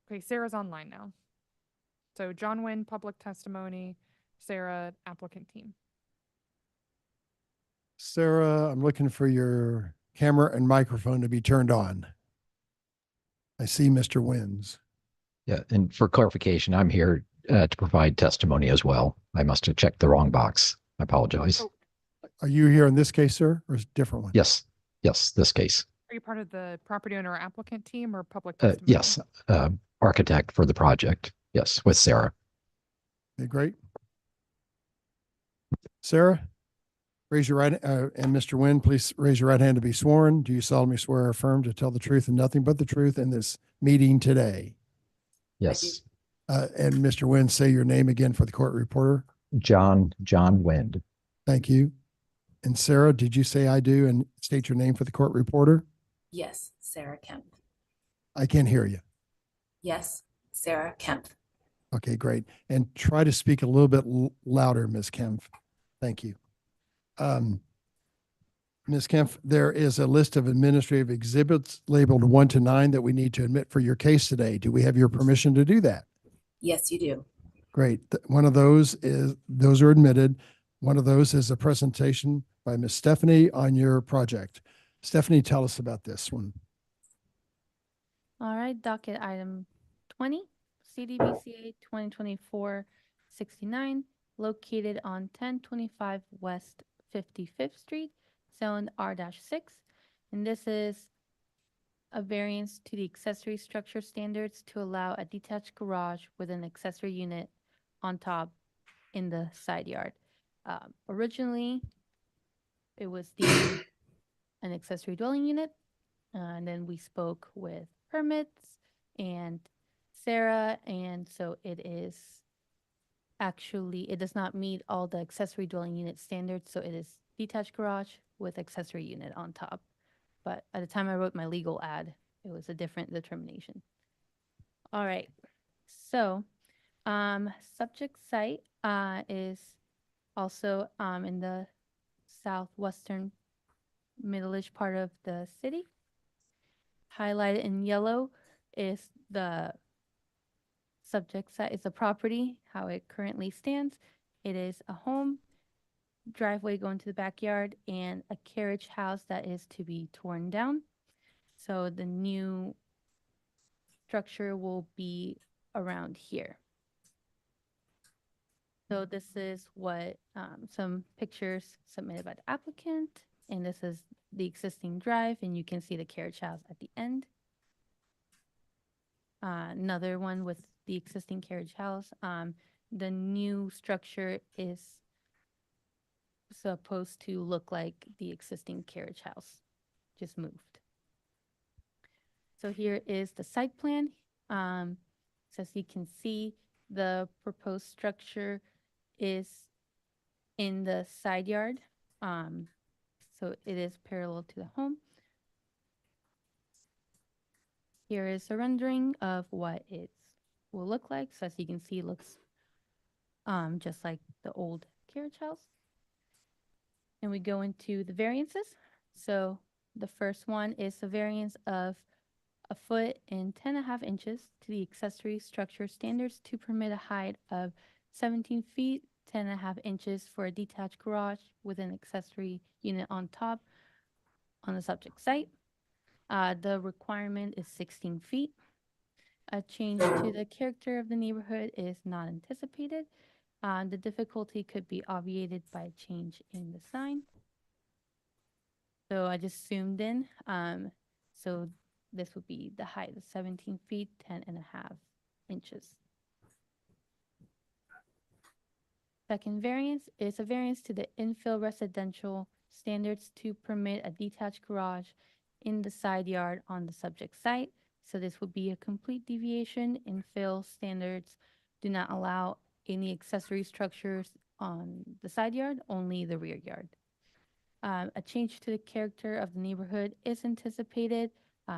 Okay, Sarah's online now. So John Wind, public testimony. Sarah, applicant team. Sarah, I'm looking for your camera and microphone to be turned on. I see Mr. Wins. Yeah, and for clarification, I'm here to provide testimony as well. I must have checked the wrong box. I apologize. Oh. Are you here in this case, sir, or is it a different one? Yes, yes, this case. Are you part of the property owner or applicant team or public testimony? Yes, architect for the project. Yes, with Sarah. Okay, great. Sarah, raise your right, and Mr. Nguyen, please raise your right hand to be sworn. Do you solemnly swear or affirm to tell the truth and nothing but the truth in this meeting today? Yes. And Mr. Nguyen, say your name again for the court reporter. John Wind. Thank you. And Sarah, did you say I do and state your name for the court reporter? Yes, Sarah Kemp. I can't hear you. Yes, Sarah Kemp. Okay, great. And try to speak a little bit louder, Ms. Kempf. Thank you. Ms. Kempf, there is a list of administrative exhibits labeled 1 to 9 that we need to admit for your case today. Do we have your permission to do that? Yes, you do. Great. One of those are admitted. One of those is a presentation by Ms. Stephanie on your project. Stephanie, tell us about this one. All right, docket item 20, CDBCA 2024-69, located on 1025 West 55th Street, zone R-6. And this is a variance to the accessory structure standards to allow a detached garage with an accessory unit on top in the side yard. Originally, it was deemed an accessory dwelling unit, and then we spoke with permits and Sarah, and so it is actually, it does not meet all the accessory dwelling unit standards, so it is detached garage with accessory unit on top. But at the time I wrote my legal ad, it was a different determination. All right, so subject site is also in the southwestern middle-ish part of the city. Highlighted in yellow is the subject site, is the property, how it currently stands. It is a home, driveway going to the backyard, and a carriage house that is to be torn down. So the new structure will be around here. So this is what some pictures submitted by the applicant, and this is the existing drive, and you can see the carriage house at the end. Another one with the existing carriage house. The new structure is supposed to look like the existing carriage house, just moved. So here is the site plan. So as you can see, the proposed structure is in the side yard. So it is parallel to the home. Here is a rendering of what it will look like. So as you can see, it looks just like the old carriage house. And we go into the variances. So the first one is a variance of 1 foot and 10.5 inches to the accessory structure standards to permit a height of 17 feet, 10.5 inches for a detached garage with an accessory unit on top on the subject site. The requirement is 16 feet. A change to the character of the neighborhood is not anticipated. The difficulty could be obviated by a change in the sign. So I just zoomed in. So this would be the height of 17 feet, 10.5 inches. Second variance is a variance to the infill residential standards to permit a detached garage in the side yard on the subject site. So this would be a complete deviation. Infill standards do not allow any accessory structures on the side yard, only the rear yard. A change to the character of the neighborhood is anticipated.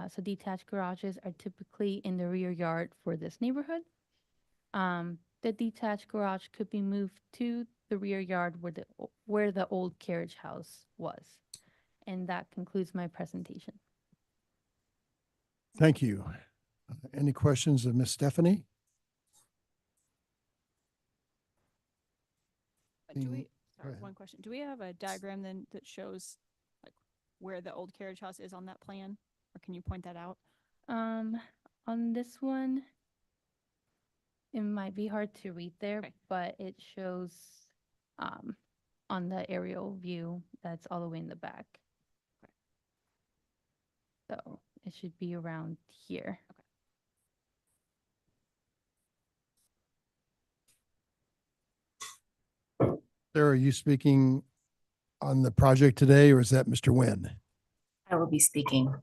So detached garages are typically in the rear yard for this neighborhood. The detached garage could be moved to the rear yard where the old carriage house was. And that concludes my presentation. Thank you. Any questions of Ms. Stephanie? Do we, Go sorry, ahead. one question. Do we have a diagram then that shows like where the old carriage house is on that plan? Or can you point that out? On this one, It might be hard to read there, Okay. but it shows on the aerial view that's all the way in the back. So it should be around here. Sarah, are you speaking on the project today, or is that Mr. Nguyen? I will be speaking.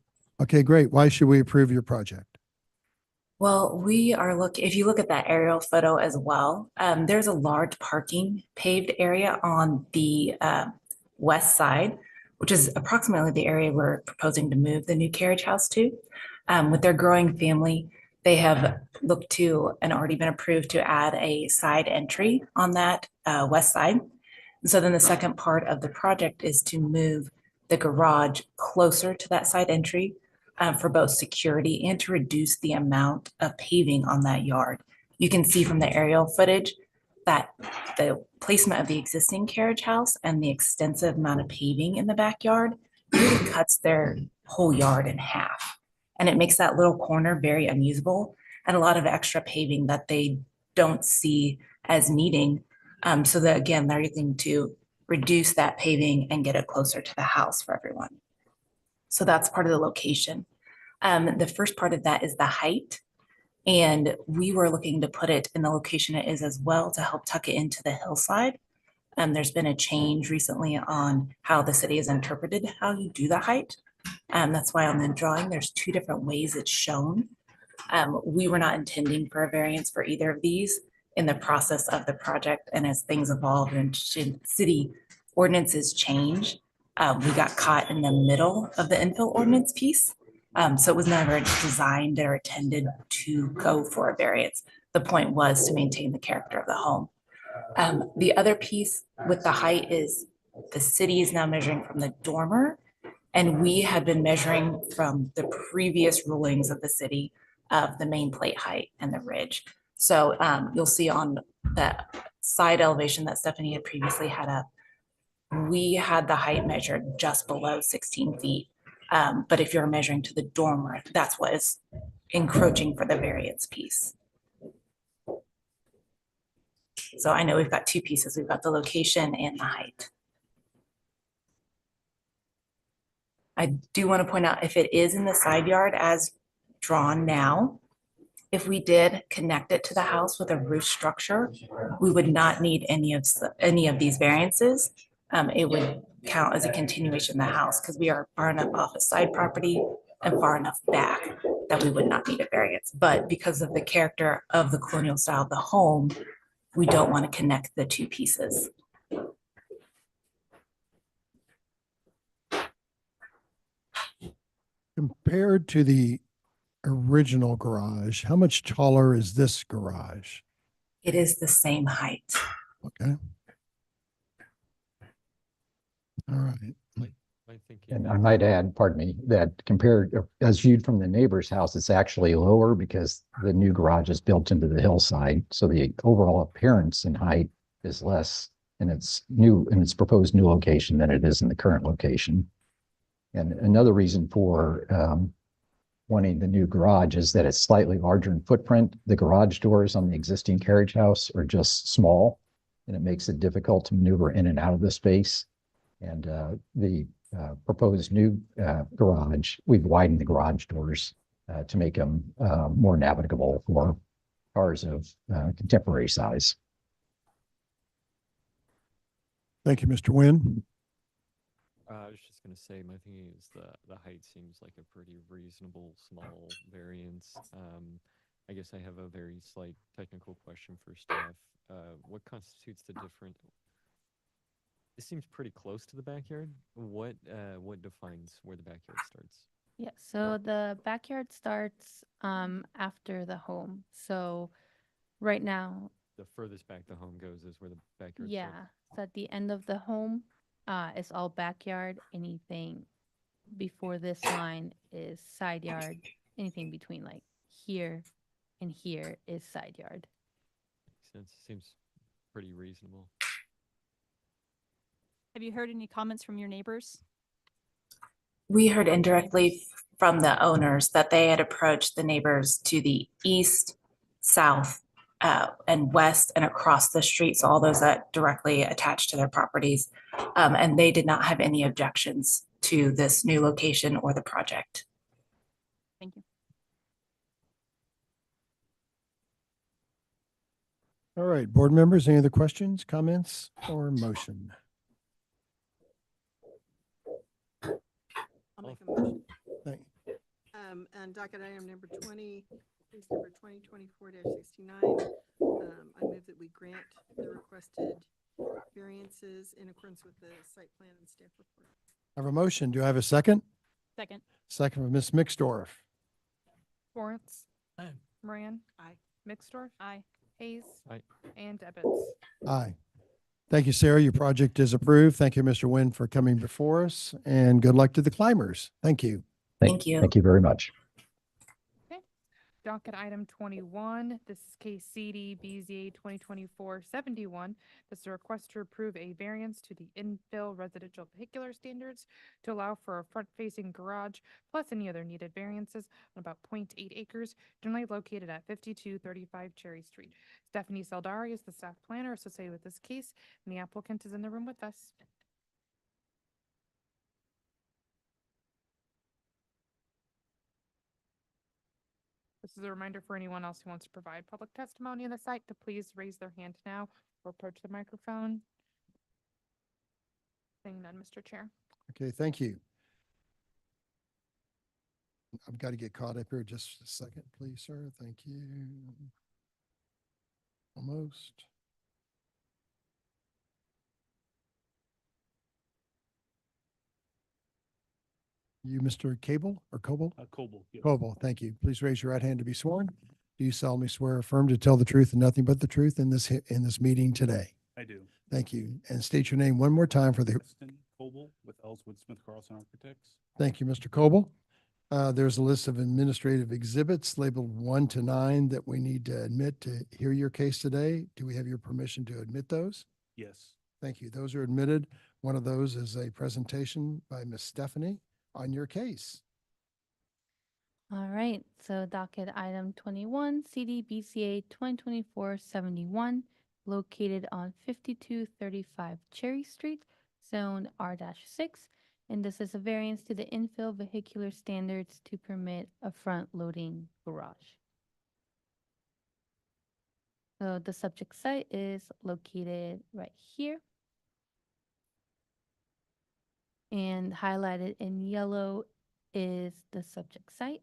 Okay, great. Why should we approve your project? Well, if you look at that aerial photo as well, there's a large parking paved area on the west side, which is approximately the area we're proposing to move the new carriage house to. With their growing family, they have looked to and already been approved to add a side entry on that west side. And so then the second part of the project is to move the garage closer to that side entry for both security and to reduce the amount of paving on that yard. You can see from the aerial footage that the placement of the existing carriage house and the extensive amount of paving in the backyard really cuts their whole yard in half. And it makes that little corner very unusable and a lot of extra paving that they don't see as needing. So that again, they're looking to reduce that paving and get it closer to the house for everyone. So that's part of the location. The first part of that is the height. And we were looking to put it in the location it is as well to help tuck it into the hillside. There's been a change recently on how the city has interpreted how you do the height. That's why on the drawing, there's two different ways it's shown. We were not intending for a variance for either of these in the process of the project. And as things evolve and city ordinances change, we got caught in the middle of the infill ordinance piece. So it was never designed or intended to go for a variance. The point was to maintain the character of the home. The other piece with the height is the city is now measuring from the dormer, and we had been measuring from the previous rulings of the city of the main plate height and the ridge. So you'll see on the side elevation that Stephanie had previously had up, we had the height measured just below 16 feet. But if you're measuring to the dormer, that's what is encroaching for the variance piece. So I know we've got two pieces. We've got the location and the height. I do want to point out if it is in the side yard as drawn now, if we did connect it to the house with a roof structure, we would not need any of these variances. It would count as a continuation of the house because we are far enough off a side property and far enough back that we would not need a variance. But because of the character of the colonial style of the home, we don't want to connect the two pieces. Compared to the original garage, how much taller is this garage? It is the same height. Okay. All right. I think And I might add, pardon me, that compared, as viewed from the neighbor's house, it's actually lower because the new garage is built into the hillside. So the overall appearance and height is less in its proposed new location than it is in the current location. And another reason for wanting the new garage is that it's slightly larger in footprint. The garage doors on the existing carriage house are just small, and it makes it difficult to maneuver in and out of the space. And the proposed new garage, we've widened the garage doors to make them more navigable for cars of contemporary size. Thank you, Mr. Nguyen. I was just gonna say, my thing is the height seems like a pretty reasonable small variance. I guess I have a very slight technical question for staff. What constitutes the different? It seems pretty close to the backyard. What defines where the backyard starts? Yeah, so the backyard starts after the home. So right now, The furthest back the home goes is where the backyard yeah, starts. so at the end of the home, it's all backyard. Anything before this line is side yard. Anything between like here and here is side yard. Makes sense. Seems pretty reasonable. Have you heard any comments from your neighbors? We heard indirectly from the owners that they had approached the neighbors to the east, south, and west and across the street, so all those that directly attach to their properties. And they did not have any objections to this new location or the project. Thank you. All right, board members, any other questions, comments, or motion? I'll make a motion. Thank- And docket item number 20, case number 2024-69. I move that we grant the requested variances in accordance with the site plan and staff report. I have a motion. Do I have a second? Second. Second from Ms. Mixdorf. Lawrence. Aye. Moran. Aye. Mixdorf. Aye. Hayes. Aye. And Ebbets. Aye. Thank you, Sarah. Your project is approved. Thank you, Mr. Nguyen, for coming before us, and good luck to the climbers. Thank you. Thank you. Thank you very much. Docket item 21, this is case CD BZA 2024-71. This is a request to approve a variance to the infill residential vehicular standards to allow for a front-facing garage plus any other needed variances on about 0.8 acres, generally located at 5235 Cherry Street. Stephanie Saldari is the staff planner associated with this case, and the applicant is in the room with us. This is a reminder for anyone else who wants to provide public testimony on the site to please raise their hand now or approach the microphone. Seeing none, Mr. Chair. Okay, thank you. I've got to get caught up here just a second, please, sir. Thank you. Almost. You, Mr. Cable or Coble? Coble. Yes. Coble, thank you. Please raise your right hand to be sworn. Do you solemnly swear or affirm to tell the truth and nothing but the truth in this meeting today? I do. Thank you. And state your name one more time for the, Preston Coble with Ellswood Smith Carlson Architects. thank you, Mr. Coble. There's a list of administrative exhibits labeled 1 to 9 that we need to admit to hear your case today. Do we have your permission to admit those? Yes. Thank you. Those are admitted. One of those is a presentation by Ms. Stephanie on your case. All right, so docket item 21, CD BCA 2024-71, located on 5235 Cherry Street, zone R-6. And this is a variance to the infill vehicular standards to permit a front-loading garage. So the subject site is located right here. And highlighted in yellow is the subject site.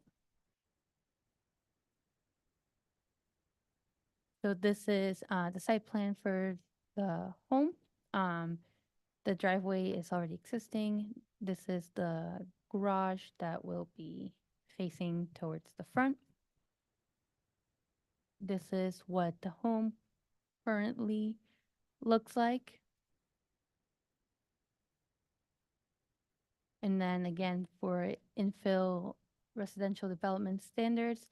So this is the site plan for the home. The driveway is already existing. This is the garage that will be facing towards the front. This is what the home currently looks like. And then again, for infill residential development standards,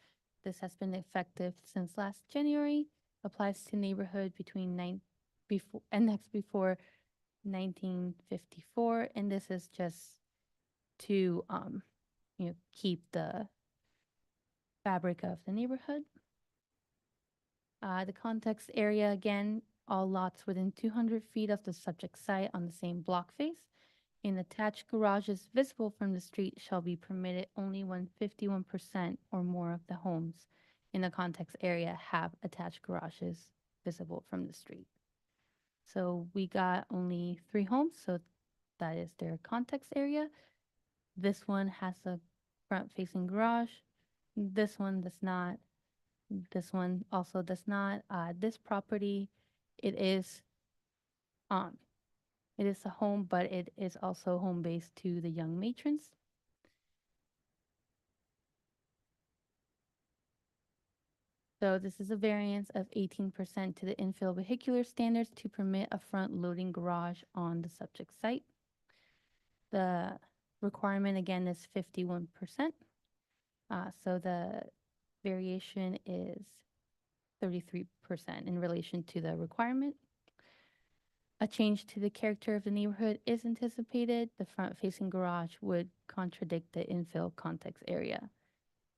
this has been effective since last January, applies to neighborhood between before 1954, and this is just to keep the fabric of the neighborhood. The context area, again, all lots within 200 feet of the subject site on the same block face. In attached garages visible from the street shall be permitted only when 51% or more of the homes in the context area have attached garages visible from the street. So we got only 3 homes, so that is their context area. This one has a front-facing garage. This one does not. This one also does not. This property, it is a home, but it is also home-based to the young matrons. So this is a variance of 18% to the infill vehicular standards to permit a front-loading garage on the subject site. The requirement, again, is 51%. So the variation is 33% in relation to the requirement. A change to the character of the neighborhood is anticipated. The front-facing garage would contradict the infill context area.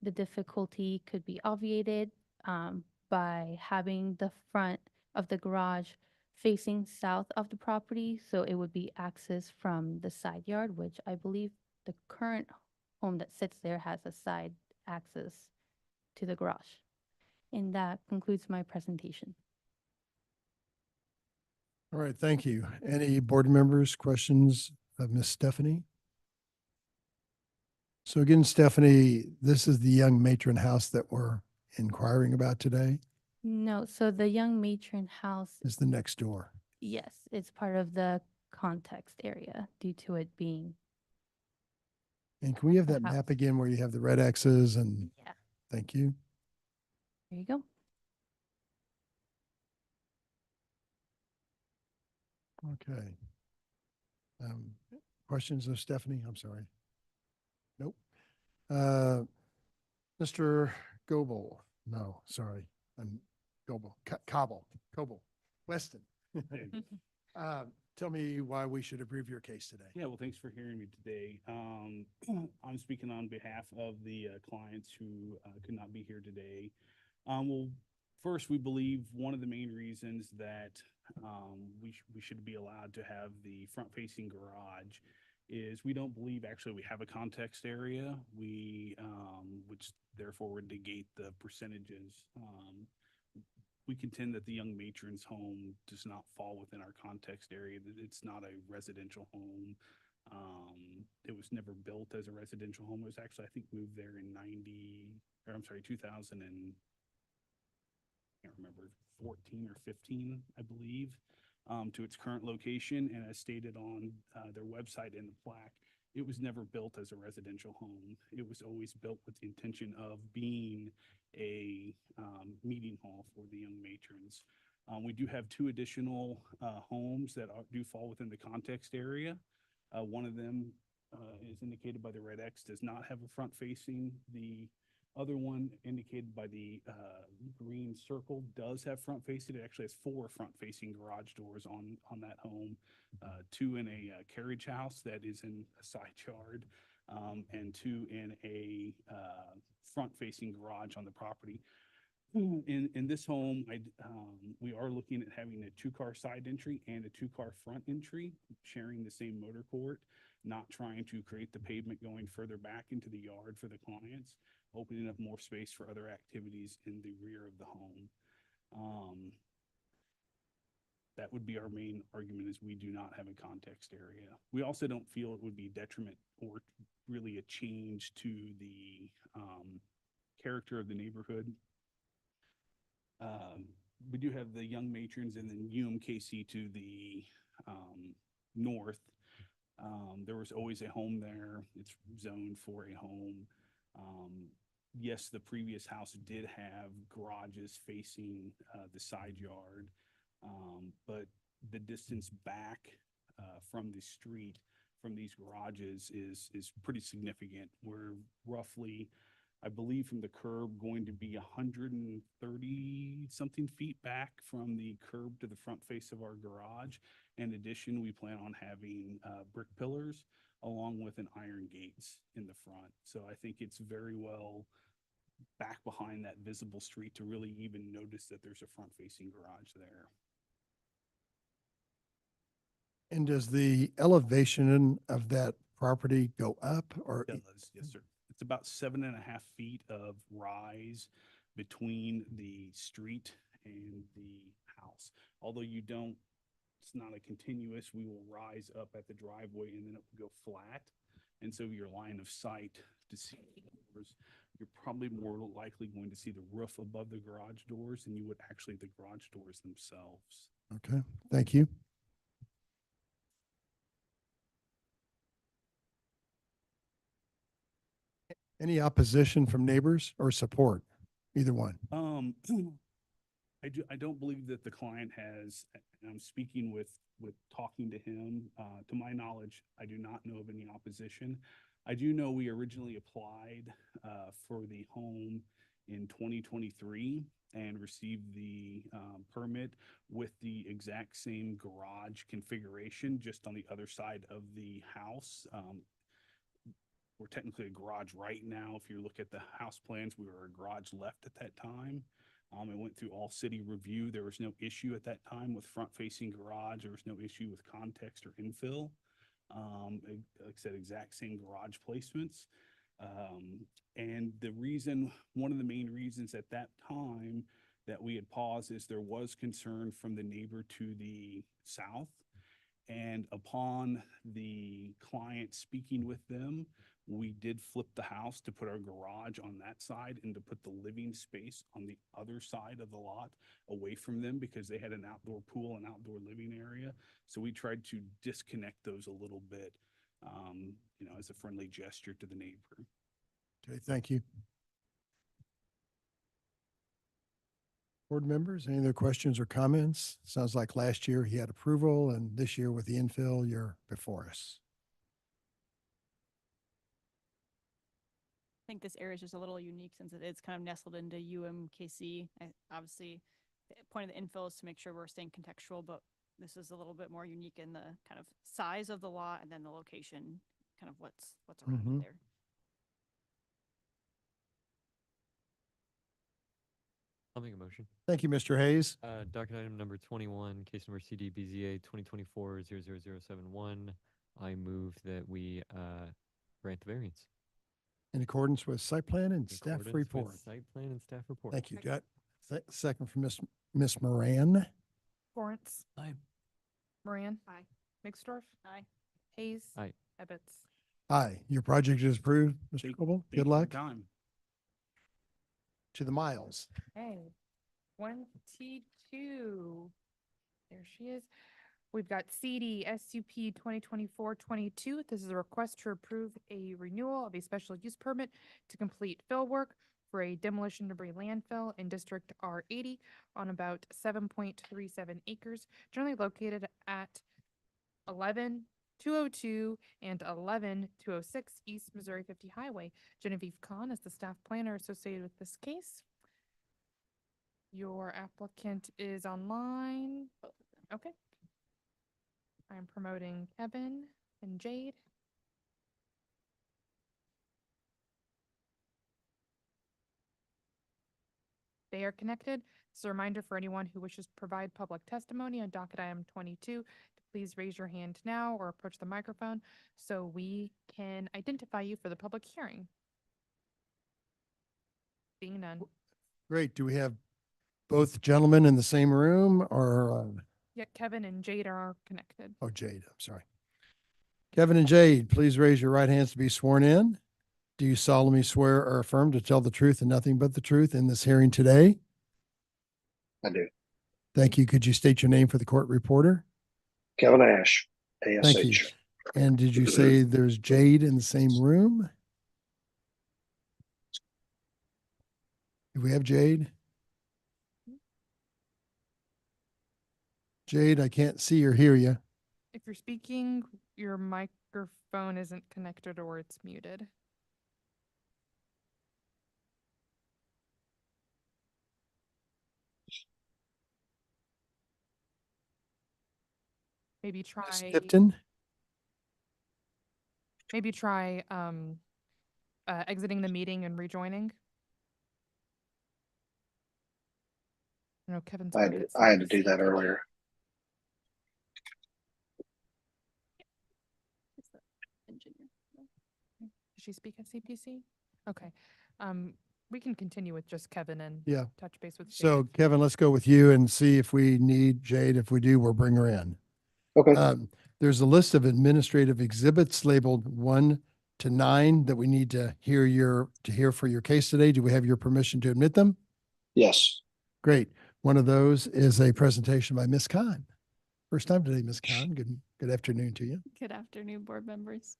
The difficulty could be obviated by having the front of the garage facing south of the property, so it would be access from the side yard, which I believe the current home that sits there has a side access to the garage. And that concludes my presentation. All right, thank you. Any board members, questions of Miss Stephanie? So again, Stephanie, this is the young matron house that we're inquiring about today, No, so the young matron house, is the next door. yes, it's part of the context area due to it being, And can we have The that house. map again where you have the red X's and, yeah, thank you. there you go. Okay. Questions of Stephanie? I'm sorry. Nope. Mr. Goebel, no, sorry, I'm Goebel, Coble, Weston. Tell me why we should approve your case today. Yeah, well, thanks for hearing me today. I'm speaking on behalf of the clients who could not be here today. Well, first, we believe one of the main reasons that we should be allowed to have the front-facing garage is we don't believe actually we have a context area. Which therefore would negate the percentages. We contend that the young matron's home does not fall within our context area, that it's not a residential home. It was never built as a residential home. It was actually, I think, moved there in 2000 and I can't remember, 14 or 15, I believe, to its current location. And as stated on their website in the plaque, it was never built as a residential home. It was always built with the intention of being a meeting hall for the young matrons. We do have two additional homes that do fall within the context area. One of them is indicated by the red X, does not have a front facing. The other one indicated by the green circle does have front facing. It actually has 4 front facing garage doors on that home, 2 in a carriage house that is in a side yard, and 2 in a front facing garage on the property. In this home, we are looking at having a 2-car side entry and a 2-car front entry, sharing the same motor court, not trying to create the pavement going further back into the yard for the clients, opening up more space for other activities in the rear of the home. That would be our main argument, is we do not have a context area. We also don't feel it would be detriment or really a change to the character of the neighborhood. We do have the young matrons and then UMKC to the north. There was always a home there. It's zoned for a home. Yes, the previous house did have garages facing the side yard, but the distance back from the street from these garages is pretty significant. We're roughly, I believe, from the curb going to be 130 something feet back from the curb to the front face of our garage. In addition, we plan on having brick pillars along with an iron gates in the front. So I think it's very well back behind that visible street to really even notice that there's a front facing garage there. And does the elevation of that property go up or? It does, yes, sir. It's about 7.5 feet of rise between the street and the house. Although it's not a continuous, we will rise up at the driveway and then it will go flat. And so your line of sight to see doors, you're probably more likely going to see the roof above the garage doors than you would actually the garage doors themselves. Okay, thank you. Any opposition from neighbors or support? Either one. I don't believe that the client has, and I'm speaking with talking to him, to my knowledge, I do not know of any opposition. I do know we originally applied for the home in 2023 and received the permit with the exact same garage configuration, just on the other side of the house. We're technically a garage right now. If you look at the house plans, we were a garage left at that time. It went through all city review. There was no issue at that time with front-facing garage. There was no issue with context or infill. Like I said, exact same garage placements. And one of the main reasons at that time that we had paused is there was concern from the neighbor to the south. And upon the client speaking with them, we did flip the house to put our garage on that side and to put the living space on the other side of the lot away from them because they had an outdoor pool and outdoor living area. So we tried to disconnect those a little bit, as a friendly gesture to the neighbor. Okay, thank you. Board members, any other questions or comments? Sounds like last year he had approval, and this year with the infill, you're before us. I think this area is just a little unique since it is kind of nestled into UMKC. Obviously, the point of the infill is to make sure we're staying contextual, but this is a little bit more unique in the kind of size of the lot and then the location, kind of what's around there. I'll make a motion. Thank you, Mr. Hayes. Docket item number 21, case number CD BZA 2024-00071. I move that we grant the variance. In accordance with site plan and In staff accordance report. with Site plan and staff report. Thank you. Got second from Miss Moran. Lawrence. Aye. Moran. Aye. Mixdorf. Aye. Hayes. Aye. Ebbets. Aye. Your project is approved, Mr. Coble. Thank Good you for your luck. time. To the miles. Okay, 22. There she is. We've got CD SUP 2024-22. This is a request to approve a renewal of a special use permit to complete fill work for a demolition debris landfill in District R80 on about 7.37 acres, generally located at 11202 and 11206 East Missouri 50 Highway. Genevieve Kahn is the staff planner associated with this case. Your applicant is online. Okay. I'm promoting Kevin and Jade. They are connected. It's a reminder for anyone who wishes to provide public testimony on docket item 22 to please raise your hand now or approach the microphone so we can identify you for the public hearing. Being none. Great. Do we have both gentlemen in the same room or? Yeah, Kevin and Jade are connected. Oh, Jade, I'm sorry. Kevin and Jade, please raise your right hands to be sworn in. Do you solemnly swear or affirm to tell the truth and nothing but the truth in this hearing today? I do. Thank you. Could you state your name for the court reporter? Kevin Ash, Thank you. ASH. And did you say there's Jade in the same room? Do we have Jade? Jade, I can't see or hear you. If you're speaking, your microphone isn't connected or it's muted. Maybe try. Tipton? Maybe try exiting the meeting and rejoining. I know Kevin's. I had to do that earlier. Does she speak at CPC? Okay. We can continue with just Kevin and Yeah. touch base with Jade. So Kevin, let's go with you and see if we need Jade. If we do, we'll bring her in. Okay. There's a list of administrative exhibits labeled 1 to 9 that we need to hear for your case today. Do we have your permission to admit them? Yes. Great. One of those is a presentation by Ms. Khan. First time today, Ms. Khan. Good afternoon to you. Good afternoon, board members.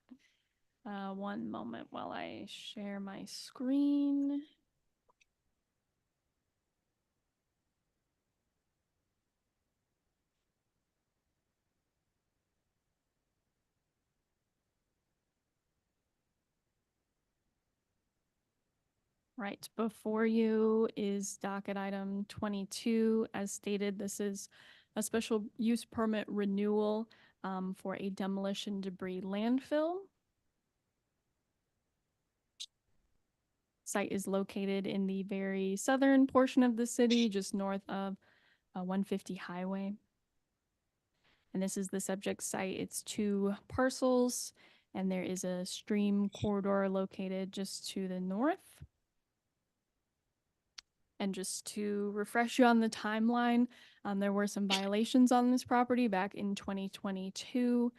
One moment while I share my screen. Right, before you is docket item 22. As stated, this is a special use permit renewal for a demolition debris landfill. site is located in the very southern portion of the city, just north of 150 highway. And this is the subject site. It's 2 parcels, and there is a stream corridor located just to the north. And just to refresh you on the timeline, there were some violations on this property back in 2022.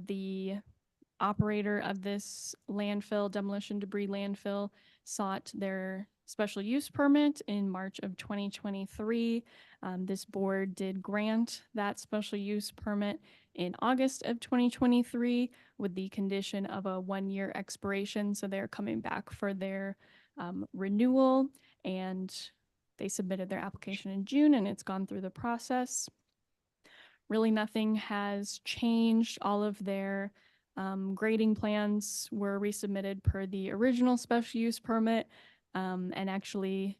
The operator of this landfill, demolition debris landfill, sought their special use permit in March of 2023. This board did grant that special use permit in August of 2023 with the condition of a 1-year expiration. So they're coming back for their renewal, and they submitted their application in June, and it's gone through the process. Really nothing has changed. All of their grading plans were resubmitted per the original special use permit, and actually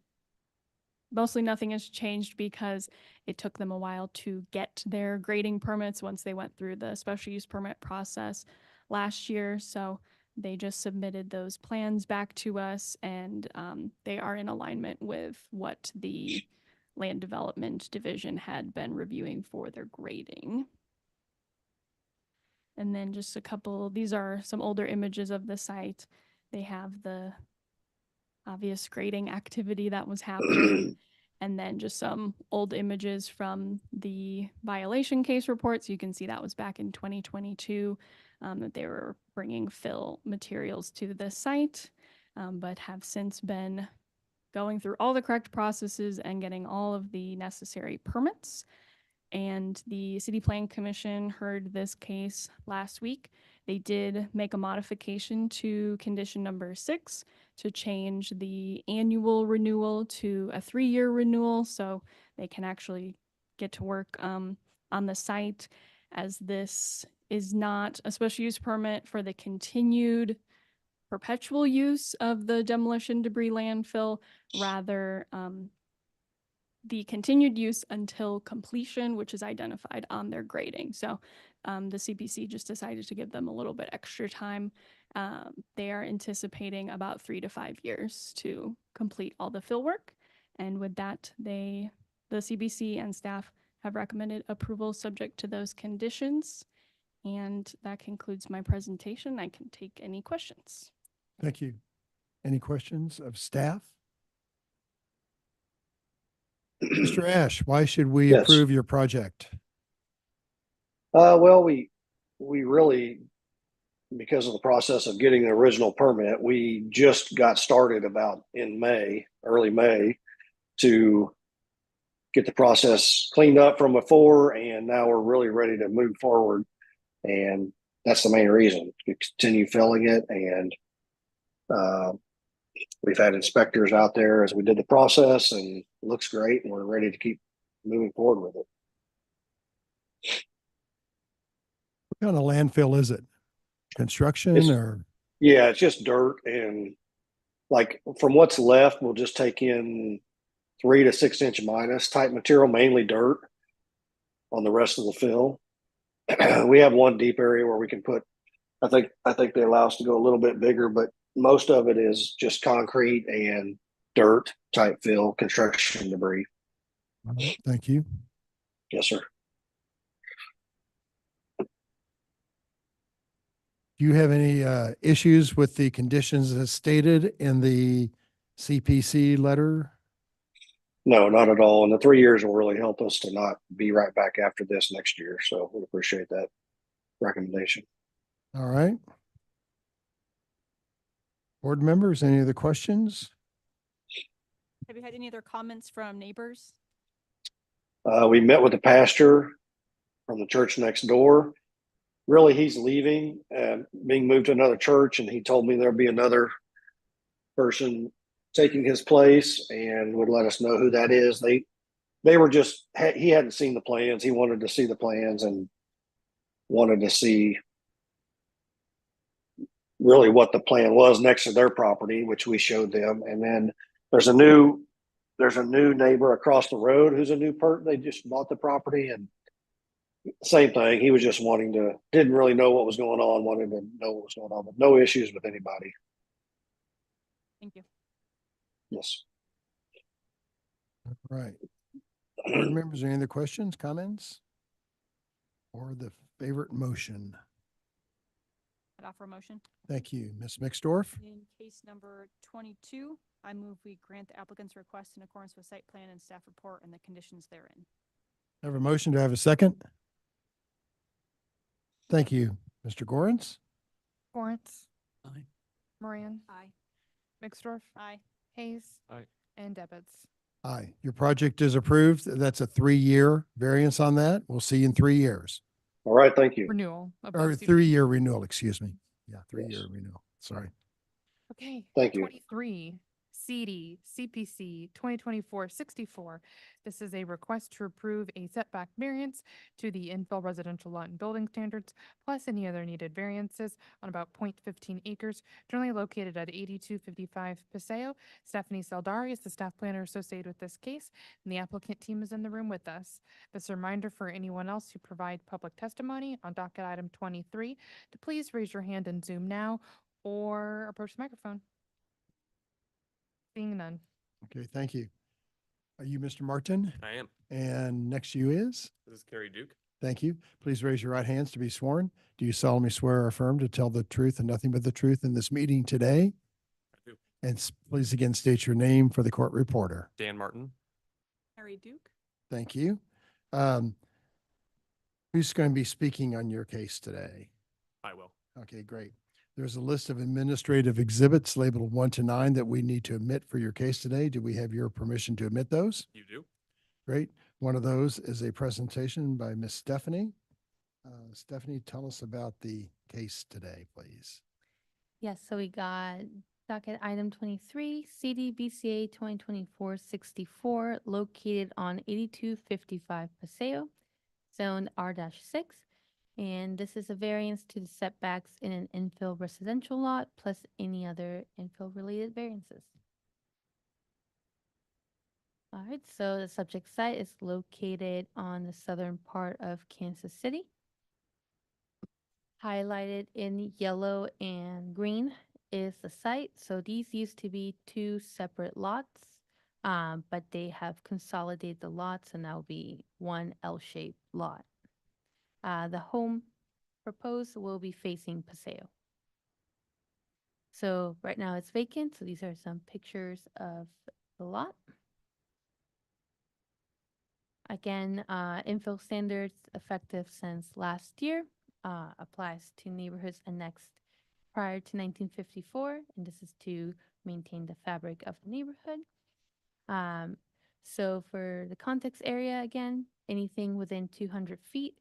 mostly nothing has changed because it took them a while to get their grading permits once they went through the special use permit process last year. So they just submitted those plans back to us, and they are in alignment with what the Land Development Division had been reviewing for their grading. And then just a couple, these are some older images of the site. They have the obvious grading activity that was happening. And then just some old images from the violation case reports. You can see that was back in 2022, that they were bringing fill materials to the site, but have since been going through all the correct processes and getting all of the necessary permits. And the City Plan Commission heard this case last week. They did make a modification to condition number 6 to change the annual renewal to a 3-year renewal, so they can actually get to work on the site, as this is not a special use permit for the continued perpetual use of the demolition debris landfill, rather the continued use until completion, which is identified on their grading. So the CPC just decided to give them a little bit extra time. They are anticipating about 3 to 5 years to complete all the fill work. And with that, the CBC and staff have recommended approval subject to those conditions. And that concludes my presentation. I can take any questions. Thank you. Any questions of staff? Mr. Ash, why should we Yes. approve your project? Well, we really, because of the process of getting an original permit, we just got started about in May, early May, to get the process cleaned up from before, and now we're really ready to move forward. And that's the main reason, to continue filling it. And we've had inspectors out there as we did the process, and it looks great, and we're ready to keep moving forward with it. What kind of landfill is it? Construction or? Yeah, it's just dirt, and like from what's left, we'll just take in 3 to 6 inch minus type material, mainly dirt on the rest of the fill. We have one deep area where we can put, I think they allow us to go a little bit bigger, but most of it is just concrete and dirt type fill, construction debris. Thank you. Yes, sir. Do you have any issues with the conditions as stated in the CPC letter? No, not at all. And the 3 years will really help us to not be right back after this next year. So we appreciate that recommendation. All right. Board members, any other questions? Have you had any other comments from neighbors? We met with the pastor from the church next door. Really, he's leaving, being moved to another church, and he told me there'll be another person taking his place and would let us know who that is. They were just, he hadn't seen the plans. He wanted to see the plans and wanted to see really what the plan was next to their property, which we showed them. And then there's a new neighbor across the road who's a new person. They just bought the property, and same thing. He was just didn't really know what was going on, wanted to know what was going on, but no issues with anybody. Thank you. Yes. All right. Board members, any other questions, comments? Or the favorite motion? I'd offer a motion. Thank you. Ms. Mixdorf? In case number 22, I move we grant the applicant's request in accordance with site plan and staff report and the conditions therein. I have a motion. Do I have a second? Thank you. Mr. Gorens? Lawrence, Aye. Moran, Aye. Mixdorf, Aye. Hayes, Aye. and Debbitz. Aye. Your project is approved. That's a 3-year variance on that. We'll see you in 3 years. All right, thank you. Renewal of Or the 3-year renewal, excuse me. Yeah, 3-year Yes. renewal. Sorry. Okay. Thank you. 23, CD, CPC 2024-64. This is a request to approve a setback variance to the infill residential lot and building standards, plus any other needed variances on about 0.15 acres, generally located at 8255 Paseo. Stephanie Saldari is the staff planner associated with this case, and the applicant team is in the room with us. This reminder for anyone else who provide public testimony on docket item 23 to please raise your hand in Zoom now or approach the microphone. Seeing none. Okay, thank you. Are you Mr. Martin? I am. And next to you is? This is Carrie Duke. Thank you. Please raise your right hands to be sworn. Do you solemnly swear or affirm to tell the truth and nothing but the truth in this meeting today? I do. And please again state your name for the court reporter. Dan Martin. Harry Duke. Thank you. Who's going to be speaking on your case today? I will. Okay, great. There's a list of administrative exhibits labeled 1 to 9 that we need to admit for your case today. Do we have your permission to admit those? You do. Great. One of those is a presentation by Miss Stephanie. Stephanie, tell us about the case today, please. Yes, so we got docket item 23, CDBCA 2024-64, located on 8255 Paseo, zone R-6. And this is a variance to the setbacks in an infill residential lot, plus any other infill-related variances. All right, so the subject site is located on the southern part of Kansas City. Highlighted in yellow and green is the site. So these used to be 2 separate lots, but they have consolidated the lots and now will be one L-shaped lot. The home proposed will be facing Paseo. So right now it's vacant. So these are some pictures of the lot. Again, infill standards effective since last year, applies to neighborhoods annexed prior to 1954, and this is to maintain the fabric of the neighborhood. So for the context area, again, anything within 200 feet.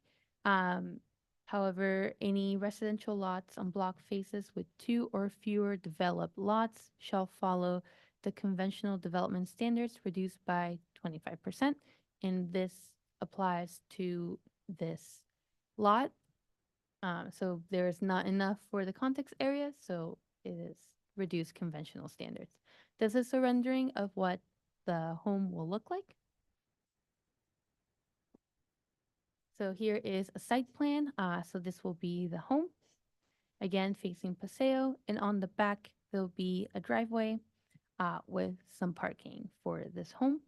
However, any residential lots on block faces with 2 or fewer developed lots shall follow the conventional development standards reduced by 25%. And this applies to this lot. So there is not enough for the context area, so it is reduced conventional standards. This is a rendering of what the home will look like. So here is a site plan. So this will be the home, again facing Paseo, and on the back there'll be a driveway with some parking for this home.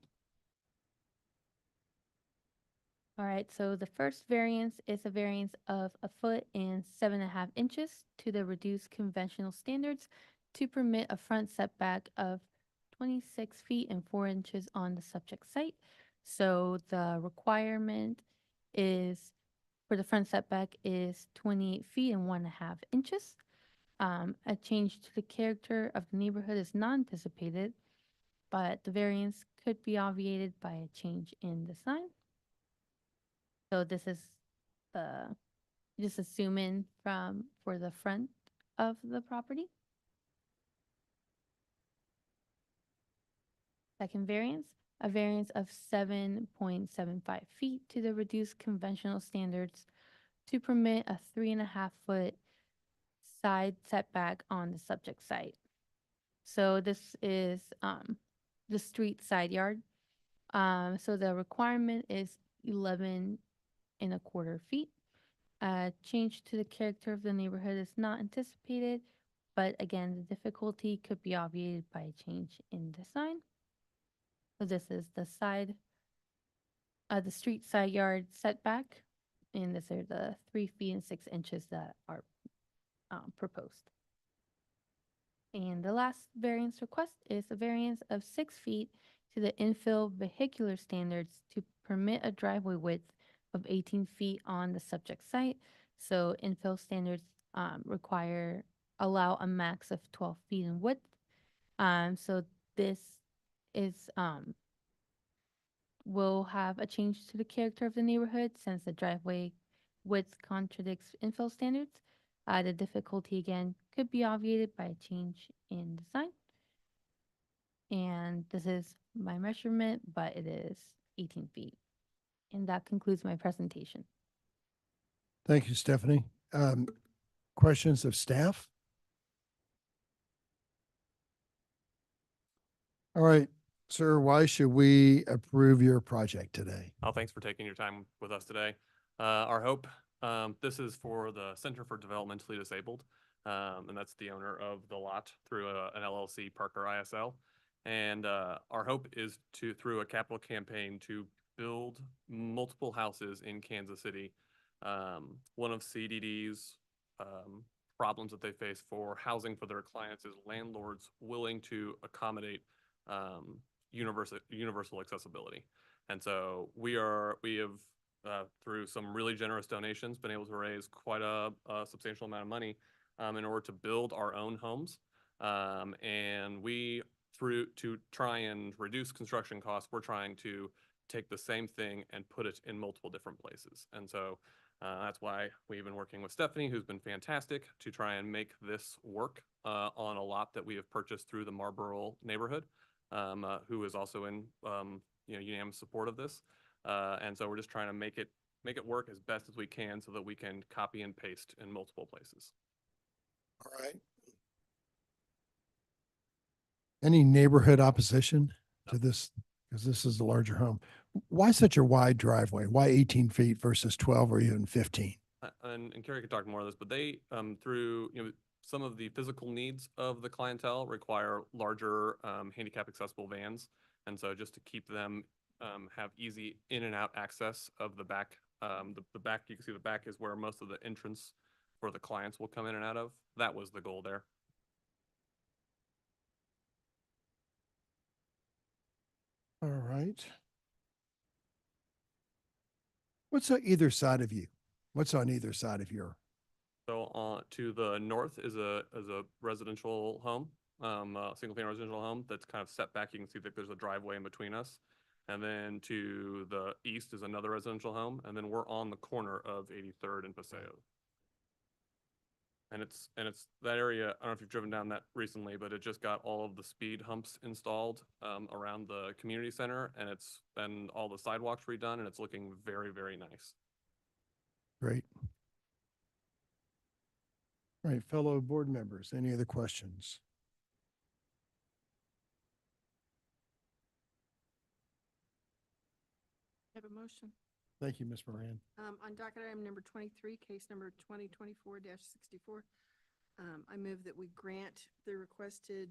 All right, so the first variance is a variance of 1 foot and 7.5 inches to the reduced conventional standards to permit a front setback of 26 feet and 4 inches on the subject site. So the requirement is for the front setback is 28 feet and 1.5 inches. A change to the character of the neighborhood is not anticipated, but the variance could be obviated by a change in the sign. So this is just assuming for the front of the property. Second variance, a variance of 7.75 feet to the reduced conventional standards to permit a 3.5 foot side setback on the subject site. So this is the street side yard. So the requirement is 11.25 feet. Change to the character of the neighborhood is not anticipated, but again, the difficulty could be obviated by a change in design. So this is the street side yard setback, and these are the 3 feet and 6 inches that are proposed. And the last variance request is a variance of 6 feet to the infill vehicular standards to permit a driveway width of 18 feet on the subject site. So infill standards allow a max of 12 feet in width. So this is will have a change to the character of the neighborhood since the driveway width contradicts infill standards. The difficulty again could be obviated by a change in design. And this is my measurement, but it is 18 feet. And that concludes my presentation. Thank you, Stephanie. Questions of staff? All right, sir, why should we approve your project today? Oh, thanks for taking your time with us today. Our hope, this is for the Center for Developmentally Disabled, and that's the owner of the lot through an LLC, Parker ISL. And our hope is through a capital campaign, to build multiple houses in Kansas City. One of CDD's problems that they face for housing for their clients is landlords willing to accommodate universal accessibility. And so we have through some really generous donations been able to raise quite a substantial amount of money in order to build our own homes. And to try and reduce construction costs, we're trying to take the same thing and put it in multiple different places. And so that's why we've been working with Stephanie, who's been fantastic, to try and make this work on a lot that we have purchased through the Marlboro neighborhood, who is also in unanimous support of this. And so we're just trying to make it work as best as we can so that we can copy and paste in multiple places. All right. Any neighborhood opposition to this? Because this is a larger home. Why such a wide driveway? Why 18 feet versus 12 or even 15? And Carrie could talk more of this, but they, through some of the physical needs of the clientele, require larger handicap accessible vans. And so just to keep them have easy in and out access of the back, the back, you can see the back is where most of the entrance for the clients will come in and out of. That was the goal there. All right. What's on either side of you? What's on either side of your? So to the north is a residential home, single family residential home that's kind of set back. You can see that there's a driveway in between us. And then to the east is another residential home. And then we're on the corner of 83rd and Paseo. And it's that area. I don't know if you've driven down that recently, but it just got all of the speed humps installed around the community center, and it's been all the sidewalks redone, and it's looking very, very nice. Great. All right, fellow board members, any other questions? I have a motion. Thank you, Ms. Moran. On docket item number 23, case number 2024-64, I move that we grant the requested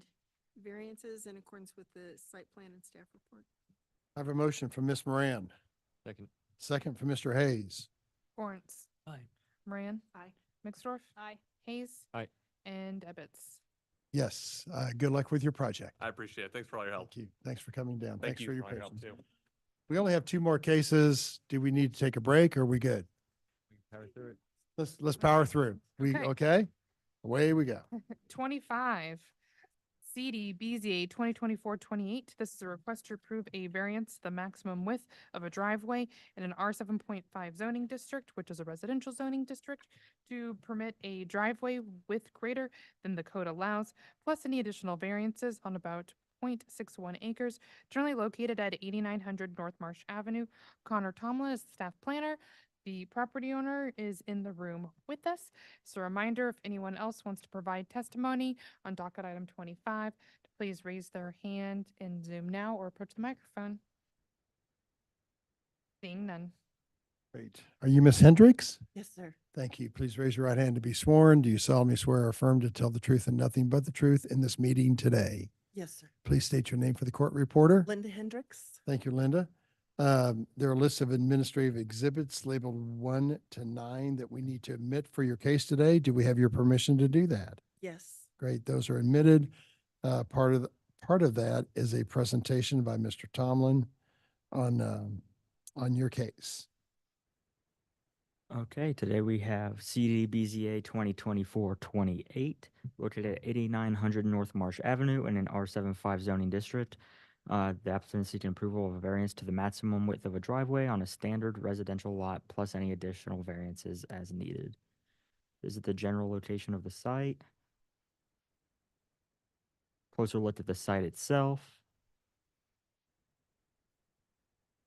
variances in accordance with the site plan and staff report. I have a motion from Ms. Moran. Second. Second from Mr. Hayes. Lawrence. Aye. Moran. Aye. Mixdorf. Aye. Hayes. Aye. And Ebbets. Yes, good luck with your project. I appreciate it. Thanks for all your help. Thank you. Thanks for coming down. Thank Thanks you for your all help patience. too. We only have 2 more cases. Do we need to take a break or are we good? Power through it. Let's power through. We okay? Away we go. 25, CD BZA 2024-28. This is a request to approve a variance, the maximum width of a driveway in an R7.5 zoning district, which is a residential zoning district, to permit a driveway width greater than the code allows, plus any additional variances on about 0.61 acres, generally located at 8900 North Marsh Avenue. Connor Tomlin is the staff planner. The property owner is in the room with us. So a reminder, if anyone else wants to provide testimony on docket item 25, to please raise their hand in Zoom now or approach the microphone. Seeing none. Great. Are you Miss Hendricks? Yes, sir. Thank you. Please raise your right hand to be sworn. Do you solemnly swear or affirm to tell the truth and nothing but the truth in this meeting today? Yes, sir. Please state your name for the court reporter. Linda Hendricks. Thank you, Linda. There are lists of administrative exhibits labeled 1 to 9 that we need to admit for your case today. Do we have your permission to do that? Yes. Great. Those are admitted. Part of that is a presentation by Mr. Tomlin on your case. Okay, today we have CD BZA 2024-28, located at 8900 North Marsh Avenue in an R75 zoning district. The applicant is seeking approval of a variance to the maximum width of a driveway on a standard residential lot plus any additional variances as needed. This is the general location of the site. Closer look at the site itself.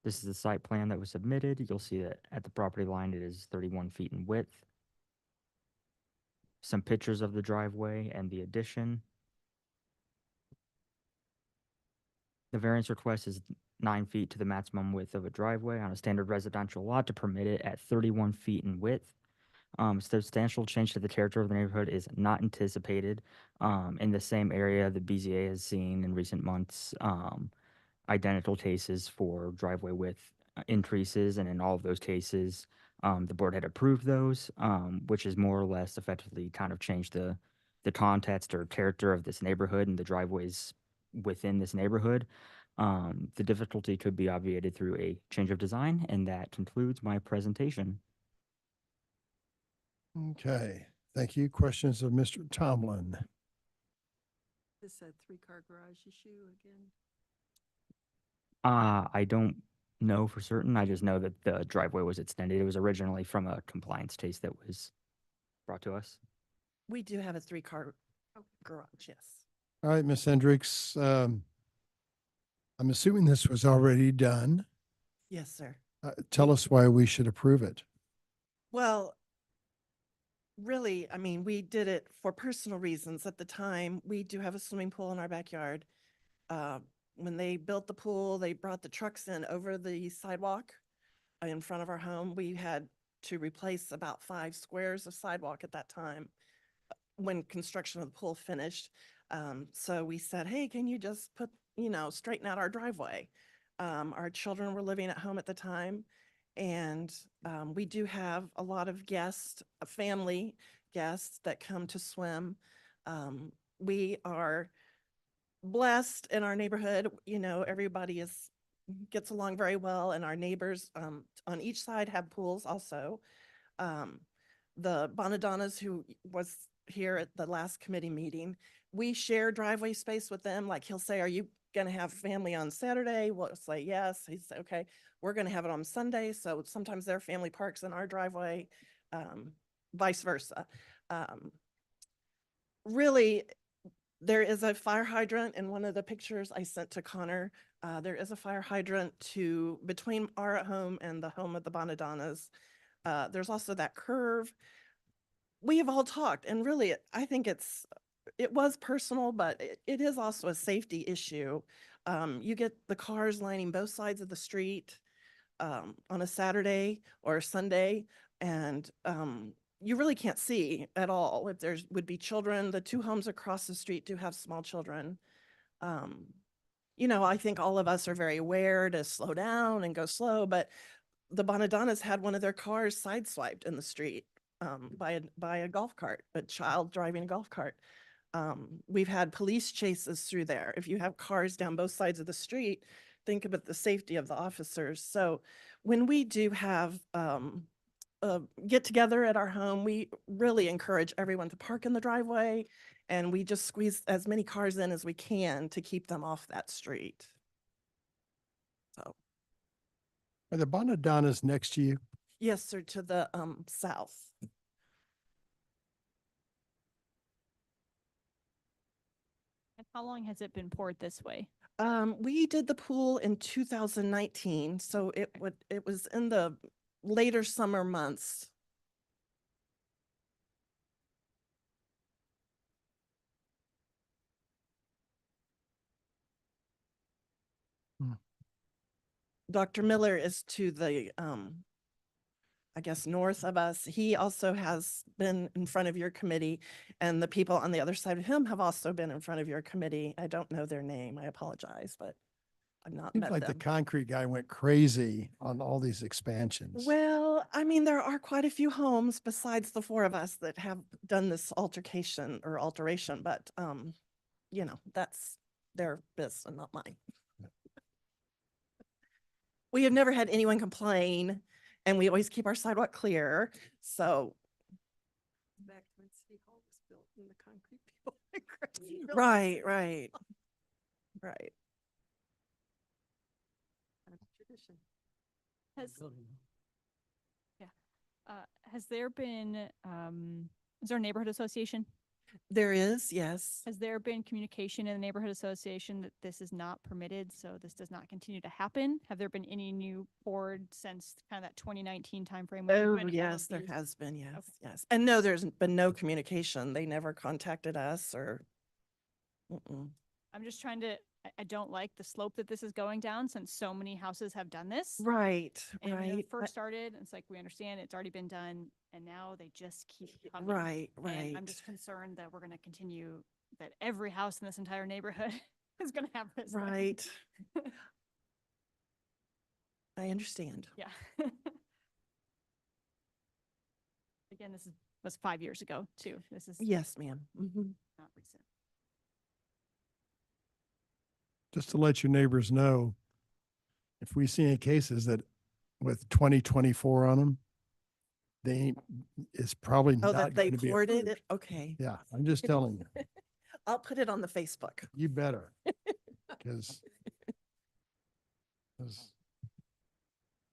This is the site plan that was submitted. You'll see that at the property line, it is 31 feet in width. Some pictures of the driveway and the addition. The variance request is 9 feet to the maximum width of a driveway on a standard residential lot to permit it at 31 feet in width. Substantial change to the character of the neighborhood is not anticipated. In the same area, the BZA has seen in recent months identical cases for driveway width increases, and in all of those cases, the board had approved those, which has more or less effectively kind of changed the context or character of this neighborhood and the driveways within this neighborhood. The difficulty could be obviated through a change of design, and that concludes my presentation. Okay, thank you. Questions of Mr. Tomlin? This a 3-car garage issue again? I don't know for certain. I just know that the driveway was extended. It was originally from a compliance case that was brought to us. We do have a 3-car garage, yes. All right, Ms. Hendricks, I'm assuming this was already done. Yes, sir. Tell us why we should approve it. Well, really, I mean, we did it for personal reasons at the time. We do have a swimming pool in our backyard. When they built the pool, they brought the trucks in over the sidewalk in front of our home. We had to replace about 5 squares of sidewalk at that time when construction of the pool finished. So we said, hey, can you just straighten out our driveway? Our children were living at home at the time, and we do have a lot of guests, family guests that come to swim. We are blessed in our neighborhood. Everybody gets along very well, and our neighbors on each side have pools also. The Bonadanas, who was here at the last committee meeting, we share driveway space with them. Like, he'll say, are you going to have family on Saturday? We'll say yes. He said, okay, we're going to have it on Sunday. So sometimes their family parks in our driveway, vice versa. Really, there is a fire hydrant in one of the pictures I sent to Connor. There is a fire hydrant between our home and the home of the Bonadanas. There's also that curve. We have all talked, and really, I think it was personal, but it is also a safety issue. You get the cars lining both sides of the street on a Saturday or a Sunday, and you really can't see at all. If would be children, the 2 homes across the street do have small children. I think all of us are very aware to slow down and go slow, but the Bonadanas had one of their cars sideswiped in the street by a golf cart, a child driving a golf cart. We've had police chases through there. If you have cars down both sides of the street, think about the safety of the officers. So when we do have get together at our home, we really encourage everyone to park in the driveway, and we just squeeze as many cars in as we can to keep them off that street. So. Are the Bonadanas next to you? Yes, sir, to the south. And how long has it been poured this way? We did the pool in 2019, so it was in the later summer months. Dr. Miller is to the I guess, north of us, he also has been in front of your committee, and the people on the other side of him have also been in front of your committee. I don't know their name. I apologize, but I've not Seems met like the them. concrete guy went crazy on all these expansions. Well, I mean, there are quite a few homes besides the four of us that have done this altercation or alteration, but, you know, that's their business and not mine. We have never had anyone complain, and we always keep our sidewalk clear, so. Back when City Hall was built and the concrete people went crazy. Right, right. Right. Tradition. Has there been, is there a neighborhood association? There is, yes. Has there been communication in the neighborhood association that this is not permitted, so this does not continue to happen? Have there been any new board since kind of that 2019 timeframe? when Oh, all of yes, there these- has been, yes, Okay. yes. And no, there's been no communication. They never contacted us or. Mm-mm. I'm just trying to, I don't like the slope that this is going down since so many houses have done this. Right, And when it right. first started, it's like, we understand it's already been done, and now they just keep coming. Right, And right. I'm just concerned that we're gonna continue, that every house in this entire neighborhood is gonna have this. thing. Right. I understand. Yeah. Again, was 5 years ago too. This is Yes, ma'am. Mhm. not recent. Just to let your neighbors know, if we see any cases that with 2024 on them, they ain't, it's probably Oh, not that they going to be. poured it? approved. Okay. Yeah, I'm just telling you, I'll put it on the Facebook. you better, because,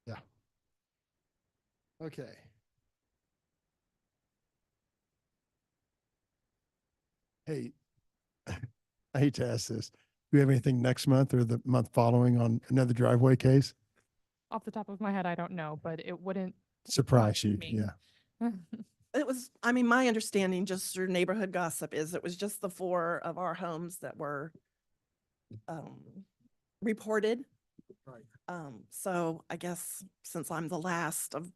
yeah. Okay. Hey, I hate to ask this. Do we have anything next month or the month following on another driveway case? Off the top of my head, I don't know, but it wouldn't Surprise you, me. yeah. It was, I mean, my understanding, just through neighborhood gossip, is it was just the four of our homes that were reported. Right. So I guess since I'm the last of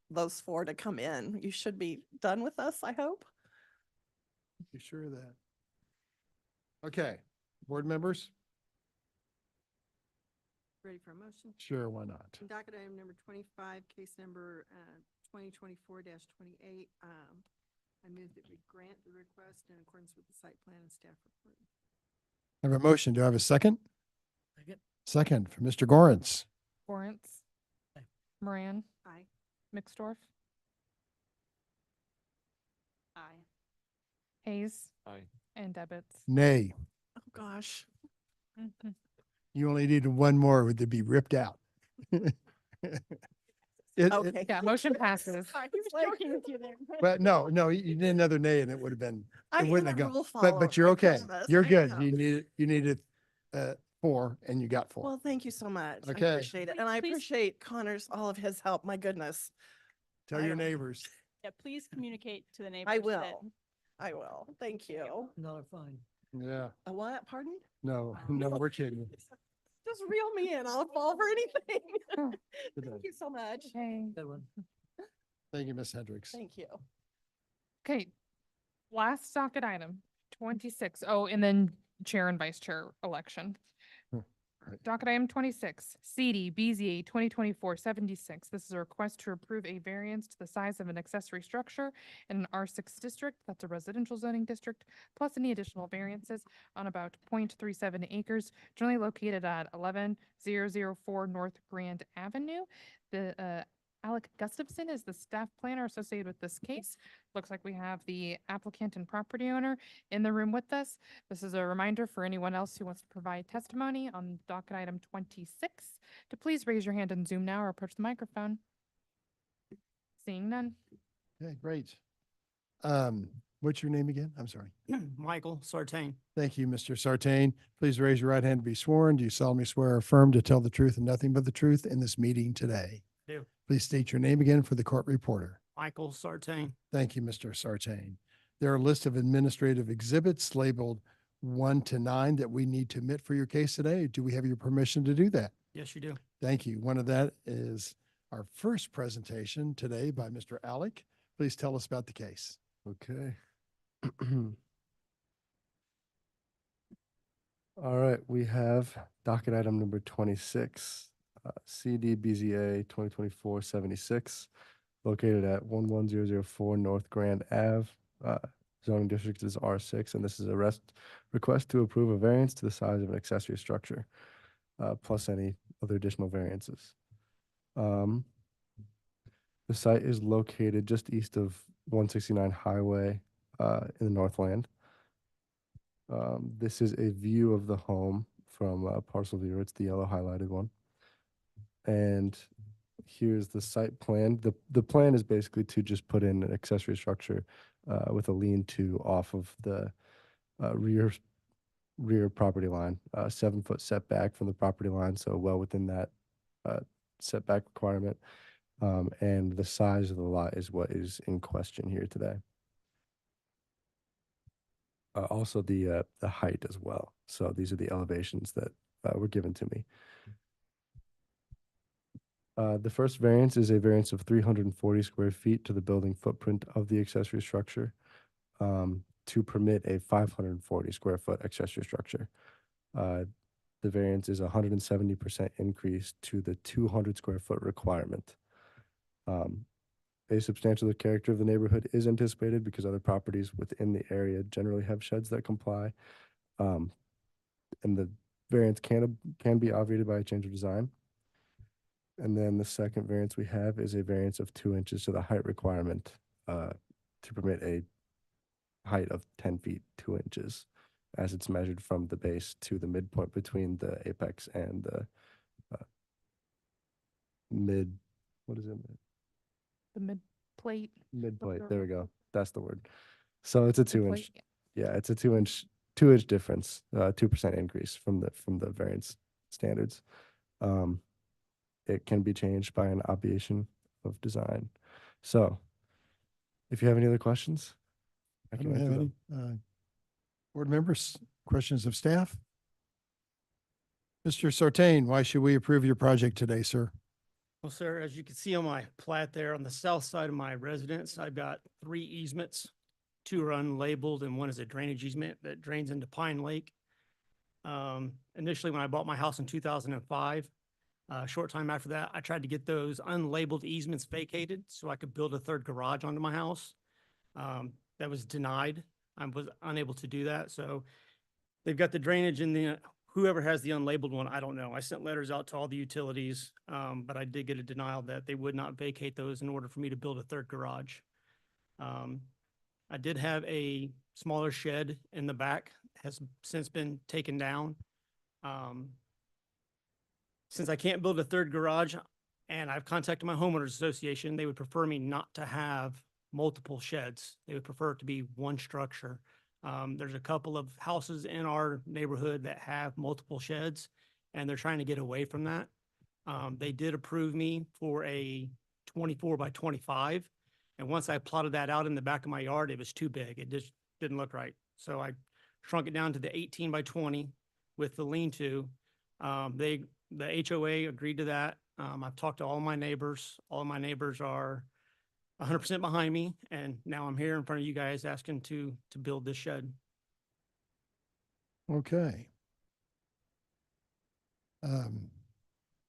those four to come in, you should be done with us, I hope. You sure of that? Okay, board members? Ready for a motion? Sure, why not? Docket item number 25, case number 2024-28. I move that we grant the request in accordance with the site plan and staff report. I have a motion. Do I have a second? Second. Second for Mr. Gorence. Lawrence. Aye. Moran. Aye. Mixdorf. Aye. Hayes. Aye. And Debbitts. Nay. Oh, gosh. Mhm. You only needed one more would to be ripped out. Okay. Yeah, motion passes. Sorry, he was joking with you there. But no, you need another nay and it would have been, I it am wouldn't a have gone. rule But follower, you're I okay. promise. You're I good. am. You needed 4 and you got 4. Well, thank you so much. I Okay. appreciate it. And I Please- appreciate Connor's, all of his help. My goodness. Tell I your don't- neighbors. Yeah, please communicate to the neighbors. I that- will. I will. Thank you. Another fine. Yeah. A what? Pardon? No, we're kidding. Just reel me in. I'll fall for anything. Good Thank you so much. Okay. Good one. Thank you, Ms. Hendricks. Thank you. Okay. Last docket item, 26. Oh, and then chair and vice chair election. Right. Docket item 26, CD BZA 2024-76. This is a request to approve a variance to the size of an accessory structure in an R6 district, that's a residential zoning district, plus any additional variances on about 0.37 acres, generally located at 11004 North Grand Avenue. The Alec Gustafson is the staff planner associated with this case. Looks like we have the applicant and property owner in the room with us. This is a reminder for anyone else who wants to provide testimony on docket item 26 to please raise your hand and Zoom now or approach the microphone. Seeing none. Okay, great. What's your name again? I'm sorry. Michael Sartain. Thank you, Mr. Sartain. Please raise your right hand to be sworn. Do you solemnly swear or affirm to tell the truth and nothing but the truth in this meeting today? Do. Please state your name again for the court reporter. Michael Sartain. Thank you, Mr. Sartain. There are a list of administrative exhibits labeled 1 to 9 that we need to admit for your case today. Do we have your permission to do that? Yes, you do. Thank you. One of that is our first presentation today by Mr. Alec. Please tell us about the case. Okay. All right, we have docket item number 26, CDBZA 2024-76, located at 11004 North Grand Ave. Zoning district is R6, and this is a request to approve a variance to the size of an accessory structure, plus any other additional variances. The site is located just east of 169 Highway in the Northland. This is a view of the home from parcel view. It's the yellow highlighted one. And here's the site plan. The plan is basically to just put in an accessory structure with a lean-to off of the rear property line, 7-foot setback from the property line, so well within that setback requirement. And the size of the lot is what is in question here today. Also the height as well. So these are the elevations that were given to me. The first variance is a variance of 340 square feet to the building footprint of the accessory structure to permit a 540 square foot accessory structure. The variance is 170% increase to the 200 square foot requirement. A substantial character of the neighborhood is anticipated because other properties within the area generally have sheds that comply. And the variance can be obviated by a change of design. And then the second variance we have is a variance of 2 inches to the height requirement to permit a height of 10 feet, 2 inches, as it's measured from the base to the midpoint between the apex and the what is it? The mid plate. Mid plate. There we go. That's the word. So it's a 2 Mid-plate, inch. Yeah, it's a 2 inch difference, 2% increase from the variance standards. It can be changed by an obviation of design. So if you have any other questions, I can don't have answer any. them. Board members, questions of staff? Mr. Sartain, why should we approve your project today, sir? Well, sir, as you can see on my plat there, on the south side of my residence, I've got 3 easements. 2 are unlabeled and 1 is a drainage easement that drains into Pine Lake. Initially, when I bought my house in 2005, a short time after that, I tried to get those unlabeled easements vacated so I could build a 3rd garage onto my house. That was denied. I was unable to do that. So they've got the drainage in the, whoever has the unlabeled one, I don't know. I sent letters out to all the utilities, but I did get a denial that they would not vacate those in order for me to build a 3rd garage. I did have a smaller shed in the back, has since been taken down. Since I can't build a 3rd garage and I've contacted my homeowners association, they would prefer me not to have multiple sheds. They would prefer it to be one structure. There's a couple of houses in our neighborhood that have multiple sheds and they're trying to get away from that. They did approve me for a 24 by 25. And once I plotted that out in the back of my yard, it was too big. It just didn't look right. So I shrunk it down to the 18 by 20 with the lean-to. The HOA agreed to that. I've talked to all my neighbors. All of my neighbors are 100% behind me. And now I'm here in front of you guys asking to build this shed. Okay.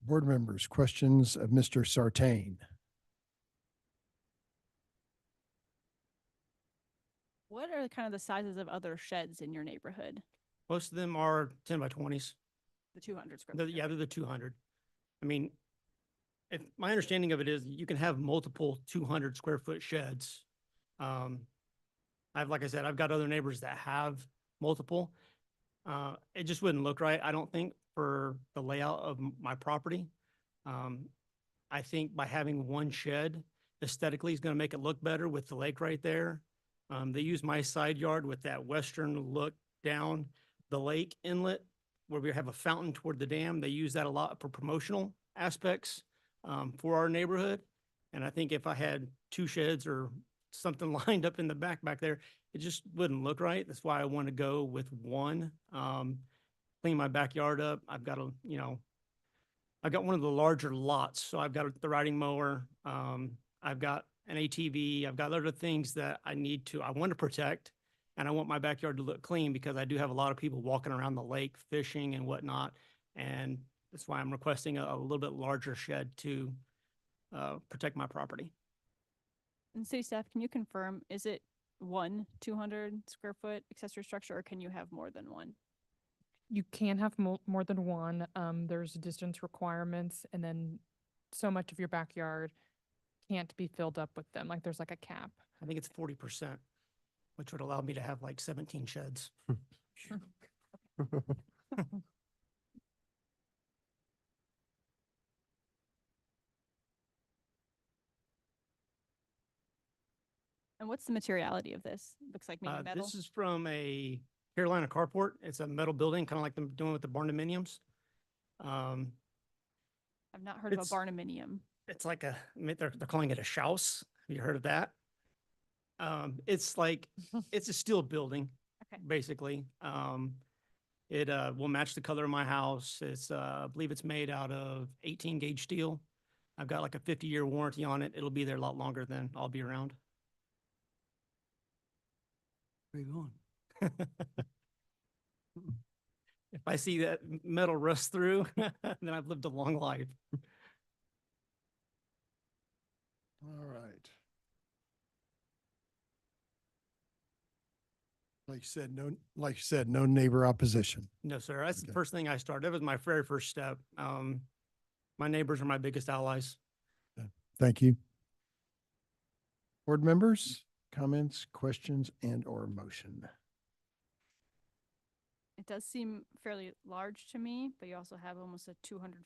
Board members, questions of Mr. Sartain? What are kind of the sizes of other sheds in your neighborhood? Most of them are 10 by 20s. The 200 square foot? Yeah, they're the 200. I mean, if my understanding of it is you can have multiple 200 square foot sheds. Like I said, I've got other neighbors that have multiple. It just wouldn't look right, I don't think, for the layout of my property. I think by having one shed aesthetically is going to make it look better with the lake right there. They use my side yard with that western look down the lake inlet where we have a fountain toward the dam. They use that a lot for promotional aspects for our neighborhood. And I think if I had 2 sheds or something lined up in the back there, it just wouldn't look right. That's why I want to go with one. Clean my backyard up. I've got I've got one of the larger lots, so I've got the riding mower, I've got an ATV, I've got other things that I want to protect. And I want my backyard to look clean because I do have a lot of people walking around the lake, fishing and whatnot. And that's why I'm requesting a little bit larger shed to protect my property. And city staff, can you confirm, is it one 200 square foot accessory structure, or can you have more than one? You can have more than one. There's distance requirements, and then so much of your backyard can't be filled up with them. Like there's like a cap. I think it's 40%, which would allow me to have like 17 sheds. And what's the materiality of this? Looks like maybe metal. This is from a Carolina carport. It's a metal building, kind of like them doing with the barndominiums. I've not heard of a barndominium. It's like they're calling it a shouse. Have you heard of that? It's like, it's a steel building, basically. It will match the color of my house. It's, I believe it's made out of 18 gauge steel. I've got like a 50-year warranty on it. It'll be there a lot longer than I'll be around. Where you going? If I see that metal rust through, then I've lived a long life. All right. Like you said, no neighbor opposition. No, sir. That's the first thing I started. That was my very first step. My neighbors are my biggest allies. Thank you. Board members, comments, questions, and or motion? It does seem fairly large to me, but you also have almost a 200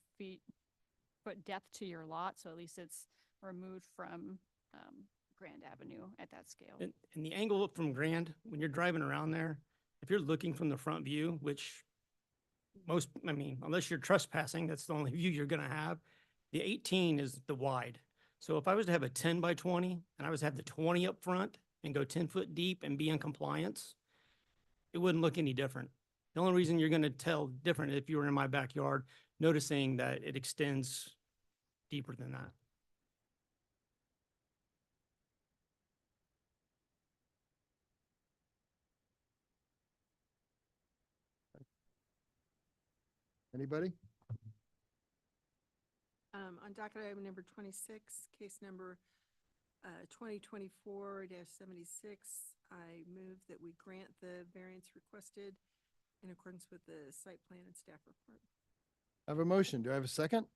foot depth to your lot. So at least it's removed from Grand Avenue at that scale. And the angle up from Grand, when you're driving around there, if you're looking from the front view, which unless you're trespassing, that's the only view you're going to have. The 18 is the wide. So if I was to have a 10 by 20 and I was to have the 20 up front and go 10 foot deep and be in compliance, it wouldn't look any different. The only reason you're going to tell different if you were in my backyard, noticing that it extends deeper than that. Anybody? On docket item number 26, case number 2024-76, I move that we grant the variance requested in accordance with the site plan and staff report. I have a motion. Do I have a second?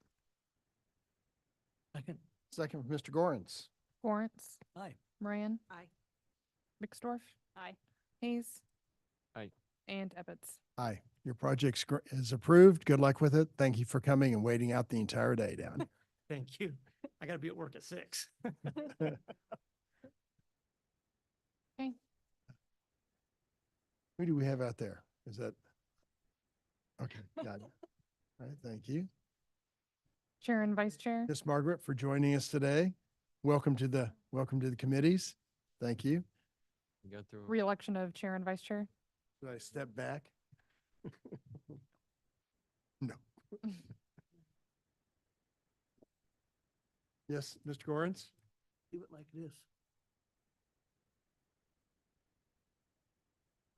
Second. Second from Mr. Gorens. Lawrence, Aye. Moran, Aye. Mixdorf, Aye. Hayes. Aye. And Ebbets. Aye. Your project is approved. Good luck with it. Thank you for coming and waiting out the entire day down. Thank you. I got to be at work at 6. Okay. Who do we have out there? Is that? Okay, got it. All right, thank you. Chair and Vice Chair. Miss Margaret for joining us today. Welcome to the committees. Thank you. You got through. Re-election of Chair and Vice Chair. Should I step back? No. Yes, Mr. Gorens? Leave it like it is.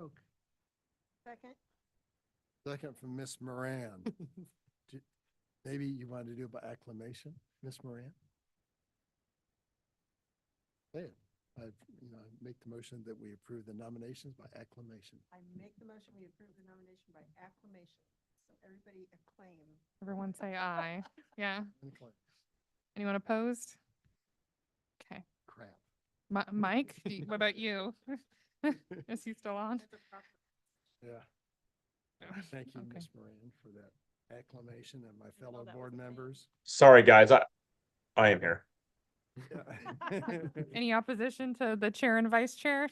Okay. Second. Second from Miss Moran. Maybe you want to do it by acclamation, Miss Moran? Say it. I make the motion that we approve the nominations by acclamation. I make the motion, we approve the nomination by acclamation. So everybody acclaim. Everyone say aye. Yeah. Acclaim. Anyone opposed? Okay. Crap. Mike, what about you? Is he still on? Yeah. Thank you, Miss Moran, for that acclamation and my fellow board members. Sorry, guys, I am here. Yeah. Any opposition to the Chair and Vice Chair?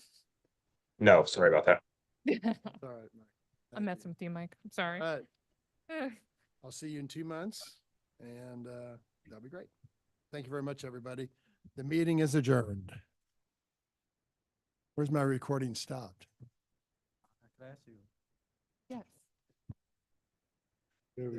No, sorry about that. All right, Mike. I'm messing with you, Mike. I'm sorry. All right. I'll see you in 2 months and that'll be great. Thank you very much, everybody. The meeting is adjourned. Where's my recording stopped? I could ask you.